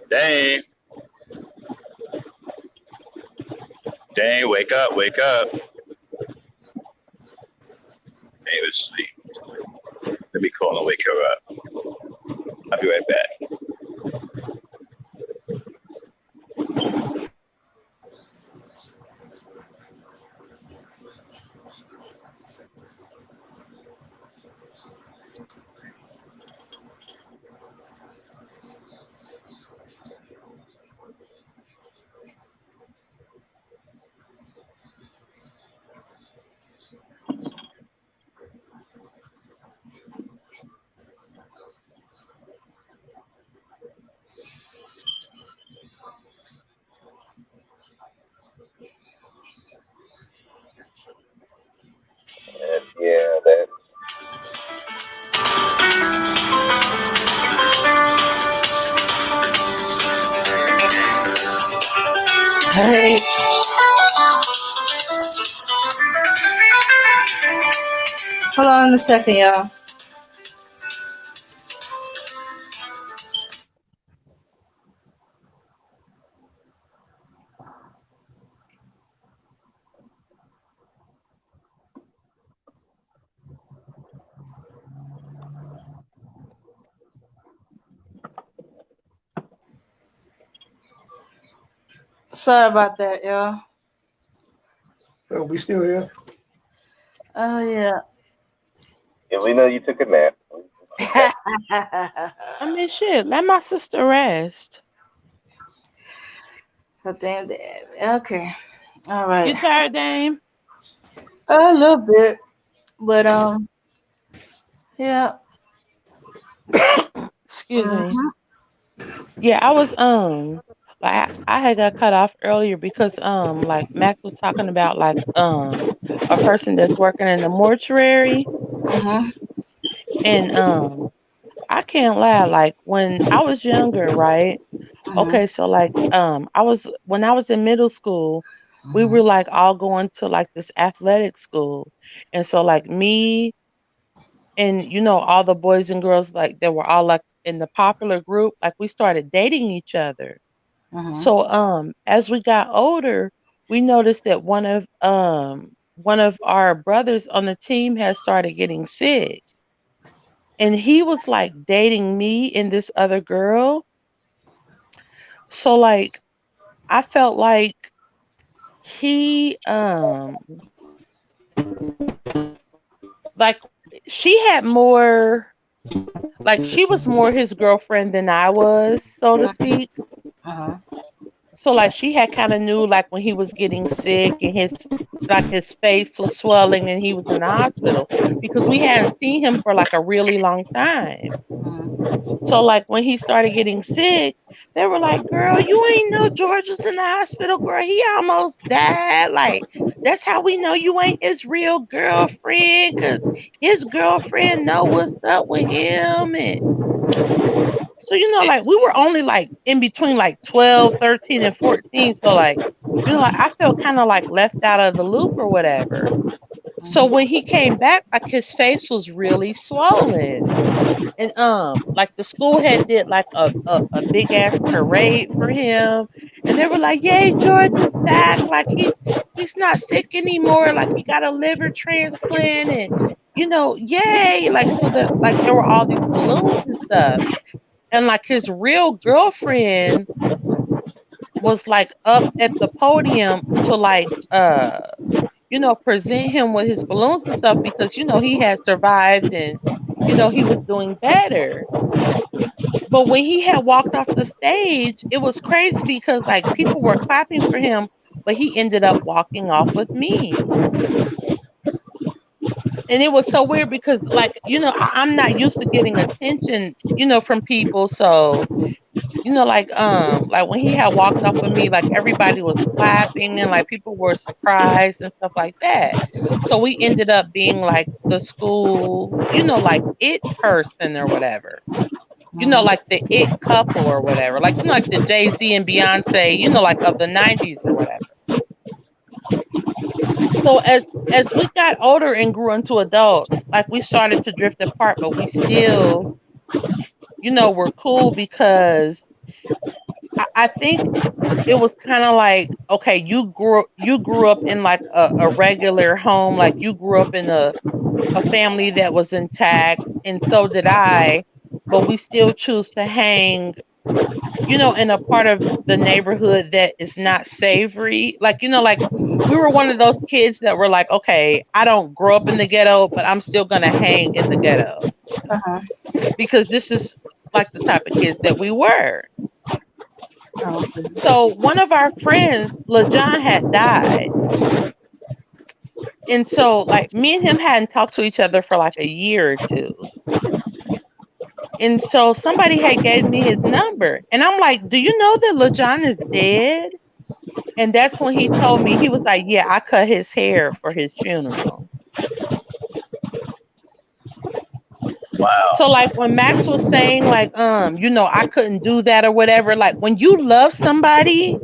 S1: Dang. Dang, wake up. Dang, let's sleep. Let me call and wake her up. I'll be right back.
S3: Yeah, that.
S2: Hey. Hold on a second, y'all. Sorry about that, y'all.
S9: Oh, we still here.
S2: Oh, yeah.
S3: Yeah, we know you took a nap.
S7: I mean, shit. Let my sister rest.
S2: Oh, damn. Okay. All right.
S7: You tired, Dame?
S2: A little bit. But, yeah.
S7: Excuse me. Yeah, I was like I had got cut off earlier because like Max was talking about like a person that's working in the mortuary,
S2: Mm-hmm.
S7: and I can't lie, like when I was younger, right?
S2: Mm-hmm.
S7: Okay, so like when I was in middle school, we
S2: Mm-hmm.
S7: were like all going to like this athletic school. And so like me and all the boys and girls like they were all like in the popular group, like we started dating each other.
S2: Mm-hmm.
S7: So as we got older, we noticed that one of our brothers on the team had started getting sick. And he was like dating me and this other girl. So like I felt like he like she had more, like she was more his girlfriend than I was, so to speak.
S2: Uh-huh.
S7: So like she had kind of knew like when he was getting sick and his face was swelling and he was in the hospital because we hadn't seen him for like a really long time. So like when he started getting sick, they were like, "Girl, you ain't know George was in the hospital, girl. He almost died. Like that's how we know you ain't his real girlfriend, 'cause his girlfriend know what's up with him." And so like we were only like in between like 12, 13, and 14. So like, like I felt kind of like left out of the loop or whatever. So when he came back, like his face was really swollen. And like the school had did like a big ass parade for him, and they were like, "Yay, George is back! Like he's not sick anymore. Like he got a liver transplant, and yay!" Like so that like there were all these balloons and stuff, and like his real girlfriend was like up at the podium to like present him with his balloons and stuff because he had survived and he was doing better. But when he had walked off the stage, it was crazy because like people were clapping for him, but he ended up walking off with me. And it was so weird because like, I'm not used to getting attention, from people. So, like when he had walked off with me, like everybody was clapping and like people were surprised and stuff like that. So we ended up being like the school, like it person or whatever. Like the it couple or whatever. Like, like the Jay-Z and Beyonce, like of the 90s or whatever. So as we got older and grew into adults, like we started to drift apart, but we still, were cool because I think it was kind of like, okay, you grew up in like a regular home, like you grew up in a family that was intact, and so did I, but we still choose to hang, in a part of the neighborhood that is not savory. Like, like we were one of those kids that were like, okay, I don't grow up in the ghetto, but I'm still gonna hang in the ghetto.
S2: Uh-huh.
S7: Because this is like the type of kids that we were.
S2: Okay.
S7: So one of our friends, LaJohn, had died. And so like me and him hadn't talked to each other for like a year or two. And so somebody had gave me his number. And I'm like, do you know that LaJohn is dead? And that's when he told me, he was like, yeah, I cut his hair for his funeral.
S1: Wow.
S7: So like when Max was saying like, I couldn't do that or whatever, like when you love somebody,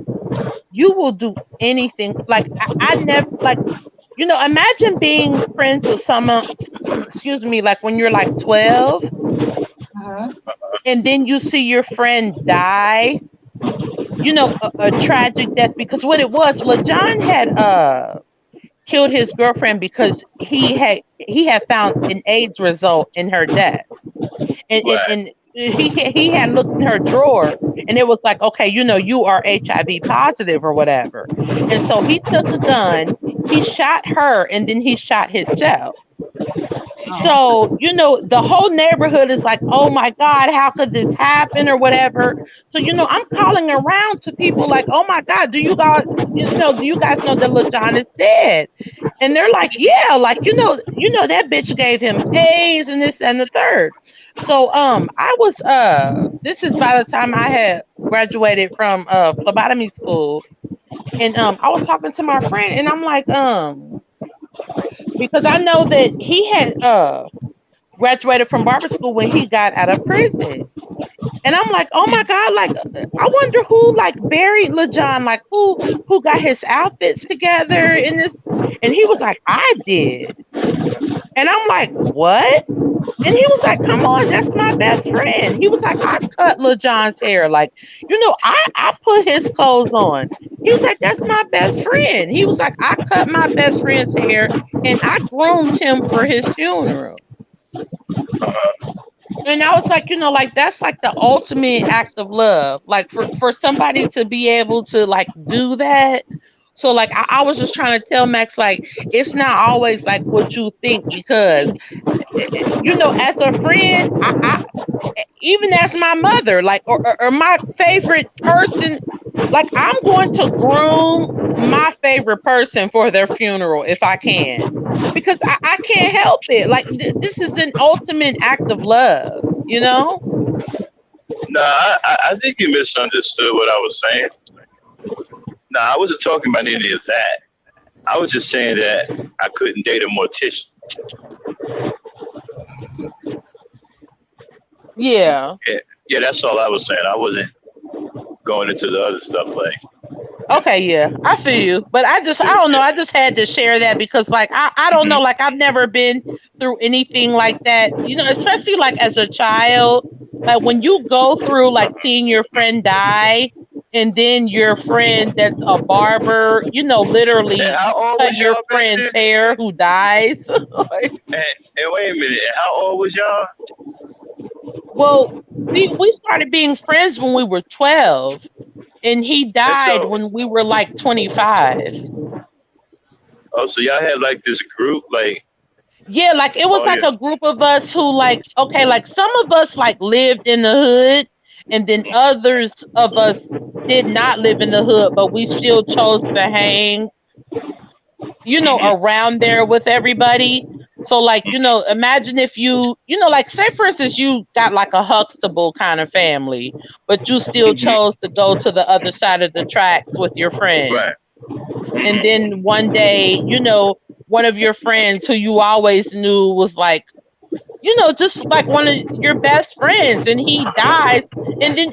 S7: you will do anything. Like I never like, imagine being friends with someone, excuse me, like when you're like 12 and then you see your friend die, a tragic death, because what it was, LaJohn had killed his girlfriend because he had found an AIDS result in her death. And he had looked in her drawer and it was like, okay, you are HIV positive or whatever. And so he took a gun, he shot her, and then he shot himself. So, the whole neighborhood is like, oh my God, how could this happen or whatever? So, I'm calling around to people like, oh my God, do you guys know that LaJohn is dead? And they're like, yeah, like, that bitch gave him AIDS and this and the third. So, I was, this is by the time I had graduated from phlebotomy school. And I was talking to my friend and I'm like, because I know that he had graduated from barber school when he got out of prison. And I'm like, oh my God, like I wonder who like buried LaJohn, like who got his outfits together in this. And he was like, I did. And I'm like, what? And he was like, come on, that's my best friend. He was like, I cut LaJohn's hair. Like, I put his clothes on. He was like, that's my best friend. He was like, I cut my best friend's hair and I groomed him for his funeral. And I was like, like that's like the ultimate act of love. Like for somebody to be able to like do that. So like I was just trying to tell Max, like, it's not always like what you think, because as a friend, I even as my mother, like or my favorite person, like I'm going to groom my favorite person for their funeral if I can, because I can't help it. Like this is an ultimate act of love,
S1: No, I think you misunderstood what I was saying. No, I wasn't talking about any of that. I was just saying that I couldn't date a mortician.
S7: Yeah.
S1: Yeah, that's all I was saying. I wasn't going into the other stuff like.
S7: Okay, yeah, I feel you, but I don't know. I just had to share that because, like, I don't know, like, I've never been through anything like that, especially like as a child, like when you go through like seeing your friend die, and then your friend that's a barber, literally cut your friend's hair who dies.
S1: And wait a minute, how old was y'all?
S7: Well, we started being friends when we were 12. and he died when we were like 25.
S1: Oh, so y'all had like this group, like
S7: Yeah, like it was a group of us who like some of us like lived in the hood, and then others of us did not live in the hood, but we still chose to hang, around there with everybody. So like, imagine if like say for instance you got like a Huxtable kind of family, but you still chose to go to the other side of the tracks with your friends.
S1: Right.
S7: And then one day, one of your friends who you always knew was like, just like one of your best friends, and he dies, and then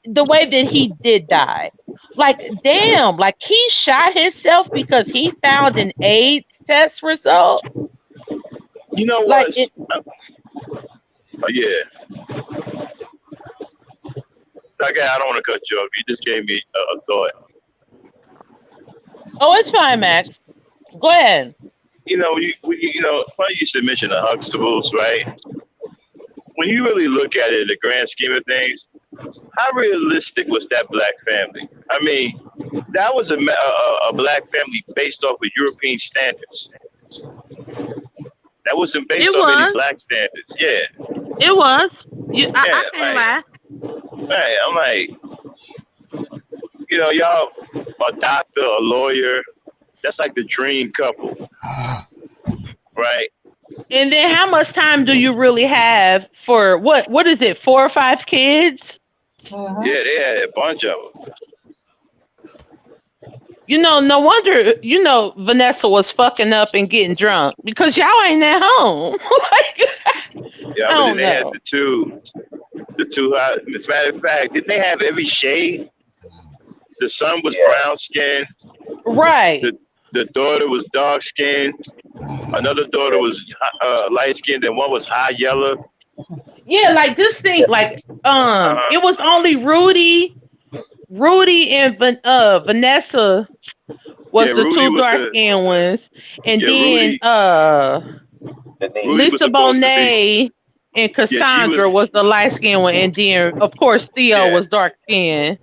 S7: the way that he did die, like damn, like he shot himself because he found an AIDS test result.
S1: You know
S7: like
S1: what? Yeah. Okay, I don't want to cut you off. You just gave me a thought.
S7: Oh, it's fine, Max. Go ahead.
S1: Funny you should mention the Huxtables, right? When you really look at it in the grand scheme of things, how realistic was that black family? I mean, that was a black family based off of European standards. That wasn't based off any black standards. Yeah.
S7: It was. I can't lie.
S1: Right, I'm like, y'all, a doctor, a lawyer, that's like the dream couple. Right.
S7: And then how much time do you really have for what is it, 4 or 5 kids?
S2: Uh-huh.
S1: Yeah, they had a bunch of them.
S7: No wonder, Vanessa was fucking up and getting drunk because y'all ain't at home.
S1: Yeah, but then they had the two, as a matter of fact, didn't they have every shade? The son was brown skinned.
S7: Right.
S1: The daughter was dark skinned. Another daughter was light skinned, and one was high yellow.
S7: Yeah, like this thing, like it was only Rudy and Vanessa was the two dark skinned ones, and then Lisa Bonet and Cassandra was the light skinned one, and then of course Theo was dark skinned.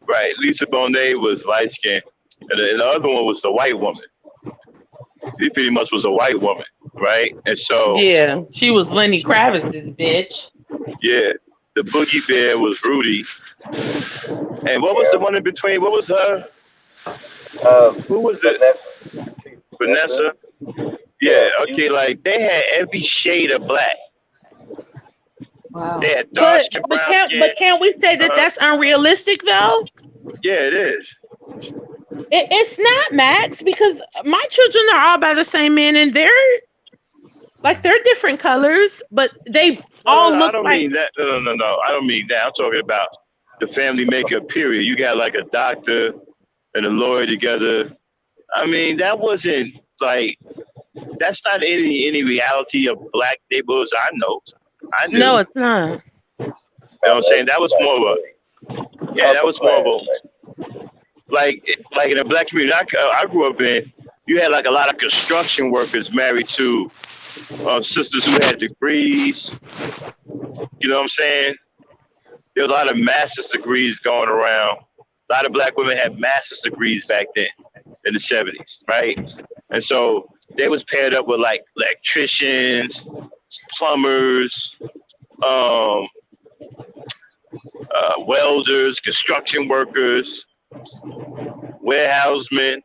S1: Right, Lisa Bonet was light skinned, and the other one was the white woman. He pretty much was a white woman, right? And so
S7: she was Lenny Kravitz's bitch.
S1: Yeah, the Boogie Bear was Rudy, and what was the one in between? What was her? Who was it? Vanessa. Yeah. Okay. Like they had every shade of black.
S2: Wow.
S1: They had dark skin, brown skin.
S7: But can't we say that that's unrealistic though?
S1: Yeah, it is.
S7: It's not, Max, because my children are all by the same man, and they're different colors, but they all look
S1: I don't
S7: like.
S1: Mean that. No. I don't mean that. I'm talking about the family makeup. Period. You got like a doctor and a lawyer together. I mean, that wasn't like. That's not any reality of black neighborhoods. I know.
S7: No, it's not.
S1: You know what I'm saying? That was more of a. Yeah, that was more of a. Like in a black community I grew up in, you had like a lot of construction workers married to sisters who had degrees. You know what I'm saying? There was a lot of master's degrees going around. A lot of black women had master's degrees back then in the 70s, right? And so they was paired up with like electricians, plumbers, welders, construction workers, warehousemen,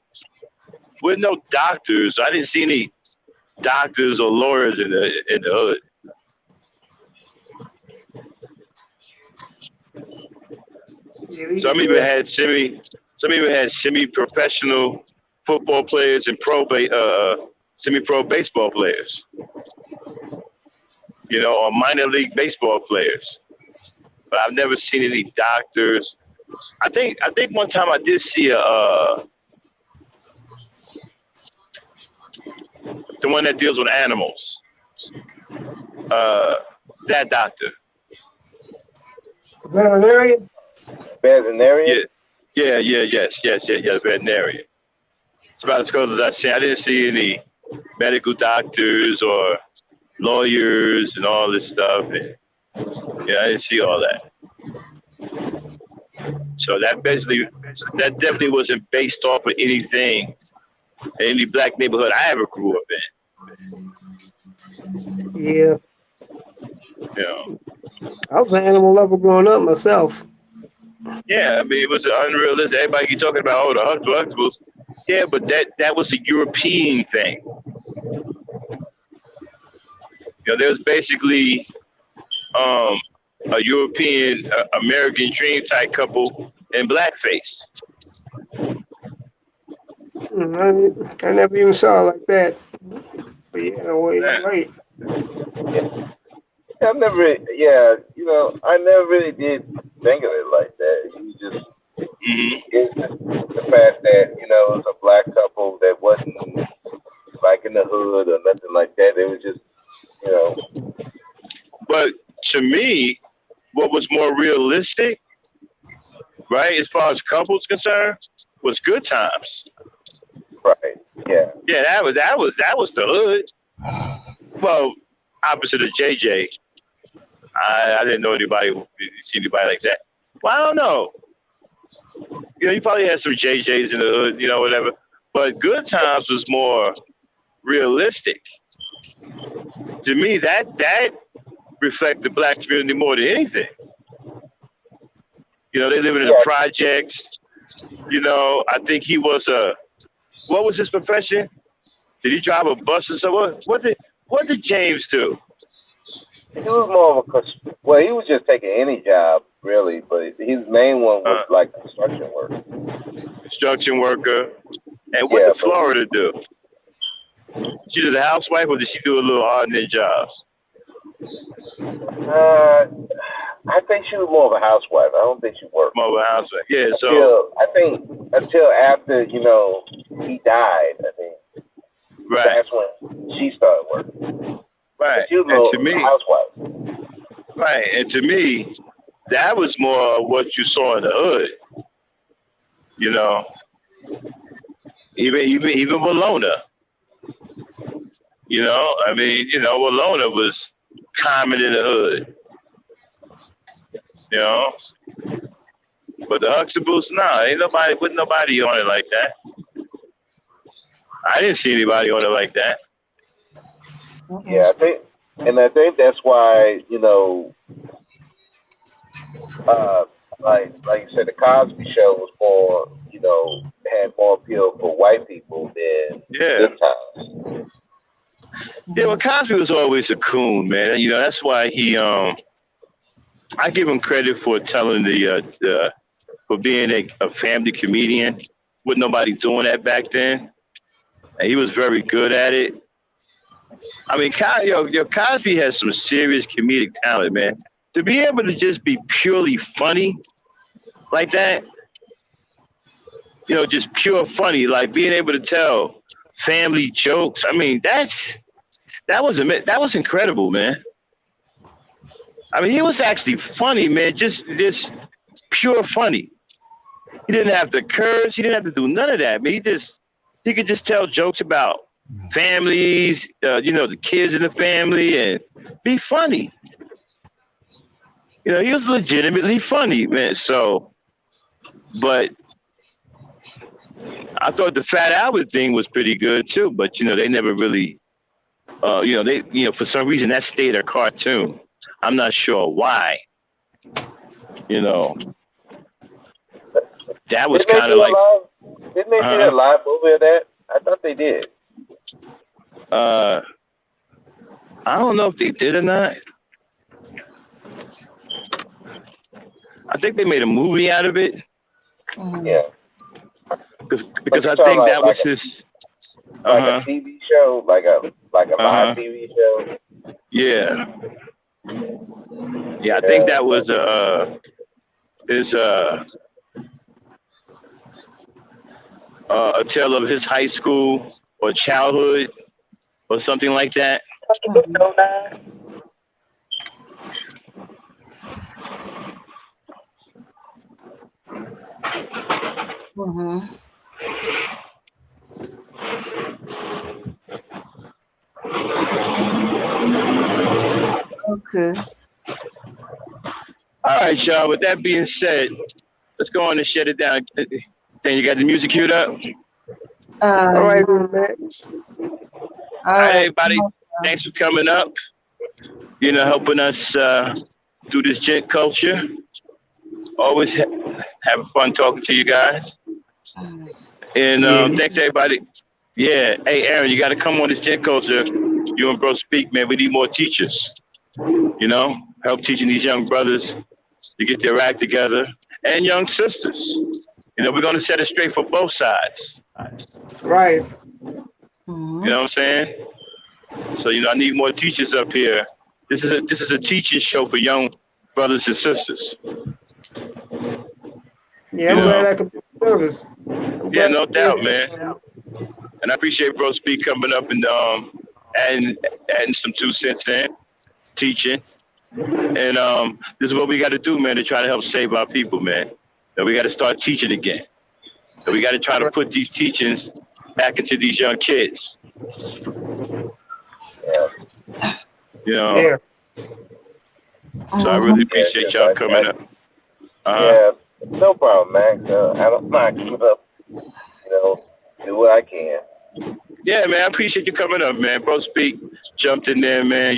S1: with no doctors. I didn't see any doctors or lawyers in the hood. Some even had semi-professional football players and semi-pro baseball players. Or minor league baseball players. But I've never seen any doctors. I think one time I did see the one that deals with animals. That doctor.
S9: Veterinarian?
S3: Veterinarian?
S1: Yeah, yes, veterinarian. It's about as close as I've seen. I didn't see any medical doctors or lawyers and all this stuff. And, I didn't see all that. So that definitely wasn't based off of anything, any black neighborhood I ever grew up in.
S9: Yeah.
S1: You know.
S9: I was an animal lover growing up myself.
S1: Yeah, I mean, it was unrealistic. Everybody keep talking about, the Huxtables. Yeah, but that was a European thing. There was basically a European American dream type couple in blackface.
S9: I never even saw it like that. But yeah, well, you're right.
S3: I never really did think of it like that. You just, it's just the fact that, it was a black couple that wasn't like in the hood or nothing like that. It was just,
S1: But to me, what was more realistic, right, as far as couples concerned, was Good Times.
S3: Right. Yeah.
S1: Yeah, that was the hood. Well, opposite of JJ. I didn't know see anybody like that. Well, I don't know. You probably had some JJs in the hood, whatever. But Good Times was more realistic. To me, that reflected the black community more than anything. They live in the projects. I think he was what was his profession? Did he drive a bus or something? What did James do?
S3: He was more of he was just taking any job, really, but his main one was like construction work.
S1: Construction worker. And what did Florida do? She was a housewife, or did she do a little hard-net jobs?
S3: I think she was more of a housewife. I don't think she worked.
S1: More of a housewife, yeah.
S3: Until after he died, I think.
S1: Right.
S3: That's when she started working.
S1: Right.
S3: She was
S1: And to me,
S3: housewife.
S1: Right. And to me, that was more what you saw in the hood. Even Bologna. Bologna was common in the hood. But the Huxtables, wasn't nobody on it like that. I didn't see anybody on it like that.
S3: Yeah, I think that's why, like you said, the Cosby Show was more, had more appeal for white people than Good Times.
S1: Yeah, well, Cosby was always a coon, man. That's why he, I give him credit for telling for being a family comedian. With nobody doing that back then. And he was very good at it. I mean, Cosby has some serious comedic talent, man. To be able to just be purely funny like that, just pure funny, like being able to tell family jokes. I mean, that was incredible, man. I mean, he was actually funny, man. Just pure funny. He didn't have to curse. He didn't have to do none of that. I mean, he could just tell jokes about families, the kids in the family, and be funny. He was legitimately funny, man. So, but I thought the Fat Albert thing was pretty good too. But they never really, for some reason that stayed a cartoon. I'm not sure why. That was kind of like.
S3: Didn't they do a live movie of that? I thought they did.
S1: I don't know if they did or not. I think they made a movie out of it.
S3: Yeah.
S1: Because I think that was his.
S3: Like a TV show, like a live TV show.
S1: Yeah. Yeah, I think that was a tale of his high school or childhood or something like that.
S2: Okay.
S1: All right, y'all. With that being said, let's go on and shut it down. Then you got the music queued up.
S9: All right, man.
S1: All right, everybody. Thanks for coming up. Helping us do this gent culture. Always having fun talking to you guys. And thanks, everybody. Yeah. Hey, Aaron, you got to come on this gent culture. You and bro speak, man. We need more teachers. Help teaching these young brothers to get their act together, and young sisters. We're going to set it straight for both sides.
S9: Right.
S1: You know what I'm saying? So, I need more teachers up here. This is a teaching show for young brothers and sisters.
S9: Yeah, I'm glad I could be of service.
S1: Yeah, no doubt, man. And I appreciate Bro Speak coming up and adding some 2 cents in, teaching. And this is what we got to do, man, to try to help save our people, man. That we got to start teaching again. That we got to try to put these teachings back into these young kids.
S9: Yeah.
S1: So I really appreciate y'all coming up.
S3: Yeah, no problem, man. I don't mind coming up. Do what I can.
S1: Yeah, man, I appreciate you coming up, man. Bro Speak jumped in there, man,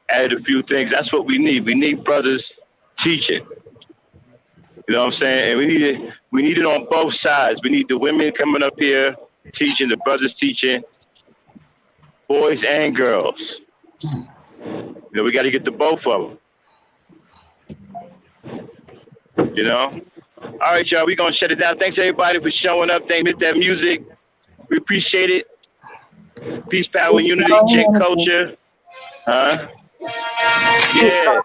S1: added a few things. That's what we need. We need brothers teaching. You know what I'm saying? And we need it on both sides. We need the women coming up here teaching, the brothers teaching, boys and girls. We got to get to both of them. All right, y'all, we're going to shut it down. Thanks, everybody, for showing up. Thank you for that music. We appreciate it. Peace, power, and unity, GentCulture. Yeah.